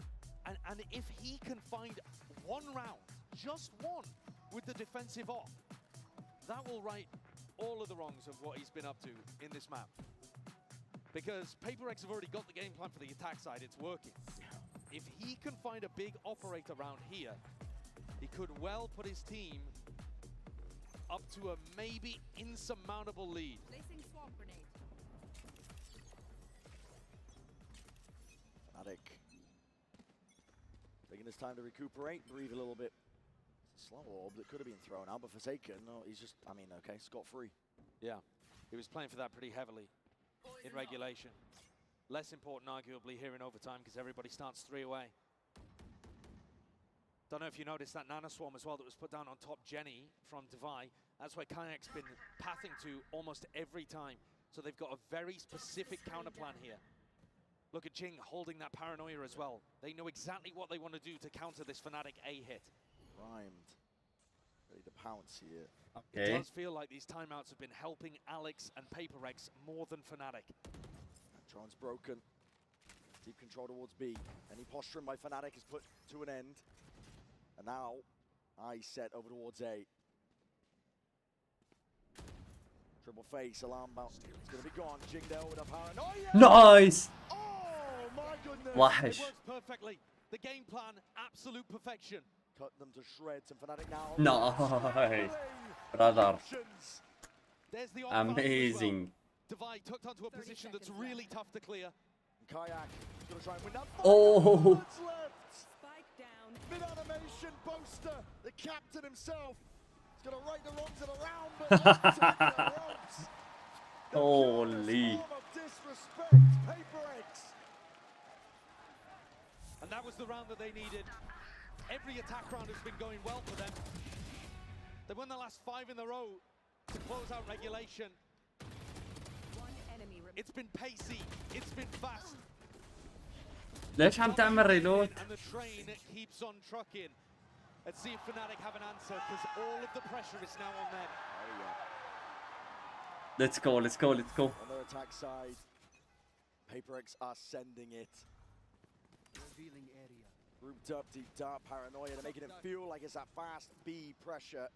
And if he can find one round, just one, with the defensive off, that will right all of the wrongs of what he's been up to in this map. Because Paperex have already got the game plan for the attack side, it's working. If he can find a big operator round here, he could well put his team up to a maybe insurmountable lead. Placing swamp grenade. Fnatic taking his time to recuperate, breathe a little bit. It's a slow orb that could have been thrown out, but Forsaken, no, he's just, I mean, okay, scot-free. Yeah, he was playing for that pretty heavily in regulation. Less important, arguably, here in overtime because everybody starts 3 away. Don't know if you noticed that Nana Swarm as well that was put down on top Jenny from Divide. That's where Kayak's been pathing to almost every time. So they've got a very specific counter plan here. Look at Jing holding that paranoia as well. They know exactly what they want to do to counter this Fnatic A hit. Primed. Ready to pounce here. It does feel like these timeouts have been helping Alex and Paperex more than Fnatic. Drone's broken. Deep control towards B. Any posturing by Fnatic is put to an end. And now, eyes set over towards A. Triple face, alarm bounce. It's going to be gone. Jing there with a paranoia. Nice. Oh my goodness. Wahish. It works perfectly. The game plan, absolute perfection. Cut them to shreds, and Fnatic now. Nice. Brother. There's the Amazing. Divide tucked onto a position that's really tough to clear. Kayak is going to try and win that. Oh. Minutes left. Spike down. Mid-animation Boaster, the captain himself. He's going to right the wrongs of the round, but not to the ropes. The Holy. form of disrespect, Paper X. And that was the round that they needed. Every attack round has been going well for them. They won the last 5 in a row to close out regulation. One enemy It's been pacey, it's been fast. ليش عم تعمل ريلود؟ And the train keeps on trucking. Let's see if Fnatic have an answer, because all of the pressure is now on them. Oh yeah. Let's go, let's go, let's go. On their attack side, Paper X are sending it. Revealing area. Grouped up, deep dark paranoia. They're making it feel like it's that fast B pressure.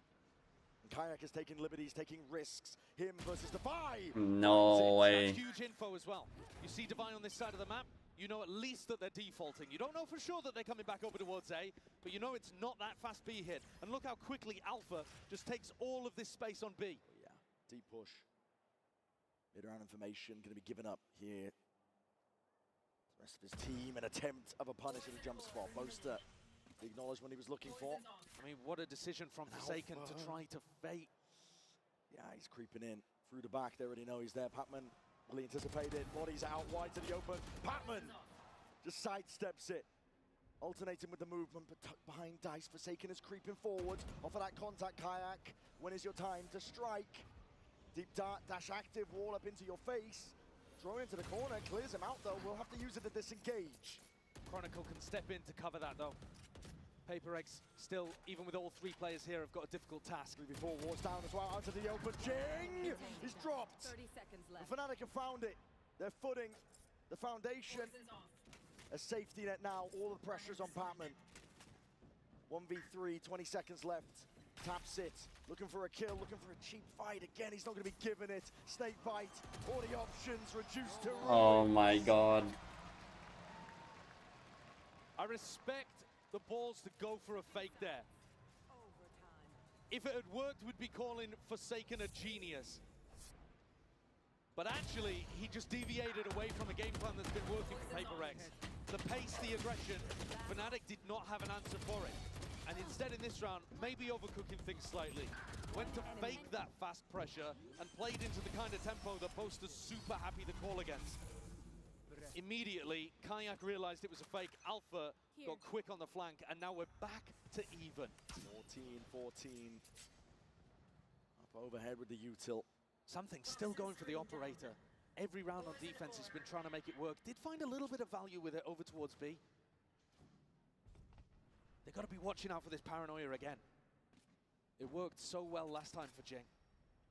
And Kayak is taking liberties, taking risks. Him versus Defy. No way. That's huge info as well. You see Defy on this side of the map, you know at least that they're defaulting. You don't know for sure that they're coming back over towards A, but you know it's not that fast B hit. And look how quickly Alpha just takes all of this space on B. Oh, yeah, deep push. Mid-round information going to be given up here. The rest of his team, an attempt of a punish at a jump spot. Boaster, the acknowledgement he was looking for. I mean, what a decision from Forsaken to try to fake. Yeah, he's creeping in through the back. They already know he's there. Patman really anticipated. Bodies out wide to the open. Patman just sidesteps it. Alternating with the movement, but tucked behind Dice. Forsaken is creeping forward. Off of that contact, Kayak. When is your time to strike? Deep dart, dash active, wall up into your face. Thrown into the corner, clears him out though. We'll have to use it to disengage. Chronicle can step in to cover that though. Paper X still, even with all 3 players here, have got a difficult task. 3v4 wars down as well, onto the open. Jing is dropped. 30 seconds left. The Fnatic have found it. They're footing the foundation. A safety net now, all the pressure's on Patman. 1v3, 20 seconds left. Taps it, looking for a kill, looking for a cheap fight. Again, he's not going to be given it. Snake bite, all the options reduced to ruin. Oh my god. I respect the balls to go for a fake there. If it had worked, we'd be calling Forsaken a genius. But actually, he just deviated away from a game plan that's been working for Paper X. The pace, the aggression, Fnatic did not have an answer for it. And instead in this round, maybe overcooking things slightly. Went to fake that fast pressure and played into the kind of tempo that Boaster's super happy to call against. Immediately, Kayak realized it was a fake. Alpha got quick on the flank, and now we're back to even. 14-14. Up overhead with the util. Something still going for the operator. Every round on defense has been trying to make it work. Did find a little bit of value with it over towards B. They've got to be watching out for this paranoia again. It worked so well last time for Jing,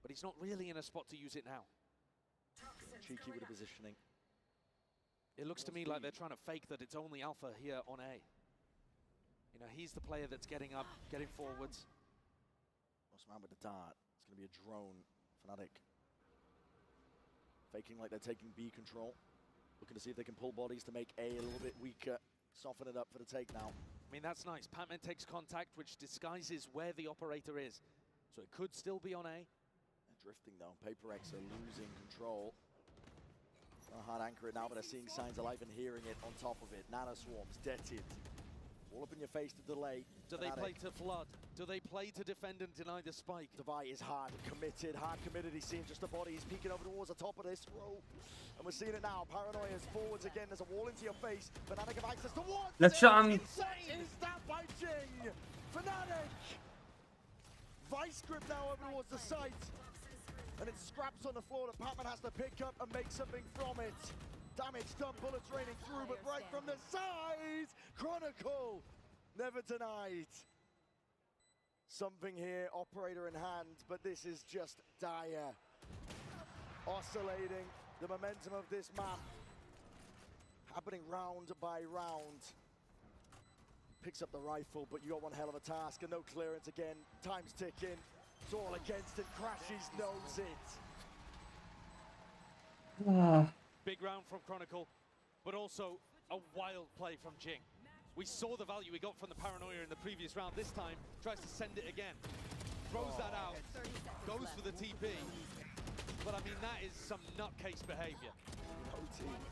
but he's not really in a spot to use it now. Cheeky with the positioning. It looks to me like they're trying to fake that it's only Alpha here on A. You know, he's the player that's getting up, getting forwards. Lost man with the dart. It's going to be a drone. Fnatic faking like they're taking B control. Looking to see if they can pull bodies to make A a little bit weaker. Soften it up for the take now. I mean, that's nice. Patman takes contact, which disguises where the operator is. So it could still be on A. They're drifting though. Paper X are losing control. Not hard anchor it now, but they're seeing signs of life and hearing it on top of it. Nano swarms, deaded. All up in your face to delay. Do they play to flood? Do they play to defend and deny the spike? Devi is hard committed. He's seeing just the body. He's peeking over towards the top of this row. And we're seeing it now. Paranoia is forwards again. There's a wall into your face. Fnatic have access to one. Let's shot him. Insane is that by Jing. Fnatic. Vice grip now over towards the site. And it scraps on the floor that Patman has to pick up and make something from it. Damage done, bullets raining through, but right from the side, Chronicle never denied. Something here, operator in hand, but this is just dire. Oscillating the momentum of this map, happening round by round. Picks up the rifle, but you got one hell of a task, and no clearance again. Time's ticking. It's all against it. Crashes knows it. Big round from Chronicle, but also a wild play from Jing. We saw the value we got from the paranoia in the previous round. This time, tries to send it again. Throws that out, goes for the TP. but I mean, that is some nutcase behavior.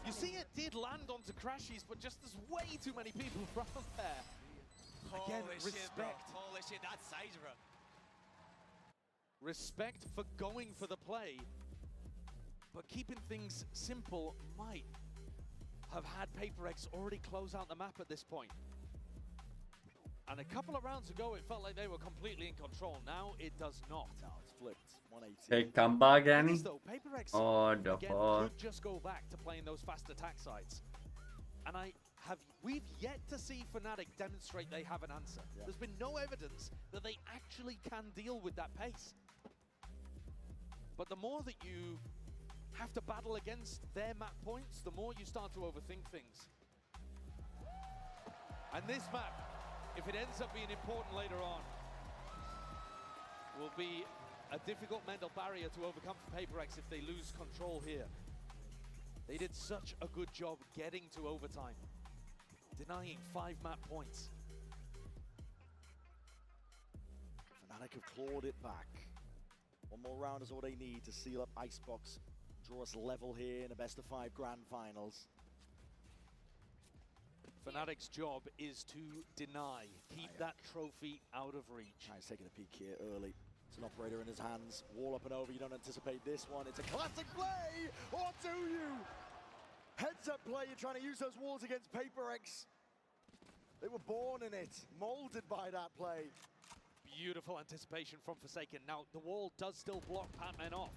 You see, it did land onto Crashies, but just there's way too many people around there. Again, Holy respect. shit, bro. Holy shit, that's size, bro. Respect for going for the play, but keeping things simple might have had PaperX already close out the map at this point. And a couple of rounds ago, it felt like they were completely in control. Now it does not. Now it's flipped. 180. Hey, come back, Annie. Though, PaperX Oh, the again fuck. could just go back to playing those fast attack sides. And we've yet to see Fnatic demonstrate they have an answer. Yeah. There's been no evidence that they actually can deal with that pace. But the more that you have to battle against their map points, the more you start to overthink things. And this map, if it ends up being important later on, will be a difficult mental barrier to overcome for PaperX if they lose control here. They did such a good job getting to overtime, denying 5 map points. Fnatic have clawed it back. One more round is all they need to seal up Icebox, draw us level here in a best-of-5 grand finals. Fnatic's job is to deny, keep that trophy out of reach. He's taking a peek here early. It's an operator in his hands. Wall up and over. You don't anticipate this one. It's a classic play, or do you? Heads up play. You're trying to use those walls against PaperX. They were born in it, molded by that play. Beautiful anticipation from Forsaken. Now, the wall does still block Patman off.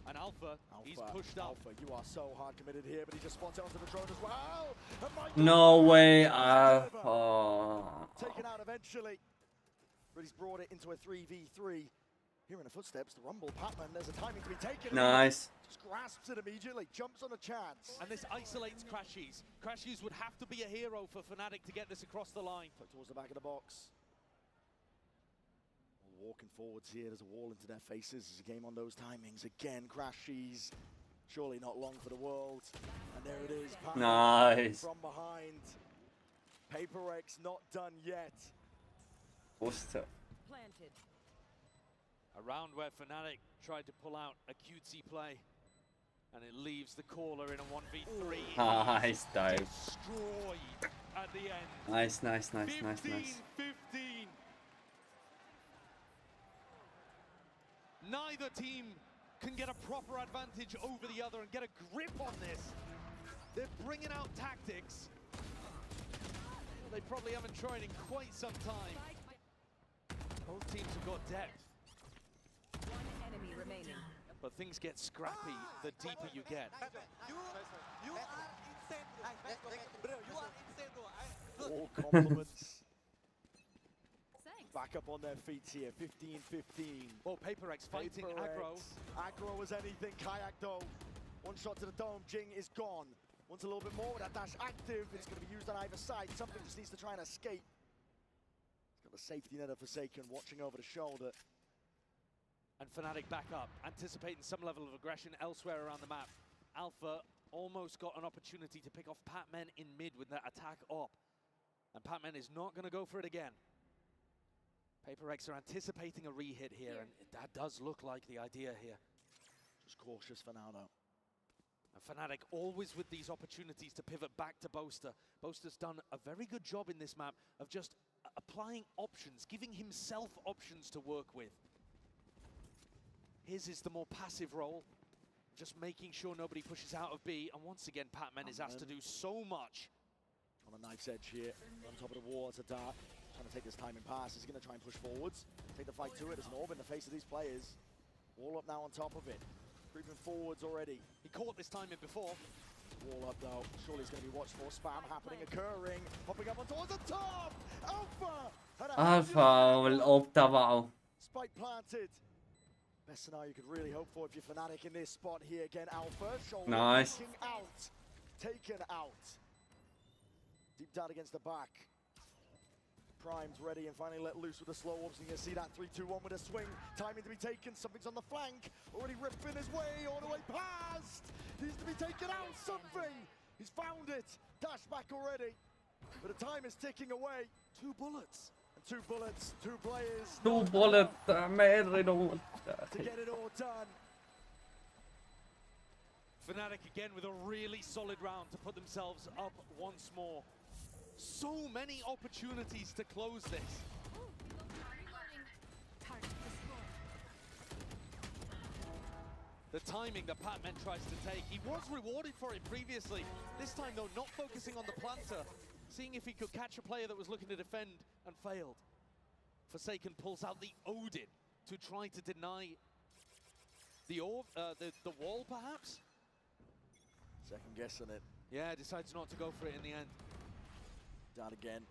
And Alpha, he's pushed up. Alpha, you are so hard committed here, but he just spots it onto the drone as well. No way, Taken out eventually. But he's brought it into a 3v3. Hearing the footsteps, the rumble, Patman, there's a timing to be taken. Nice. Just grasps it immediately, jumps on a chance. And this isolates Crashies. Crashies would have to be a hero for Fnatic to get this across the line. Towards the back of the box. Walking forwards here, there's a wall into their faces. There's a game on those timings. Again, Crashies. Surely not long for the world. And there it is. Patman Nice. from behind. PaperX not done yet. Buster. Planted. A round where Fnatic tried to pull out a cutesy play. And it leaves the caller in a 1v3. Nice dive. Destroyed at the end. Nice, nice, nice, 15, nice, nice. 15. Neither team can get a proper advantage over the other and get a grip on this. They're bringing out tactics they probably haven't tried in quite some time. Both teams have got depth. One enemy remaining. But things get scrappy the deeper you get. You are insane, bro. You are insane, bro. All compliments. Back up on their feet here, 15-15. Oh, PaperX fighting aggro. Aggro as anything, Kayak though. One shot to the dome, Jing is gone. Wants a little bit more with that dash active. It's going to be used on either side. Something just needs to try and escape. He's got the safety net of Forsaken watching over the shoulder. And Fnatic back up, anticipating some level of aggression elsewhere around the map. Alpha almost got an opportunity to pick off Patman in mid with that attack up. And Patman is not going to go for it again. PaperX are anticipating a re-hit here, and that does look like the idea here. Just cautious for now, though. And Fnatic always with these opportunities to pivot back to Boaster. Boaster's done a very good job in this map of just applying options, giving himself options to work with. His is the more passive role, just making sure nobody pushes out of B, and once again, Patman is asked to do so much. On a knife's edge here, on top of the wall, it's a dart. Trying to take this timing pass. He's going to try and push forwards. Take the fight to it. There's an orb in the face of these players. Wall up now on top of it. Creeping forwards already. He caught this timing before. Wall up though. Surely it's going to be watched for. Spam happening, occurring. Popping up on towards the top. Alpha! Alpha والأوب تبعه. Spike planted. Best scenario you could really hope for if you're Fnatic in this spot here. Again, Alpha. Shoulder Nice. taken out. Taken out. Deep down against the back. Prime's ready and finally let loose with the slow orbs. And you can see that 3-2-1 with a swing. Timing to be taken. Something's on the flank. Already ripping his way all the way past. Needs to be taken out. Something. He's found it. Dash back already. But the time is ticking away. 2 bullets. And 2 bullets. 2 players. Two bullet, ما أدري to get it all done. Fnatic again with a really solid round to put themselves up once more. So many opportunities to close this. The timing that Patman tries to take, he was rewarded for it previously. This time though, not focusing on the planter, seeing if he could catch a player that was looking to defend and failed. Forsaken pulls out the Odin to try to deny the wall perhaps? Second guessing it. Yeah, decides not to go for it in the end. Down again.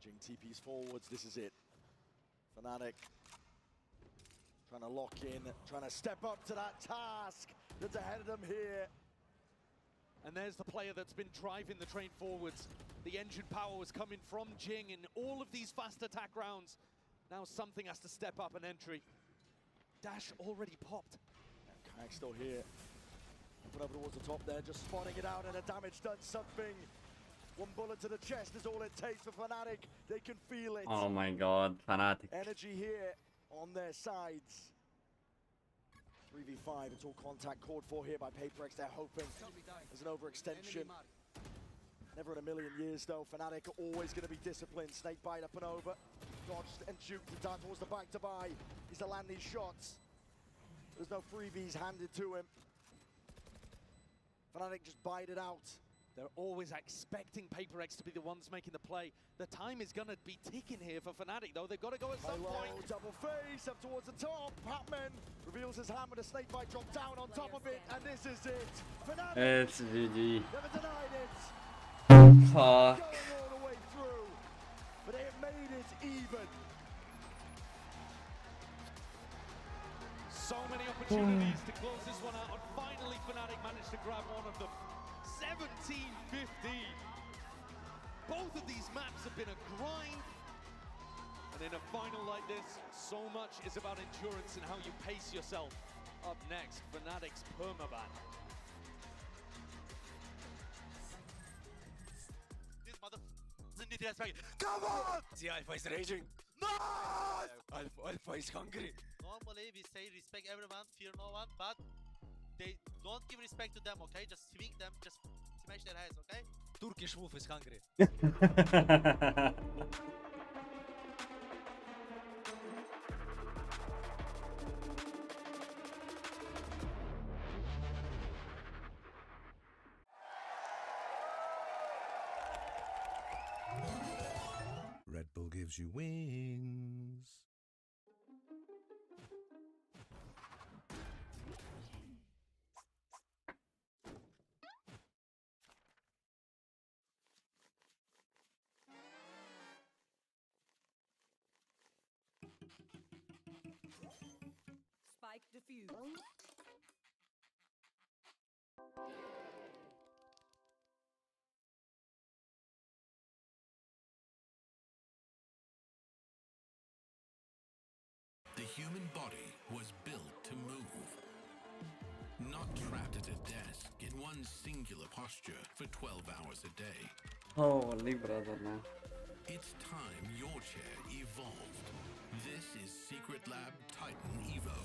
Jing TP's forwards, this is it. Fnatic trying to lock in, trying to step up to that task that's ahead of them here. And there's the player that's been driving the train forwards. The engine power was coming from Jing in all of these fast attack rounds. Now something has to step up an entry. Dash already popped. Kayak still here. Put over towards the top there, just spotting it out, and the damage done something. One bullet to the chest is all it takes for Fnatic. They can feel it. Oh my god, Fnatic. Energy here on their sides. 3v5, it's all contact called for here by PaperX. They're hoping there's an overextension. Never in a million years though. Fnatic are always going to be disciplined. Snakebite up and over. Dodged and juked down towards the back to buy. He's to land these shots. There's no freebies handed to him. Fnatic just bite it out. They're always expecting PaperX to be the ones making the play. The time is going to be ticking here for Fnatic, though. They've got to go at some point. Double face up towards the top. Patman reveals his hammer. The snakebite dropped down on top of it, and this is it. Fnatic. It's GG. Never denied it. Fuck. Going all the way through, but they have made it even. So many opportunities to close this one out, and finally Fnatic managed to grab one of them. 17-15. Both of these maps have been a grind, and in a final like this, so much is about endurance and how you pace yourself. Up next, Fnatic's permaban. This motherfucker need respect. Come on! See, Alpha is raging. No! Alpha is hungry. Normally, we say respect everyone, fear no one, but they don't give respect to them, okay? Just swing them, just smash their heads, okay? Turkish wolf is hungry. Red Bull gives you wings. Spike defused. The human body was built to move. Not trapped at a desk in one singular posture for 12 hours a day. Holy brother, man. It's time your chair evolved. This is Secret Lab Titan Evo.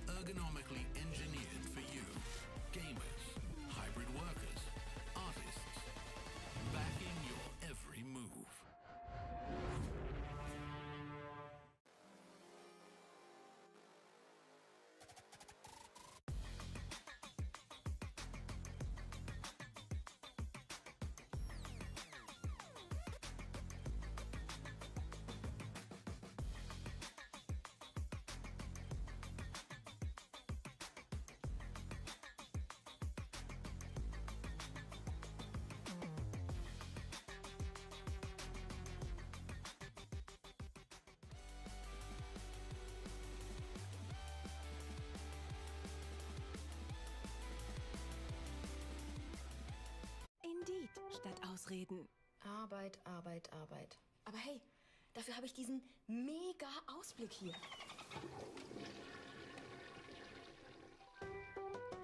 Ergonomically engineered for you. Gamers, hybrid workers, artists. Backing your every move. Indeed, statt Ausreden. Arbeit, Arbeit, Arbeit. Aber hey, dafür habe ich diesen mega Ausblick hier.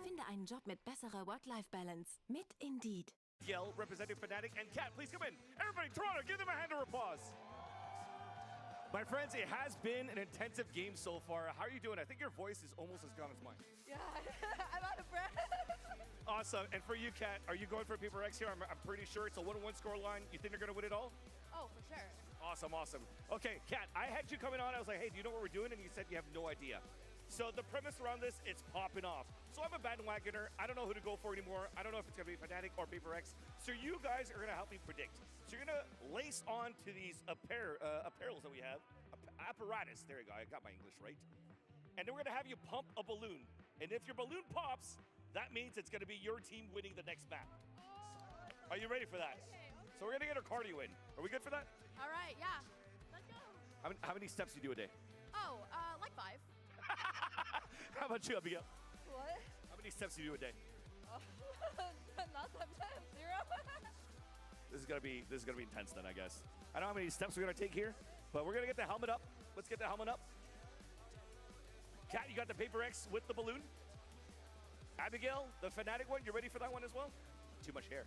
Finde einen Job mit besserer Work-Life-Balance mit Indeed. Yell representing Fnatic and Cat, please come in. Everybody, Toronto, give them a hand of applause. My friends, it has been an intensive game so far. How are you doing? I think your voice is almost as gone as mine. Yeah, I'm out of breath. Awesome. And for you, Kat, are you going for Paper X here? I'm pretty sure it's a 1-1 score line. You think they're going to win it all? Oh, for sure. Awesome, awesome. Okay, Kat, I had you coming on. I was like, hey, do you know what we're doing? And you said you have no idea. So the premise around this, it's popping off. So I'm a bandwagoner. I don't know who to go for anymore. I don't know if it's going to be Fnatic or Paper X. So you guys are going to help me predict. So you're going to lace on to these apparels that we have. Apparatus. There you go. I got my English right. And then we're going to have you pump a balloon. And if your balloon pops, that means it's going to be your team winning the next map. Are you ready for that? Okay. So we're going to get our cardio in. Are we good for that? All right, yeah. Let's go. How many steps do you do a day? Oh, like 5. How about you, Abigail? What? How many steps do you do a day? Oh, not sometimes. 0. This is gonna be intense then, I guess. I don't know how many steps we're gonna take here, but we're gonna get the helmet up. Let's get the helmet up. Kat, you got the Paper X with the balloon. Abigail, the Fnatic one, you ready for that one as well? Too much hair.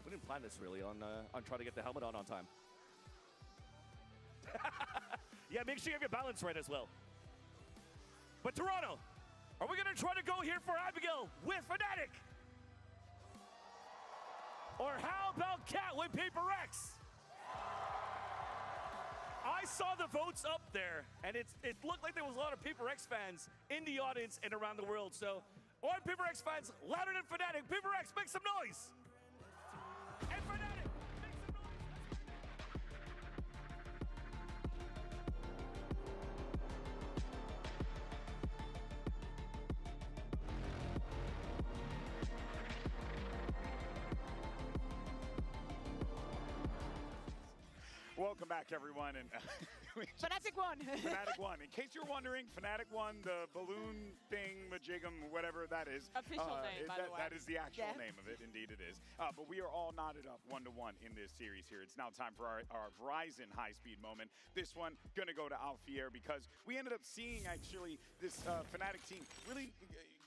We didn't plan this really on trying to get the helmet on time. Yeah, make sure you have your balance right as well. But Toronto, are we gonna try to go here for Abigail with Fnatic? Or how about Kat with Paper X? I saw the votes up there, and it looked like there was a lot of Paper X fans in the audience and around the world. So, all Paper X fans, louder than Fnatic. Paper X, make some noise. And Fnatic. Welcome back, everyone. And Fnatic won. Fnatic won. In case you're wondering, Fnatic won the balloon thing, majigum, whatever that is. Official name, by the way. That is the actual Yeah. name of it. Indeed, it is. But we are all knotted up 1-to-1 in this series here. It's now time for our Verizon high-speed moment. This one going to go to Alfier because we ended up seeing actually this Fnatic team really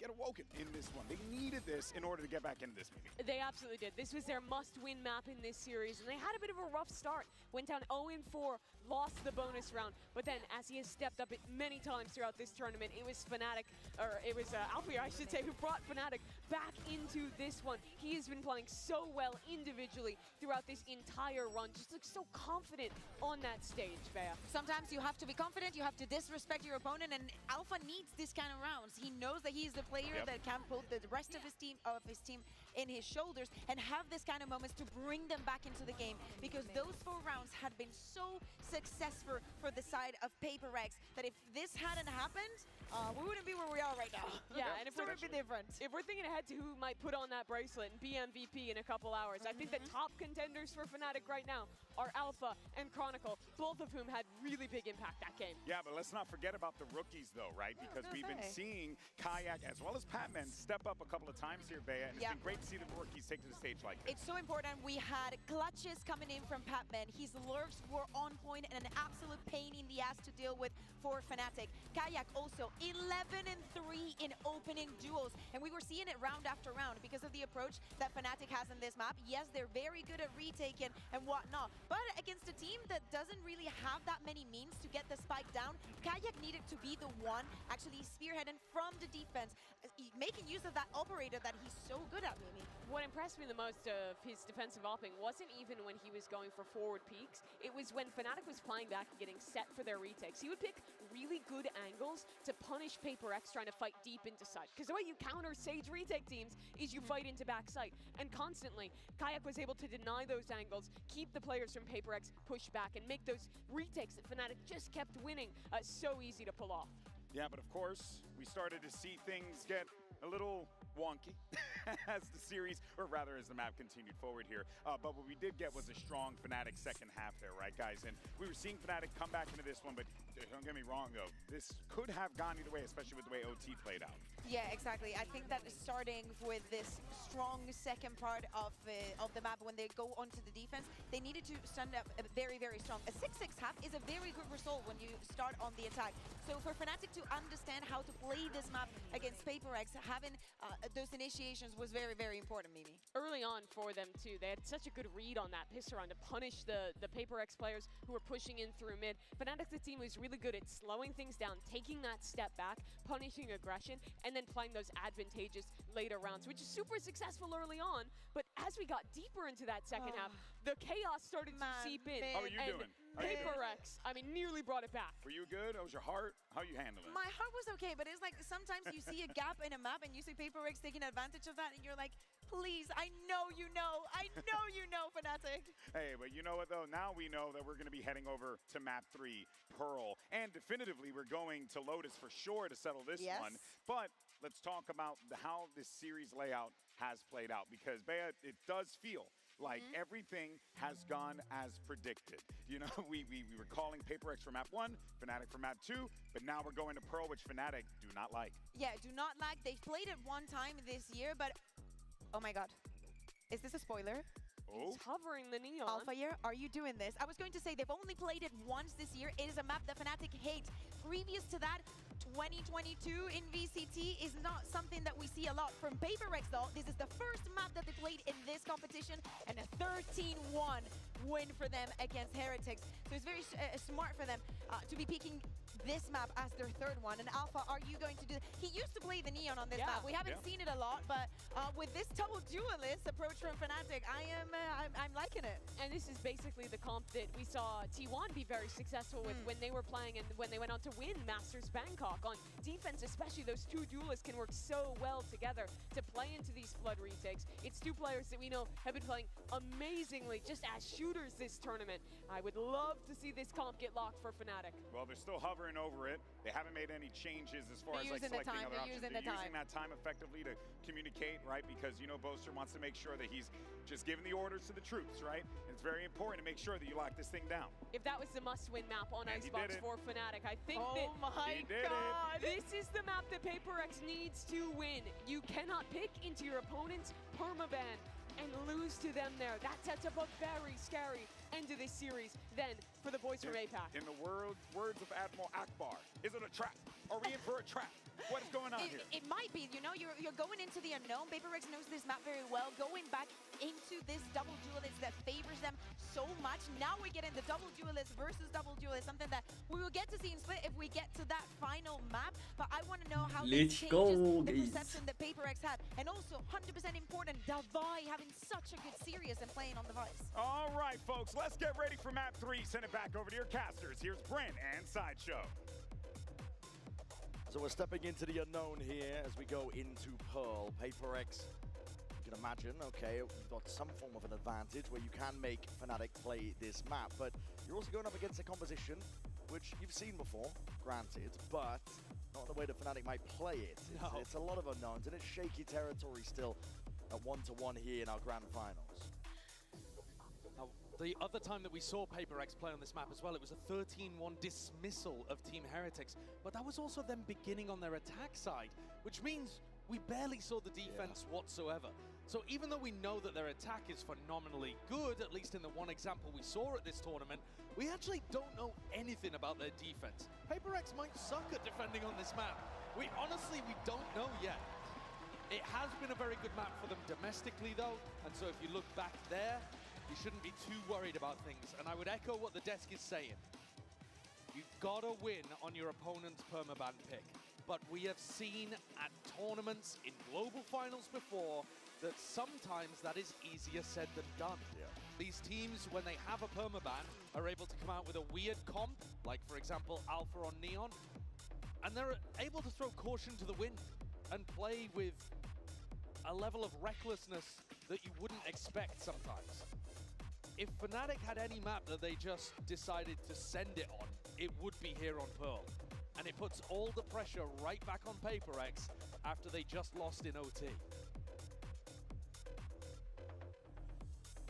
get awoken in this one. They needed this in order to get back into this meeting. They absolutely did. This was their must-win map in this series, and they had a bit of a rough start. Went down 0-4, lost the bonus round, but then as he has stepped up it many times throughout this tournament, it was Fnatic, or it was Alfier, I should say, who brought Fnatic back into this one. He has been playing so well individually throughout this entire run. Just looks so confident on that stage, Bea. Sometimes you have to be confident, you have to disrespect your opponent, and Alpha needs this kind of rounds. He knows that he's the player that can put the rest of his team in his shoulders and have this kind of moments to bring them back into the game, because those 4 rounds had been so successful for the side of Paper X that if this hadn't happened, we wouldn't be where we are right now. Yeah, and if it would be different. If we're thinking ahead to who might put on that bracelet and be MVP in a couple hours, I think the top contenders for Fnatic right now are Alpha and Chronicle, both of whom had really big impact that game. Yeah, but let's not forget about the rookies, though, right? Because we've been seeing Kayak as well as Patman step up a couple of times here, Bea, and it's been great to see the rookies take to the stage like this. It's so important. We had clutches coming in from Patman. His lurks were on point and an absolute pain in the ass to deal with for Fnatic. Kayak also 11-3 in opening duels, and we were seeing it round after round because of the approach that Fnatic has in this map. Yes, they're very good at retaking and whatnot, but against a team that doesn't really have that many means to get the spike down, Kayak needed to be the one actually spearheading from the defense, making use of that operator that he's so good at, Mimi. What impressed me the most of his defensive opping wasn't even when he was going for forward peaks. It was when Fnatic was flying back and getting set for their retakes. He would pick really good angles to punish Paper X trying to fight deep into site. Because the way you counter Sage retake teams is you fight into back site. And constantly, Kayak was able to deny those angles, keep the players from Paper X pushed back, and make those retakes that Fnatic just kept winning so easy to pull off. Yeah, but of course, we started to see things get a little wonky as the series, or rather as the map continued forward here. But what we did get was a strong Fnatic second half there, right, guys? And we were seeing Fnatic come back into this one, but don't get me wrong, though. This could have gone either way, especially with the way OT played out. Yeah, exactly. I think that starting with this strong second part of the map, when they go onto the defense, they needed to stand up very, very strong. A 6-6 half is a very good result when you start on the attack. So for Fnatic to understand how to play this map against PaperX, having those initiations was very, very important, Mimi. Early on for them too, they had such a good read on that piss around to punish the PaperX players who were pushing in through mid. Fnatic's the team was really good at slowing things down, taking that step back, punishing aggression, and then playing those advantageous later rounds, which is super successful early on. But as we got deeper into that second half, the chaos started to seep in. How are you doing? PaperX, I mean, nearly brought it back. Were you good? How was your heart? How you handling it? My heart was okay, but it's like sometimes you see a gap in a map and you see PaperX taking advantage of that, and you're like, please, I know you know, Fnatic. Hey, but you know what though? Now we know that we're going to be heading over to map 3, Pearl, and definitively we're going to Lotus for sure to settle this one. But let's talk about how this series layout has played out, because Bea, it does feel like everything has gone as predicted. You know, we were calling PaperX for map 1, Fnatic for map 2, but now we're going to Pearl, which Fnatic do not like. Yeah, do not like. They played it one time this year, but oh my god. Is this a spoiler? He's hovering the neon. Alpha Year, are you doing this? I was going to say they've only played it once this year. It is a map that Fnatic hate. Previous to that, 2022 in VCT is not something that we see a lot from PaperX though. This is the first map that they played in this competition, and a 13-1 win for them against Heretics. So it's very smart for them to be picking this map as their third one. And Alpha, are you going to do? He used to play the neon on this map. We haven't seen it a lot, but with this double duelist approach from Fnatic, I'm liking it. And this is basically the comp that we saw T1 be very successful with when they were playing and when they went on to win Masters Bangkok. On defense, especially, those two duelists can work so well together to play into these flood retakes. It's two players that we know have been playing amazingly just as shooters this tournament. I would love to see this comp get locked for Fnatic. Well, they're still hovering over it. They haven't made any changes as far as like selecting other options. They're using that time effectively to communicate, right? Because, you know, Boaster wants to make sure that he's just giving the orders to the troops, right? And it's very important to make sure that you lock this thing down. If that was the must-win map on Icebox for Fnatic, I think that my god, this is the map that PaperX needs to win. You cannot pick into your opponent's permaban and lose to them there. That sets up a very scary end to this series. Then, for the boys from APAC. In the words of Admiral Akbar, is it a trap? Are we in for a trap? What is going on here? It might be, you know, you're going into the unknown. PaperX knows this map very well. Going back into this double duelist that favors them so much. Now we're getting the double duelist versus double duelist, something that we will get to see in Split if we get to that final map. But I want to know how this changes the perception that PaperX had. And also, 100% important, Davai having such a good series and playing on device. All right, folks, let's get ready for map 3. Send it back over to your casters. Here's Brent and Sideshow. So we're stepping into the unknown here as we go into Pearl. PaperX, you can imagine, okay, you've got some form of an advantage where you can make Fnatic play this map, but you're also going up against a composition which you've seen before, granted, but not the way that Fnatic might play it. It's a lot of unknowns, and it's shaky territory still at 1-1 here in our grand finals. Now, the other time that we saw PaperX play on this map as well, it was a 13-1 dismissal of Team Heretics, but that was also them beginning on their attack side, which means we barely saw the defense whatsoever. So even though we know that their attack is phenomenally good, at least in the one example we saw at this tournament, we actually don't know anything about their defense. PaperX might suck at defending on this map. We don't know yet. It has been a very good map for them domestically though, and so if you look back there, you shouldn't be too worried about things. And I would echo what the desk is saying. You've got to win on your opponent's permaban pick. But we have seen at tournaments in global finals before that sometimes that is easier said than done. These teams, when they have a permaban, are able to come out with a weird comp, like for example Alpha on Neon, and they're able to throw caution to the wind and play with a level of recklessness that you wouldn't expect sometimes. If Fnatic had any map that they just decided to send it on, it would be here on Pearl. And it puts all the pressure right back on PaperX after they just lost in OT.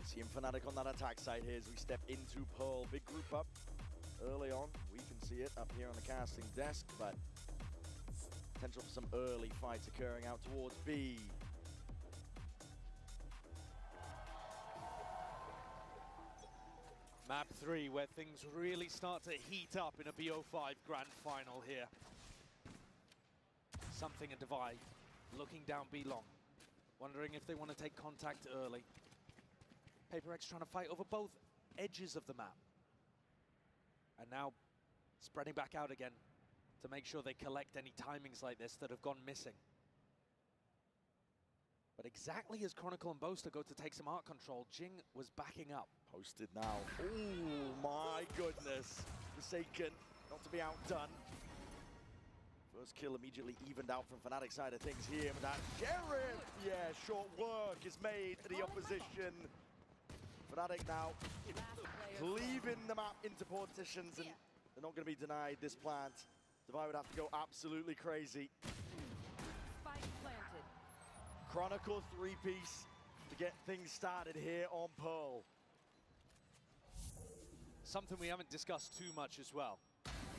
Seeing Fnatic on that attack side here as we step into Pearl. Big group up early on. We can see it up here on the casting desk, but potential for some early fights occurring out towards B. Map 3, where things really start to heat up in a BO5 grand final here. Something and Divide looking down B long, wondering if they want to take contact early. PaperX trying to fight over both edges of the map. And now spreading back out again to make sure they collect any timings like this that have gone missing. But exactly as Chronicle and Boaster go to take some art control, Jing was backing up. Posted now. Oh my goodness. Forsaken, not to be outdone. First kill immediately evened out from Fnatic side of things here. But that Sheriff, yeah, short work is made to the opposition. Fnatic now cleaving the map into partitions, and they're not going to be denied this plant. Divide would have to go absolutely crazy. Spike planted. Chronicle 3-piece to get things started here on Pearl. Something we haven't discussed too much as well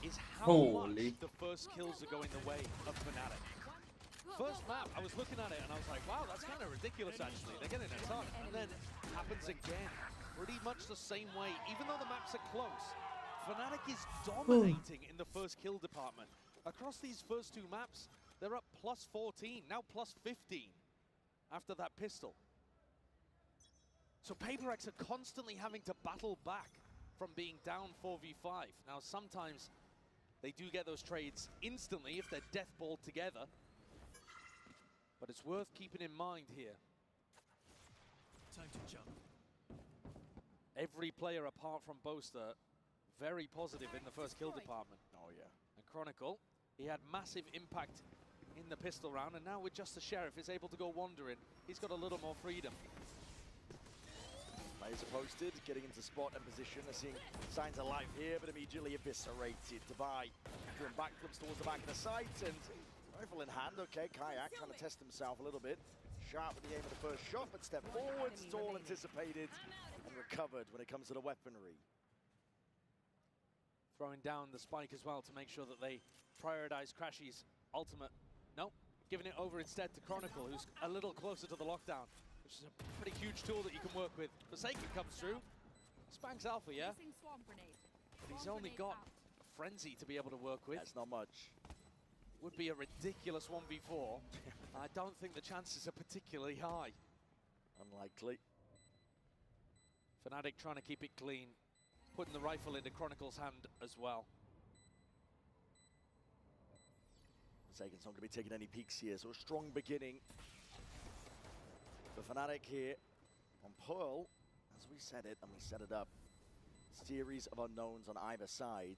is how much the first kills are going the way of Fnatic. First map, I was looking at it and I was like, wow, that's kind of ridiculous actually. They're getting a ton. And then it happens again, pretty much the same way. Even though the maps are close, Fnatic is dominating in the first kill department. Across these first two maps, they're up plus 14, now plus 15 after that pistol. So PaperX are constantly having to battle back from being down 4v5. Now, sometimes they do get those trades instantly if they're deathballed together. But it's worth keeping in mind here. Time to jump. Every player apart from Boaster, very positive in the first kill department. Oh, yeah. And Chronicle, he had massive impact in the pistol round, and now with just the Sheriff, is able to go wandering. He's got a little more freedom. Players are posted, getting into spot and position. They're seeing signs of life here, but immediately eviscerated. Divide doing backflips towards the back of the site, and rifle in hand. Okay, Kayak trying to test himself a little bit. Sharp with the aim of the first shot, but step forwards. It's all anticipated and recovered when it comes to the weaponry. Throwing down the spike as well to make sure that they prioritize Crashy's ultimate. Nope, giving it over instead to Chronicle, who's a little closer to the lockdown, which is a pretty huge tool that you can work with. Forsaken comes through, spanks Alpha, yeah? But he's only got a Frenzy to be able to work with. That's not much. Would be a ridiculous 1v4. I don't think the chances are particularly high. Unlikely. Fnatic trying to keep it clean, putting the rifle into Chronicle's hand as well. Forsaken's not going to be taking any peeks here, so a strong beginning for Fnatic here on Pearl. As we said it, and we set it up, series of unknowns on either side.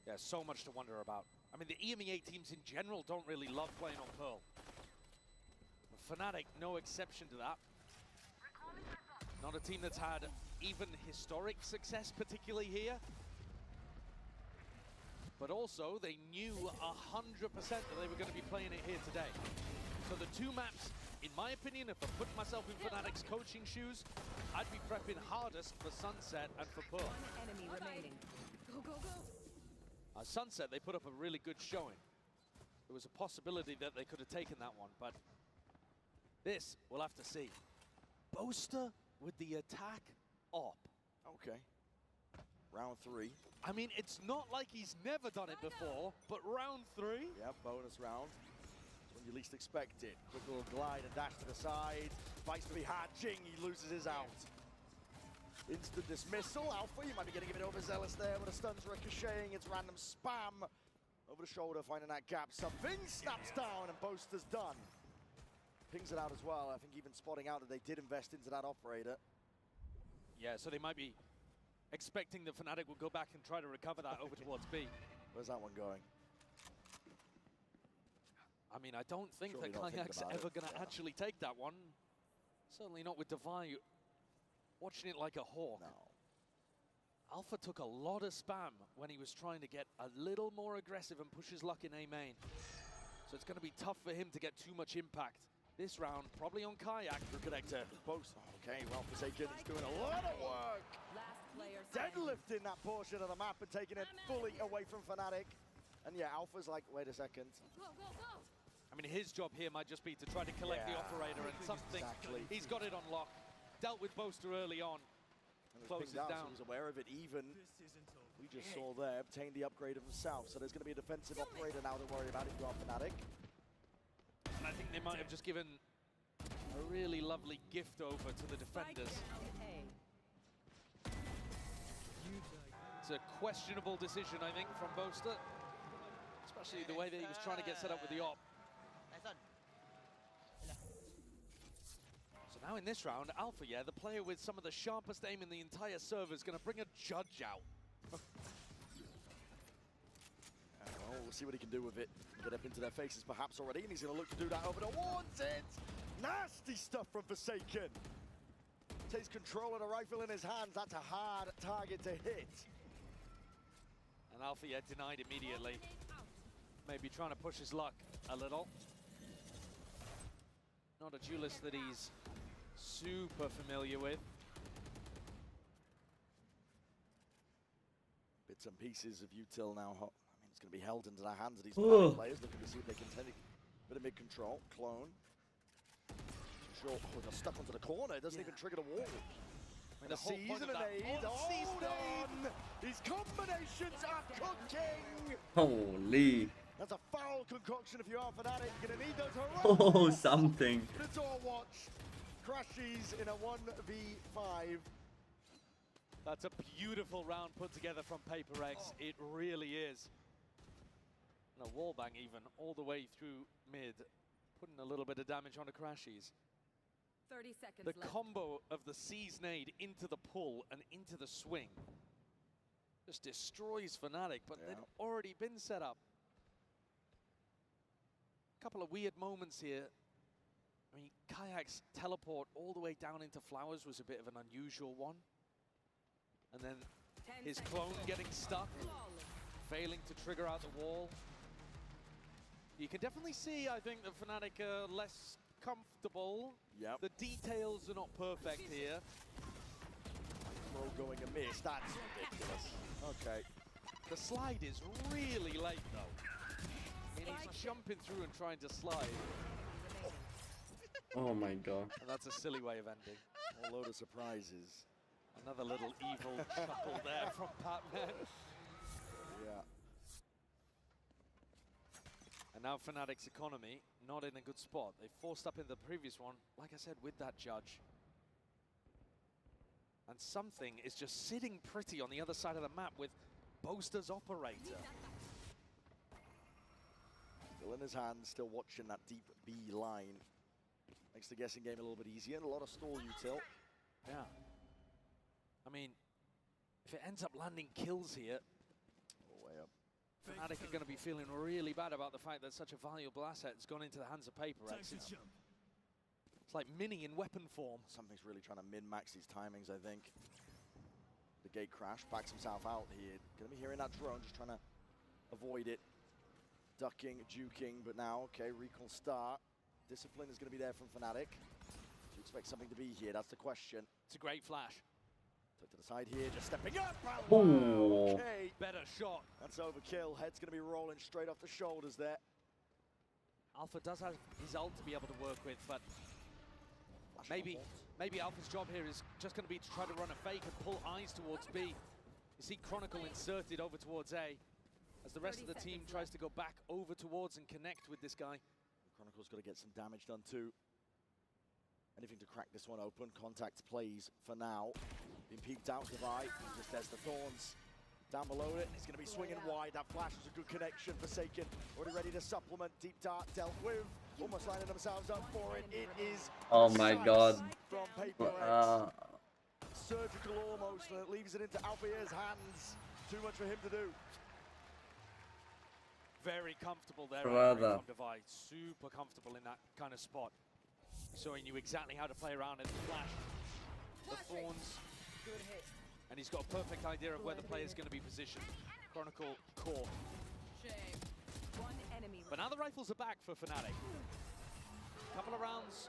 Yeah, so much to wonder about. I mean, the EMEA teams in general don't really love playing on Pearl. But Fnatic, no exception to that. Not a team that's had even historic success, particularly here. But also, they knew 100% that they were going to be playing it here today. So the two maps, in my opinion, if I put myself in Fnatic's coaching shoes, I'd be prepping hardest for Sunset and for Pearl. One enemy remaining. Go, go, go. Sunset, they put up a really good showing. There was a possibility that they could have taken that one, but this we'll have to see. Boaster with the attack op. Okay. Round 3. I mean, it's not like he's never done it before, but round 3? Yeah, bonus round. When you least expect it. Quick little glide and dash to the side. Fights to be hard. Jing, he loses his out. Instant dismissal. Alpha, you might be getting a bit overzealous there, but the stun's ricocheting. It's random spam. Over the shoulder, finding that gap. Something snaps down, and Boaster's done. Pings it out as well. I think even spotting out that they did invest into that operator. Yeah, so they might be expecting that Fnatic will go back and try to recover that over towards B. Where's that one going? I mean, I don't think Surely that Kayak's ever going to actually take that one. Certainly not with Divide watching it like a hawk. No. Alpha took a lot of spam when he was trying to get a little more aggressive and push his luck in A main. So it's going to be tough for him to get too much impact this round, probably on Kayak. The connector. Post. Okay, well, Forsaken is doing a lot of work. Deadlifting that portion of the map and taking it fully away from Fnatic. And yeah, Alpha's like, wait a second. I mean, his job here might just be to try to collect the operator and something. Exactly. He's got it on lock. Dealt with Boaster early on. Closes down. So he was aware of it even. We just saw there, obtained the upgrade of himself. So there's going to be a defensive operator now to worry about if you are Fnatic. And I think they might have just given a really lovely gift over to the defenders. It's a questionable decision, I think, from Boaster. Especially the way that he was trying to get set up with the op. So now in this round, Alpha, yeah, the player with some of the sharpest aim in the entire server is going to bring a judge out. Well, we'll see what he can do with it. Get up into their faces perhaps already, and he's going to look to do that over towards it. Nasty stuff from Forsaken. Takes control of the rifle in his hands. That's a hard target to hit. And Alpha, yeah, denied immediately. Maybe trying to push his luck a little. Not a duelist that he's super familiar with. Bits and pieces of util now. I mean, it's going to be held into the hands of these players, looking to see if they can take a bit of mid-control. Clone. Short, got stuck onto the corner. It doesn't even trigger the wall. I mean, the season and aid. These combinations are cooking. Holy. That's a foul concoction if you are Fnatic. You're gonna need those heroics. Oh, something. The door watch crashes in a 1v5. That's a beautiful round put together from PaperX. It really is. And a wallbang even all the way through mid, putting a little bit of damage onto Crashies. 30 seconds The left. combo of the Seize nade into the pull and into the swing just destroys Fnatic, but they'd already been set up. Couple of weird moments here. I mean, Kayak's teleport all the way down into Flowers was a bit of an unusual one. And then his clone getting stuck, failing to trigger out the wall. You can definitely see, I think, that Fnatic are less comfortable. Yep. The details are not perfect here. Throw going amiss, that's ridiculous. Okay. The slide is really late, though. I mean, he's jumping through and trying to slide. Oh my god. And that's a silly way of ending. A load of surprises. Another little evil chuckle there from Batman. Yeah. And now Fnatic's economy, not in a good spot. They forced up in the previous one, like I said, with that judge. And something is just sitting pretty on the other side of the map with Boaster's operator. Still in his hands, still watching that deep B line. Makes the guessing game a little bit easier and a lot of stall util. Yeah. I mean, if it ends up landing kills here, way up. Fnatic are going to be feeling really bad about the fact that such a valuable asset has gone into the hands of PaperX. It's like Mini in weapon form. Something's really trying to min-max these timings, I think. The gate crash, backs himself out here. Gonna be hearing that drone, just trying to avoid it. Ducking, juking, but now, okay, recall start. Discipline is gonna be there from Fnatic. Do you expect something to be here? That's the question. It's a great flash. Took to the side here, just stepping up. Ooh. Okay. Better shot. That's overkill. Head's gonna be rolling straight off the shoulders there. Alpha does have his ult to be able to work with, but maybe Alpha's job here is just going to be to try to run a fake and pull eyes towards B. You see Chronicle inserted over towards A, as the rest of the team tries to go back over towards and connect with this guy. Chronicle's got to get some damage done too. Anything to crack this one open. Contact plays for now. Being peeked out, Divide. Just there's the Thorns. Down below it, it's going to be swinging wide. That flash was a good connection. Forsaken already ready to supplement. Deep Dart dealt with. Almost lining themselves up for it. It is Oh my god. from PaperX. Surgical almost, and it leaves it into Alfia's hands. Too much for him to do. Very comfortable there Brother. from Divide. Super comfortable in that kind of spot. So he knew exactly how to play around it. The flash, the Thorns. Good hit. And he's got a perfect idea of where the player's going to be positioned. Chronicle core. Shame. One enemy. But now the rifles are back for Fnatic. Couple of rounds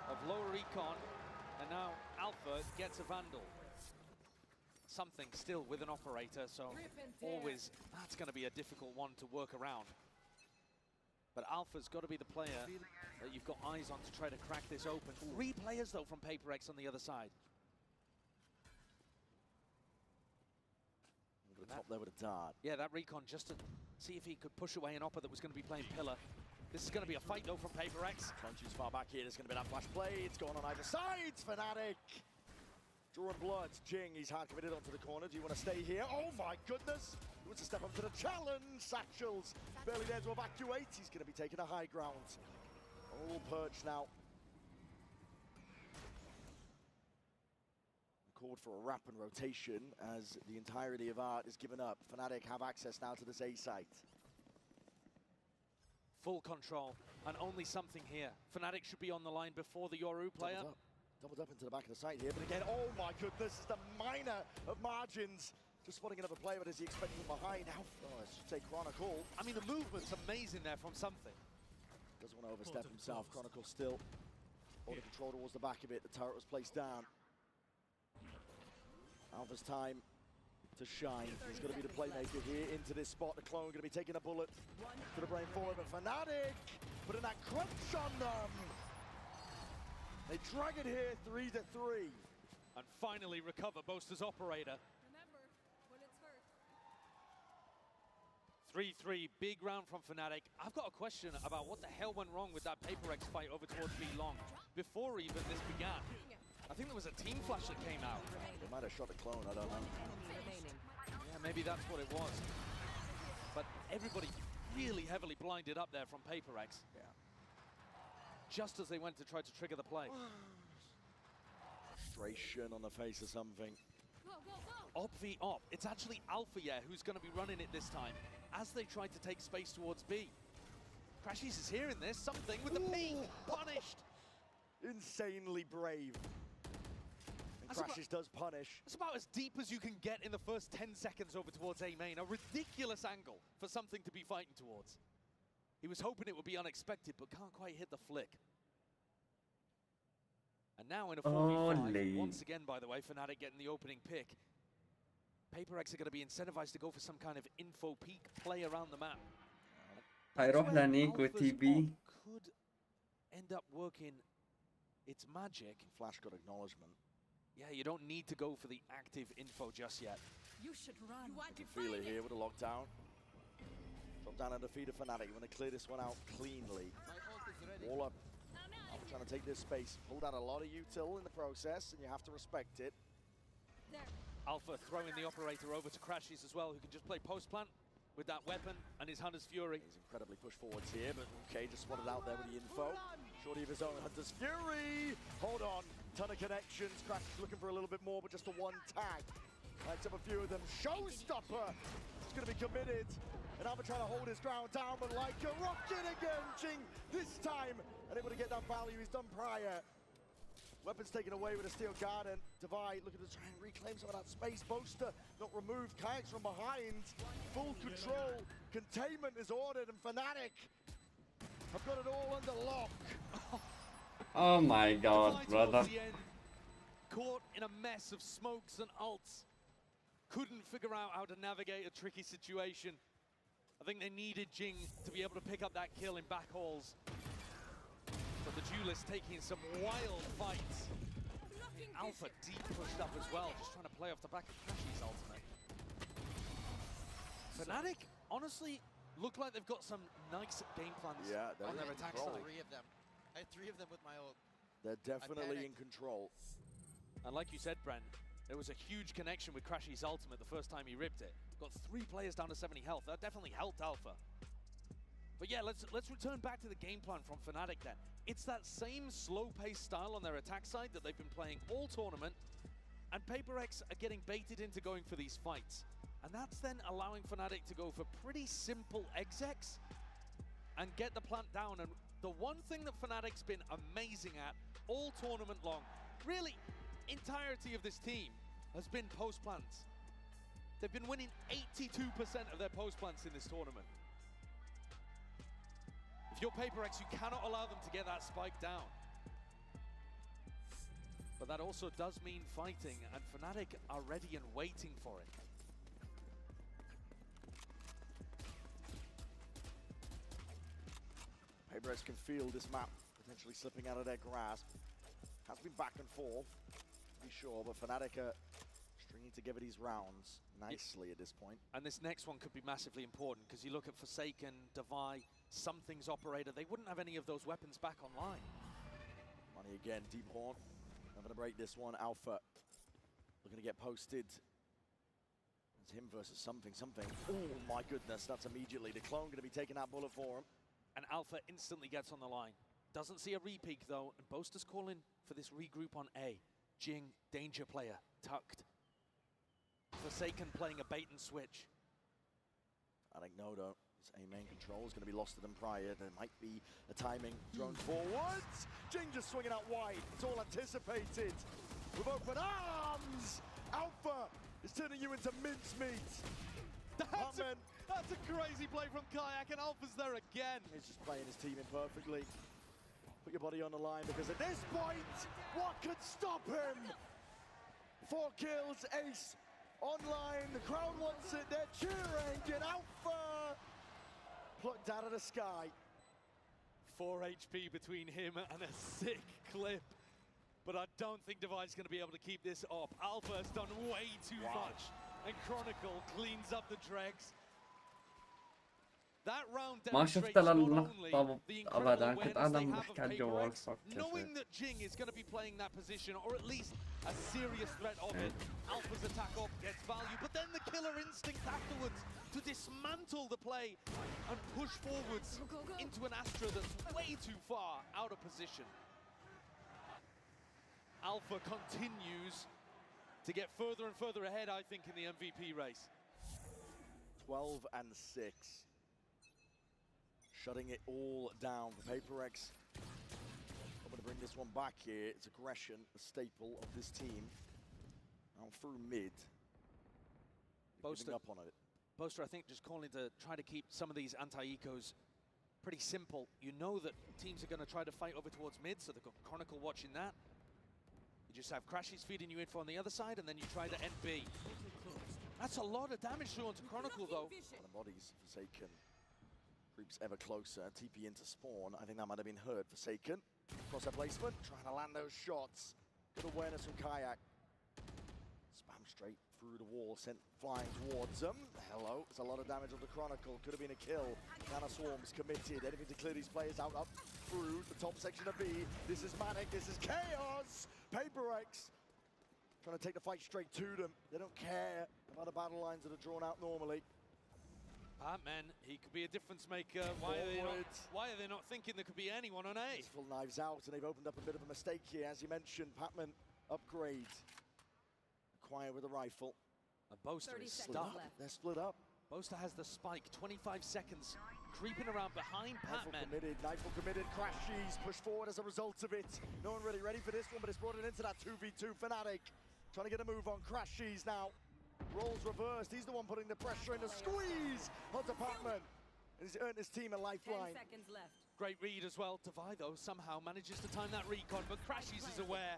of lower recon, and now Alpha gets a Vandal. something still with an operator, so always that's going to be a difficult one to work around. But Alpha's got to be the player that you've got eyes on to try to crack this open. 3 players, though, from Paper X on the other side. Over the top there with a dart. Yeah, that recon just to see if he could push away an Oppa that was going to be playing Pillar. This is going to be a fight, though, from Paper X. Crunchy's far back here. There's going to be that flash play. It's going on either side. Fnatic drawing blood. Jing, he's hard committed onto the corner. Do you want to stay here? Oh, my goodness. He wants to step up to the challenge. Satchels barely there to evacuate. He's going to be taking a high ground. All perched now. Called for a wrap and rotation as the entirety of Art is given up. Fnatic have access now to this A site. Full control, and only something here. Fnatic should be on the line before the Yoru player. Doubled up into the back of the site here, but again, oh my goodness, it's the minor of margins. Just spotting another player, but is he expecting him behind? How, I should say Chronicle. I mean, the movement's amazing there from something. Doesn't want to overstep himself. Chronicle still holding control towards the back of it. The turret was placed down. Alpha's time to shine. He's going to be the playmaker here into this spot. The clone going to be taking a bullet to the brain forward, but Fnatic putting that crunch on them. They drag it here, 3-3. And finally recover Boaster's operator. Remember, bullets hurt. 3-3, big round from Fnatic. I've got a question about what the hell went wrong with that Paper X fight over towards B long before even this began. I think there was a team flash that came out. They might have shot a clone, I don't know. Yeah, maybe that's what it was. But everybody really heavily blinded up there from Paper X. Yeah. Just as they went to try to trigger the play. Frustration on the face of something. Op v Op. It's actually Alpha, yeah, who's going to be running it this time as they try to take space towards B. Crashies is hearing this. Something with the peek. Punished. Insanely brave. And Crashies does punish. It's about as deep as you can get in the first 10 seconds over towards A main. A ridiculous angle for something to be fighting towards. He was hoping it would be unexpected, but can't quite hit the flick. And now in a 4v5, once again, by the way, Fnatic getting the opening pick. Paper X are going to be incentivized to go for some kind of info peak play around the map. هيروح لنيكو تي بي. Could end up working its magic. Flash got acknowledgement. Yeah, you don't need to go for the active info just yet. You should run. You can feel it here with a lockdown. Drop down and defeat a Fnatic. You want to clear this one out cleanly. All up. I'm trying to take this space. Pulled out a lot of util in the process, and you have to respect it. Alpha throwing the operator over to Crashies as well, who can just play post plant with that weapon and his Hunter's Fury. He's incredibly pushed forwards here, but okay, just spotted out there with the info. Shorty of his own, Hunter's Fury. Hold on, ton of connections. Crashies looking for a little bit more, but just the one tag. Lights up a few of them. Showstopper is going to be committed. And Alpha trying to hold his ground down, but like a rocket again, Jing this time. Unable to get that value he's done prior. Weapons taken away with a Steel Garden. Divide looking to try and reclaim some of that space. Boaster not removed. Kayaks from behind. Full control. Containment is ordered, and Fnatic have got it all under lock. Oh my god, brother. Caught in a mess of smokes and ults. Couldn't figure out how to navigate a tricky situation. I think they needed Jing to be able to pick up that kill in back halls. But the duelist taking some wild fights. Alpha deep pushed up as well, just trying to play off the back of Crashies' ultimate. Fnatic, honestly, look like they've got some nice game plans on their attack side. Three of them. I had 3 of them with my ult. They're definitely in control. And like you said, Brent, there was a huge connection with Crashies' ultimate the first time he ripped it. Got 3 players down to 70 health. That definitely helped Alpha. But yeah, let's return back to the game plan from Fnatic then. It's that same slow-paced style on their attack side that they've been playing all tournament, and Paper X are getting baited into going for these fights. And that's then allowing Fnatic to go for pretty simple execs and get the plant down. And the one thing that Fnatic's been amazing at all tournament long, really entirety of this team, has been post plants. They've been winning 82% of their post plants in this tournament. If you're Paper X, you cannot allow them to get that spike down. But that also does mean fighting, and Fnatic are ready and waiting for it. PaperX can feel this map potentially slipping out of their grasp. Has been back and forth, to be sure, but Fnatic are stringing together these rounds nicely at this point. And this next one could be massively important, because you look at Forsaken, Devi, Something's Operator, they wouldn't have any of those weapons back online. Money again, Deep Horn. Not gonna break this one. Alpha looking to get posted. It's him versus Something. Oh my goodness, that's immediately. The clone gonna be taking that bullet for him. And Alpha instantly gets on the line. Doesn't see a repeak though, and Boaster's calling for this regroup on A. Jing, danger player, tucked. Forsaken playing a bait and switch. I think no though. His A main control is going to be lost to them prior. There might be a timing drone forwards. Jing just swinging out wide. It's all anticipated. With open arms, Alpha is turning you into mincemeat. That's a crazy play from Kayak, and Alpha's there again. He's just playing his team in perfectly. Put your body on the line, because at this point, what could stop him? 4 kills, ace online. The crowd wants it. They're cheering. Get Alpha plucked out of the sky. 4 HP between him and a sick clip. But I don't think Devi's going to be able to keep this up. Alpha has done way too much. And Chronicle cleans up the dregs. That round ما شفت demonstrates not اللقطة only the incredible ابدا كنت awareness انا they have بحكي of على الجوال PaperX, صك knowing that Jing is going to be playing that position, or at least a serious threat of it. Alpha's attack up gets value, but then the killer instinct afterwards to dismantle the play and push forwards into an Astra that's way too far out of position. Alpha continues to get further and further ahead, I think, in the MVP race. 12 and 6. Shutting it all down for PaperX. I'm going to bring this one back here. It's aggression, a staple of this team. Now through mid. Boaster up on it. Boaster, I think, just calling to try to keep some of these anti-ecos pretty simple. You know that teams are going to try to fight over towards mid, so they've got Chronicle watching that. You just have Crashies feeding you info on the other side, and then you try to end B. That's a lot of damage through onto Chronicle, though. The bodies, Forsaken. Creeps ever closer, TP into spawn. I think that might have been heard. Forsaken, cross placement, trying to land those shots. Good awareness from Kayak. Spam straight through the wall, sent flying towards them. Hello, it's a lot of damage on the Chronicle. Could have been a kill. Nana Swarm's committed. Anything to clear these players out up through the top section of B. This is Manic, this is Chaos. PaperX trying to take the fight straight to them. They don't care about the battle lines that are drawn out normally. Man, he could be a difference maker. Why are they not thinking there could be anyone on A? It's full knives out, and they've opened up a bit of a mistake here. As you mentioned, Patman upgrade. Acquire with a rifle. And Boaster is stuck. They're split up. Boaster has the spike, 25 seconds, creeping around behind Patman. Nightfall committed, Crashies push forward as a result of it. No one really ready for this one, but it's brought it into that 2v2 Fnatic. Trying to get a move on Crashies now. Roles reversed, he's the one putting the pressure in, the squeeze onto Patman. And he's earned his team a lifeline. 10 seconds left. Great read as well. Devi, though, somehow manages to time that recon, but Crashies is aware.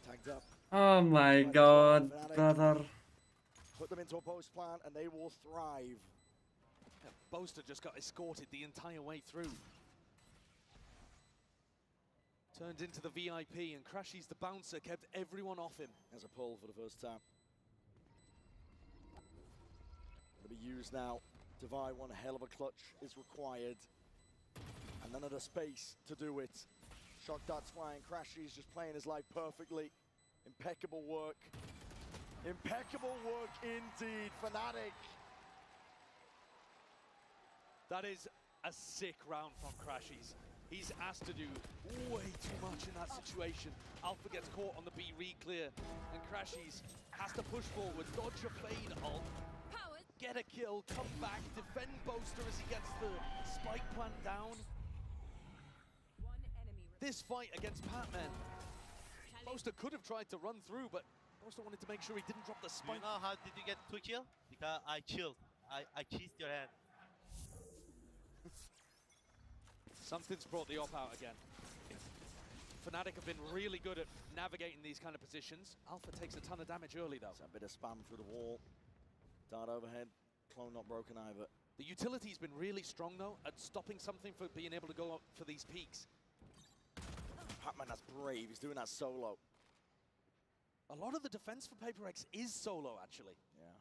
Tagged up. Oh my god, brother. Put them into a post plan and they will thrive. Yeah, Boaster just got escorted the entire way through. Turned into the VIP, and Crashies the bouncer kept everyone off him. As a pull for the first time. Going to be used now. Devi, one hell of a clutch is required. And none of the space to do it. Shock darts flying, Crashies just playing his life perfectly. Impeccable work. Impeccable work indeed, Fnatic. That is a sick round from Crashies. He's asked to do way too much in that situation. Alpha gets caught on the B re-clear, and Crashies has to push forward, dodge a fade ult, get a kill, come back, defend Boaster as he gets the spike plant down. This fight against Patman, Boaster could have tried to run through, but Boaster wanted to make sure he didn't drop the spike. You know how did you get 2 kills? Because I killed. I kissed your hand. Something's brought the op out again. Fnatic have been really good at navigating these kind of positions. Alpha takes a ton of damage early, though. A bit of spam through the wall. Dart overhead. Clone not broken either. The utility's been really strong, though, at stopping something for being able to go up for these peaks. Patman, that's brave. He's doing that solo. A lot of the defense for PaperX is solo, actually. Yeah.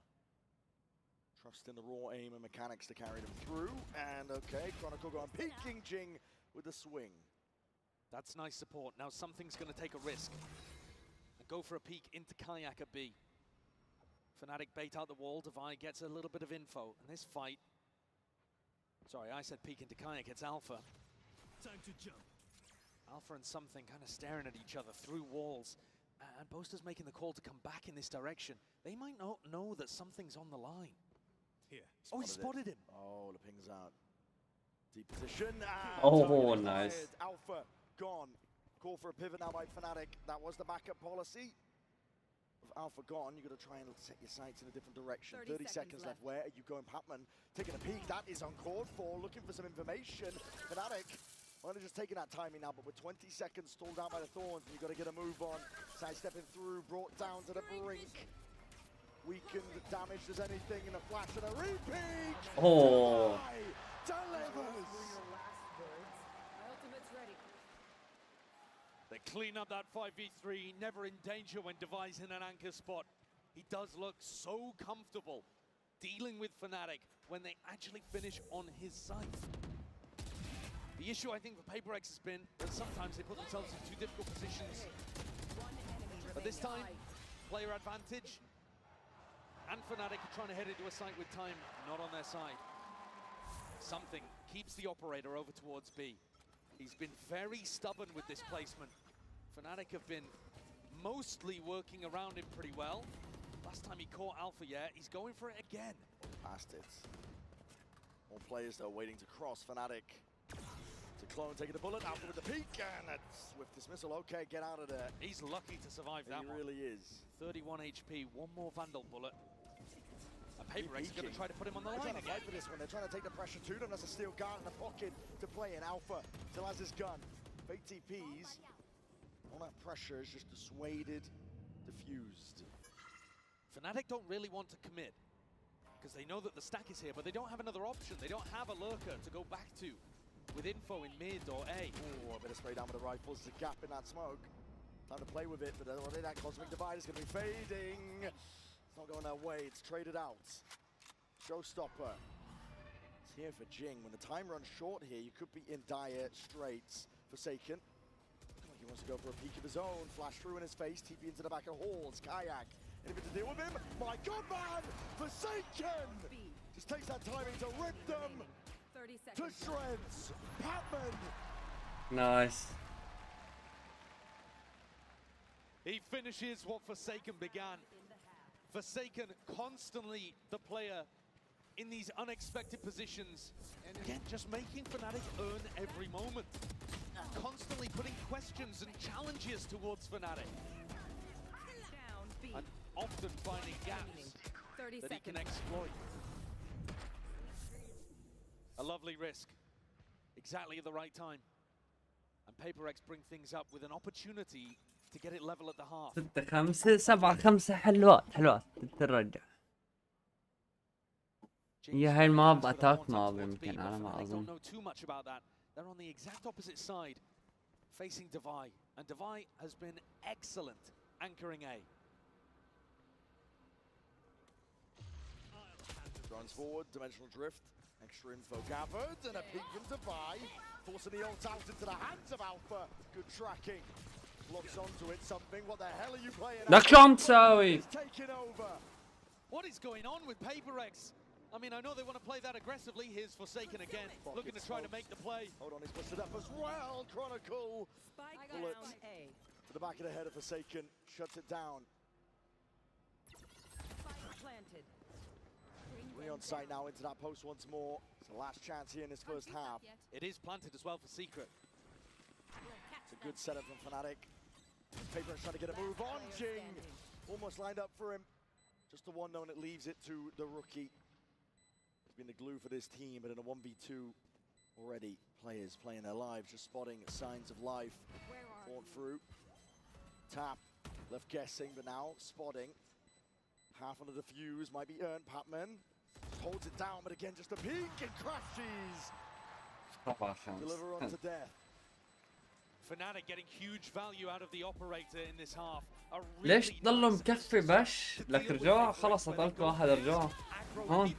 Trust in the raw aim and mechanics to carry them through. And okay, Chronicle going peeking Jing with the swing. That's nice support. Now something's going to take a risk and go for a peek into Kayak at B. Fnatic bait out the wall. Divine gets a little bit of info. And this fight... Sorry, I said peek into Kayak. It's Alpha. Time to jump. Alpha and something kind of staring at each other through walls. And Boaster's making the call to come back in this direction. They might not know that something's on the line. Here. Oh, he spotted him. Oh, the ping's out. Deep position. Oh, nice. Alpha gone. Call for a pivot now by Fnatic. That was the backup policy. With Alpha gone, you've got to try and set your sights in a different direction. 30 seconds left. Where are you going, Patman? Taking a peek. That is uncalled for. Looking for some information. Fnatic. Well, they're just taking that timing now, but with 20 seconds stalled out by the Thorns, and you've got to get a move on. Sidestepping through, brought down to the brink. Weakened, damaged as anything in a flash and a repeat. Oh. Delivers. My ultimate's ready. They clean up that 5v3, never in danger when Devi's in an anchor spot. He does look so comfortable dealing with Fnatic when they actually finish on his side. The issue, I think, for PaperX has been that sometimes they put themselves in too difficult positions. But this time, player advantage, and Fnatic are trying to head into a site with time not on their side. Something keeps the operator over towards B. He's been very stubborn with this placement. Fnatic have been mostly working around him pretty well. Last time he caught Alpha, he's going for it again. Past it. More players, though, waiting to cross. Fnatic to Clone, taking the bullet, Alpha with the peek, and that's with dismissal. Okay, get out of there. He's lucky to survive that one. He really is. 31 HP, one more Vandal bullet. And PaperX is going to try to put him on the line again. Fight for this one. They're trying to take the pressure to them. That's a steel guard in the pocket to play in. Alpha still has his gun. Fake TPs. All that pressure is just dissuaded, diffused. Fnatic don't really want to commit because they know that the stack is here, but they don't have another option. They don't have a lurker to go back to with info in mid or A. Oh, a bit of spray down with the rifles. There's a gap in that smoke. Time to play with it, but already that Cosmic Divide is going to be fading. It's not going their way. It's traded out. Showstopper. It's here for Jing. When the time runs short here, you could be in dire straits. Forsaken. Looks like he wants to go for a peek of his own. Flash through in his face. TP into the back of Halls. Kayak. Anything to deal with him? My God, man! Forsaken! Just takes that timing to rip them to shreds. Patman. Nice. He finishes what Forsaken began. Forsaken constantly the player in these unexpected positions. And again, just making Fnatic earn every moment. Constantly putting questions and challenges towards Fnatic. And often finding gaps that he can exploit. A lovely risk. Exactly at the right time. And PaperX bring things up with an opportunity to get it level at the half. 6 5 7 حلوات حلوات تترجع. هي هاي الماب اتاك ماب يمكن انا ما اظن. Don't know too much about that. They're on the exact opposite side, facing Devi, and Devi has been excellent anchoring A. Runs forward, dimensional drift, extra info gathered, and a peek from Devi, forcing the ult out into the hands of Alpha. Good tracking. Locks onto it, something. What the hell are you playing? لك شو عم تساوي؟ Taking over. What is going on with PaperX? I mean, I know they want to play that aggressively. Here's Forsaken again, looking to try to make the play. Hold on, he's busted up as well. Chronicle. Bullet to the back of the head of Forsaken. Shuts it down. Planted. On site now into that post once more. It's the last chance here in this first half. It is planted as well for Secret. It's a good setup from Fnatic. PaperX trying to get a move on. Jing almost lined up for him. Just the one known, it leaves it to the rookie. He's been the glue for this team, but in a 1v2 already, players playing their lives, just spotting signs of life Fought through. Tap. Left guessing, but now spotting. Half on the defuse. Might be earned. Patman holds it down, but again, just a peek and crashes. Deliver on to death. Fnatic getting huge value out of the operator in this half. ليش تضلوا مكفي بش؟ لك رجوع خلص قتلت واحد رجوع. هون.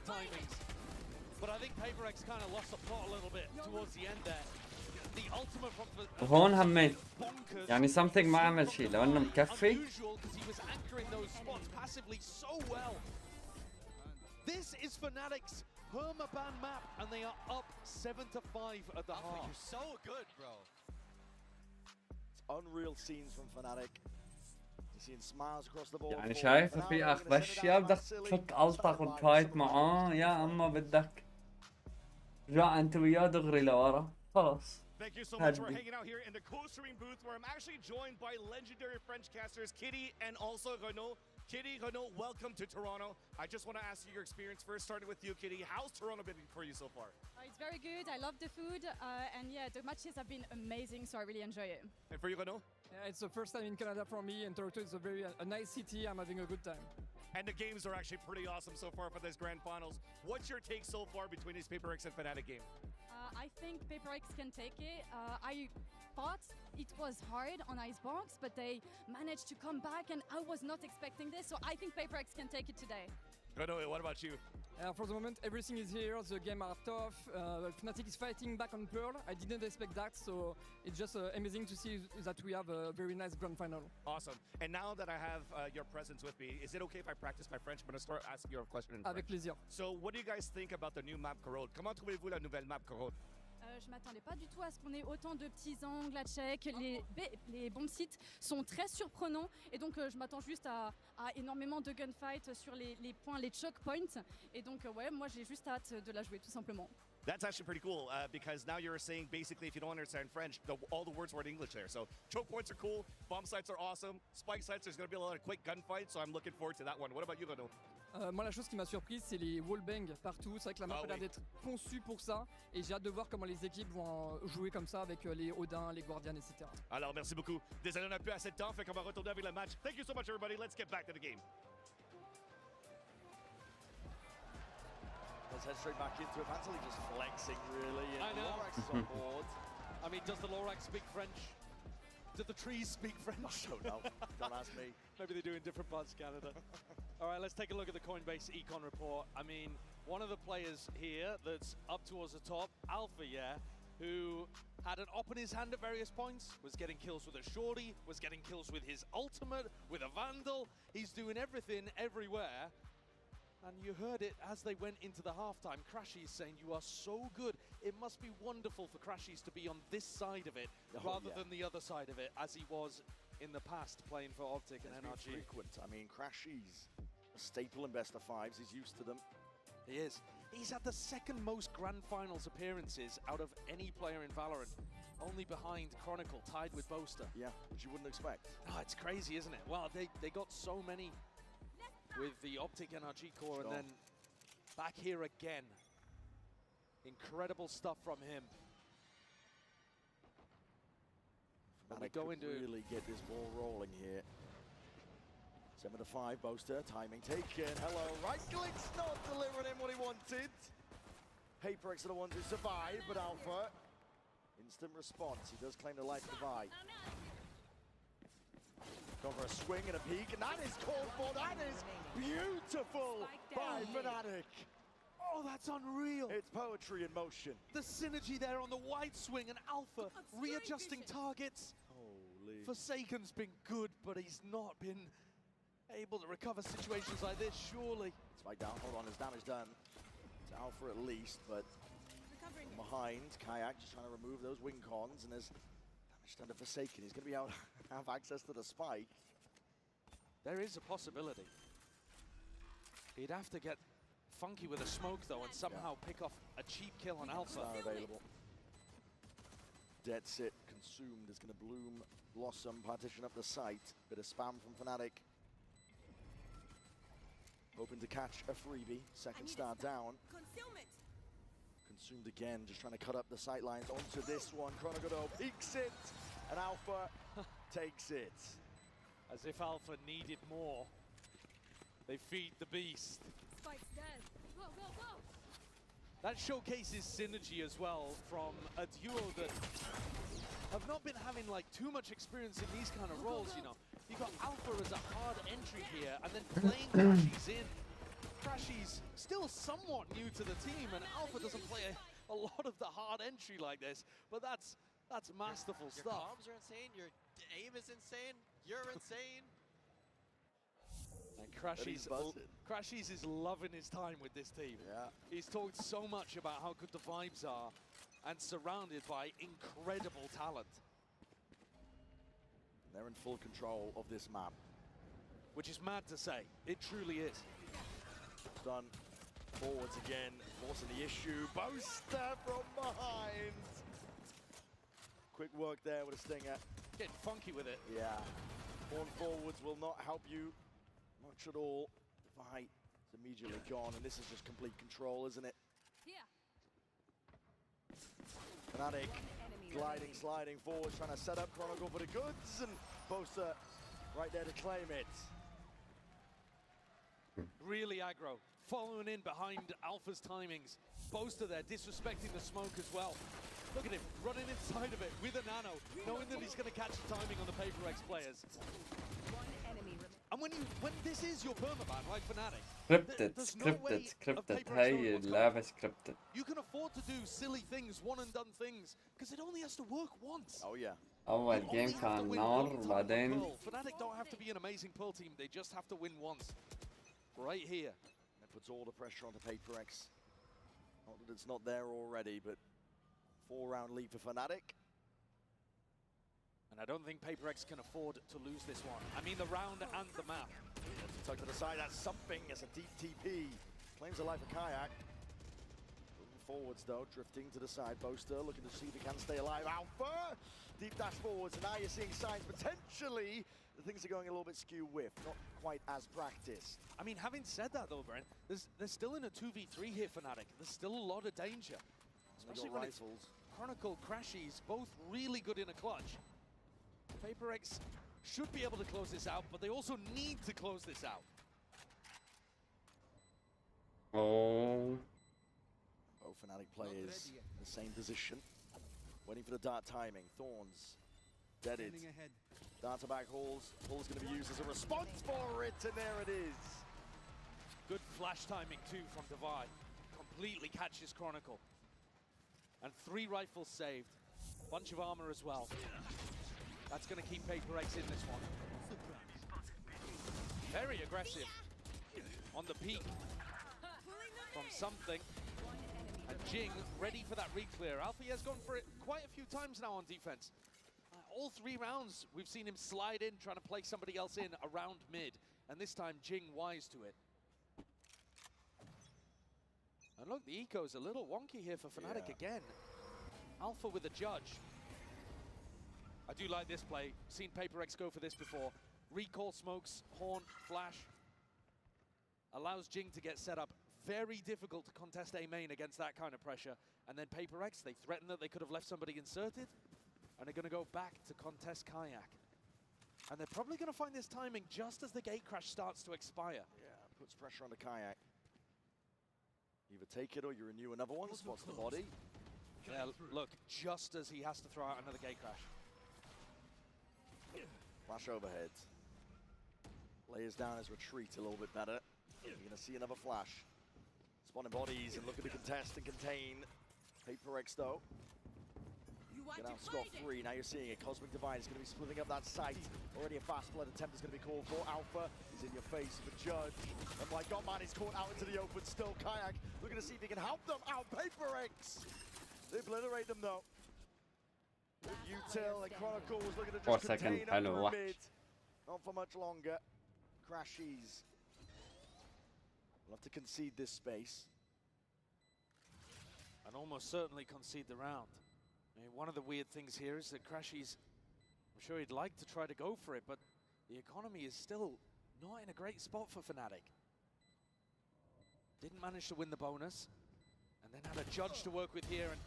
But I think PaperX kind of lost the plot a little bit towards the end there. The ultimate from وهون هميت. يعني something ما عمل شيء لو انه مكفي. because he was anchoring those spots passively so well. This is Fnatic's permaban map, and they are up 7-5 at the half. You're so good, bro. It's unreal scenes from Fnatic. You're seeing smiles across the board. يعني شايف في اخ بش يا بدك تفك الطق وتفايت معاه يا اما بدك رجع انت وياه دغري لورا خلص. Thank you so much. We're hanging out here in the co-streaming booth where I'm actually joined by legendary French casters Kitty and also Renaud. Kitty, Renaud, welcome to Toronto. I just want to ask you your experience first, starting with you, Kitty. How's Toronto been for you so far? It's very good. I love the food. And yeah, the matches have been amazing, so I really enjoy it. And for you, Renaud? Yeah, it's the first time in Canada for me, and Toronto is a nice city. I'm having a good time. And the games are actually pretty awesome so far for this grand finals. What's your take so far between this PaperX and Fnatic game? I think PaperX can take it. I thought it was hard on Icebox, but they managed to come back, and I was not expecting this, so I think PaperX can take it today. Renaud, what about you? For the moment, everything is here. The game are tough. Fnatic is fighting back on Pearl. I didn't expect that, so it's just amazing to see that we have a very nice grand final. Awesome. And now that I have your presence with me, is it okay if I practice my French? I'm going to start asking you a question in French. Avec plaisir. So, what do you guys think about the new map Corrode? Comment trouvez-vous la nouvelle map Corrode? Je m'attendais pas du tout à ce qu'on ait autant de petits angles à check. Les bombes sites sont très surprenants et donc je m'attends juste à énormément de gunfight sur les points, les choke points. Et donc ouais, moi j'ai juste hâte de la jouer tout simplement. That's actually pretty cool because now you're saying basically if you don't understand French, all the words were in English there. So choke points are cool, bomb sites are awesome, spike sites, there's going to be a lot of quick gunfights, so I'm looking forward to that one. What about you, Renaud? Moi, la chose qui m'a surprise, c'est les wallbangs partout. C'est vrai que la map a l'air d'être conçue pour ça. Et j'ai hâte de voir comment les équipes vont jouer comme ça avec les Odin, les Guardians, etc. Alors, merci beaucoup. Désolé, on n'a plus assez de temps, fait qu'on va retourner avec le match. Thank you so much, everybody. Let's get back to the game. Let's head straight back into it. Vantali just flexing, really. And I know. Lorax is on board. I mean, does the Lorax speak French? Do the trees speak French? I don't know. Don't ask me. Maybe they do in different parts of Canada. All right, let's take a look at the Coinbase Econ report. I mean, one of the players here that's up towards the top, Alpha, who had an op in his hand at various points, was getting kills with a shorty, was getting kills with his ultimate, with a Vandal. He's doing everything everywhere. And you heard it as they went into the halftime. Crashies saying, you are so good. It must be wonderful for Crashies to be on this side of it rather than the other side of it, as he was in the past playing for Optic and EN.AR.GE. Frequent. I mean, Crashies, a staple in best of fives. He's used to them. He is. He's had the second most Grand Finals appearances out of any player in Valorant. Only behind Chronicle, tied with Boaster. Yeah, which you wouldn't expect. Oh, it's crazy, isn't it? Well, they got so many with the Optic EN.AR.GE core, and then back here again. Incredible stuff from him. And they go into really get this ball rolling here. 7-5, Boaster, timing taken. Hello, right click's not delivering him what he wanted. PaperX are the ones who survive, but Alpha, instant response. He does claim the life divide. Going for a swing and a peek, and that is called for. That is beautiful by Fnatic. Oh, that's unreal. It's poetry in motion. The synergy there on the wide swing, and Alpha readjusting targets. Holy. Forsaken's been good, but he's not been able to recover situations like this, surely. Spike down, hold on, his damage done. To Alpha at least, but from behind, Kayak just trying to remove those wing cons, and there's damage done to Forsaken. He's going to be able to have access to the spike. There is a possibility. He'd have to get funky with a smoke, though, and somehow pick off a cheap kill on Alpha. Not available. Dead sit, consumed. Is going to bloom, blossom, partition up the site. Bit of spam from Fnatic. Hoping to catch a freebie. Second star down. Consumed again, just trying to cut up the sight lines onto this one. Chronogodo peeks it, and Alpha takes it. As if Alpha needed more. They feed the beast. Spike's dead. Go, go, go! That showcases synergy as well from a duo that have not been having like too much experience in these kind of roles, you know. You got Alpha as a hard entry here, and then playing Crashies in. Crashies still somewhat new to the team, and Alpha doesn't play a lot of the hard entry like this, but that's masterful Your stuff. comms are insane, your aim is insane, you're insane. And Crashies is loving his time with this team. Yeah. He's talked so much about how good the vibes are and surrounded by incredible talent. They're in full control of this map. Which is mad to say. It truly is. Done. Forwards again, forcing the issue. Boaster from behind. Quick work there with a stinger. Getting funky with it. Yeah. Horn forwards will not help you much at all. The fight is immediately gone, and this is just complete control, isn't it? Here. Fnatic gliding, sliding forward, trying to set up Chronicle for the goods, and Boaster right there to claim it. Really aggro, following in behind Alpha's timings. Boaster there, disrespecting the smoke as well. Look at him, running inside of it with a nano, knowing that he's going to catch the timing on the Paper X players. And when this is your permaban, like Fnatic, scripted هاي اللعبة scripted. you can afford to do silly things, one and done things, because it only has to work once. Oh yeah. أول جيم كان نار بعدين. Fnatic don't have to be an amazing Pearl team, they just have to win once. Right here. That puts all the pressure onto Paper X. Not that it's not there already, but 4-round lead for Fnatic. And I don't think Paper X can afford to lose this one. I mean the round and the map. Tuck to the side, that's something. It's a deep TP. Claims the life of Kayak. Moving forwards though, drifting to the side. Boaster looking to see if he can stay alive. Alpha! Deep dash forwards, and now you're seeing signs potentially the things are going a little bit skew with, not quite as practiced. I mean, having said that though, Brent, they're still in a 2v3 here, Fnatic. There's still a lot of danger. Especially when it's Chronicle, Crashies, both really good in a clutch. Paper X should be able to close this out, but they also need to close this out. Oh. Both Fnatic players in the same position. Waiting for the dart timing. Thorns deaded. Dart to back Halls. Halls going to be used as a response for it, and there it is. Good flash timing too from Divide. Completely catches Chronicle. And 3 rifles saved. Bunch of armor as well. That's going to keep Paper X in this one. Very aggressive on the peak from something. And Jing ready for that re-clear. Alfie has gone for it quite a few times now on defense. All 3 rounds, we've seen him slide in, trying to play somebody else in around mid. And this time, Jing wise to it. And look, the eco's a little wonky here for Fnatic again. Alpha with a judge. I do like this play. Seen Paper X go for this before. Recall smokes, horn, flash. Allows Jing to get set up. Very difficult to contest A main against that kind of pressure. And then Paper X, they threaten that they could have left somebody inserted. And they're going to go back to contest Kayak. And they're probably going to find this timing just as the gate crash starts to expire. Yeah, puts pressure on the Kayak. Either take it or you renew another one. Spots the body. Yeah, look, just as he has to throw out another gate crash. Flash overhead. Layers down his retreat a little bit better. You're going to see another flash. Spawning bodies and looking to contest and contain. Paper X though. Get out scot-free. Now you're seeing it. Cosmic Divide is going to be splitting up that site. Already a fast blood attempt is going to be called for. Alpha is in your face for Judge. And my God, man, he's caught out into the open still. Kayak looking to see if he can help them out. Paper X. They obliterate them though. Util and Chronicle was looking to just contain up mid. Not for much longer. Crashies. We'll have to concede this space. And almost certainly concede the round. I mean, one of the weird things here is that Crashies, I'm sure he'd like to try to go for it, but the economy is still not in a great spot for Fnatic. Didn't manage to win the bonus, and then had a judge to work with here, and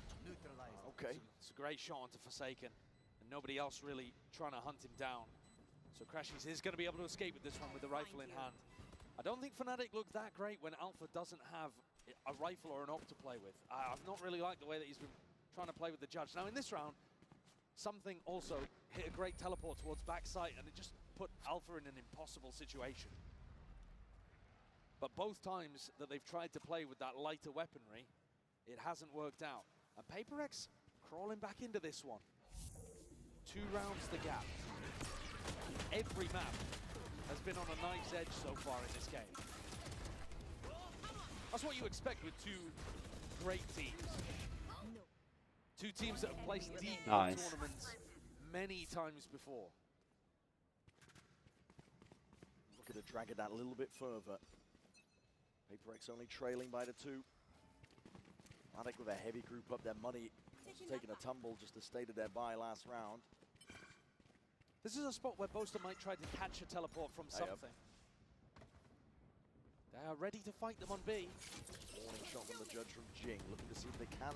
okay, it's a great shot onto Forsaken. and nobody else really trying to hunt him down. So Crashies is going to be able to escape with this one with the rifle in hand. I don't think Fnatic looked that great when Alpha doesn't have a rifle or an op to play with. I've not really liked the way that he's been trying to play with the judge. Now in this round, something also hit a great teleport towards backside, and it just put Alpha in an impossible situation. But both times that they've tried to play with that lighter weaponry, it hasn't worked out. And PaperX crawling back into this one. 2 rounds the gap. Every map has been on a knife's edge so far in this game. That's what you expect with 2 great teams. 2 teams that have placed deep in tournaments many times before. Looking to drag it out a little bit further. PaperX only trailing by the 2. Fnatic with a heavy group up, their money taking a tumble just as stated their bye last round. This is a spot where Boaster might try to catch a teleport from something. They are ready to fight them on B. Warning shot from the judge from Jing, looking to see if they can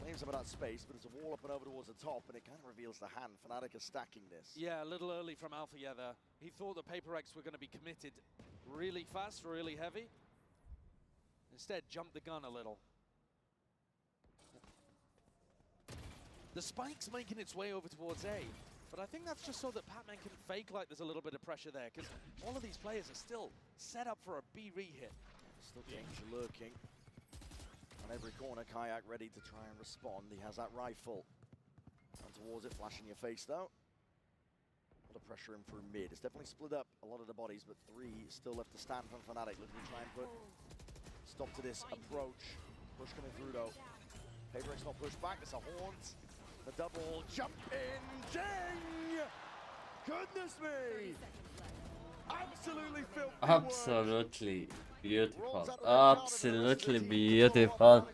claim some of that space, but it's a wall up and over towards the top, and it kind of reveals the hand. Fnatic are stacking this. Yeah, a little early from Alpha, yeah, there. He thought that PaperX were going to be committed really fast, really heavy. Instead, jumped the gun a little. The spike's making its way over towards A, but I think that's just so that Patman can fake like there's a little bit of pressure there, because all of these players are still set up for a B re-hit. Still danger lurking. On every corner, Kayak ready to try and respond. He has that rifle. Down towards it, flash in your face though. A lot of pressure in through mid. It's definitely split up a lot of the bodies, but 3 still left to stand from Fnatic, looking to try and put stop to this approach. Push coming through though. PaperX not pushed back, it's a haunt. The double jump in, Jing! Goodness me! Absolutely filthy Absolutely beautiful. Absolutely beautiful.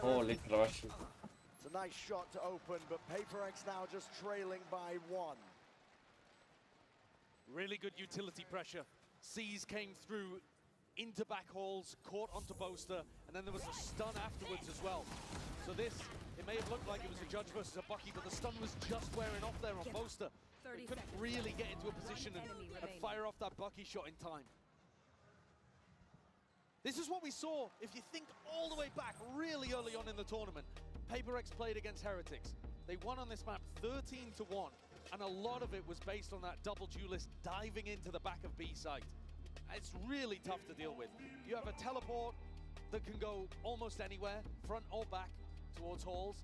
Holy crush. It's a nice shot to open, but PaperX now just trailing by 1. Really good utility pressure. C's came through into back halls, caught onto Boaster, and then there was a stun afterwards as well. So this, it may have looked like it was a judge versus a Bucky, but the stun was just wearing off there on Boaster. They couldn't really get into a position and fire off that Bucky shot in time. This is what we saw, if you think all the way back really early on in the tournament. PaperX played against Heretics. They won on this map 13-1, and a lot of it was based on that double duelist diving into the back of B site. It's really tough to deal with. You have a teleport that can go almost anywhere, front or back, towards halls.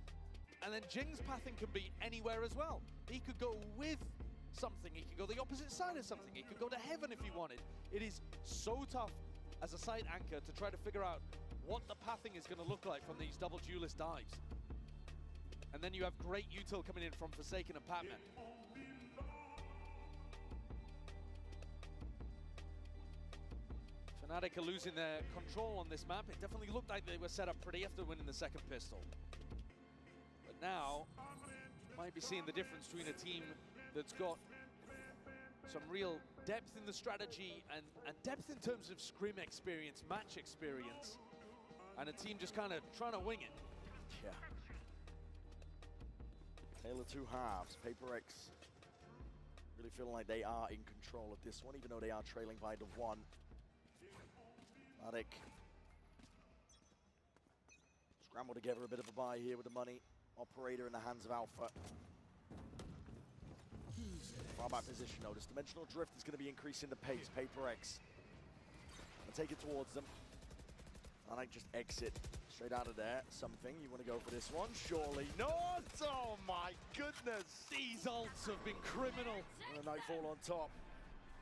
And then Jing's pathing can be anywhere as well. He could go with something, he could go the opposite side of something, he could go to heaven if he wanted. It is so tough as a side anchor to try to figure out what the pathing is going to look like from these double duelist dives. And then you have great util coming in from Forsaken and Patman. Fnatic are losing their control on this map. It definitely looked like they were set up pretty after winning the second pistol. But now, might be seeing the difference between a team that's got some real depth in the strategy and depth in terms of scrim experience, match experience, and a team just kind of trying to wing it. Yeah. Tale of 2 halves. PaperX really feeling like they are in control of this one, even though they are trailing by the 1. Fnatic scramble together a bit of a buy here with the money. Operator in the hands of Alpha. Far back position though. This dimensional drift is going to be increasing the pace. PaperX will take it towards them. Fnatic just exit straight out of there. Something, you want to go for this one? Surely not! Oh my goodness! These ults have been criminal. And a Nightfall on top.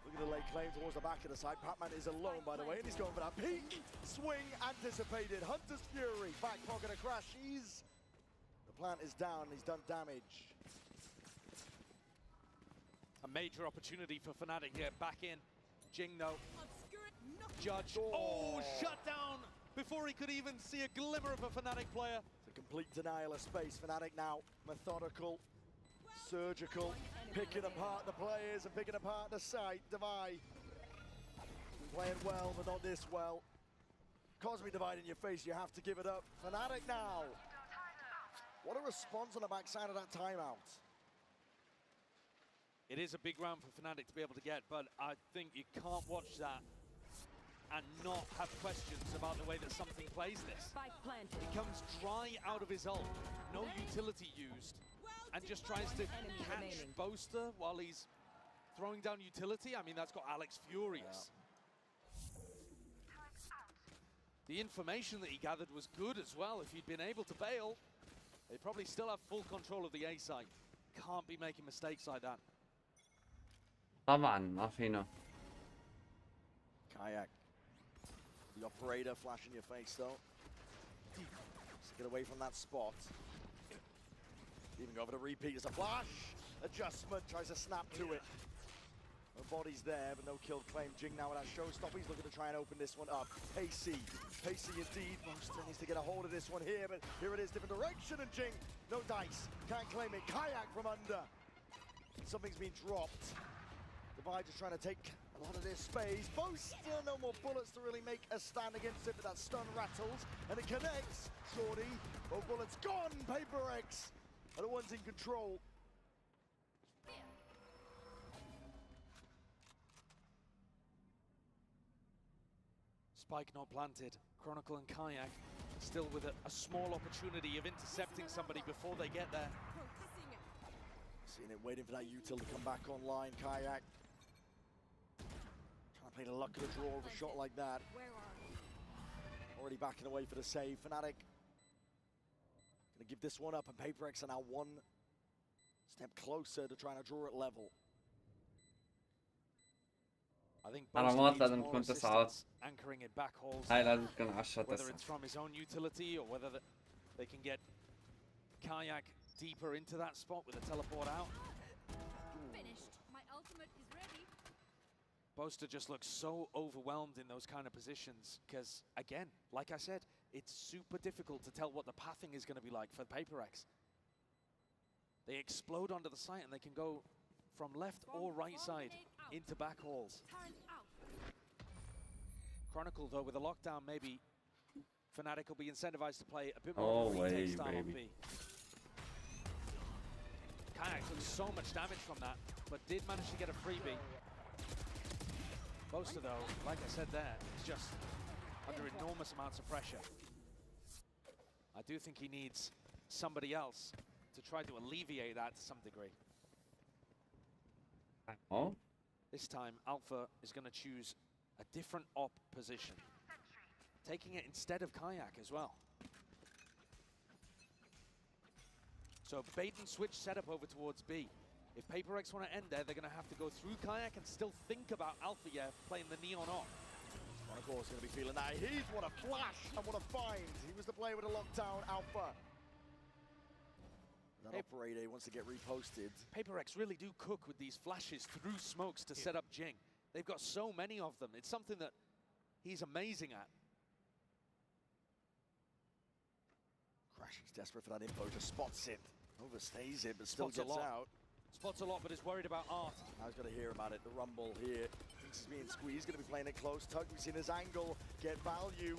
Looking to lay claim towards the back of the side. Patman is alone, by the way, and he's going for that peak. Swing anticipated. Hunter's Fury. Back pocket of Crashies. The plant is down. He's done damage. A major opportunity for Fnatic here. Back in. Jing, though. Judge. Oh, shut down before he could even see a glimmer of a Fnatic player. It's a complete denial of space. Fnatic now methodical, surgical, picking apart the players and picking apart the site. Divide. Playing well, but not this well. Cosmic Divide in your face, you have to give it up. Fnatic now. What a response on the backside of that timeout. It is a big round for Fnatic to be able to get, but I think you can't watch that and not have questions about the way that something plays this. He comes dry out of his ult, no utility used, and just tries to catch Boaster while he's throwing down utility. I mean, that's got Alex furious. The information that he gathered was good as well. If he'd been able to bail, they probably still have full control of the A site. Can't be making mistakes like that. طبعا ما فينا. Kayak. The operator flash in your face though. Just get away from that spot. Even go over to repeat as a flash. Adjustment, tries to snap to it. No bodies there, but no kill claim. Jing now with that showstopper. He's looking to try and open this one up. Pacey. Pacey indeed. Monster needs to get a hold of this one here, but here it is, different direction, and Jing, no dice. Can't claim it. Kayak from under. Something's been dropped. Divide just trying to take a lot of this space. Boaster, no more bullets to really make a stand against it, but that stun rattles, and it connects. Shorty, both bullets gone. Paper X are the ones in control. Spike not planted. Chronicle and Kayak still with a small opportunity of intercepting somebody before they get there. Seeing it, waiting for that util to come back online. Kayak trying to play the luck of the draw of a shot like that. Already backing away for the save. Fnatic gonna give this one up, and Paper X are now one step closer to trying to draw it level. I think علامات لازم تكون 9. anchoring in back holes. هاي لازم تكون 10 Whether 9. it's from his own utility or whether they can get Kayak deeper into that spot with a teleport out. Finished. My ultimate is ready. Boaster just looks so overwhelmed in those kind of positions because, again, like I said, it's super difficult to tell what the pathing is going to be like for Paper X. They explode onto the site and they can go from left or right side into back halls. Chronicle, though, with a lockdown, maybe Fnatic will be incentivized to play a bit more of a retake style on B. Kayak took so much damage from that, but did manage to get a freebie. Boaster, though, like I said there, is just under enormous amounts of pressure. I do think he needs somebody else to try to alleviate that to some degree. Oh? This time, Alpha is going to choose a different op position, taking it instead of Kayak as well. So bait and switch setup over towards B. If Paper X want to end there, they're going to have to go through Kayak and still think about Alpha playing the Neon off. Chronicle is going to be feeling that heat. What a flash and what a find. He was the player with a lockdown. Alpha. That operator wants to get reposted. Paper X really do cook with these flashes through smokes to set up Jing. They've got so many of them. It's something that he's amazing at. Crash is desperate for that info, just spots it. Overstays it, but still gets out. Spots a lot, but is worried about Art. I was going to hear about it. The rumble here. Thinks he's being squeezed, going to be playing it close. Tug, we've seen his angle, get value.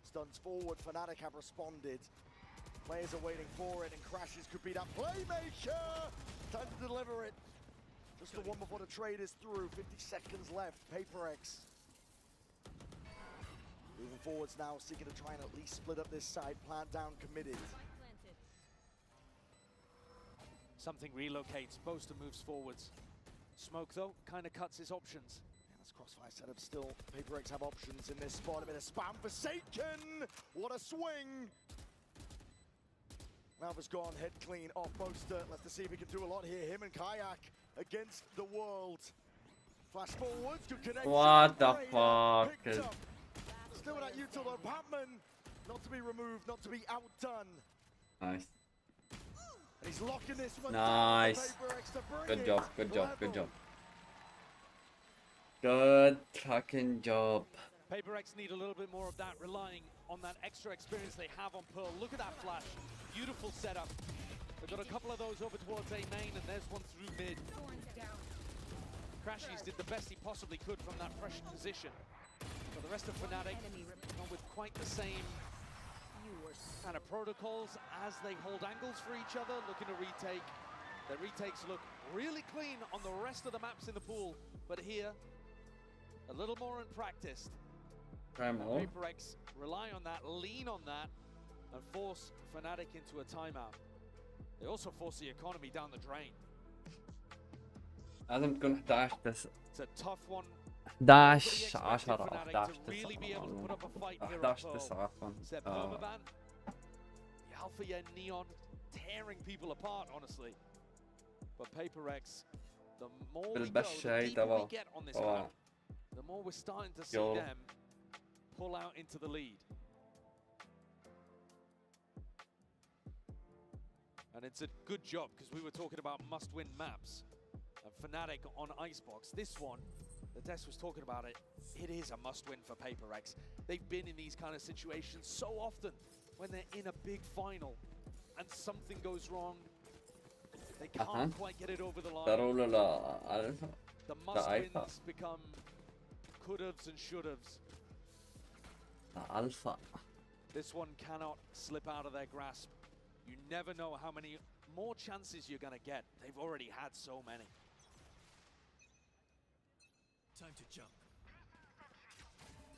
Stuns forward, Fnatic have responded. Players are waiting for it, and Crashes could be that playmaker! Time to deliver it. Just the one before the trade is through. 50 seconds left. Paper X moving forwards now, seeking to try and at least split up this side. Plant down, committed. Something relocates. Boaster moves forwards. Smoke, though, kind of cuts his options. Yeah, this crossfire setup still. Paper X have options in this spot. A bit of spam for Forsaken! What a swing! Alpha's gone, head clean off Boaster. Let's see if he can do a lot here. Him and Kayak against the world. Flash forwards, good connection. What the fuck? Still with that util though, Patman. Not to be removed, not to be outdone. Nice. And he's locking this one Nice. down. Good job, good job, good job. Good fucking job. Paper X need a little bit more of that, relying on that extra experience they have on Pearl. Look at that flash. Beautiful setup. They've got a couple of those over towards A main, and there's one through mid. Crashies did the best he possibly could from that fresh position. But the rest of Fnatic gone with quite the same kind of protocols as they hold angles for each other, looking to retake. Their retakes look really clean on the rest of the maps in the pool, but here, a little more unpracticed. PaperX rely on that, lean on that, and force Fnatic into a timeout. They also force the economy down the drain. لازم تكون 11 بس. It's a tough one. 11 10 او 11 9 11 9 عفوا. The Alpha yeah Neon tearing people apart, honestly. But PaperX, the more we go, the deeper we get on this map, the more we're starting to see them pull out into the lead. And it's a good job, because we were talking about must-win maps. And Fnatic on Icebox, this one, the Des was talking about it, it is a must-win for PaperX. They've been in these kind of situations so often when they're in a big final and something goes wrong. They can't quite get it over the line. The must-wins become could-haves and should-haves. Alpha. This one cannot slip out of their grasp. You never know how many more chances you're going to get. They've already had so many. Time to jump.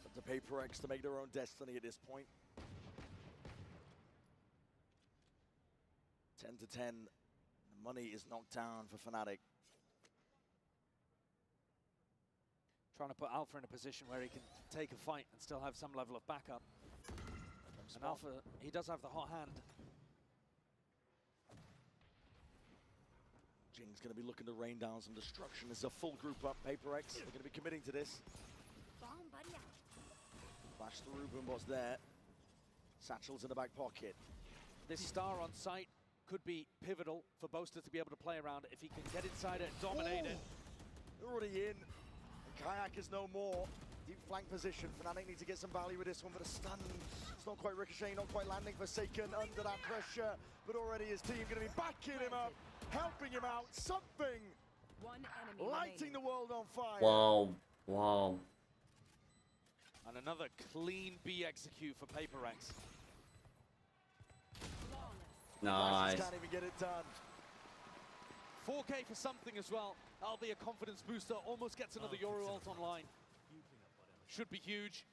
Up to PaperX to make their own destiny at this point. 10 to 10. The money is knocked down for Fnatic. Trying to put Alpha in a position where he can take a fight and still have some level of backup. And Alpha, he does have the hot hand. Jing's going to be looking to rain down some destruction. There's a full group up. PaperX, they're going to be committing to this. Flash through, Boombo's there. Satchel's in the back pocket. This star on site could be pivotal for Boaster to be able to play around if he can get inside it and dominate it. They're already in. And Kayak is no more. Deep flank position. Fnatic need to get some value with this one, but a stun. It's not quite ricocheting, not quite landing. Forsaken under that pressure, but already his team going to be backing him up, helping him out. Something lighting the world on fire. Wow, wow. And another clean B execute for PaperX. Nice. Can't even get it done. 4K for something as well. That'll be a confidence booster. Almost gets another Yoru ult online. Should be huge.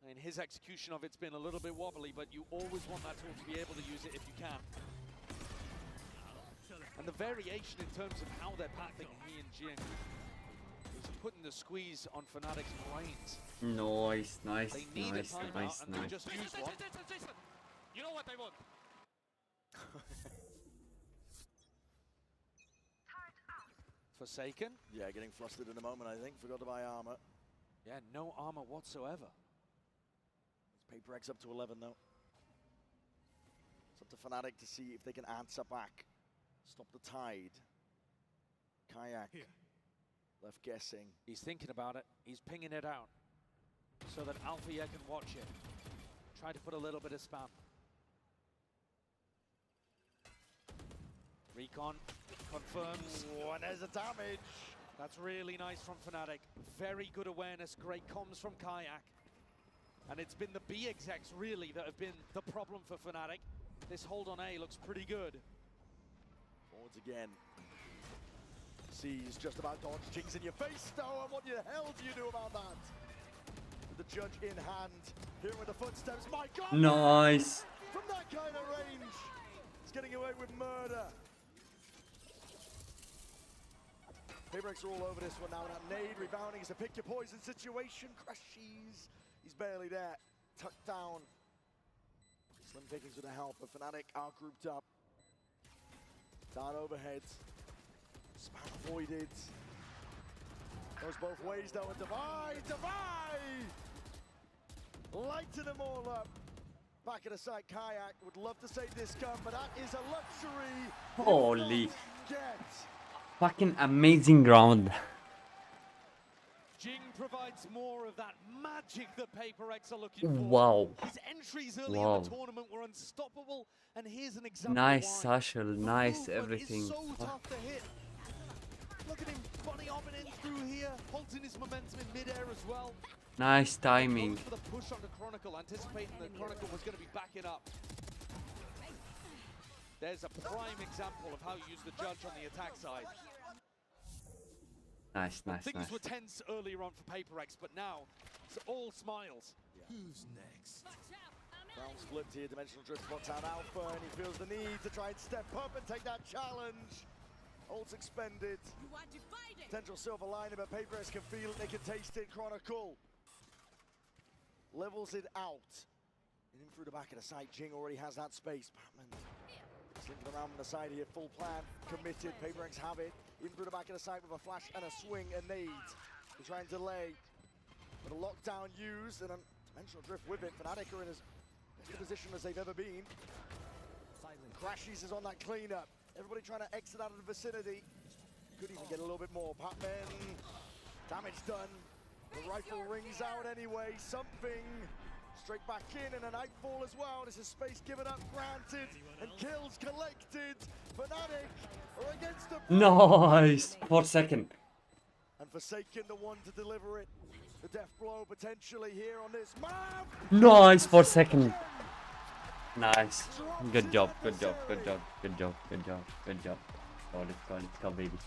I mean, his execution of it's been a little bit wobbly, but you always want that tool to be able to use it if you can. And the variation in terms of how they're pathing he and Jing is putting the squeeze on Fnatic's brains. Nice, nice, they need nice, a timeout, nice, and nice. they just use one. You know what I want? Forsaken. Yeah, getting flustered in a moment, I think. Forgot to buy armor. Yeah, no armor whatsoever. It's PaperX up to 11, though. It's up to Fnatic to see if they can answer back. Stop the tide. Kayak. Here. Left guessing. He's thinking about it. He's pinging it out so that Alpha yeah can watch it. Try to put a little bit of spam. Recon confirms. Oh, and there's the damage. That's really nice from Fnatic. Very good awareness, great comms from Kayak. And it's been the B execs really that have been the problem for Fnatic. This hold on A looks pretty good. Forwards again. Sees just about dodge. Jing's in your face though, and what the hell do you do about that? With the judge in hand, here with the footsteps. My God! Nice. From that kind of range, he's getting away with murder. PaperX are all over this one now. That nade rebounding is a pick your poison situation. Crashes. He's barely there. Tucked down. Slim pickings with the help, but Fnatic are grouped up. Down overhead. Spam avoided. Goes both ways though, and Divide! Lighting them all up. Back at the side, Kayak would love to save this gun, but that is a luxury. Holy. Get. Fucking amazing round. Jing provides more of that magic that PaperX are looking for. Wow. His entries early in the tournament were unstoppable, and here's an example. Nice why. Satchel, nice everything. It's so tough to hit. Look at him bunny hopping in through here, halting his momentum in midair as well. Nice timing. Goes for the push on the Chronicle, anticipating that Chronicle was going to be backing up. There's a prime example of how you use the judge on the attack side. Nice, nice, Things nice. were tense earlier on for PaperX, but now it's all smiles. Who's next? Rounds flipped here, Dimensional Drift spots out Alpha, and he feels the need to try and step up and take that challenge. Ults expended. Potential silver lining, but PaperX can feel it, they can taste it. Chronicle levels it out. And in through the back of the side, Jing already has that space. Batman slinking around on the side here, full plan, committed. PaperX have it. In through the back of the side with a flash and a swing, a nade. To try and delay. But a lockdown used, and a Dimensional Drift with it. Fnatic are in as best a position as they've ever been. Crashies is on that cleanup. Everybody trying to exit out of the vicinity. Could even get a little bit more. Patman, damage done. The rifle rings out anyway. Something straight back in, and a nightfall as well. This is space given up, granted, and kills collected. Fnatic are against the Nice! 4 second. and Forsaken the one to deliver it. The death blow potentially here on this map. Nice, 4 second. Nice. Good job, good job, good job, good job, good job, good job. Go, let's go, let's go, baby.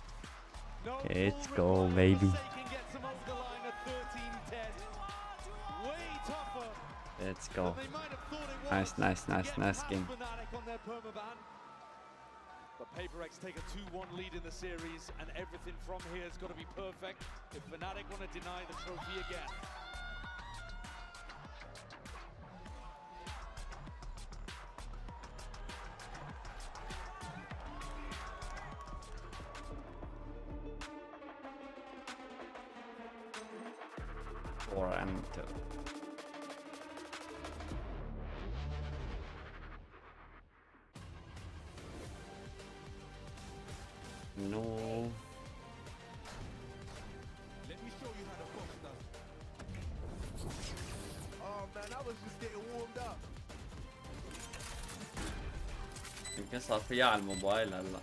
Let's go, baby. Let's go. Nice, nice, nice, nice game. But PaperX take a 2-1 lead in the series, and everything from here has got to be perfect if Fnatic want to deny the trophy again. Four and two. No. Let me show you how the fuck's done. Oh man, I was just getting warmed up. يمكن صار فيها على الموبايل هلا.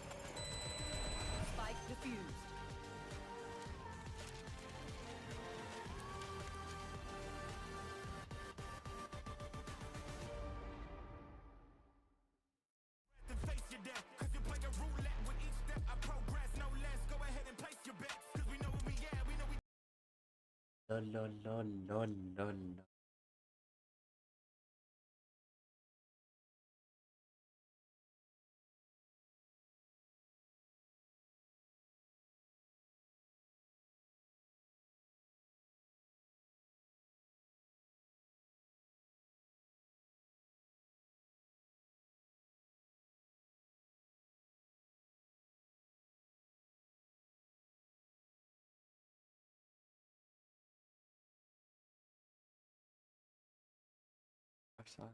Spike defused. Lol, lol, lol, lol, lol. Sorry.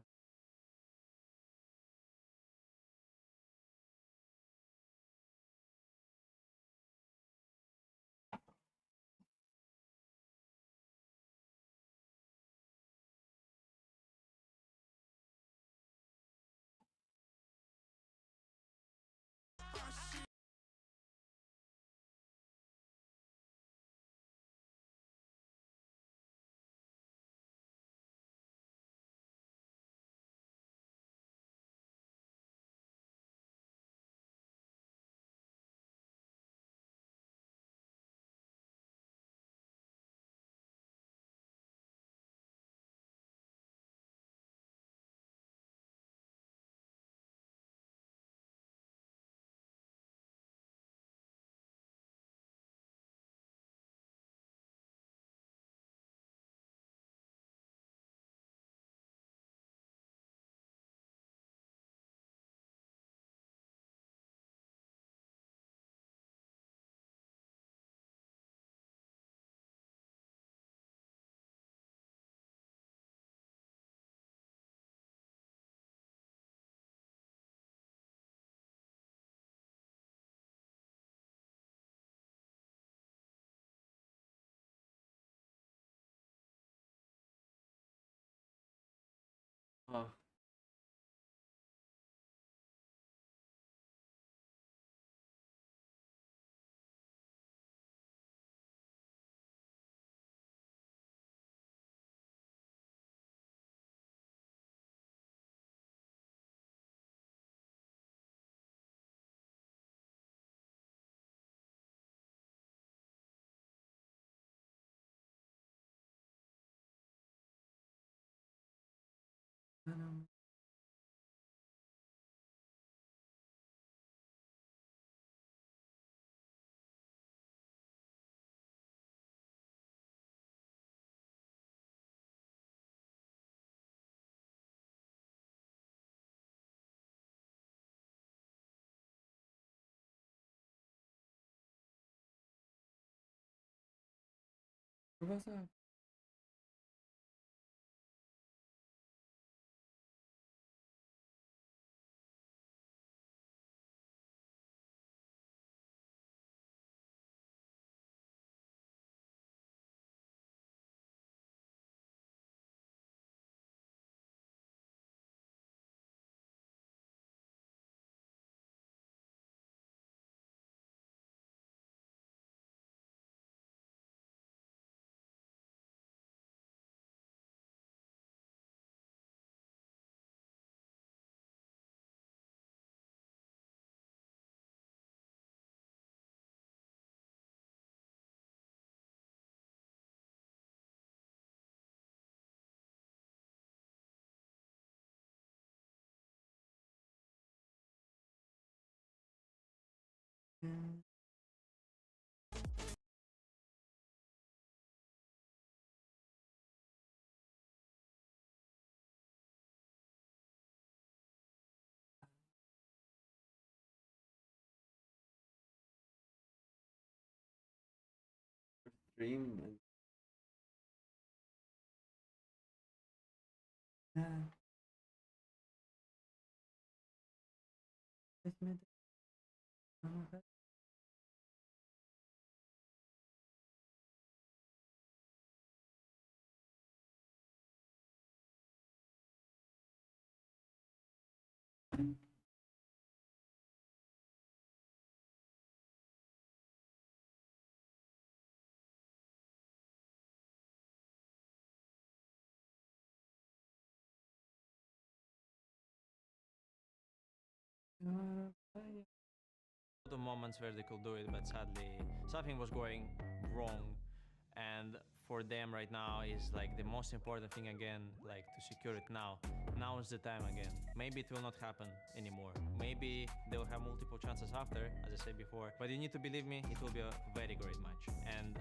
Stream. The moments where they could do it, but sadly something was going wrong, and for them right now is like the most important thing again, like to secure it now. Now is the time again. Maybe it will not happen anymore. Maybe they will have multiple chances after, as I said before, but you need to believe me, it will be a very great match. And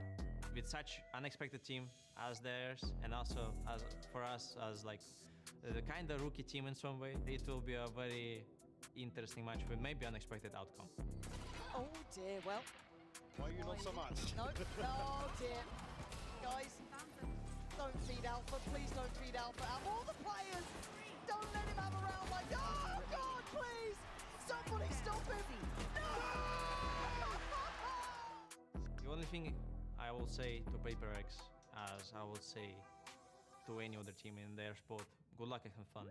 with such unexpected team as theirs, and also as for us as like the kind of rookie team in some way, it will be a very interesting match with maybe unexpected outcome. Oh dear, well. Why are you not so much? No, oh dear. Guys, don't feed Alpha, please don't feed Alpha. All the players, don't let him have a round like, oh God, please! Somebody stop him! No! The only thing I will say to PaperX, as I would say to any other team in their spot, good luck and have fun.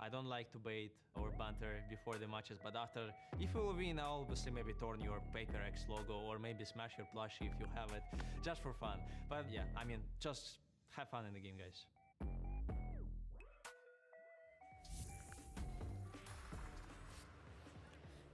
I don't like to bait or banter before the matches, but after, if you will win, I'll obviously maybe torn your PaperX logo or maybe smash your plushie if you have it, just for fun. But yeah, I mean, just have fun in the game, guys.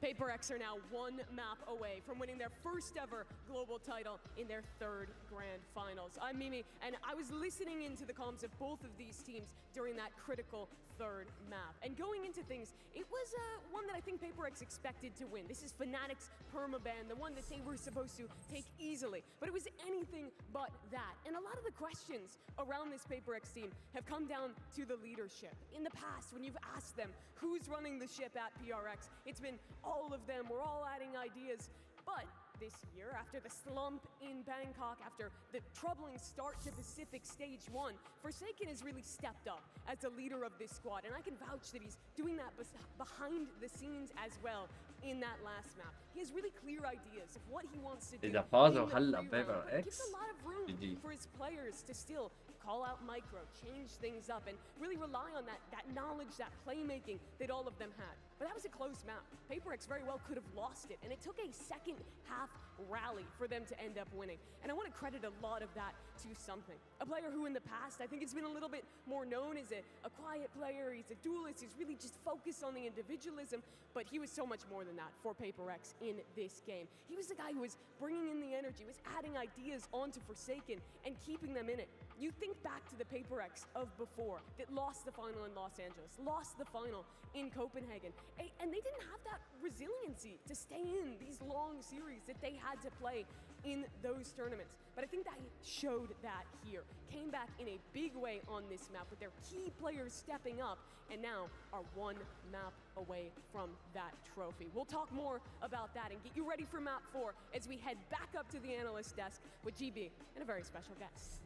PaperX are now one map away from winning their first ever global title in their third grand finals. I'm Mimi, and I was listening into the comms of both of these teams during that critical third map. And going into things, it was one that I think PaperX expected to win. This is Fnatic's permaban, the one that they were supposed to take easily. But it was anything but that. And a lot of the questions around this PaperX team have come down to the leadership. In the past, when you've asked them who's running the ship at PRX, it's been all of them, we're all adding ideas. But this year, after the slump in Bangkok, after the troubling start to Pacific Stage 1, Forsaken has really stepped up as the leader of this squad, and I can vouch that he's doing that behind the scenes as well in that last map. He has really clear ideas of what he wants to do. إذا فازوا هلا PaperX gives a lot of room for his players to still call out micro, change things up, and really rely on that knowledge, that playmaking that all of them had. But that was a close map. PaperX very well could have lost it, and it took a second half rally for them to end up winning. And I want to credit a lot of that to something. A player who in the past, I think it's been a little bit more known as a quiet player, he's a duelist, he's really just focused on the individualism, but he was so much more than that for Paper X in this game. He was the guy who was bringing in the energy, was adding ideas onto Forsaken and keeping them in it. You think back to the Paper X of before that lost the final in Los Angeles, lost the final in Copenhagen, and they didn't have that resiliency to stay in these long series that they had to play in those tournaments. But I think that showed that here. Came back in a big way on this map with their key players stepping up and now are one map away from that trophy. We'll talk more about that and get you ready for map 4 as we head back up to the analyst desk with GB and a very special guest.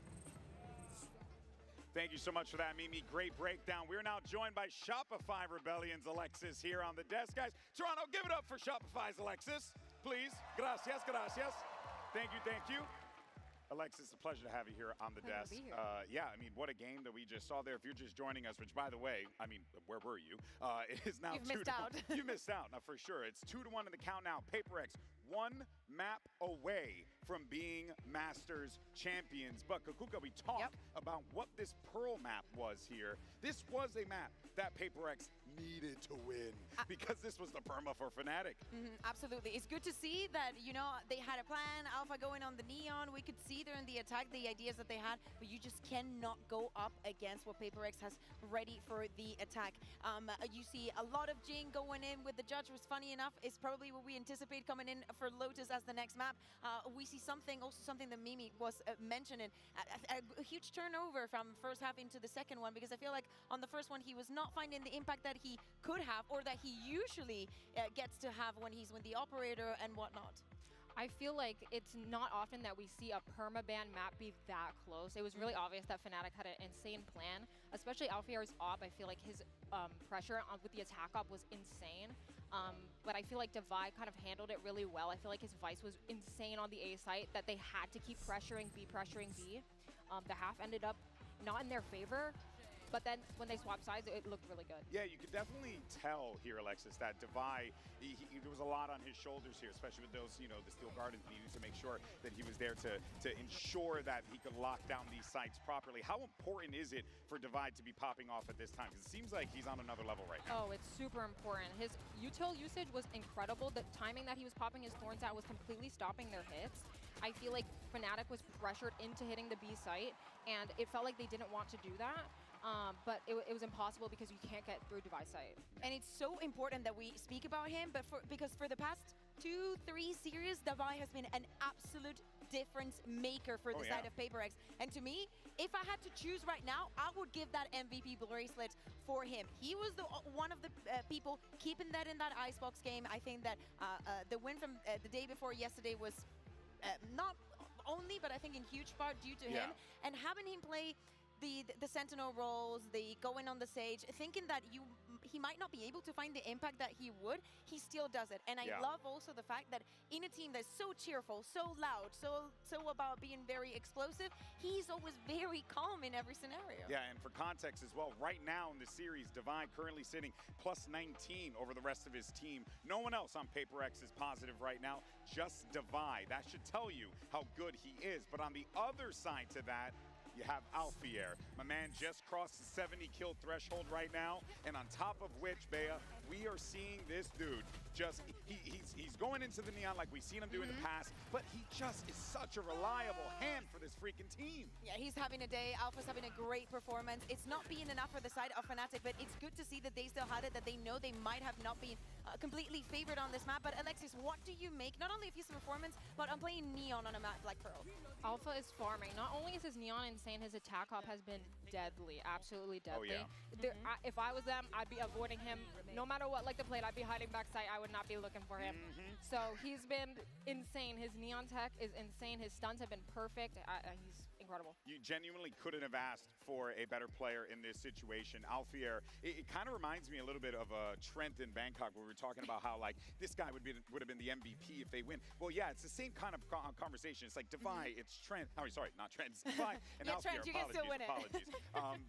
Thank you so much for that, Mimi. Great breakdown. We're now joined by Shopify Rebellion's Alexis here on the desk. Guys, Toronto, give it up for Shopify's Alexis, please. Gracias, gracias. Thank you. Alexis, a pleasure to have you here on the desk. Yeah, I mean, what a game that we just saw there. If you're just joining us, which, by the way, I mean, where were you? It is now You've missed out. You missed out, now for sure. It's 2-1 in the count now. Paper X, one map away from being Masters champions. But Kakuka, we talked about what this Pearl map was here. This was a map that Paper X needed to win because this was the perma for Fnatic. Absolutely. It's good to see that, you know, they had a plan, Alpha going on the Neon. We could see there in the attack the ideas that they had, but you just cannot go up against what Paper X has ready for the attack. You see a lot of Jing going in with the Judge, was funny enough, is probably what we anticipate coming in for Lotus as the next map. We see something that Mimi was mentioning, a huge turnover from first half into the second one, because I feel like on the first one he was not finding the impact that he could have or that he usually gets to have when he's with the operator and whatnot. I feel like it's not often that we see a permaban map be that close. It was really obvious that Fnatic had an insane plan, especially Alfier's op. I feel like his pressure with the attack op was insane. But I feel like Divide kind of handled it really well. I feel like his Vice was insane on the A site, that they had to keep pressuring B. The half ended up not in their favor, but then when they swapped sides, it looked really good. Yeah, you could definitely tell here, Alexis, that Divide, there was a lot on his shoulders here, especially with those, you know, the Steel Gardens needing to make sure that he was there to ensure that he could lock down these sites properly. How important is it for Divide to be popping off at this time? Because it seems like he's on another level right now. Oh, it's super important. His util usage was incredible. The timing that he was popping his thorns at was completely stopping their hits. I feel like Fnatic was pressured into hitting the B site, and it felt like they didn't want to do that. But it was impossible because you can't get through Device site. And it's so important that we speak about him, but because for the past 2-3 series, Divide has been an absolute difference maker for the side of Paper X. And to me, if I had to choose right now, I would give that MVP bracelet for him. He was one of the people keeping that in that Icebox game. I think that the win from the day before yesterday was not only, but I think in huge part due to him. And having him play the Sentinel roles, the going on the Sage, thinking that he might not be able to find the impact that he would, he still does it. And I love also the fact that in a team that's so cheerful, so loud, so about being very explosive, he's always very calm in every scenario. Yeah, and for context as well, right now in the series, Divide currently sitting plus 19 over the rest of his team. No one else on Paper X is positive right now, just Divide. That should tell you how good he is. But on the other side to that, you have Alfier. My man just crossed the 70 kill threshold right now. And on top of which, Bea, we are seeing this dude he's going into the Neon like we've seen him do in the past, but he just is such a reliable hand for this freaking team. Yeah, he's having a day. Alpha's having a great performance. It's not being enough for the side of Fnatic, but it's good to see that they still had it, that they know they might have not been completely favored on this map. But Alexis, what do you make not only of his performance, but on playing Neon on a map like Pearl? Alpha is farming. Not only is his Neon insane, his attack op has been deadly, absolutely deadly. If I was them, I'd be avoiding him no matter what, like the plate. I'd be hiding backside. I would not be looking for him. So he's been insane. His Neon tech is insane. His stuns have been perfect. He's incredible. You genuinely couldn't have asked for a better player in this situation. Alfier, it kind of reminds me a little bit of Trent in Bangkok, where we were talking about how, like, this guy would have been the MVP if they win. Well, yeah, it's the same kind of conversation. It's like Devi, it's Trent. Oh, sorry, not Trent. It's Devi and Yeah, Alfier. Trent, you can still win it. Apologies.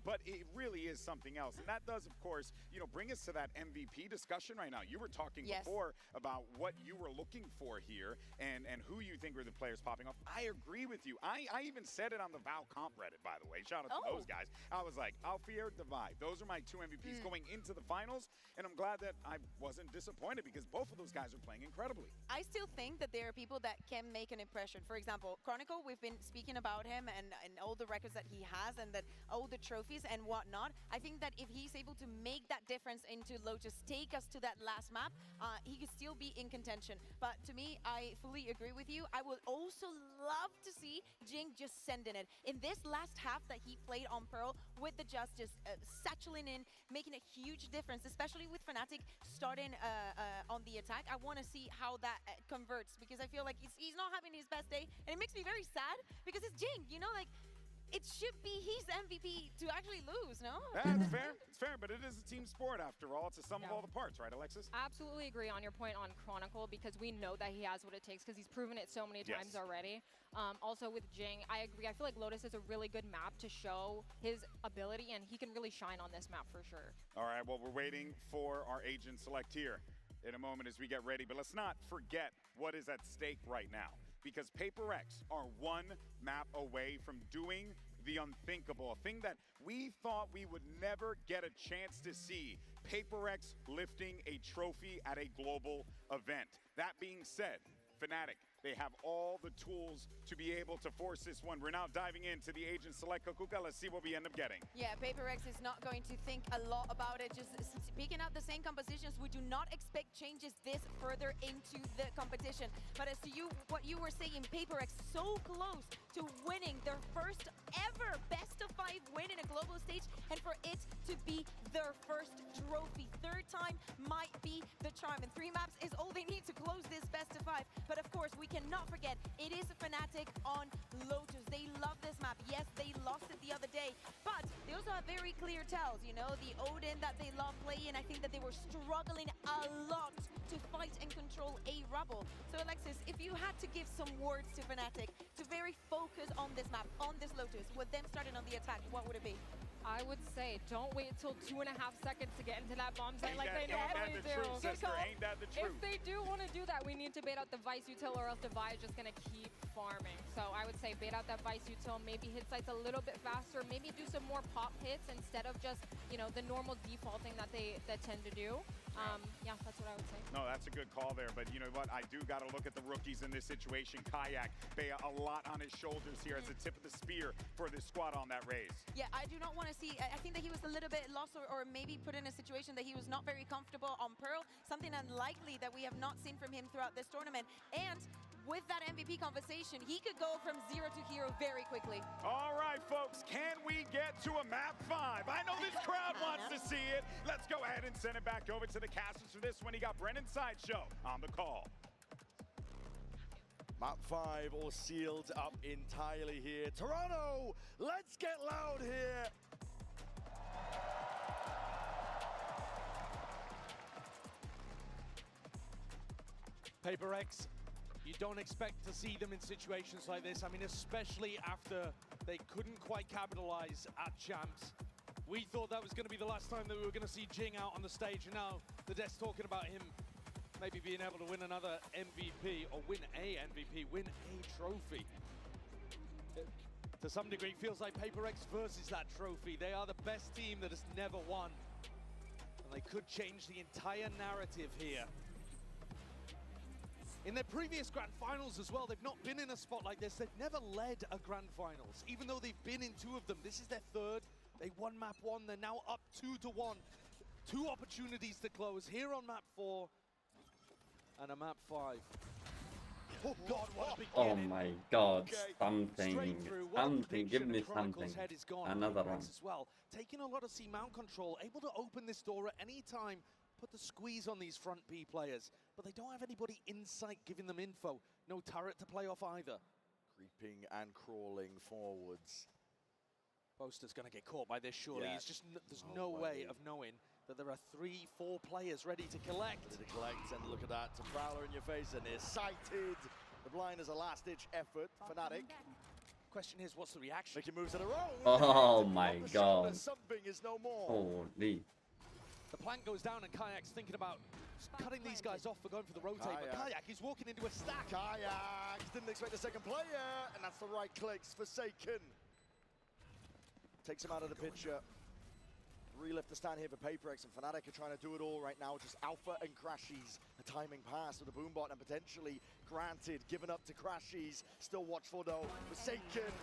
But it really is something else. And that does, of course, bring us to that MVP discussion right now. You were talking before about what you were looking for here and who you think were the players popping off. I agree with you. I even said it on the Val Comp Reddit, by the way. Shout out to those guys. I was like, Alfier, Devi. Those are my two MVPs going into the finals. And I'm glad that I wasn't disappointed because both of those guys are playing incredibly. I still think that there are people that can make an impression. For example, Chronicle, we've been speaking about him and all the records that he has and that all the trophies and whatnot. I think that if he's able to make that difference into Lotus, take us to that last map, he could still be in contention. But to me, I fully agree with you. I would also love to see Jing just sending it. In this last half that he played on Pearl with the just satcheling in, making a huge difference, especially with Fnatic starting on the attack. I want to see how that converts because I feel like he's not having his best day, and it makes me very sad because it's Jing, like it should be his MVP to actually lose, no? That's fair. It's fair, but it is a team sport after all. It's a sum of all the parts, right, Alexis? Absolutely agree on your point on Chronicle because we know that he has what it takes because he's proven it so many times already. Also with Jing, I agree. I feel like Lotus is a really good map to show his ability, and he can really shine on this map for sure. All right, well, we're waiting for our agent select here in a moment as we get ready, but let's not forget what is at stake right now, because Paper X are one map away from doing the unthinkable, a thing that we thought we would never get a chance to see. Paper X lifting a trophy at a global event. That being said, Fnatic, they have all the tools to be able to force this one. We're now diving into the agent select Kukuka. Let's see what we end up getting. Yeah, Paper X is not going to think a lot about it. Just picking out the same compositions. We do not expect changes this further into the competition. But as to what you were saying, Paper X so close to winning their first ever best-of-5 win in a global stage, and for it to be their first trophy. Third time might be the charm, and 3 maps is all they need to close this best-of-5. But of course, we cannot forget, it is Fnatic on Lotus. They love this map. Yes, they lost it the other day, but they also have very clear tells, the Odin that they love playing. I think that they were struggling a lot to fight and control a Rubble. So Alexis, if you had to give some words to Fnatic to very focus on this map, on this Lotus, with them starting on the attack, what would it be? I would say don't wait till 2.5 seconds to get into that bomb site like they normally do. Ain't that the truth? If they do want to do that, we need to bait out the Vice Util, or else the Vi is just going to keep farming. So I would say bait out that Vice Util, maybe hit sites a little bit faster, maybe do some more pop hits instead of just, the normal defaulting that they tend to do. Yeah, that's what I would say. No, that's a good call there, but you know what? I do got to look at the rookies in this situation. Kayak, Bea, a lot on his shoulders here as the tip of the spear for this squad on that raise. Yeah, I do not want to see, I think that he was a little bit lost or maybe put in a situation that he was not very comfortable on Pearl, something unlikely that we have not seen from him throughout this tournament. And with that MVP conversation, he could go from 0 to hero very quickly. All right, folks, can we get to a map 5? I know this crowd wants to see it. Let's go ahead and send it back over to the casters for this one. He got Brennan Sideshow on the call. Map 5 all sealed up entirely here. Toronto, let's get loud here. Paper X, you don't expect to see them in situations like this. I mean, especially after they couldn't quite capitalize at Champs. We thought that was going to be the last time that we were going to see Jing out on the stage, and now the dev's talking about him maybe being able to win another MVP, or win a MVP, win a trophy. To some degree, it feels like Paper X versus that trophy. They are the best team that has never won, and they could change the entire narrative here. In their previous Grand Finals as well, they've not been in a spot like this. They've never led a Grand Finals, even though they've been in 2 of them. This is their 3rd. They won map 1. They're now up 2-1. 2 opportunities to close here on map 4 and a map 5. Oh God, what a beginning. Oh my God, Okay. something, give me something. Head is gone. Another Paper one. X as well, taking a lot of C-mount control, able to open this door at any time, put the squeeze on these front B players, but they don't have anybody in sight giving them info. No turret to play off either. Creeping and crawling forwards. Boaster's going to get caught by this, surely. Yeah. It's just there's no way of knowing that there are 3-4 players ready to collect. Ready to collect, and look at that. Prowler in your face, and is sighted. The blind is a last-ditch effort. Fnatic. Question is, what's the reaction? Making moves in a row. Oh my god. Something is no more. Holy. The plank goes down, and Kayak's thinking about cutting these guys off for going for the rotate. But Kayak is walking into a stack. Kayak didn't expect a second player, and that's the right clicks. Forsaken takes him out of the picture. Relift the stand here for PaperX, and Fnatic are trying to do it all right now. Just Alpha and Crashies. A timing pass with the boombot, and potentially granted, given up to Crashies. Still watchful though. Forsaken.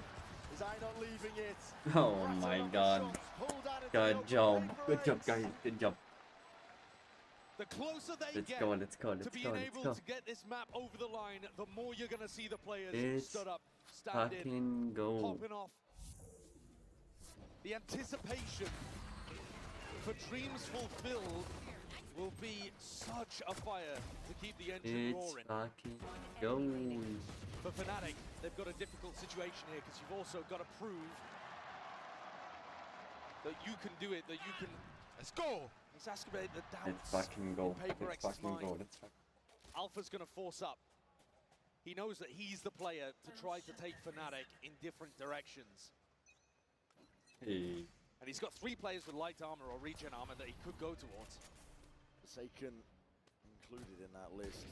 Is I not leaving it? Oh my god. Good job. Good job, guys. Good job. The closer they Let's get go. to being able to get this map over the line, the more you're going to see the players stood up, stand in, Fucking go. popping off. The anticipation for dreams fulfilled will be such a fire to keep the engine It's roaring. fucking go. For Fnatic, they've got a difficult situation here because you've also got to prove that you can do it, that you can. Let's go! Exacerbate the doubts. Let's fucking go. in Let's PaperX's fucking mind. go. Let's fucking Alpha's going to force up. He knows that he's the player to try to take Fnatic in different directions. Hey. And he's got 3 players with light armor or regen armor that he could go towards. Forsaken included in that list.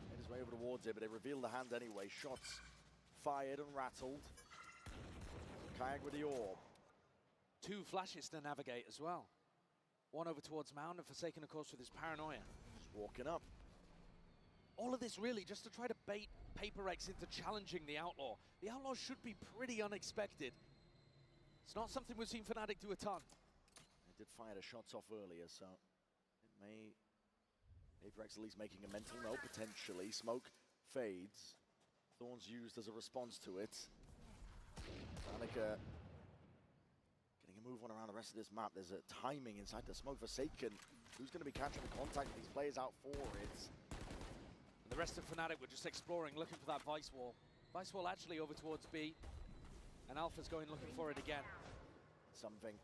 Made his way over towards it, but they revealed the hand anyway. Shots fired and rattled. Kayak with the orb. 2 flashes to navigate as well. One over towards Mound, and Forsaken, of course, with his paranoia. Just walking up. All of this really just to try to bait PaperX into challenging the Outlaw. The Outlaw should be pretty unexpected. It's not something we've seen Fnatic do a ton. They did fire the shots off earlier, so it may... PaperX at least making a mental note, potentially. Smoke fades. Thorns used as a response to it. Fnatic getting a move on around the rest of this map. There's a timing inside the smoke. Forsaken, who's going to be catching the contact with these players out for it. And the rest of Fnatic were just exploring, looking for that Vice Wall. Vice Wall actually over towards B. And Alpha's going looking for it again. Something.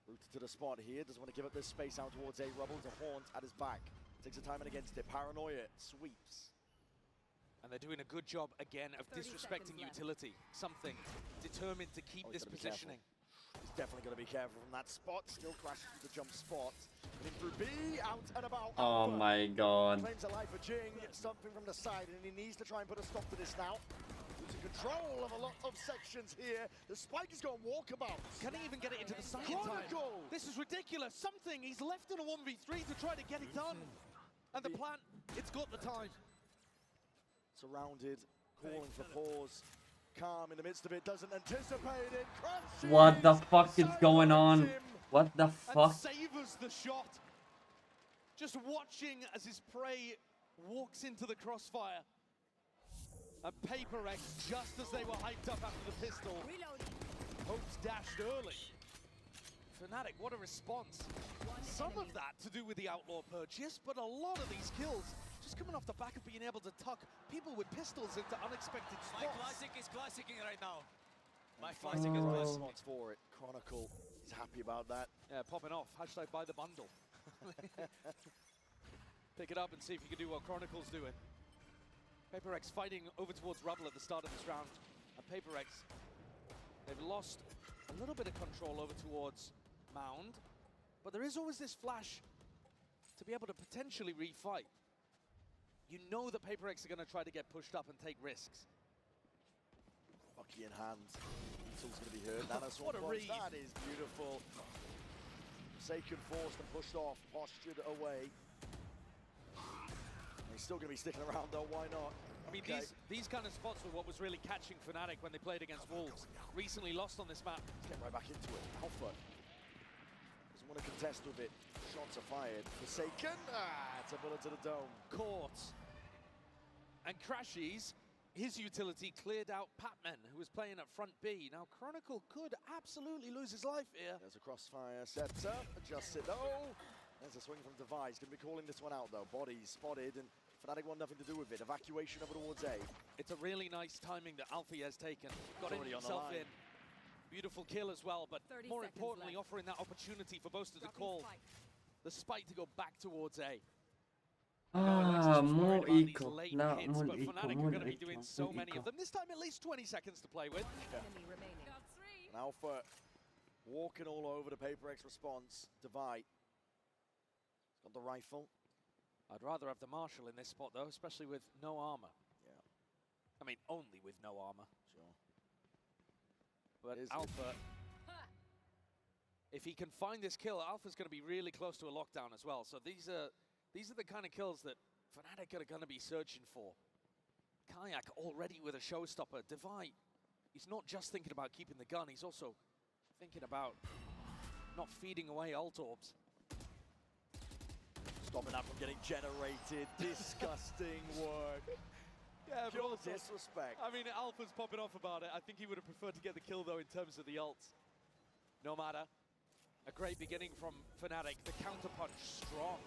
Rooted to the spot here. Doesn't want to give up this space out towards A. Rubble to Haunt at his back. Takes a timing against it. Paranoia sweeps. And they're doing a good job again of disrespecting utility. Something determined to keep this positioning. He's definitely going to be careful from that spot. Still crashes the jump spot. In through B, out and about. Oh Alpha. my god. Claims a life for Jing. Something from the side, and he needs to try and put a stop to this now. Losing control of a lot of sections here. The spike is going walkabout. Can he even get it into the side in time? This is ridiculous. Something. He's left in a 1v3 to try to get it done. And the plan, it's got the time. Surrounded, calling for pause. Calm in the midst of it, doesn't anticipate it. Crashes. What the fuck is going on? What the fuck? And savors the shot. Just watching as his prey walks into the crossfire. And PaperX, just as they were hyped up after the pistol, hopes dashed early. Fnatic, what a response. Some of that to do with the Outlaw purchase, but a lot of these kills just coming off the back of being able to tuck people with pistols into unexpected spots. My classic is classicing right now. My Classic classic is is classic. response for it. Chronicle is happy about that. Yeah, popping off. Hashtag buy the bundle. Pick it up and see if you can do what Chronicle's doing. PaperX fighting over towards Rubble at the start of this round. And PaperX, they've lost a little bit of control over towards Mound. But there is always this flash to be able to potentially refight. You know that PaperX are going to try to get pushed up and take risks. Bucky in hand. Beetle's going to be hurt. Nanosword What a read. That is beautiful. Forsaken forced and pushed off. Postured away. He's still going to be sticking around though. Why not? I mean, these kind of spots were what was really catching Fnatic when they played against Wolves. Recently lost on this map. Get right back into it. Alpha doesn't want to contest with it. Shots are fired. Forsaken. It's a bullet to the dome. Caught. And Crashies, his utility cleared out Patman, who was playing at front B. Now, Chronicle could absolutely lose his life here. There's a crossfire set up. Adjusts it though. There's a swing from Device. Going to be calling this one out though. Bodies spotted, and Fnatic want nothing to do with it. Evacuation over towards A. It's a really nice timing that Alfie has taken. Got Already on the himself line. in. Beautiful kill as well, but 30 more seconds importantly, left. offering that opportunity for Boaster to Dropping call spike. the spike to go back towards A. مو Worried about these ايكو late لا hits, مو but الايكو Fnatic مو are going to be الايكو doing مو so many الايكو of them. This time at least 20 seconds to play with. Enemy remaining. And Alpha walking all over the PaperX response. Divide. He's got the rifle. I'd rather have the Marshal in this spot though, especially with no armor. Yeah. I mean, only with no armor. Sure. But Is it? Alpha, if he can find this kill, Alpha's going to be really close to a lockdown as well. So these are the kind of kills that Fnatic are going to be searching for. Kayak already with a showstopper. Divide, he's not just thinking about keeping the gun, he's also thinking about not feeding away ult orbs. Stopping that from getting generated. Disgusting work. Yeah, but Pure also, disrespect. I mean, Alpha's popping off about it. I think he would have preferred to get the kill, though, in terms of the ults. No matter. A great beginning from Fnatic. The counterpunch strong.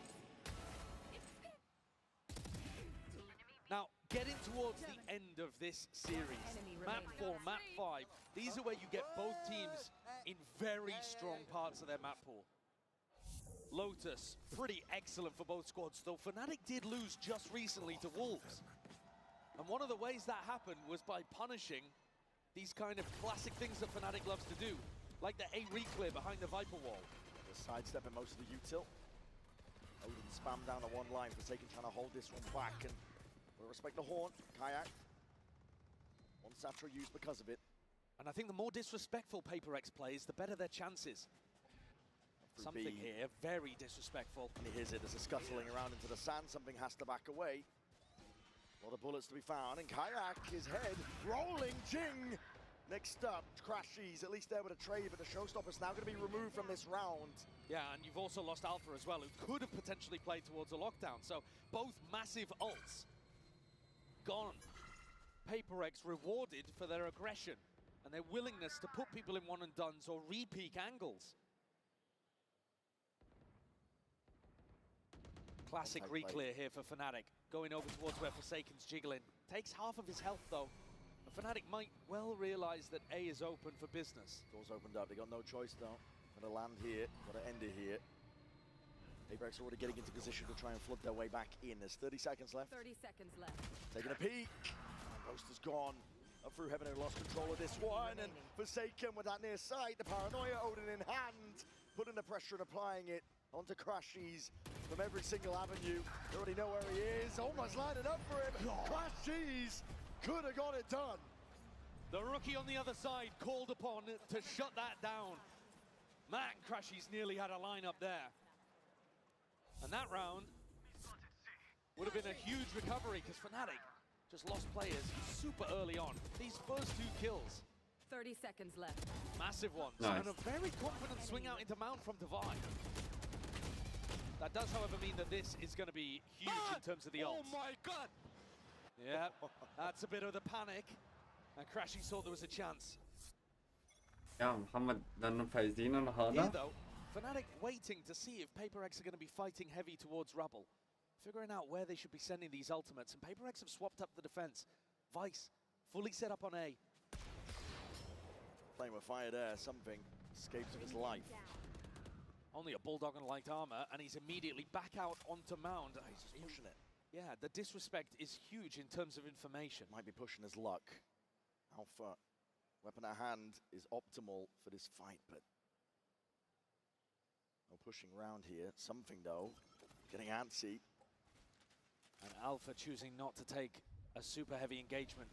Now, getting towards the end of this series, map 4, map 5, these are where you get both teams in very strong parts of their map pool. Lotus, pretty excellent for both squads, though Fnatic did lose just recently to Wolves. And one of the ways that happened was by punishing these kind of classic things that Fnatic loves to do, like the A reclear behind the Viper wall. Just sidestepping most of the util. Odin spam down the one line, Forsaken trying to hold this one back, and we'll respect the horn. Kayak. One Satchel used because of it. And I think the more disrespectful PaperX plays, the better their chances. Something B. here, very disrespectful. And here's it, there's a scuttling around into the sand, something has to back away. A lot of bullets to be found, and Kayak, his head rolling, Jing! Next up, Crashies, at least there with a trade, but the showstopper's now going to be removed from this round. Yeah, and you've also lost Alpha as well, who could have potentially played towards a lockdown. So both massive ults gone. PaperX rewarded for their aggression and their willingness to put people in one and dones or re-peak angles. Classic reclear here for Fnatic, going over towards where Forsaken's jiggling. Takes half of his health though. And Fnatic might well realize that A is open for business. Doors opened up, they got no choice though. Gotta land here, gotta end it here. PaperX already getting into position to try and flood their way back in. There's 30 seconds left. 30 seconds left. Taking a peek. Ghost is gone. Up through heaven, who lost control of this one. And Forsaken with that near sight. The paranoia, Odin in hand. Putting the pressure and applying it onto Crashies from every single avenue. You already know where he is. Almost lining up for him. Crashies could have got it done. The rookie on the other side called upon to shut that down. Matt and Crashies nearly had a lineup there. And that round would have been a huge recovery because Fnatic just lost players super early on. These first two kills. 30 seconds left. Massive ones. Nice. And a very confident swing out into Mount from Divide. That does, however, mean that this is going to be huge in terms of the ults. Oh my god! Yeah, that's a bit of the panic. And Crashies thought there was a chance. يا محمد لأنه فايزين ولا Here هذا؟ though, Fnatic waiting to see if PaperX are going to be fighting heavy towards Rubble. Figuring out where they should be sending these ultimates, and PaperX have swapped up the defense. Vice, fully set up on A. Playing with fire there, something escapes of his life. Only a Bulldog and light armor, and he's immediately back out onto Mound. He's just pushing it. Yeah, the disrespect is huge in terms of information. Might be pushing his luck. Alpha, weapon at hand, is optimal for this fight, but no pushing around here. Something though, getting antsy. And Alpha choosing not to take a super heavy engagement,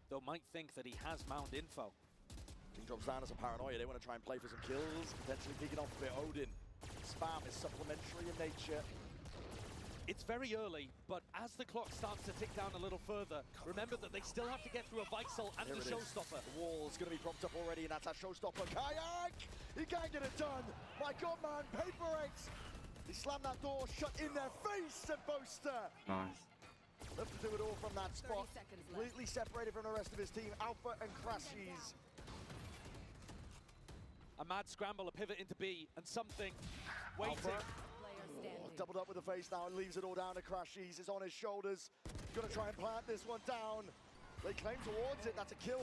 though might think that he has Mound info. King drops down as a paranoia. They want to try and play for some kills, potentially kicking off a bit. Odin, spam is supplementary in nature. It's very early, but as the clock starts to tick down a little further, remember that they still have to get through a Vixel and the showstopper. The wall's going to be propped up already, and that's that showstopper. Kayak! He can't get it done. My God, man, PaperX! He slammed that door shut in their face, and Boaster! Nice. Left to do it all from that spot. Completely separated from the rest of his team. Alpha and Crashies. A mad scramble, a pivot into B, and something waiting. Player standing. doubled up with the face now and leaves it all down to Crashies. It's on his shoulders. He's gonna try and plant this one down. They claim towards it. That's a kill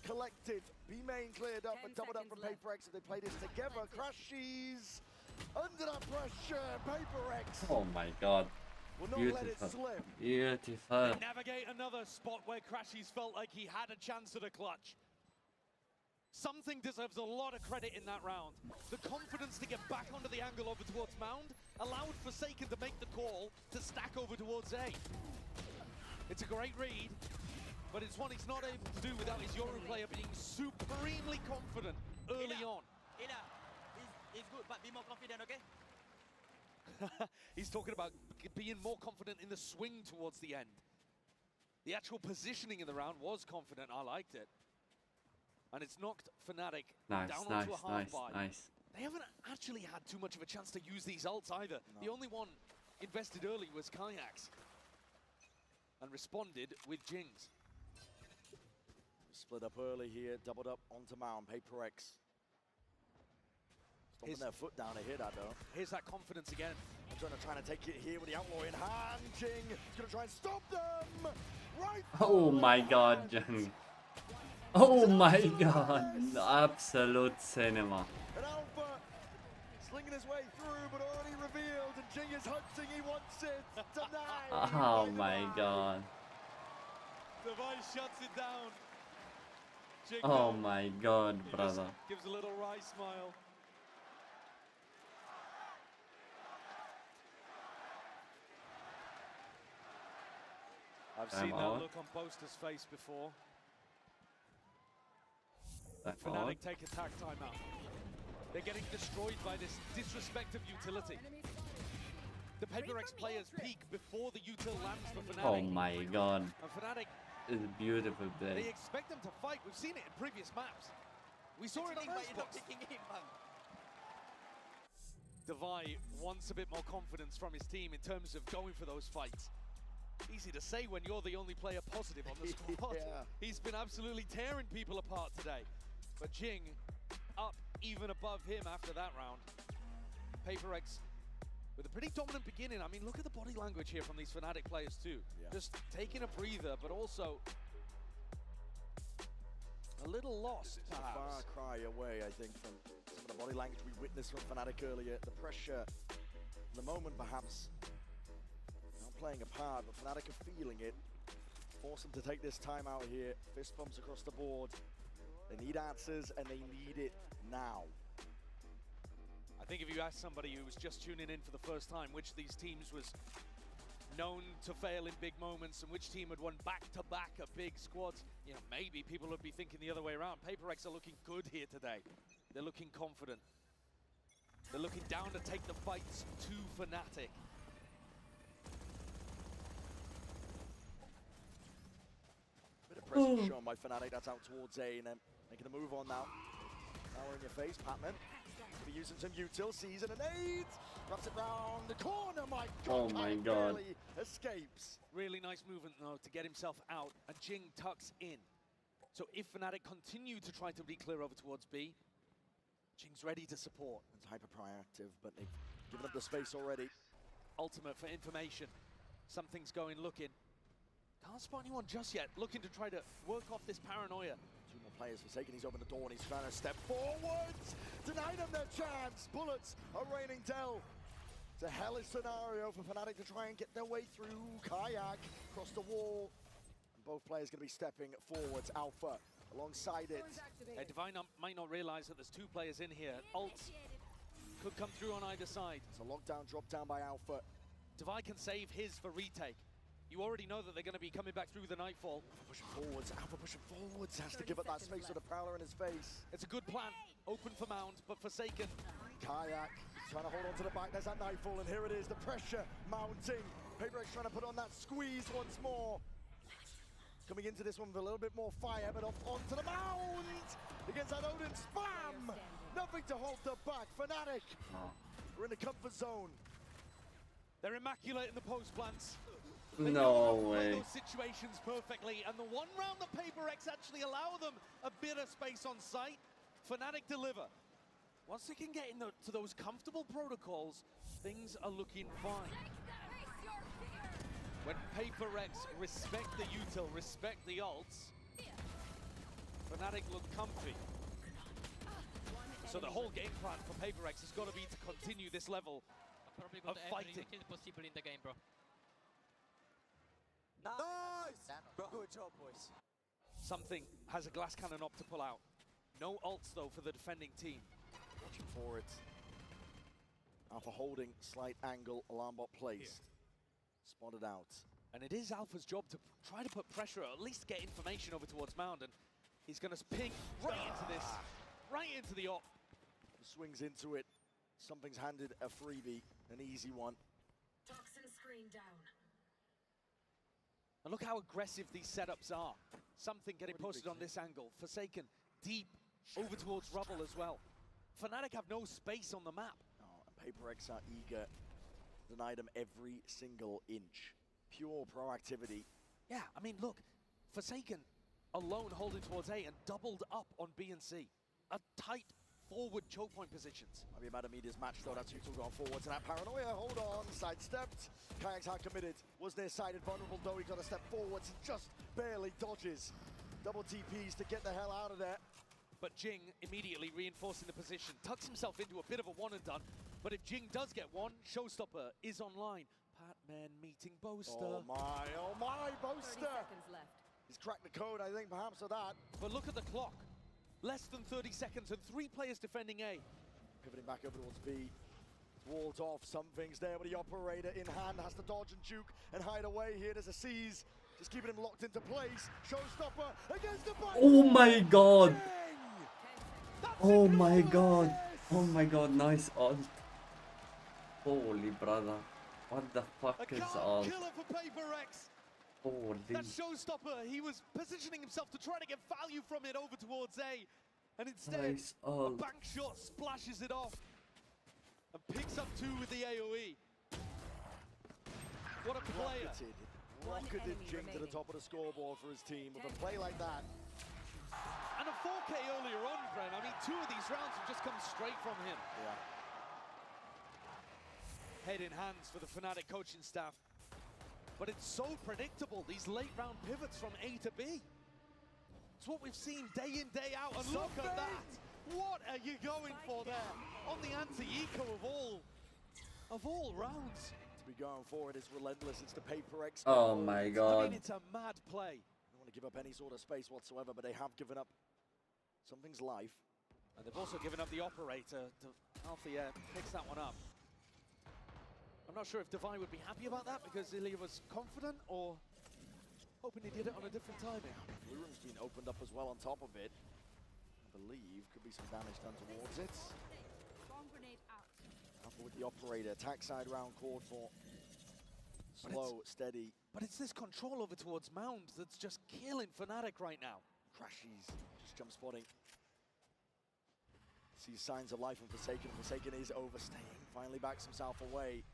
collected. B main cleared up, but doubled up from Paper X. If they play this together, Crashies under that pressure. Paper X. Oh my god. Will not let it Beautiful. slip. Beautiful. Navigate another spot where Crashies felt like he had a chance at a clutch. Something deserves a lot of credit in that round. The confidence to get back onto the angle over towards Mound allowed Forsaken to make the call to stack over towards A. It's a great read, but it's one he's not able to do without his Yoru player being supremely confident early on. It's good, but be more confident, okay? He's talking about being more confident in the swing towards the end. The actual positioning in the round was confident. I liked it. And it's knocked Fnatic Nice, down nice, onto a half nice, buy. nice. They haven't actually had too much of a chance to use these ults either. No. The only one invested early was Kayaks. And responded with Jings. Split up early here, doubled up onto Mound. Paper X. Stomping their foot down to hit that though. Here's that confidence again. Trying to take it here with the Outlaw in hand. Jing is going to try and stop them. Right. Oh my god, Jing. Oh my god. Absolute cinema. And Alpha slinging his way through, but already revealed. And Jing is hunting. He wants it. Denied. Oh my god. Device shuts it down. Jing Oh my god, brother. Gives a little wry smile. I've seen that look on Boaster's face before. Fnatic take attack timeout. They're getting destroyed by this disrespect of utility. The Paper X players peak before the util lands for Fnatic. Oh my god. And Fnatic, It's a beautiful play. they expect them to fight. We've seen it in previous maps. We saw it on Xbox. Devi wants a bit more confidence from his team in terms of going for those fights. Easy to say when you're the only player positive on the squad. Yeah. He's been absolutely tearing people apart today. But Jing up even above him after that round. Paper X with a pretty dominant beginning. I mean, look at the body language here from these Fnatic players too. Yeah. Just taking a breather, but also a little lost, perhaps. A far cry away, I think, from some of the body language we witnessed from Fnatic earlier. The pressure, the moment perhaps not playing a part, but Fnatic are feeling it. Force them to take this time out here. Fist bumps across the board. They need answers, and they need it now. I think if you ask somebody who was just tuning in for the first time which of these teams was known to fail in big moments and which team had won back-to-back of big squads, you know, maybe people would be thinking the other way around. Paper X are looking good here today. They're looking confident. They're looking down to take the fights to Fnatic. Bit of pressure shown by Fnatic. That's out towards A, and then making a move on now. Now we're in your face, Patman. Be using some util, season and eight. Wraps it round the corner, my god. Oh my god. Barely escapes. Really nice movement though to get himself out, and Jing tucks in. So if Fnatic continue to try to be clear over towards B, Jing's ready to support. It's hyper proactive, but they've given up the space already. Ultimate for information. Something's going looking. Can't spot anyone just yet. Looking to try to work off this paranoia. Two more players forsaken. He's opened the door and he's trying to step forwards. Deny them their chance. Bullets are raining down. It's a hellish scenario for Fnatic to try and get their way through. Kayak across the wall. And both players going to be stepping forwards. Alpha alongside it. Divine might not realize that there's two players in here. Ults could come through on either side. It's a lockdown drop down by Alpha. Divine can save his for retake. You already know that they're going to be coming back through the Nightfall. Pushing forwards, Alpha pushing forwards. Has to give up that space with a Prowler in his face. It's a good plan. Open for Mound, but Forsaken. Kayak trying to hold on to the back. There's that Nightfall, and here it is. The pressure mounting. Paper X trying to put on that squeeze once more. Coming into this one with a little bit more fire, but off onto the Mound. Against that Odin spam. Nothing to hold them back. Fnatic. We're in the comfort zone. They're immaculate in the post plants. No way. Those situations perfectly, and the one round the Paper X actually allow them a bit of space on site. Fnatic deliver. Once they can get to those comfortable protocols, things are looking fine. When Paper Rex respect the util, respect the ults, Fnatic look comfy. So the whole game plan for Paper Rex has got to be to continue this level of fighting. Possible in the game, bro. Nice! Good job, boys. Something has a glass cannon up to pull out. No ults though for the defending team. Watching for it. Alpha holding, slight angle, alarm bot placed. Spotted out. And it is Alpha's job to try to put pressure, or at least get information over towards Mound, and he's going to ping right into this, right into the op. Swings into it. Something's handed a freebie, an easy one. Toxin screen down. And look how aggressive these setups are. Something getting posted on this angle. Forsaken deep over towards Rubble as well. Fnatic have no space on the map. Oh, and Paper Rex are eager. Denied them every single inch. Pure proactivity. Yeah, I mean, look, Forsaken alone holding towards A and doubled up on B and C. A tight forward choke point positions. Might be about a meter's match though. That's Util going forwards and that paranoia. Hold on, sidestepped. Kayak's hard committed. Was near-sided, vulnerable though. He got a step forwards. Just barely dodges. Double TPs to get the hell out of there. But Jing immediately reinforcing the position. Tucks himself into a bit of a one and done. But if Jing does get one, Showstopper is online. Patman meeting Boaster. Oh my, Boaster! 30 seconds left. He's cracked the code, I think, perhaps, of that. But look at the clock. Less than 30 seconds and 3 players defending A. Pivoting back over towards B. It's walled off. Something's there with the operator in hand. Has to dodge and juke and hide away here. There's a seize. Just keeping him locked into place. Showstopper against the back. Oh my god! Oh my god! Oh my god, nice ult. Holy brother. What the fuck is ult? Killer for Paper Rex. Holy. That Showstopper, he was positioning himself to try to get value from it over towards A. And instead, Nice a ult. bank shot splashes it off. And picks up 2 with the AoE. What a player. Rocketed Jing to the top of the scoreboard for his team with a play like that. And a 4K earlier on, Bren. I mean, 2 of these rounds have just come straight from him. Yeah. Head in hands for the Fnatic coaching staff. But it's so predictable, these late round pivots from A to B. It's what we've seen day in, day out, and look at that! What are you going for there? On the anti-eco of all rounds. To be going forward is relentless. It's the Paper Rex. Oh my god. I mean, it's a mad play. Don't want to give up any sort of space whatsoever, but they have given up something's life. And they've also given up the operator to Althea picks that one up. I'm not sure if Divine would be happy about that because Ilya was confident or hoping he did it on a different timing. Blue room's been opened up as well on top of it. I believe could be some damage done towards it. Bomb grenade out. Alpha with the operator. Attack side round called for. Slow, steady. But it's this control over towards Mound that's just killing Fnatic right now. Crashies, just jump spotting. Sees signs of life from Forsaken. Forsaken is overstaying. Finally backs himself away.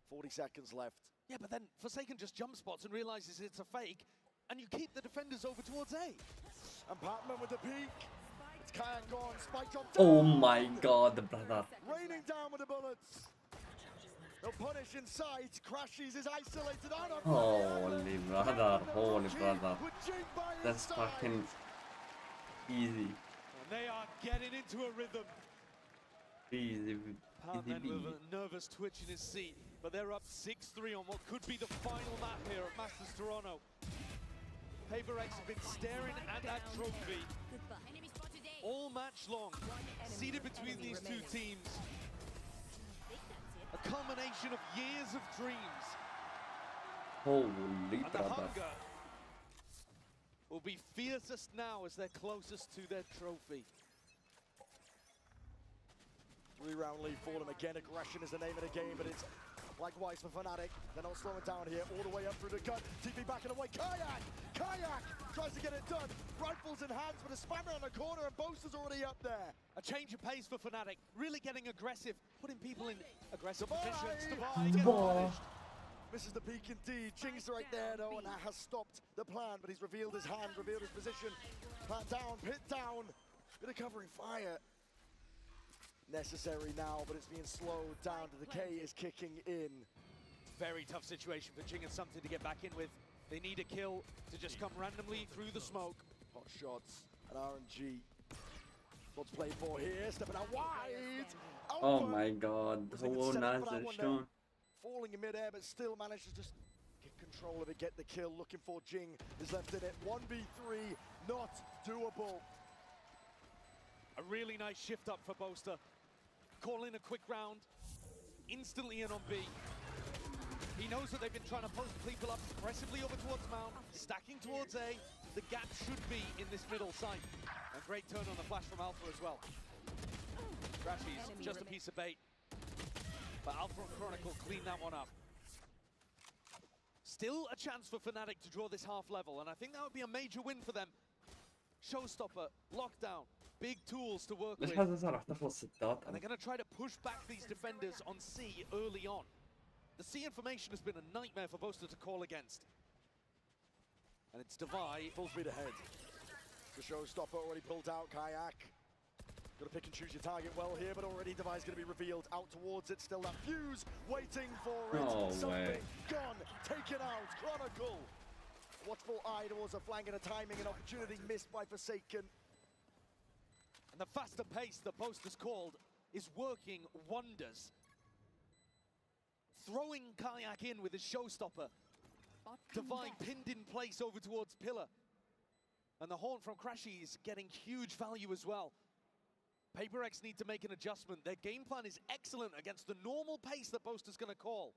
40 seconds left. Yeah, but then Forsaken just jump spots and realizes it's a fake, and you keep the defenders over towards A. And Patman with the peek. It's Kayak gone. Spike drop. Oh my god, brother. Raining down with the bullets. They'll punish inside. Crashies is isolated out of Holy brother, holy brother. That's fucking easy. And they are getting into a rhythm. Easy. Patman with a nervous twitch in his seat, but they're up 6-3 on what could be the final map here at Masters Toronto. Paper Rex have been staring at that trophy all match long, seated between these two teams. A culmination of years of dreams. Holy And the brother. hunger will be fiercest now as they're closest to their trophy. 3-round lead for them. Again, aggression is the name of the game, but it's likewise for Fnatic. They're not slowing down here. All the way up through the gun. TP back and away. Kayak! Kayak tries to get it done. Rifles in hands, but a spammer on the corner, and Boaster's already up there. A change of pace for Fnatic, really getting aggressive, putting people in aggressive Dubai! positions. Dubai gets punished. Misses the peak indeed. Jing's right there though, and that has stopped the plan, but he's revealed his hand, revealed his position. Plant down, pit down. Bit of covering fire. necessary now, but it's being slowed down. The decay is kicking in. Very tough situation for Jing and something to get back in with. They need a kill to just come randomly through the smoke. Hot shots and R.E.N..G. What's played for here? Stepping out wide. Oh my god, هو نازل شلون؟ Falling in midair, but still managed to just get control of it, get the kill. Looking for Jing is left in it. 1v3, not doable. A really nice shift up for Boaster. Calling a quick round, instantly in on B. He knows that they've been trying to post people up aggressively over towards Mount, stacking towards A. The gap should be in this middle site. A great turn on the flash from Alpha as well. Crashy's just a piece of bait. But Alpha and Chronicle clean that one up. Still a chance for Fnatic to draw this half level, and I think that would be a major win for them. Showstopper, lockdown, big tools to work with. ليش حاسسها راح تخلص ستات؟ And they're going to try to push back these defenders on C early on. The C information has been a nightmare for Boaster to call against. And it's Divide. Full speed ahead. The Showstopper already pulled out. Kayak. Got to pick and choose your target well here, but already Divide's going to be revealed. Out towards it. Still that fuse. Waiting for it. No Something way. gone. Taken out. Chronicle. Watchful eye towards a flank and a timing and opportunity missed by Forsaken. And the faster pace that Boaster's called is working wonders. Throwing Kayak in with his Showstopper. Divine pinned in place over towards Pillar. And the Horn from Crashy is getting huge value as well. Paper X need to make an adjustment. Their game plan is excellent against the normal pace that Boaster's going to call.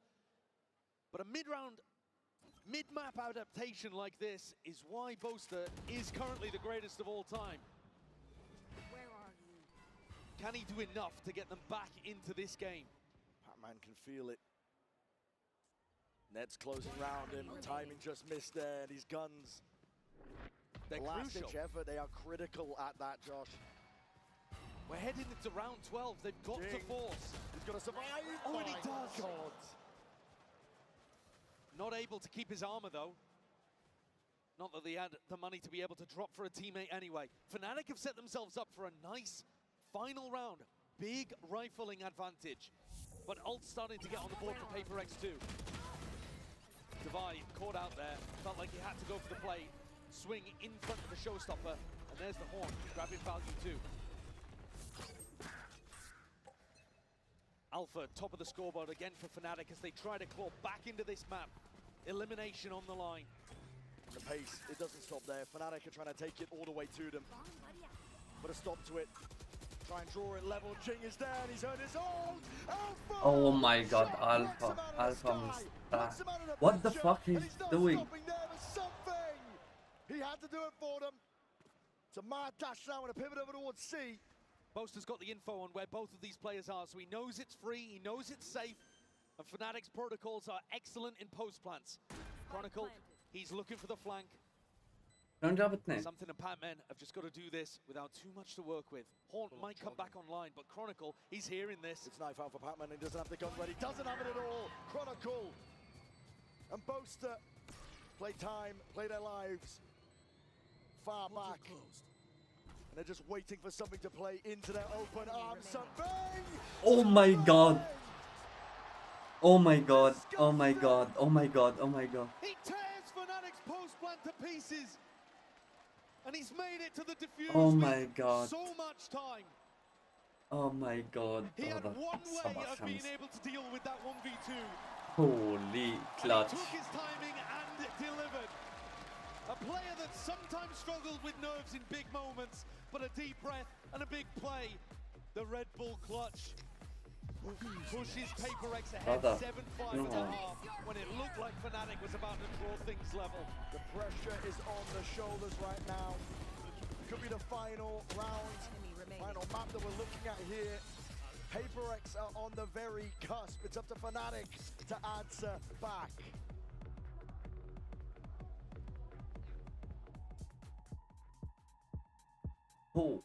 But a mid-round, mid-map adaptation like this is why Boaster is currently the greatest of all time. Where are you? Can he do enough to get them back into this game? Pac-Man can feel it. Ned's closing round him. Timing just missed there. These guns. They're Last-ditch crucial. effort. They are critical at that, Josh. We're heading into round 12. They've got to force. He's got to survive. Oh, and he My does. God. Not able to keep his armor, though. Not that they had the money to be able to drop for a teammate anyway. Fnatic have set themselves up for a nice final round. Big rifling advantage. But Ult's starting to get on the board for Paper X too. Divide caught out there. Felt like he had to go for the play. Swing in front of the Showstopper. And there's the Horn, grabbing value too. Alpha, top of the scoreboard again for Fnatic as they try to claw back into this map. Elimination on the line. The pace, it doesn't stop there. Fnatic are trying to take it all the way to them. But a stop to it. Try and draw it level. Jing is there and he's earned his own. Alpha! Oh my god, Alpha. Alpha must What the fuck he's doing? Stopping there for something. He had to do it for them. It's a mad dash now and a pivot over towards C. Boaster's got the info on where both of these players are, so he knows it's free, he knows it's safe, and Fnatic's protocols are excellent in post plants. Chronicle, he's looking for the flank. شلون جاب اثنين؟ Something and Pac-Man have just got to do this without too much to work with. Haunt might come back online, but Chronicle, he's hearing this. It's knife out for Pac-Man and he doesn't have the gun ready. Doesn't have it at all. Chronicle and Boaster play time, play their lives far back. And they're just waiting for something to play into their open arms. Something! Oh my god. Oh my god. Oh my god. Oh my god. Oh my god. He tears Fnatic's post plant to pieces. And he's made it to the defuse. Oh with my god. So much time. Oh my god. He had Oh, one that's way so of being much. able to deal with that 1v2. Holy clutch. Took his timing and delivered. A player that sometimes struggled with nerves in big moments, but a deep breath and a big play. The Red Bull clutch pushes Paper X ahead 7-5 and a half when it looked like Fnatic was about to draw things level. The pressure is on the shoulders right now. Could be the final round, final map that we're looking at here. Paper X are on the very cusp. It's up to Fnatic to answer back. Holy.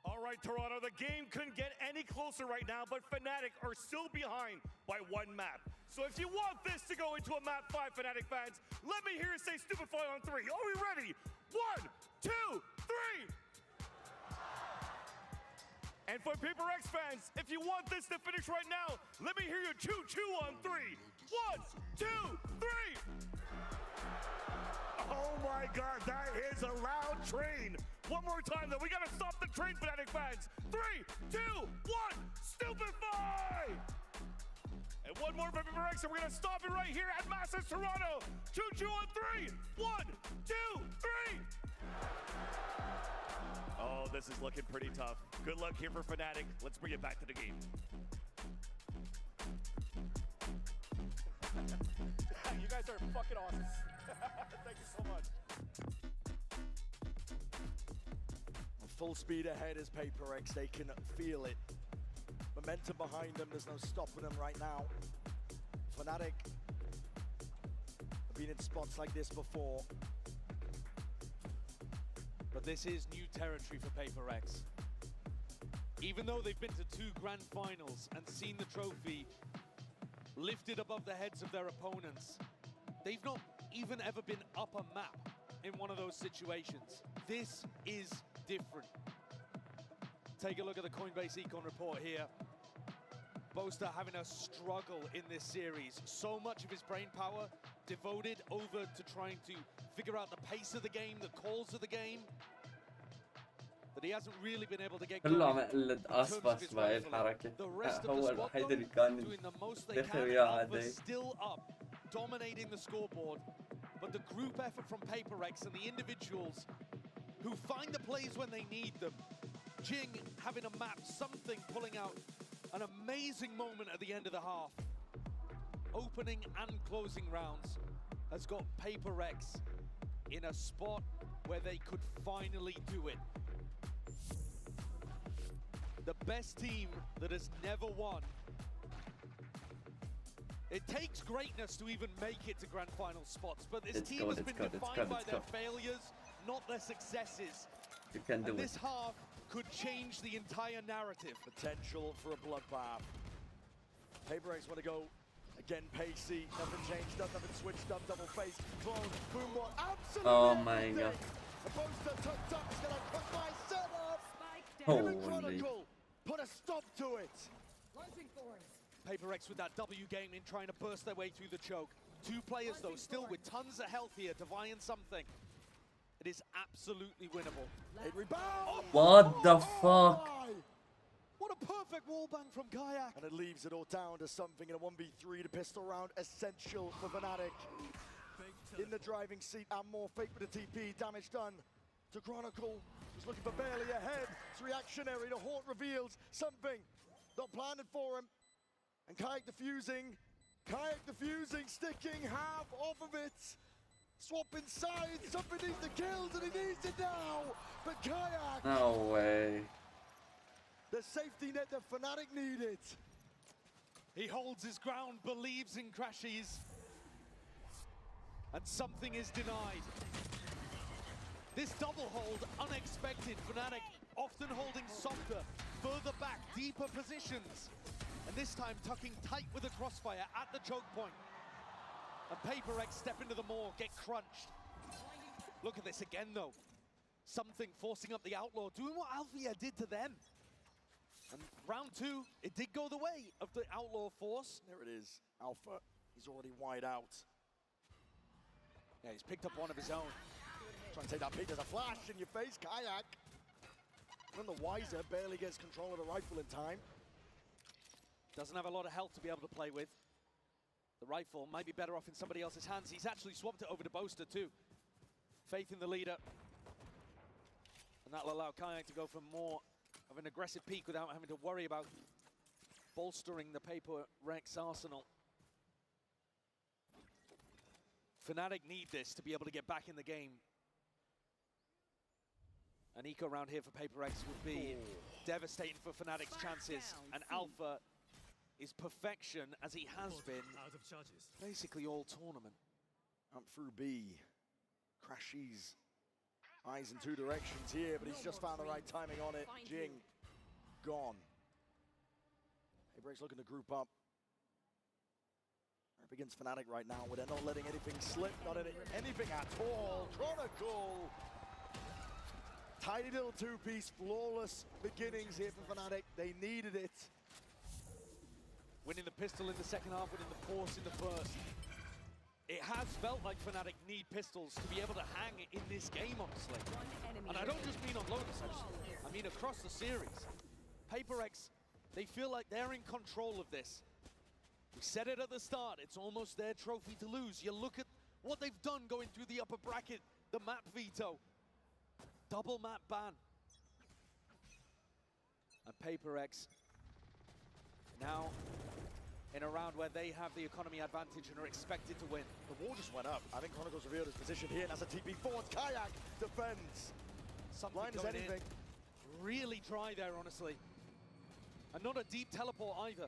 All right, Toronto, the game couldn't get any closer right now, but Fnatic are still behind by one map. So if you want this to go into a map 5, Fnatic fans, let me hear you say stupefy on 3. Are we ready? 1, 2, 3. And for Paper X fans, if you want this to finish right now, let me hear you choo-choo on 3. 1, 2, 3. Oh my God, that is a loud train. One more time though, we gotta stop the train, Fnatic fans. 3, 2, 1, stupefy! And one more for Paper X, and we're gonna stop it right here at Masters Toronto. Choo-choo on 3. 1, 2, 3. Oh, this is looking pretty tough. Good luck here for Fnatic. Let's bring it back to the game. You guys are fucking awesome. Thank you so much. Full speed ahead is Paper X. They can feel it. Momentum behind them. There's no stopping them right now. Fnatic have been in spots like this before. But this is new territory for Paper X. Even though they've been to 2 grand finals and seen the trophy lifted above the heads of their opponents, they've not even ever been up a map in one of those situations. This is different. Take a look at the Coinbase Econ report here. Boaster having a struggle in this series. So much of his brain power devoted over to trying to figure out the pace of the game, the calls of the game, that he hasn't really been able to get كله going عم يقلد in terms of أصبص his بهاي rifling. الحركة. The rest of the هو squad الوحيد though, اللي كان doing the most they داخل can. وياه Alpha عادي. still up, dominating the scoreboard. But the group effort from Paper X and the individuals who find the plays when they need them. Jing having a map, something, pulling out an amazing moment at the end of the half. Opening and closing rounds has got Paper X in a spot where they could finally do it. The best team that has never won. It takes greatness to even make it to grand final spots, but this team has been defined by their failures, not their successes. You can do And it. this half could change the entire narrative. Potential for a bloodbath. Paper X want to go again pacey. Nothing changed up, nothing switched up. Double face, clone, boom, what? Absolutely. Oh my God. The poster tucked up is gonna put my setup. Holy. Chronicle, put a stop to it. Launching thorns. Paper X with that W game in, trying to burst their way through the choke. 2 players though, still with tons of health here, divying something. It is absolutely winnable. Rebound. What the fuck? What a perfect wall bang from Kayak. And it leaves it all down to something in a 1v3. The pistol round essential for Fnatic. In the driving seat and more. Fake with the TP. Damage done to Chronicle. He's looking for barely ahead. It's reactionary. The Haunt reveals something not planted for him. And Kayak defusing. Kayak defusing. Sticking half off of it. Swapping sides. Something needs the kills and he needs it now. But Kayak. No way. The safety net that Fnatic needed. He holds his ground, believes in Crashies. And something is denied. This double hold, unexpected. Fnatic often holding softer, further back, deeper positions. And this time tucking tight with a crossfire at the choke point. And Paper X step into the maw, get crunched. Look at this again though. Something forcing up the Outlaw, doing what Althea did to them. And round 2, it did go the way of the Outlaw force. There it is. Alpha, he's already wide out. Yeah, he's picked up one of his own. Trying to take that peek. There's a flash in your face, Kayak. And the Wiser barely gets control of the rifle in time. Doesn't have a lot of health to be able to play with. The rifle might be better off in somebody else's hands. He's actually swapped it over to Boaster too. Faith in the leader. And that'll allow Kayak to go for more of an aggressive peak without having to worry about bolstering the Paper Rex arsenal. Fnatic need this to be able to get back in the game. An eco round here for Paper X would be devastating for Fnatic's chances. And Alpha is perfection, as he has been basically all tournament. Up through B. Crashies. Eyes in 2 directions here, but he's just found the right timing on it. Jing, gone. Paper X looking to group up. Up against Fnatic right now, where they're not letting anything slip, not anything at all. Chronicle Tidy little two-piece, flawless beginnings here for Fnatic. They needed it. Winning the pistol in the second half, winning the force in the first. It has felt like Fnatic need pistols to be able to hang in this game, honestly. And I don't just mean on Lotus, I mean across the series. PaperX, they feel like they're in control of this. We said it at the start, it's almost their trophy to lose. You look at what they've done going through the upper bracket, the map veto, double map ban. And PaperX now in a round where they have the economy advantage and are expected to win. The wall just went up. I think Chronicles revealed his position here, and as a TP forward, Kayak defends. Something Blind as going anything. in. Really dry there, honestly. And not a deep teleport either.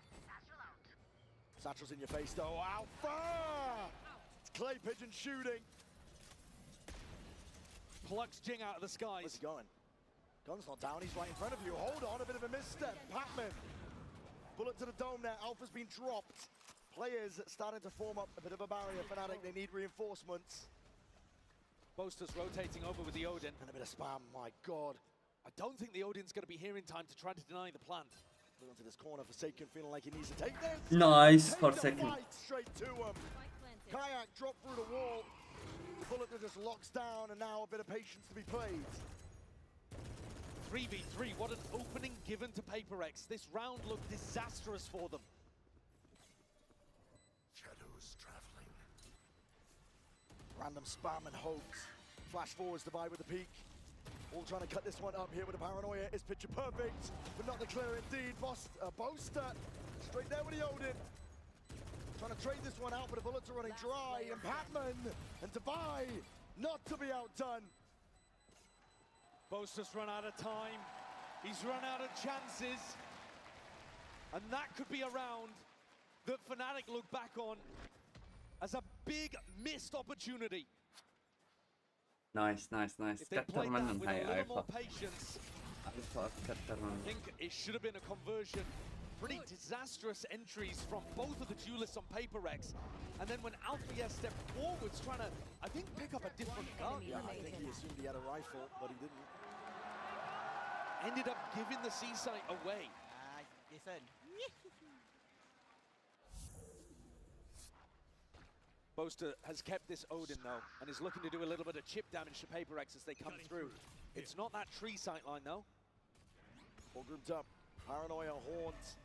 Satchel's in your face, though. Alpha! It's Clay Pigeon shooting. Plucks Jing out of the skies. Where's he going? Gun's not down, he's right in front of you. Hold on, a bit of a misstep. Patman. Bullet to the dome there, Alpha's been dropped. Players starting to form up a bit of a barrier. Fnatic, they need reinforcements. Boaster's rotating over with the Odin. And a bit of spam, my God. I don't think the Odin's going to be here in time to try to deny the plant. Going to this corner, Forsaken feeling like he needs to take this. Nice, Take Forsaken. the fight straight to him. Kayak dropped through the wall. Bullet that just locks down, and now a bit of patience to be played. 3v3, what an opening given to PaperX. This round looked disastrous for them. Shadows traveling. Random spam and hoax. Flash forwards to buy with the peak. All trying to cut this one up here with the paranoia. Is picture perfect, but not the clear indeed. Boaster straight there with the Odin. Trying to trade this one out, but the bullets are running dry. And Patman and Dubai not to be outdone. Boaster's run out of time. He's run out of chances. And that could be a round that Fnatic look back on as a big missed opportunity. نايس نايس نايس If they كتر played that منهم with a هاي little عيفة more patience, عيفة كتر I منهم. think it should have been a conversion. Pretty disastrous entries from both of the duelists on PaperX. And then when Alfia stepped forwards, trying to, I think, pick up a different gun. Yeah, I think he assumed he had a rifle, but he didn't. Ended up giving the C-site away. Listen. Boaster has kept this Odin, though, and is looking to do a little bit of chip damage to PaperX as they come through. It's not that tree sight line, though. All grouped up. Paranoia, Horns.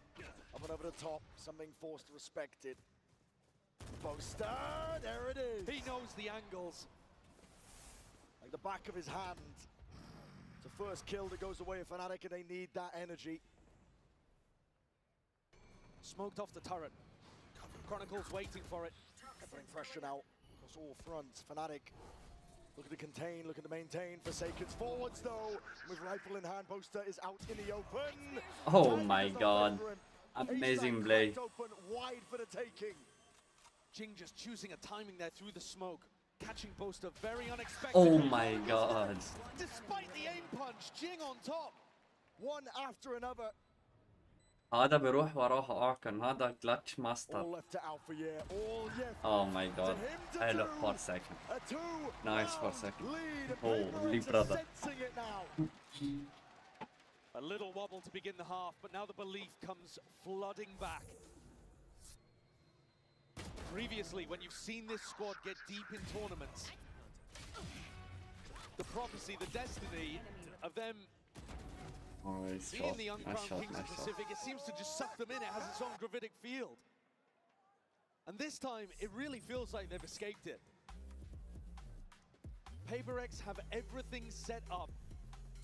Up and over the top. Something forced respected. Boaster, there it is. He knows the angles. Like the back of his hand. It's the first kill that goes away of Fnatic, and they need that energy. Smoked off the turret. Chronicles waiting for it. Bring pressure now across all fronts. Fnatic looking to contain, looking to maintain. Forsaken's forwards though. With rifle in hand, Boaster is out in the open. Oh my God. Amazing play. Open, wide for the taking. Jing just choosing a timing there through the smoke. Catching Boaster very unexpected. Oh my God. Despite the aim punch, Jing on top. One after another. هذا بيروح وراه أركن هذا clutch master. All left to Alpha, yeah. All yes. Oh my God. I love Forsaken. Nice Forsaken. Holy brother. It now. A little wobble to begin the half, but now the belief comes flooding back. Previously, when you've seen this squad get deep in tournaments, the prophecy, the destiny of them being the uncrowned kings of the Pacific, it seems to just suck them in. It has its own gravitic field. And this time, it really feels like they've escaped it. PaperX have everything set up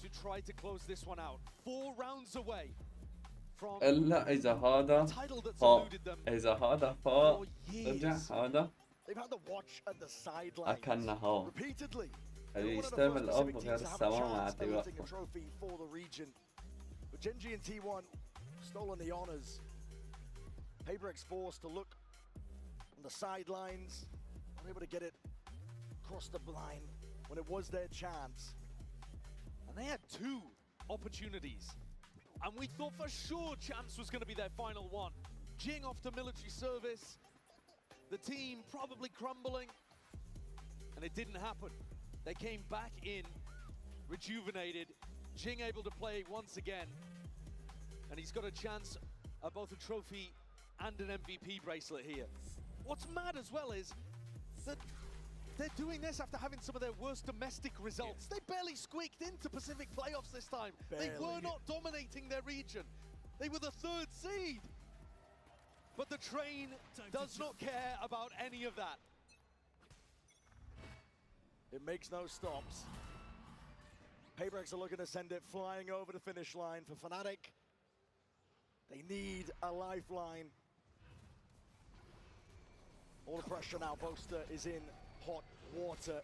to try to close this one out. 4 rounds away from إلا إذا هذا title that's فاق eluded them إذا هذا فاق for رجع years. هذا They've had the watch at the sidelines أكلنا هو repeatedly. اللي One of the يستعمل first الأب Pacific غير teams to have a السماء ما chance عاد at lifting a يوقف. trophy for the region. But Genji and T1 stolen the honors. PaperX forced to look on the sidelines, unable to get it across the line when it was their chance. And they had 2 opportunities. And we thought for sure Chance was going to be their final one. Jing off to military service. The team probably crumbling. And it didn't happen. They came back in rejuvenated. Jing able to play once again. And he's got a chance at both a trophy and an MVP bracelet here. What's mad as well is that they're doing this after having some of their worst domestic results. They barely squeaked into Pacific playoffs this time. They were not dominating their region. They were the 3rd seed. But the train does not care about any of that. It makes no stops. Paybreaks are looking to send it flying over the finish line for Fnatic. They need a lifeline. All the pressure now. Boaster is in hot water.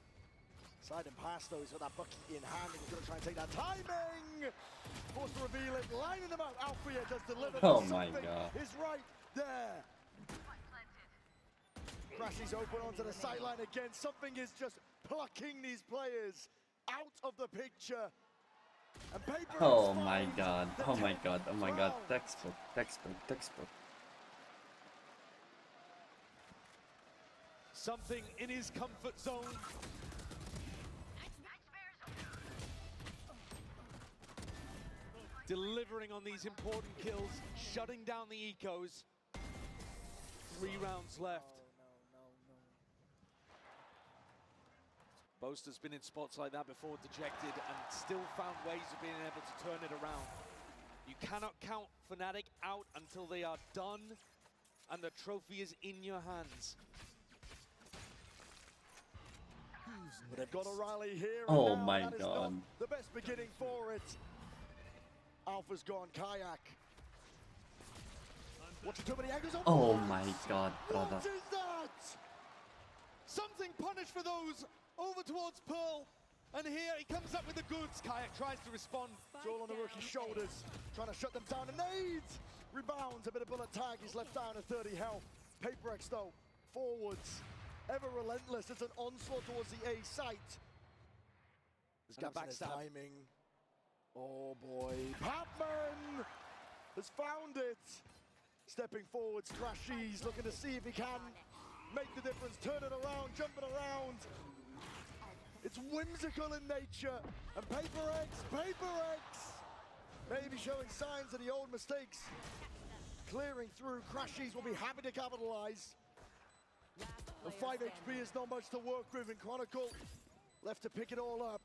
Sliding past though, he's got that bucket in hand and he's going to try and take that timing. Forced to reveal it, lining them out. Alfia just delivered. Oh my god. Is right there. Crashy's open onto the sideline again. Something is just plucking these players out of the picture. And Paper Oh my god. Oh my god. Oh my god. Textbook. Textbook. Textbook. Something in his comfort zone. Delivering on these important kills, shutting down the ecos. 3 rounds left. Boaster's been in spots like that before, dejected, and still found ways of being able to turn it around. You cannot count Fnatic out until they are done and the trophy is in your hands. But they've got to rally here. Oh now. my That is god. not the best beginning for it. Alpha's gone, Kayak. Watch too many angles. Oh my god, brother. What is that? Something punished for those over towards Pearl. And here he comes up with the goods. Kayak tries to respond. It's all on the rookie's shoulders. Trying to shut them down. And nades! Rebounds, a bit of bullet tag. He's left down at 30 health. Paperex though, forwards. Ever relentless. It's an onslaught towards the A site. There's gaps in his timing. Oh boy. Papman has found it. Stepping forwards, Crashies looking to see if he can make the difference. Turn it around, jumping around. It's whimsical in nature. And Paperex, maybe showing signs of the old mistakes. Clearing through, Crashies will be happy to capitalize. The 5 HP is not much to work with in Chronicle. Left to pick it all up.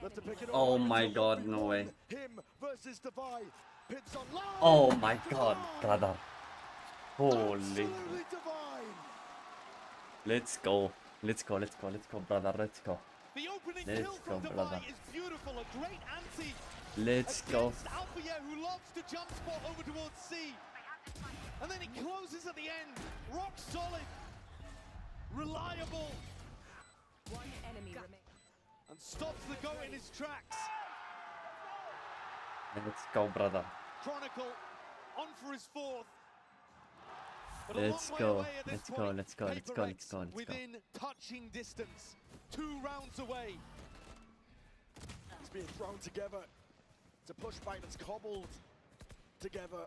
Left to pick it all Oh up. my god, no way. Him versus Divide. Pits on line. Oh my god, brother. Holy. Absolutely divine. Let's go. Let's go, let's go, let's go, brother. Let's go. The opening Let's kill go, from brother. Divide is beautiful. A great anti. Let's go. Alpha, who loves to jump spot over towards C. And then he closes at the end. Rock solid. Reliable. One enemy remaining. And stops the go in his tracks. Let's go, brother. Chronicle on for his 4th. But Let's a long go. way away at this Let's go, point. let's go, let's go, let's go, let's go. Within touching distance. 2 rounds away. It's being thrown together. It's a pushback that's cobbled together.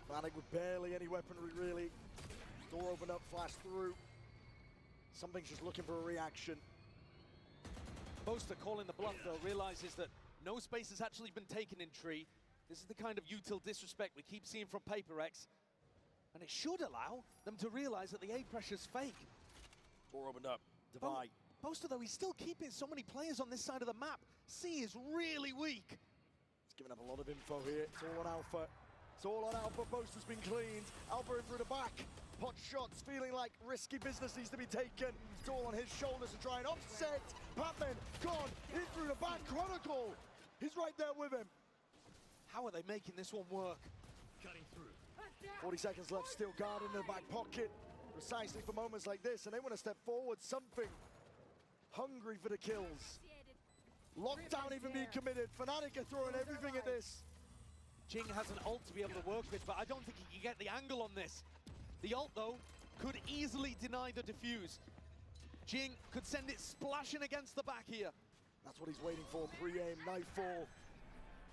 Fnatic with barely any weaponry, really. Door opened up, flashed through. Something's just looking for a reaction. Boaster calling the bluff, though, realizes that no space has actually been taken in Tree. This is the kind of util disrespect we keep seeing from Paperex. And it should allow them to realize that the A pressure's fake. Door opened up, Divide. Boaster, though, he's still keeping so many players on this side of the map. C is really weak. He's giving up a lot of info here. It's all on Alpha. It's all on Alpha. Boaster's been cleaned. Alpha in through the back. Pot shots, feeling like risky business needs to be taken. It's all on his shoulders to try and offset. Patman gone in through the back. Chronicle, he's right there with him. How are they making this one work? Cutting through. 40 seconds left, still guarding in the back pocket. Precisely for moments like this, and they want to step forward. Something hungry for the kills. Lockdown even being committed. Fnatic are throwing everything at this. Jing has an ult to be able to work with, but I don't think he can get the angle on this. The ult, though, could easily deny the defuse. Jing could send it splashing against the back here. That's what he's waiting for. Pre-aim, nightfall.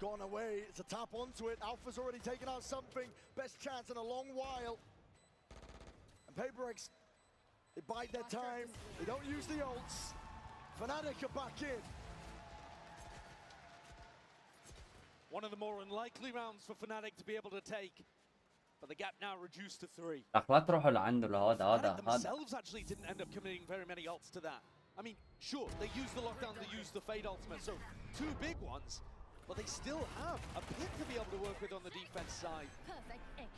Gone away. It's a tap onto it. Alpha's already taken out something. Best chance in a long while. And Paperex They bide their time. They don't use the ults. Fnatic are back in. One of the more unlikely rounds for Fnatic to be able to take. But the gap now reduced to 3. لا تروحوا لعنده لهذا هذا Fnatic هذا. themselves actually didn't end up committing very many ults to that. I mean, sure, they used the lockdown, they used the Fade ultimate, so 2 big ones, but they still have a pit to be able to work with on the defense side.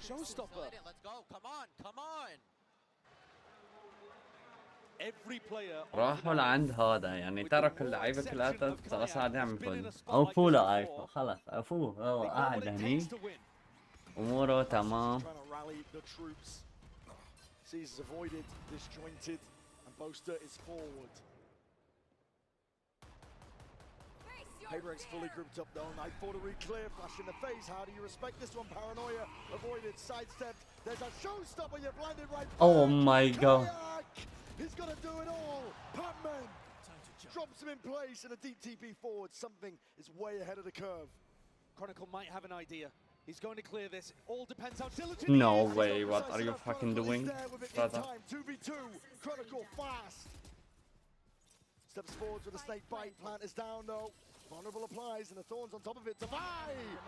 Showstopper. Let's go. Come on. Come on. Every player راحوا لعند هذا يعني تركوا اللعيبة كلها خلاص قاعد يعمل فن. اوفوا له ايفا خلاص اوفوه هو قاعد هني اموره تمام. Trying to rally the troops. Caesar's avoided, disjointed, and Boaster is forward. Paperex fully grouped up though. Knife for to re-clear, flash in the face. How do you respect this one? Paranoia avoided, sidestepped. There's a showstopper. You're blinded right. Oh my god. He's gonna do it all. Pac-Man drops him in place and a deep TP forward. Something is way ahead of the curve. Chronicle might have an idea. He's going to clear this. All depends how diligent No he is. way, what are you fucking doing, brother? 2v2, Chronicle fast. Steps forward with a snake bite. Plant is down though. Vulnerable applies and the thorns on top of it. Divide.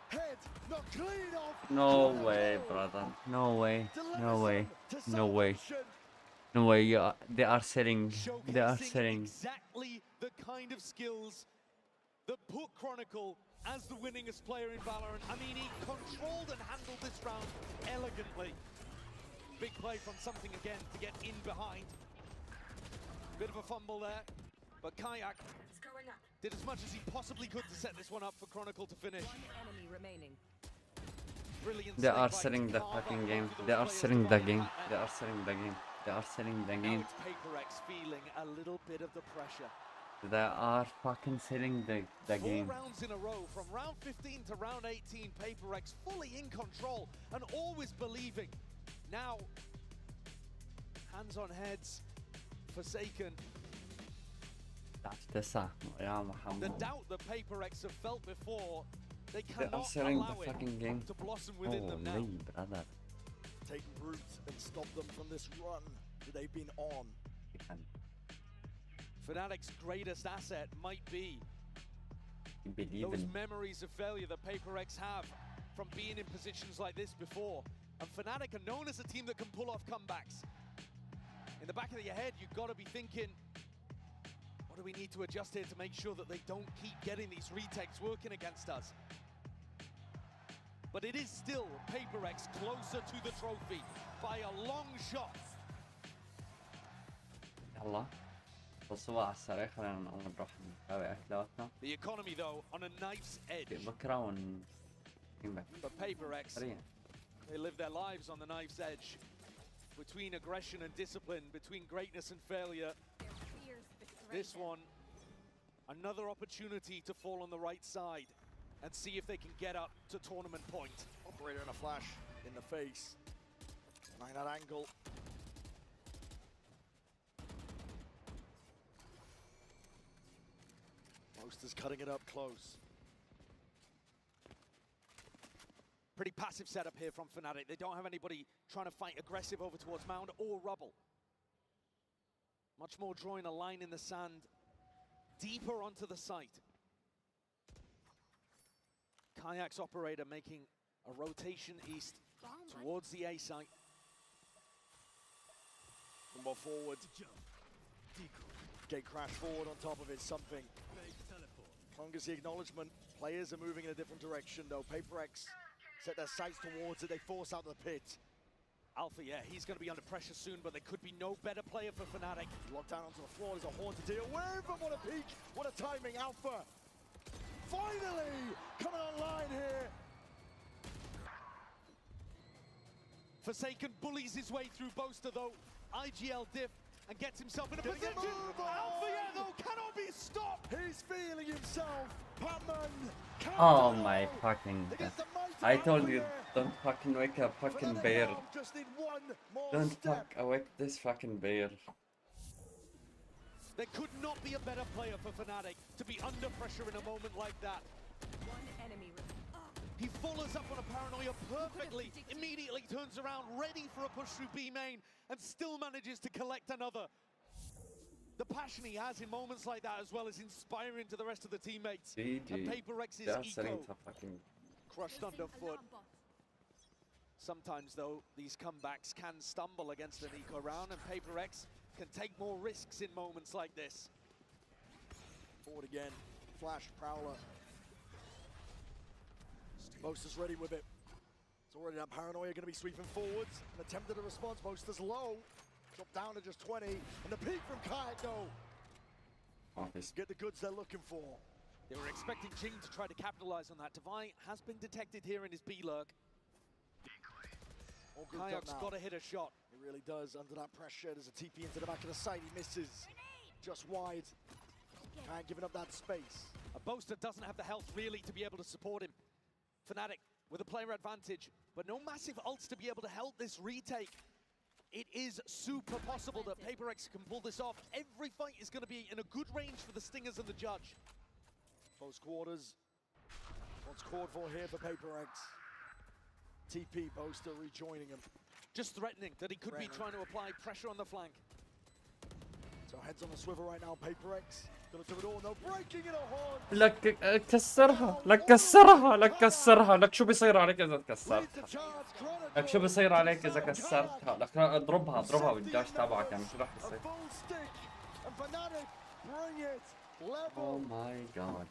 Head not clean off. No way, brother. No way. No way. No way. No way. Yeah, they are selling. They are selling. Exactly the kind of skills that put Chronicle as the winningest player in Valorant. I mean, he controlled and handled this round elegantly. Big play from something again to get in behind. Bit of a fumble there, but Kayak did as much as he possibly could to set this one up for Chronicle to finish. Enemy remaining. Brilliant. They are selling the fucking game. They are selling the game. They are selling the game. They are selling the game. Now it's Paperex feeling a little bit of the pressure. They are fucking selling the game. 4 rounds in a row, from round 15 to round 18, Paperex fully in control and always believing. Now, hands on heads, Forsaken. The doubt that Paperex have felt before, they are cannot selling allow the fucking game. to blossom within them now. Brother. Take root and stop them from this run that they've been on. Fnatic's greatest asset might be Believe those in. memories of failure that Paperex have from being in positions like this before. And Fnatic are known as a team that can pull off comebacks. In the back of your head, you've got to be thinking, what do we need to adjust here to make sure that they don't keep getting these retakes working against us? But it is still Paperex closer to the trophy by a long shot. يلا بصوا على السريع خلينا نقوم نروح نسوي أكلاتنا. The economy though on a knife's edge. بكرة ون. But Paperex, they live their lives on the knife's edge. Between aggression and discipline, between greatness and failure. This one, another opportunity to fall on the right side and see if they can get up to tournament point. Operator and a flash in the face. 9 at angle. Boaster's cutting it up close. Pretty passive setup here from Fnatic. They don't have anybody trying to fight aggressive over towards Mound or Rubble. Much more drawing a line in the sand, deeper onto the site. Kayak's operator making a rotation east towards the A site. One more forward. Gate crash forward on top of it, something. Long as the acknowledgement, players are moving in a different direction though. Paperex set their sights towards it, they force out the pit. Alpha, yeah, he's going to be under pressure soon, but there could be no better player for Fnatic. Locked down onto the floor, there's a horn to deal with, and what a peak, what a timing, Alpha. Finally, coming online here. Forsaken bullies his way through Boaster though. IGL diff and gets himself in a position. Alpha, yeah, though, cannot be stopped. He's feeling himself. Patman. Oh my fucking god. I told you, don't fucking wake up fucking bear. Don't fuck awake this fucking bear. There could not be a better player for Fnatic to be under pressure in a moment like that. One enemy He follows up on a paranoia perfectly, immediately turns around, ready for a push through B main, and still manages to collect another. The passion he has in moments like that, as well as inspiring to the rest of the teammates. And Paper Rex's eco crushed underfoot. Sometimes, though, these comebacks can stumble against an eco round, and Paper Rex can take more risks in moments like this. Forward again, flash, prowler. Boaster's ready with it. It's already that paranoia going to be sweeping forwards. An attempt at a response, Boaster's low. Drop down to just 20, and the peak from Kayak though. Get the goods they're looking for. They were expecting Jing to try to capitalize on that. Divine has been detected here in his B-lurk. Kayak's got to hit a shot. He really does, under that pressure. There's a TP into the back of the site, he misses. Just wide. Kayak giving up that space. A Boaster doesn't have the health really to be able to support him. Fnatic with a player advantage, but no massive ults to be able to help this retake. It is super possible that Paper Rex can pull this off. Every fight is going to be in a good range for the Stingers and the Judge. Close quarters. What's called for here for Paper Rex? TP, Boaster rejoining him. Just threatening that he could be trying to apply pressure on the flank. So heads on the swivel right now, Paper Rex. Gonna do it all, no breaking in a horn. لك كسرها لك كسرها لك كسرها لك شو بيصير عليك اذا كسرتها لك شو بيصير عليك اذا كسرتها لك اضربها بالداش تبعك يعني شو راح يصير. Oh my god.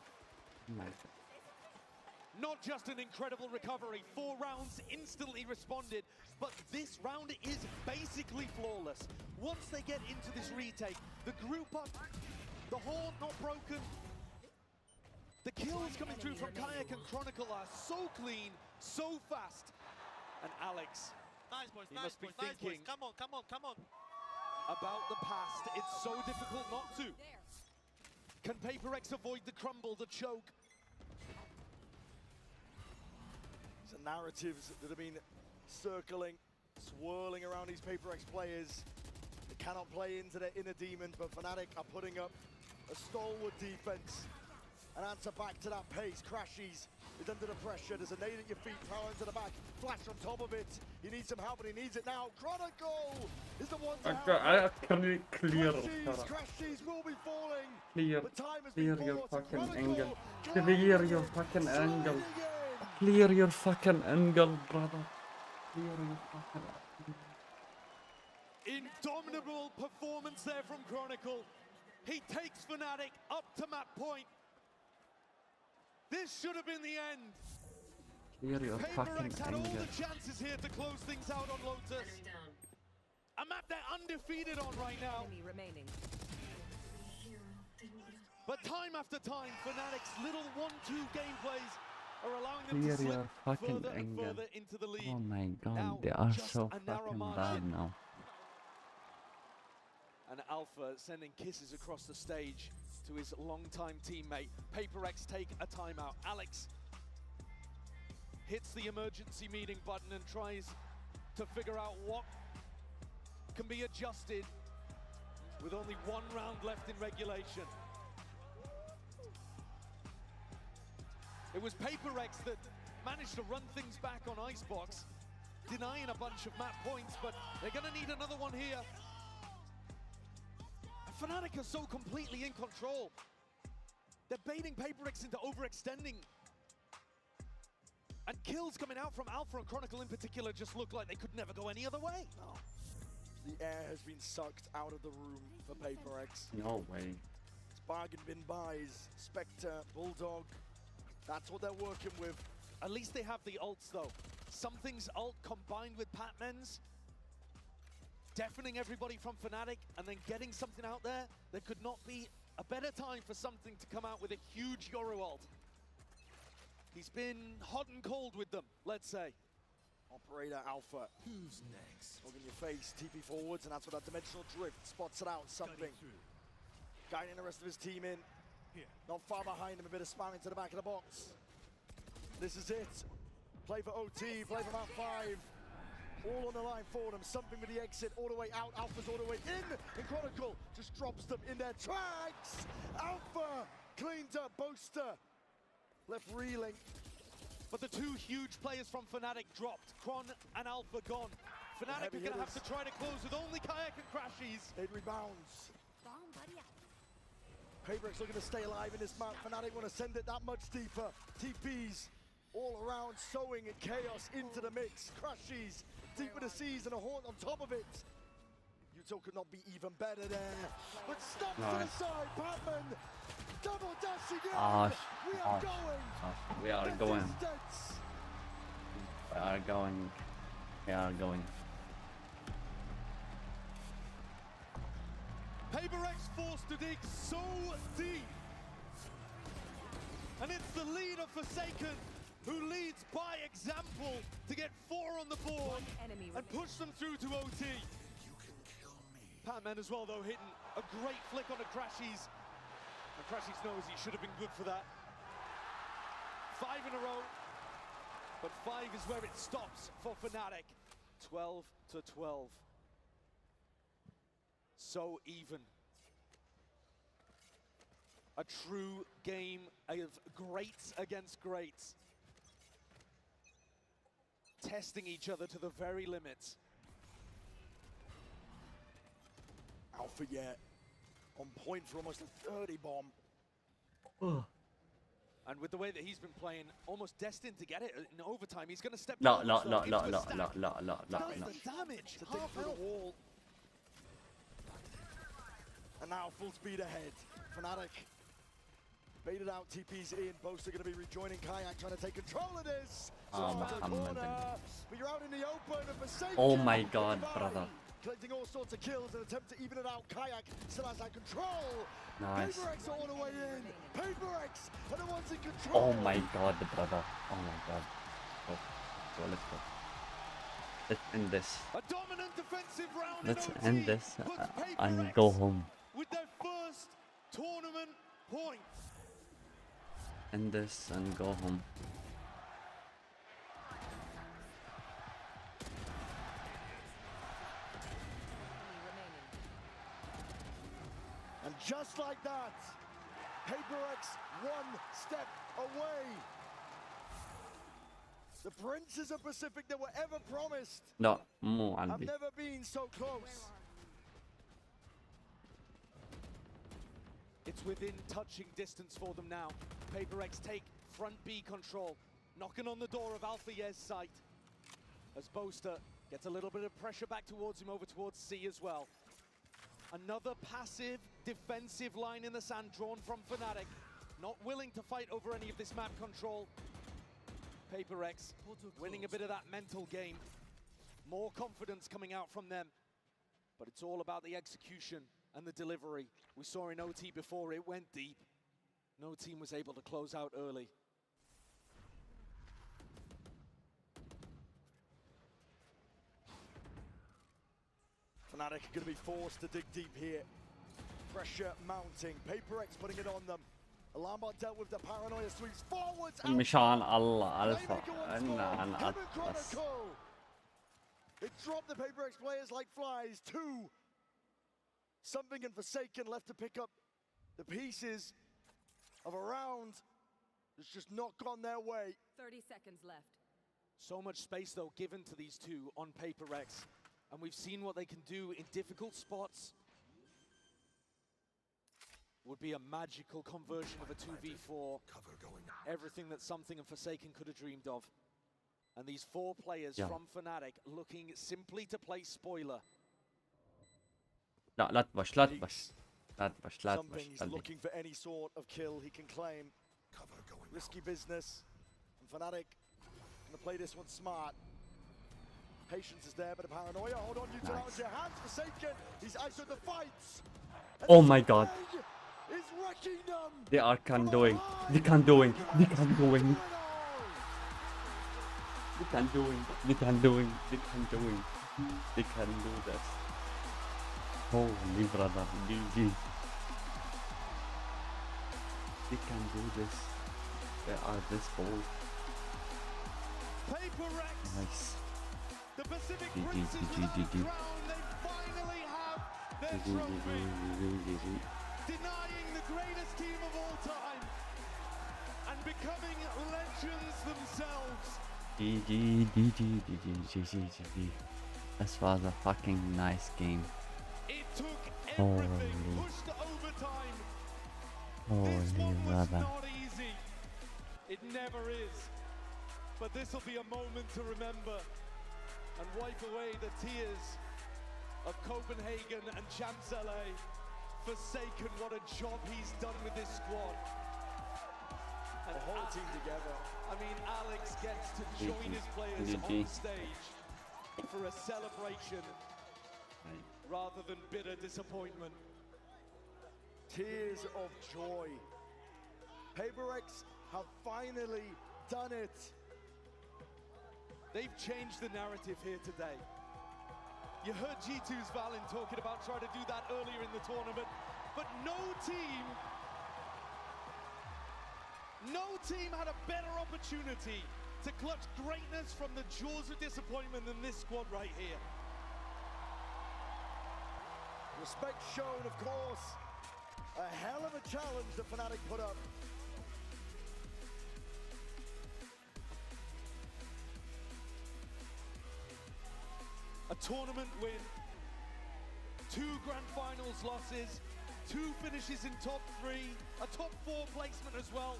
Not just an incredible recovery, 4 rounds instantly responded, but this round is basically flawless. Once they get into this retake, the group up, the horn not broken, the kills coming through from Kayak and Chronicle are so clean, so fast. And Alex, he must be thinking Come on. about the past. It's so difficult not to. Can Paper Rex avoid the crumble, the choke? The narratives that have been circling, swirling around these Paper Rex players. They cannot play into their inner demons, but Fnatic are putting up a stalwart defense. An answer back to that pace. Crashies is under the pressure. There's a nade at your feet, power into the back, flash on top of it. He needs some help, and he needs it now. Chronicle is the one to help. Crashies will be falling. Clear your fucking angle. Clear your fucking angle. Clear your fucking angle, brother. Clear your fucking angle. Indomitable performance there from Chronicle. He takes Fnatic up to map point. This should have been the end. Clear your fucking Paper Rex had all angle. the chances here to close things out on Lotus. A map they're undefeated on right now. But time after time, Fnatic's little 1-2 gameplays are allowing them Clear to your slip fucking further and angle. further into the lead. Oh my god, Now, they are just so a narrow fucking margin. bad now. And Alpha sending kisses across the stage to his longtime teammate. Paper Rex take a timeout. Alex hits the emergency meeting button and tries to figure out what can be adjusted with only 1 round left in regulation. It was Paper Rex that managed to run things back on Icebox, denying a bunch of map points, but they're gonna need another one here. And Fnatic are so completely in control. They're baiting Paper Rex into overextending. And kills coming out from Alpha and Chronicle in particular just look like they could never go any other way. No. The air has been sucked out of the room for Paper Rex. No way. It's bargain bin buys. Spectre, Bulldog. That's what they're working with. At least they have the ults though. Something's ult combined with Patman's, deafening everybody from Fnatic and then getting something out there. There could not be a better time for something to come out with a huge Yoru ult. He's been hot and cold with them, let's say. Operator Alpha. Who's next? Look in your face, TP forwards, and that's what that dimensional drift spots it out, something. Guiding the rest of his team in. Not far behind him, a bit of spam into the back of the box. This is it. Play for OT, play for map 5. All on the line for them. Something with the exit all the way out. Alpha's all the way in. And Chronicle just drops them in their tracks. Alpha cleaned up. Boaster left reeling. But the two huge players from Fnatic dropped. Kron and Alpha gone. Fnatic are going to have to try to close with only Kayak and Crashies. It rebounds. Paybreak's looking to stay alive in this map. Fnatic want to send it that much deeper. TPs all around, sowing chaos into the mix. Crashies deep in the seas and a Haunt on top of it. Yuto could not be even better there. But steps to the side, Batman. Double dashing in. We are going. We are going. We are going. We are going. PaperX forced to dig so deep. And it's the leader Forsaken who leads by example to get 4 on the board and push them through to OT. Patman as well though, hitting a great flick on the Crashies. And Crashies knows he should have been good for that. 5 in a row, but 5 is where it stops for Fnatic. 12-12. So even. A true game of greats against greats. Testing each other to the very limits. Alpha yet on point for almost a 30 bomb. And with the way that he's been playing, almost destined to get it in overtime. He's going to step No. Does the damage to dig through the wall. And now full speed ahead. Fnatic baited out, TP's in. Boast are going to be rejoining Kayak, trying to take control of this. Corner, but you're out in the open. Oh my god, brother. Collecting all sorts of kills and attempt to even it out. Kayak still has that control. Nice. PaperX all the way in. PaperX are the ones in control. Oh my god, brother. Oh my god. Go, let's go. Let's end this. A dominant defensive round. Let's end this and go home. With their first tournament point. End this and go home. And just like that, PaperX 1 step away. The princes of Pacific that were ever promised لا مو have عندي. never been so close. It's within touching distance for them now. PaperX take front B control, knocking on the door of Alpha Yez's site. As Boaster gets a little bit of pressure back towards him, over towards C as well. Another passive defensive line in the sand drawn from Fnatic. Not willing to fight over any of this map control. PaperX winning a bit of that mental game. More confidence coming out from them. But it's all about the execution and the delivery. We saw in OT before, it went deep. No team was able to close out early. Fnatic are going to be forced to dig deep here. Pressure mounting. PaperX putting it on them. Alarmbot dealt with the paranoia, sweeps forwards. مشان الله ألفا أنا أتبس. It dropped the PaperX players like flies. 2. Something in Forsaken left to pick up the pieces of a round that's just not gone their way. 30 seconds left. So much space though given to these two on PaperX. And we've seen what they can do in difficult spots. Would be a magical conversion of a 2v4. Everything that Something and Forsaken could have dreamed of. And these 4 players from Fnatic looking simply to play spoiler. لا تبش لا تبش لا تبش لا Something تبش he's looking for any sort of kill he can claim. Risky business. And Fnatic gonna play this one smart. Patience is there, but a paranoia. Hold on, you two out your hands. Forsaken. He's ISO'd the fights. Oh my god. Is wrecking them. They are can doing. They can doing. They can doing. They can doing. They can doing. They can doing. They can do this. Holy brother, GG. They can do this. They are this bold. PaperX. Nice. The Pacific GG, Princes GG, without GG. the crown, they finally have their trophy. Denying the greatest team of all time. and becoming legends themselves. GG, GG, GG, GG, GG. This was a fucking nice game. It took everything, Holy. pushed to overtime. This Holy one was brother. not easy. It never is. But this will be a moment to remember and wipe away the tears of Copenhagen and Champs LA. Forsaken, what a job he's done with this squad. And The whole team together. I mean, Alex gets to join his players on stage for a celebration rather than bitter disappointment. Tears of joy. PaperX have finally done it. They've changed the narrative here today. You heard G2's Valin talking about trying to do that earlier in the tournament, but no team had a better opportunity to clutch greatness from the jaws of disappointment than this squad right here. Respect shown, of course. A hell of a challenge that Fnatic put up. A tournament win, 2 Grand Finals losses, 2 finishes in top 3, a top 4 placement as well.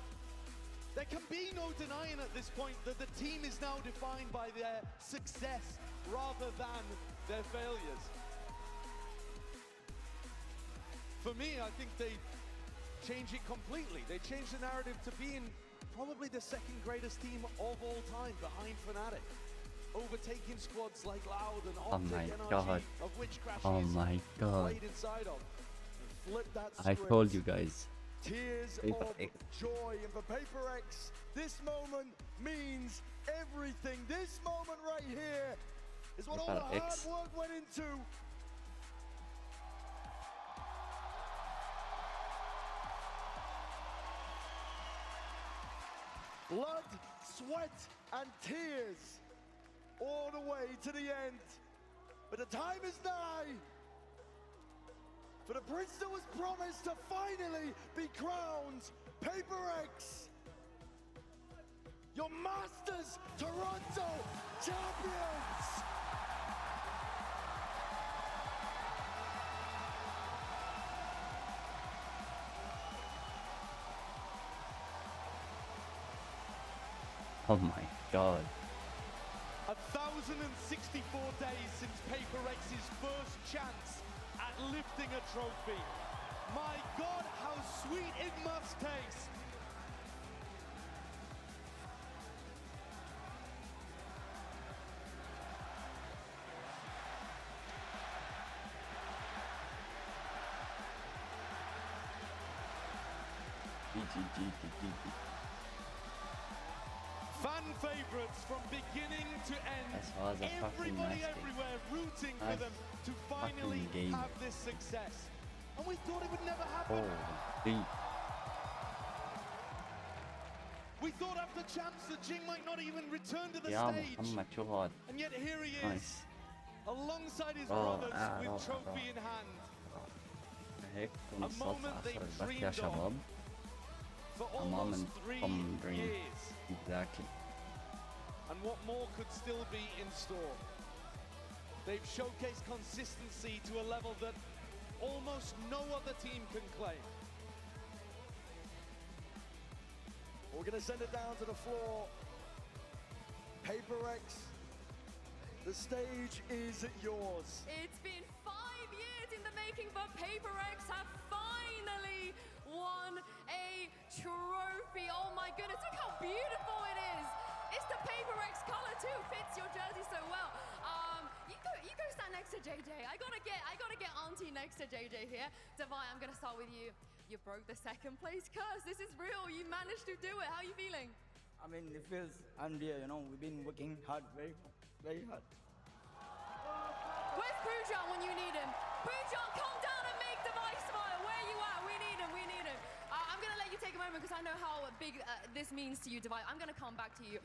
There can be no denying at this point that the team is now defined by their success rather than their failures. For me, I think they change it completely. They change the narrative to being probably the 2nd greatest team of all time behind Fnatic. Overtaking squads like Loud and Oh Optic, my EN.AR.GE, god. of which Crash Oh is my god. played inside of. Flip that I script. told you guys. Tears PaperX. of joy. And for PaperX, this moment means everything. This moment right here is what all the hard PaperX. work went into. Blood, sweat, and tears all the way to the end. But the time is nigh for the prince that was promised to finally be crowned PaperX, your Masters Toronto champions. Oh my god. 1,064 days since PaperX's first chance at lifting a trophy. My God, how sweet it must taste. Fan favorites from beginning to end. This was a fucking Everybody nice game. everywhere rooting for Nice them to finally fucking game. have this success. And we thought it would never happen. Holy. We thought after champs that Jing might not even return to the يا stage. محمد شو هاد. And yet here he is, Nice. alongside his روعة، brothers with روعة، trophy روعة. in hand. هيك تكون الصف moment they آخر بك يا dreamed of شباب. For A almost moment 3 from dream. years. Exactly. And what more could still be in store? They've showcased consistency to a level that almost no other team can claim. We're gonna send it down to the floor. PaperX, the stage is yours. It's been 5 years in the making, but PaperX have finally won a trophy. Oh my goodness, look how beautiful it is. It's the PaperX color too, fits your jersey so well. You go stand next to JJ. I gotta get Auntie next to JJ here. Divine, I'm gonna start with you. You broke the 2nd place curse. This is real. You managed to do it. How are you feeling? I mean, it feels unreal, you know. We've been working hard, very, very hard. Where's Poojan when you need him? Poojan, come down and make Device smile. Where you at? We need him, we need him. I'm going to let you take a moment because I know how big this means to you, Divide. I'm going to come back to you.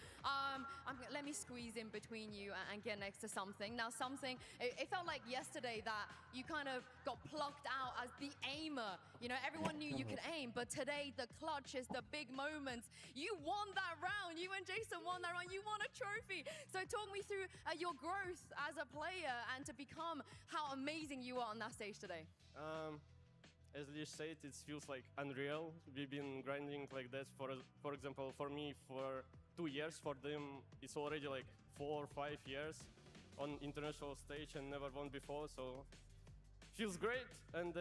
Let me squeeze in between you and get next to something. Now, something, it felt like yesterday that you kind of got plucked out as the aimer. You know, everyone knew you could aim, but today, the clutches, the big moments, you won that round. You and Jason won that round. You won a trophy. So talk me through your growth as a player and to become how amazing you are on that stage today. As you said, it feels like unreal. We've been grinding like that for example, for me for 2 years. For them, it's already like 4 or 5 years on international stage and never won before. So feels great, and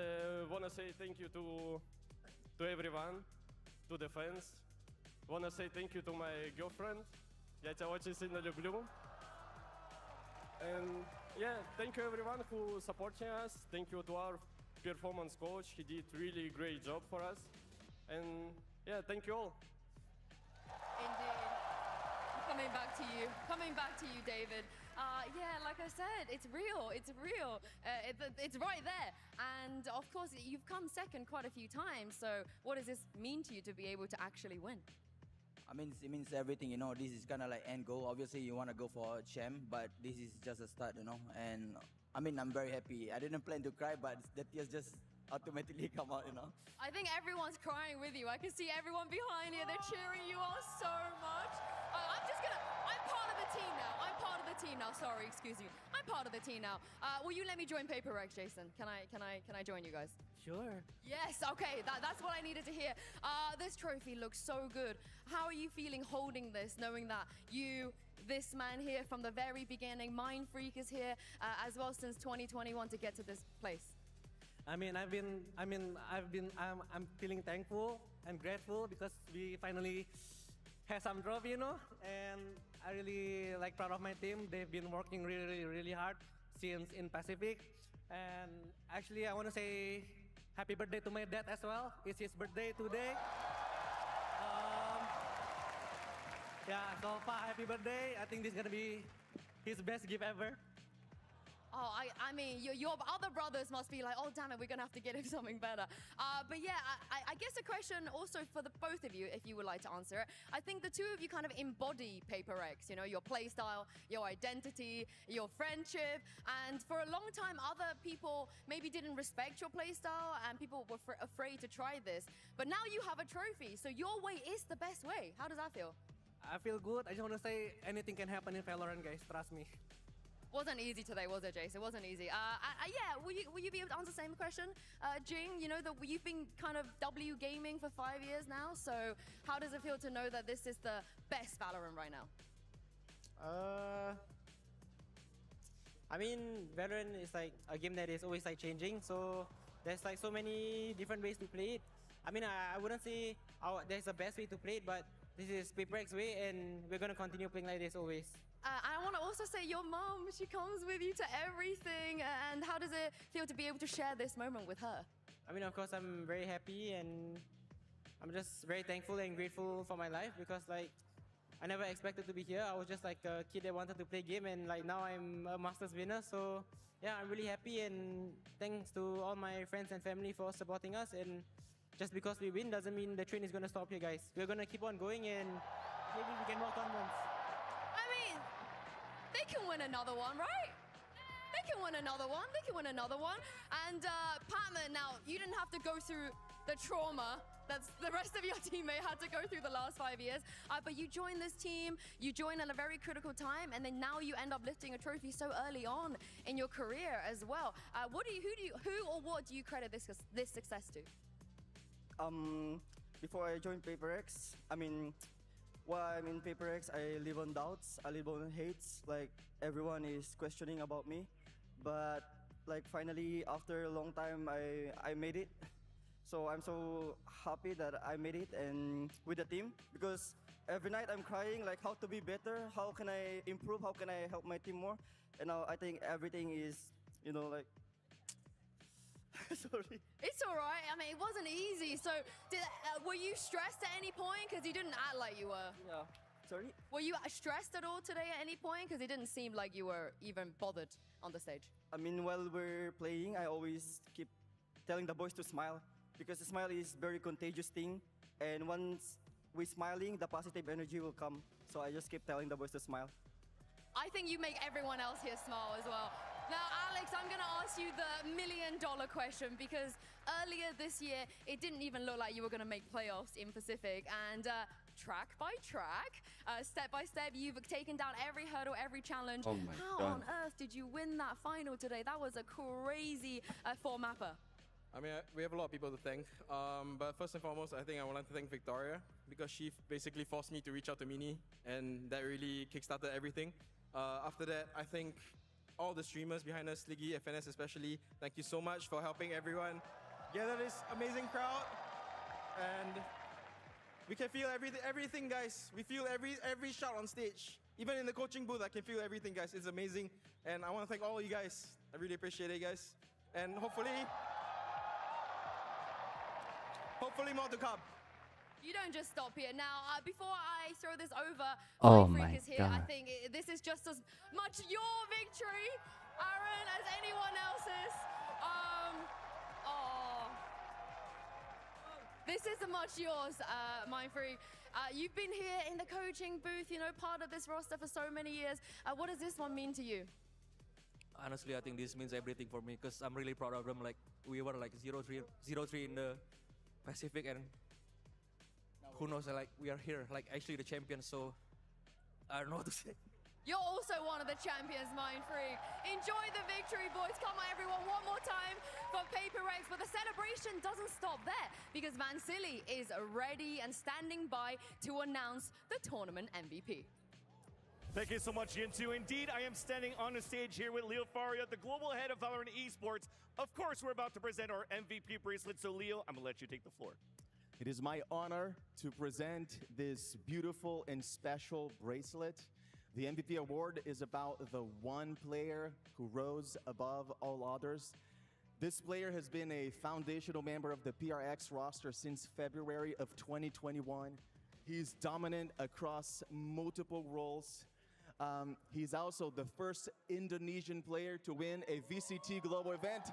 wanna say thank you to everyone, to the fans. Wanna say thank you to my girlfriend. Я тебя очень сильно люблю. And yeah, thank you everyone who supporting us. Thank you to our performance coach. He did really great job for us. And yeah, thank you all. Indeed. Coming back to you, David. Yeah, like I said, it's real. It's real. It's right there. And of course, you've come second quite a few times. So what does this mean to you to be able to actually win? I mean, it means everything, you know. This is kind of like end goal. Obviously, you want to go for a champ, but this is just a start, you know. And I mean, I'm very happy. I didn't plan to cry, but the tears just automatically come out, you know. I think everyone's crying with you. I can see everyone behind you. They're cheering you on so much. I'm part of the team now. I'm part of the team now. Sorry, excuse me. I'm part of the team now. Will you let me join Paper Rex, Jason? Can I join you guys? Sure. Yes, okay, that's what I needed to hear. This trophy looks so good. How are you feeling holding this, knowing that this man here from the very beginning, Mind Freak is here, as well since 2021 to get to this place? I'm feeling thankful and grateful because we finally had some trophy, you know, and I really proud of my team. They've been working really, really hard since in Pacific. And actually, I want to say happy birthday to my dad as well. It's his birthday today. Yeah, so Pa, happy birthday. I think this is gonna be his best gift ever. Oh, I mean, your other brothers must be like, oh, damn it, we're going to have to get him something better. But yeah, I guess a question also for the both of you, if you would like to answer it. I think the two of you kind of embody Paper X, you know, your play style, your identity, your friendship. And for a long time, other people maybe didn't respect your play style and people were afraid to try this. But now you have a trophy, so your way is the best way. How does that feel? I feel good. I just want to say anything can happen in Valorant, guys. Trust me. Wasn't easy today, was it, Jace? It wasn't easy. Yeah, will you be able to answer the same question? Jing, you know that you've been kind of W gaming for 5 years now, so how does it feel to know that this is the best Valorant right now? I mean, Valorant is like a game that is always like changing, so there's like so many different ways to play it. I mean, I wouldn't say there's a best way to play it, but this is Paper X way, and we're gonna continue playing like this always. I want to also say your mom, she comes with you to everything. And how does it feel to be able to share this moment with her? I mean, of course, I'm very happy and I'm just very thankful and grateful for my life because like I never expected to be here. I was just like a kid that wanted to play game and like now I'm a Masters winner. So yeah, I'm really happy and thanks to all my friends and family for supporting us. And just because we win doesn't mean the train is going to stop here, guys. We're going to keep on going and maybe we can work on once. They can win another one, right? They can win another one. They can win another one. And Patman, now, you didn't have to go through the trauma that the rest of your teammate had to go through the last 5 years. But you joined this team, you joined at a very critical time, and then now you end up lifting a trophy so early on in your career as well. Who or what do you credit this success to? Before I joined Paper X, while I'm in Paper X, I live on doubts, I live on hates, like everyone is questioning about me. But like finally, after a long time, I made it. So I'm so happy that I made it and with the team because every night I'm crying like how to be better, how can I improve, how can I help my team more. And now I think everything is, you know, like, sorry. It's all right. I mean, it wasn't easy. So, were you stressed at any point? Because you didn't act like you were. Yeah. Sorry? Were you stressed at all today at any point? Because it didn't seem like you were even bothered on the stage. I mean, while we're playing, I always keep telling the boys to smile. because the smile is very contagious thing, and once we're smiling, the positive energy will come. So I just keep telling the boys to smile. I think you make everyone else here smile as well. Now, Alex, I'm going to ask you the million-dollar question, because earlier this year, it didn't even look like you were going to make playoffs in Pacific. And track by track, step by step, you've taken down every hurdle, every challenge. Oh my How God. on earth did you win that final today? That was a crazy four-mapper. I mean, we have a lot of people to thank. But first and foremost, I think I want to thank Victoria, because she basically forced me to reach out to Mini, and that really kickstarted everything. After that, I think all the streamers behind us, Liggy, FNS especially, thank you so much for helping everyone gather this amazing crowd. And we can feel everything, guys. We feel every shot on stage. Even in the coaching booth, I can feel everything, guys. It's amazing. And I want to thank all of you guys. I really appreciate it, guys. And hopefully more to come. You don't just stop here. Now, before I throw this over, Oh Freak my is here. I God. think this is just as much your victory, Aaron, as anyone else's. This is as much yours, Mindfreak. You've been here in the coaching booth, you know, part of this roster for so many years. What does this one mean to you? Honestly, I think this means everything for me, because I'm really proud of them. Like, we were like 0-3 in the Pacific, and who knows, like, we are here, like, actually the champions, so I don't know what to say. You're also one of the champions, Mindfreak. Enjoy the victory, boys. Come on, everyone, one more time for Paper Rex. But the celebration doesn't stop there, because Vansili is ready and standing by to announce the tournament MVP. Thank you so much, Yinsu. Indeed, I am standing on the stage here with Leo Faria, the global head of Valorant Esports. Of course, we're about to present our MVP bracelet. So, Leo, I'm going to let you take the floor. It is my honor to present this beautiful and special bracelet. The MVP award is about the one player who rose above all others. This player has been a foundational member of the PRX roster since February of 2021. He's dominant across multiple roles. He's also the first Indonesian player to win a VCT global event.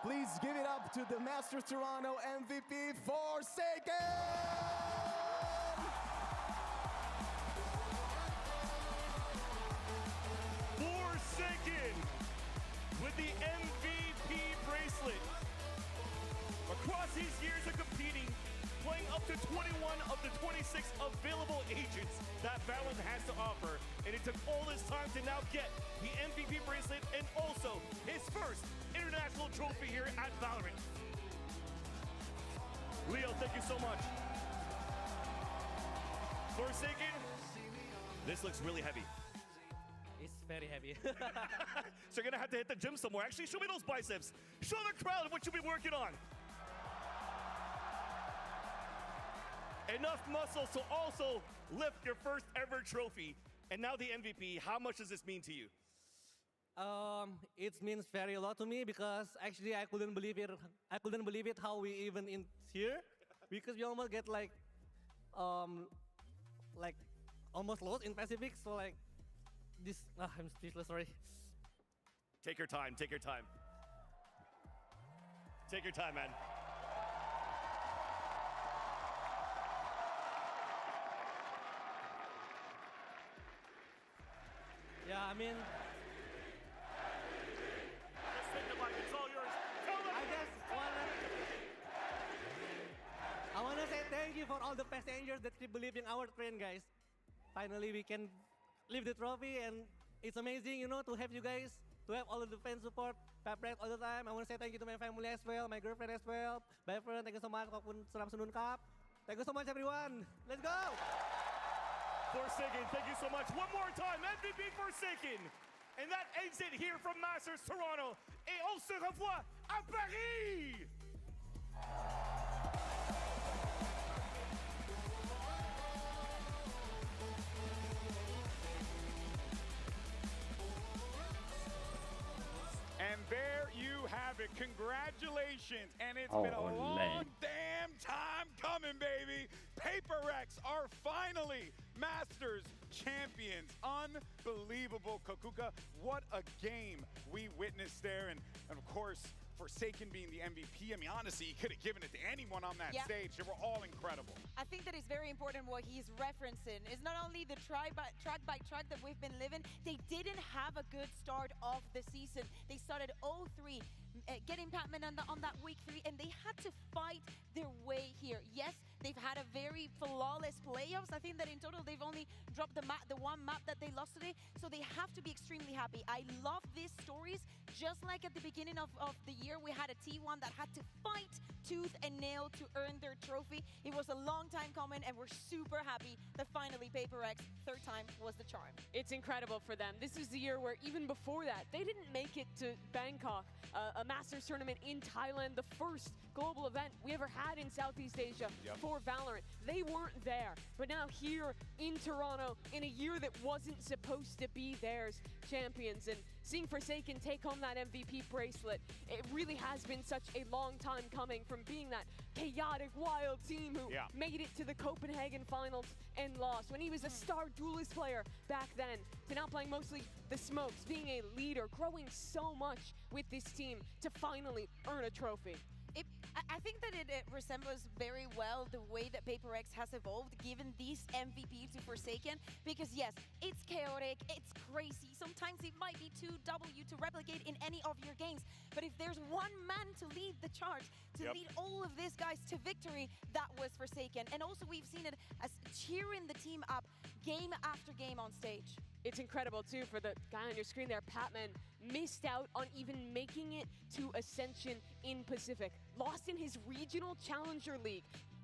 Please give it up to the Masters Toronto MVP, Forsaken! Forsaken with the MVP bracelet. Across these years of competing, playing up to 21 of the 26 available agents that Valorant has to offer, and it took all this time to now get the MVP bracelet and also his first international trophy here at Valorant. Leo, thank you so much. Forsaken, this looks really heavy. It's very heavy. So you're gonna have to hit the gym somewhere. Actually, show me those biceps. Show the crowd what you've been working on. Enough muscles to also lift your first ever trophy. And now the MVP, how much does this mean to you? It means very a lot to me, because actually I couldn't believe it. I couldn't believe it how we even in here, because we almost get like almost lost in Pacific. So like this, I'm speechless. Sorry. Take your time. Take your time. Take your time, man. Yeah, I mean, Let's take the mic. It's all yours. Tell them. I wanna say thank you for all the passengers that keep believing our train, guys. Finally, we can lift the trophy, and it's amazing, you know, to have you guys, to have all of the fan support, Paprec all the time. I wanna say thank you to my family as well, my girlfriend as well, bye friend, thank you so much. ขอบคุณสนับสนุนครับ Thank you so much, everyone. Let's go. Forsaken, thank you so much. One more time, MVP Forsaken. And that ends it here from Masters Toronto. Et on se revoit à Paris! And there you have it. Congratulations. And it's been a Oh, long man. damn time coming, baby. Paper Rex are finally Masters champions. Unbelievable, Kokuka. What a game we witnessed there. And of course, for Forsaken being the MVP, I mean, honestly, he could have given it to anyone on that stage. They were all incredible. I think that is very important what he's referencing. It's not only the track by track that we've been living, they didn't have a good start of the season. They started 0-3, getting Pac-Man on that week 3, and they had to fight their way here. Yes, they've had a very flawless playoffs. I think that in total they've only dropped the one map that they lost today, so they have to be extremely happy. I love these stories. Just like at the beginning of the year, we had a T1 that had to fight tooth and nail to earn their trophy. It was a long time coming, and we're super happy that finally PaperX, third time was the charm. It's incredible for them. This is the year where even before that, they didn't make it to Bangkok, a Masters tournament in Thailand, the first global event we ever had in Southeast Asia for Valorant. They weren't there, but now here in Toronto, in a year that wasn't supposed to be theirs, champions, and seeing Forsaken take home that MVP bracelet, it really has been such a long time coming from being that chaotic, wild team who made it to the Copenhagen finals and lost when he was a star duelist player back then, to now playing mostly the smokes, being a leader, growing so much with this team to finally earn a trophy. I think that it resembles very well the way that PaperX has evolved, given these MVP to Forsaken, because yes, it's chaotic, it's crazy, sometimes it might be too W to replicate in any of your games, but if there's one man to lead the charge, to lead all of these guys to victory, that was Forsaken. And also we've seen it as cheering the team up game after game on stage. It's incredible too for the guy on your screen there, Patman, missed out on even making it to Ascension in Pacific. Lost in his regional challenger league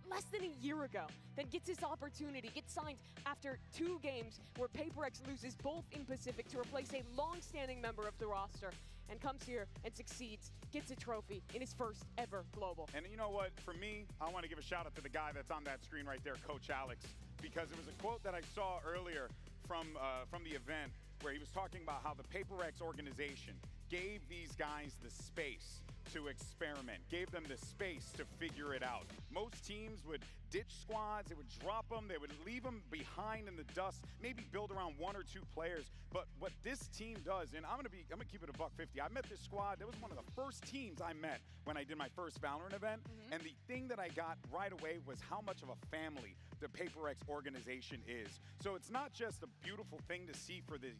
less than a year ago. Then gets his opportunity, gets signed after 2 games where PaperX loses both in Pacific to replace a long-standing member of the roster, and comes here and succeeds, gets a trophy in his first ever global. And you know what, for me, I want to give a shout out to the guy that's on that screen right there, Coach Alex, because it was a quote that I saw earlier from the event where he was talking about how the PaperX organization gave these guys the space to experiment, gave them the space to figure it out. Most teams would ditch squads, they would drop them, they would leave them behind in the dust, maybe build around 1 or 2 players. But what this team does, and I'm gonna keep it a $150. I met this squad. That was one of the first teams I met when I did my first Valorant event. And the thing that I got right away was how much of a family the PaperX organization is. So it's not just a beautiful thing to see for these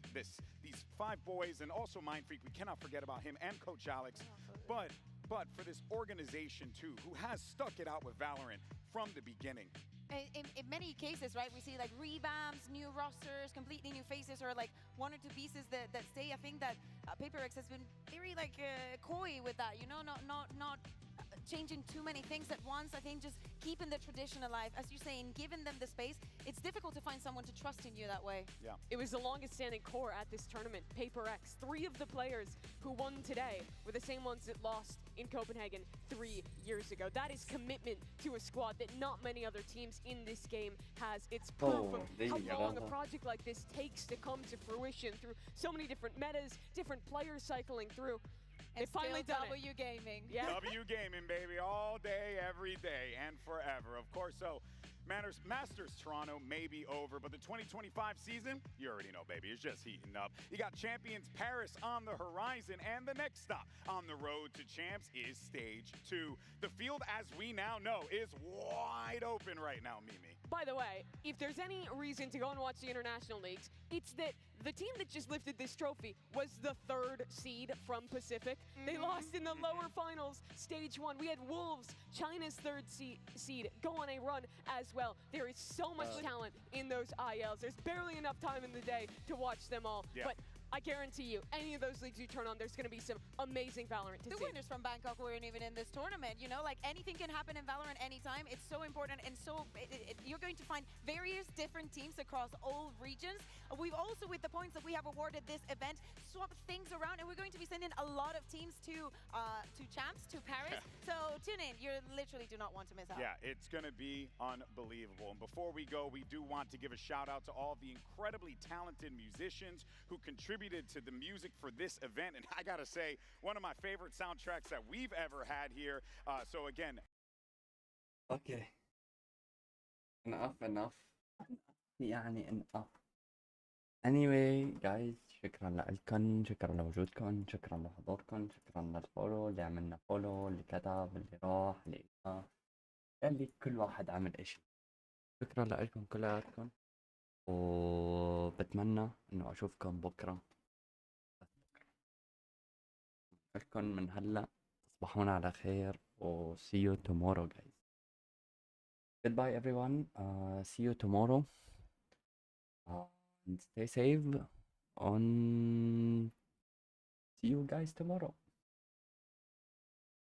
5 boys, and also Mindfreak, we cannot forget about him, and Coach Alex, but for this organization too, who has stuck it out with Valorant from the beginning. In many cases, right, we see like revamps, new rosters, completely new faces, or like 1 or 2 pieces that stay. I think that PaperX has been very like coy with that, you know, not changing too many things at once. I think just keeping the tradition alive, as you're saying, giving them the space. It's difficult to find someone to trust in you that way. Yeah. It was the longest standing core at this tournament, PaperX. 3 of the players who won today were the same ones that lost in Copenhagen 3 years ago. That is commitment to a squad that not many other teams in this game has. It's proof of how long a project like this takes to come to fruition through so many different metas, different players cycling through. They finally done W Gaming. Yeah. W Gaming, baby, all day, every day, and forever. Of course, so Masters Toronto may be over, but the 2025 season, you already know, baby, it's just heating up. You got Champions Paris on the horizon, and the next stop on the road to champs is Stage 2. The field, as we now know, is wide open right now, Mimi. By the way, if there's any reason to go and watch the international leagues, it's that the team that just lifted this trophy was the 3rd seed from Pacific. They lost in the lower finals, Stage 1. We had Wolves, China's 3rd seed, go on a run as well. There is so much talent in those ILs. There's barely enough time in the day to watch them all. Yeah. But I guarantee you, any of those leagues you turn on, there's going to be some amazing Valorant to see. The winners from Bangkok weren't even in this tournament, you know, like anything can happen in Valorant anytime. It's so important, and so you're going to find various different teams across all regions. We've also, with the points that we have awarded this event, swapped things around, and we're going to be sending a lot of teams to champs, to Paris. So tune in. You literally do not want to miss out. Yeah, it's going to be unbelievable. And before we go, we do want to give a shout out to all the incredibly talented musicians who contributed to the music for this event. And I got to say, one of my favorite soundtracks that we've ever had here. So again. Okay. Enough. يعني enough. anyway guys شكرا لكم، شكرا لوجودكم، شكرا لحضوركم، شكرا للفولو اللي عملنا فولو، اللي كتب، اللي راح، اللي إجا، اللي كل واحد عمل اشي. شكرا لكم كلياتكم، وبتمنى انه اشوفكم بكره لكم من هلا. تصبحون على خير و see you tomorrow guys. Goodbye everyone. See you tomorrow. And stay safe. On see you guys tomorrow.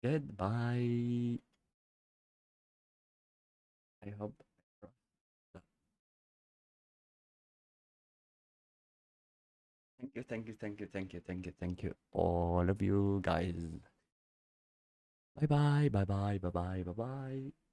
Goodbye. I hope. Thank you, thank you, thank you, thank you, thank you, thank you, all of you guys. Bye bye, bye bye, bye bye, bye bye.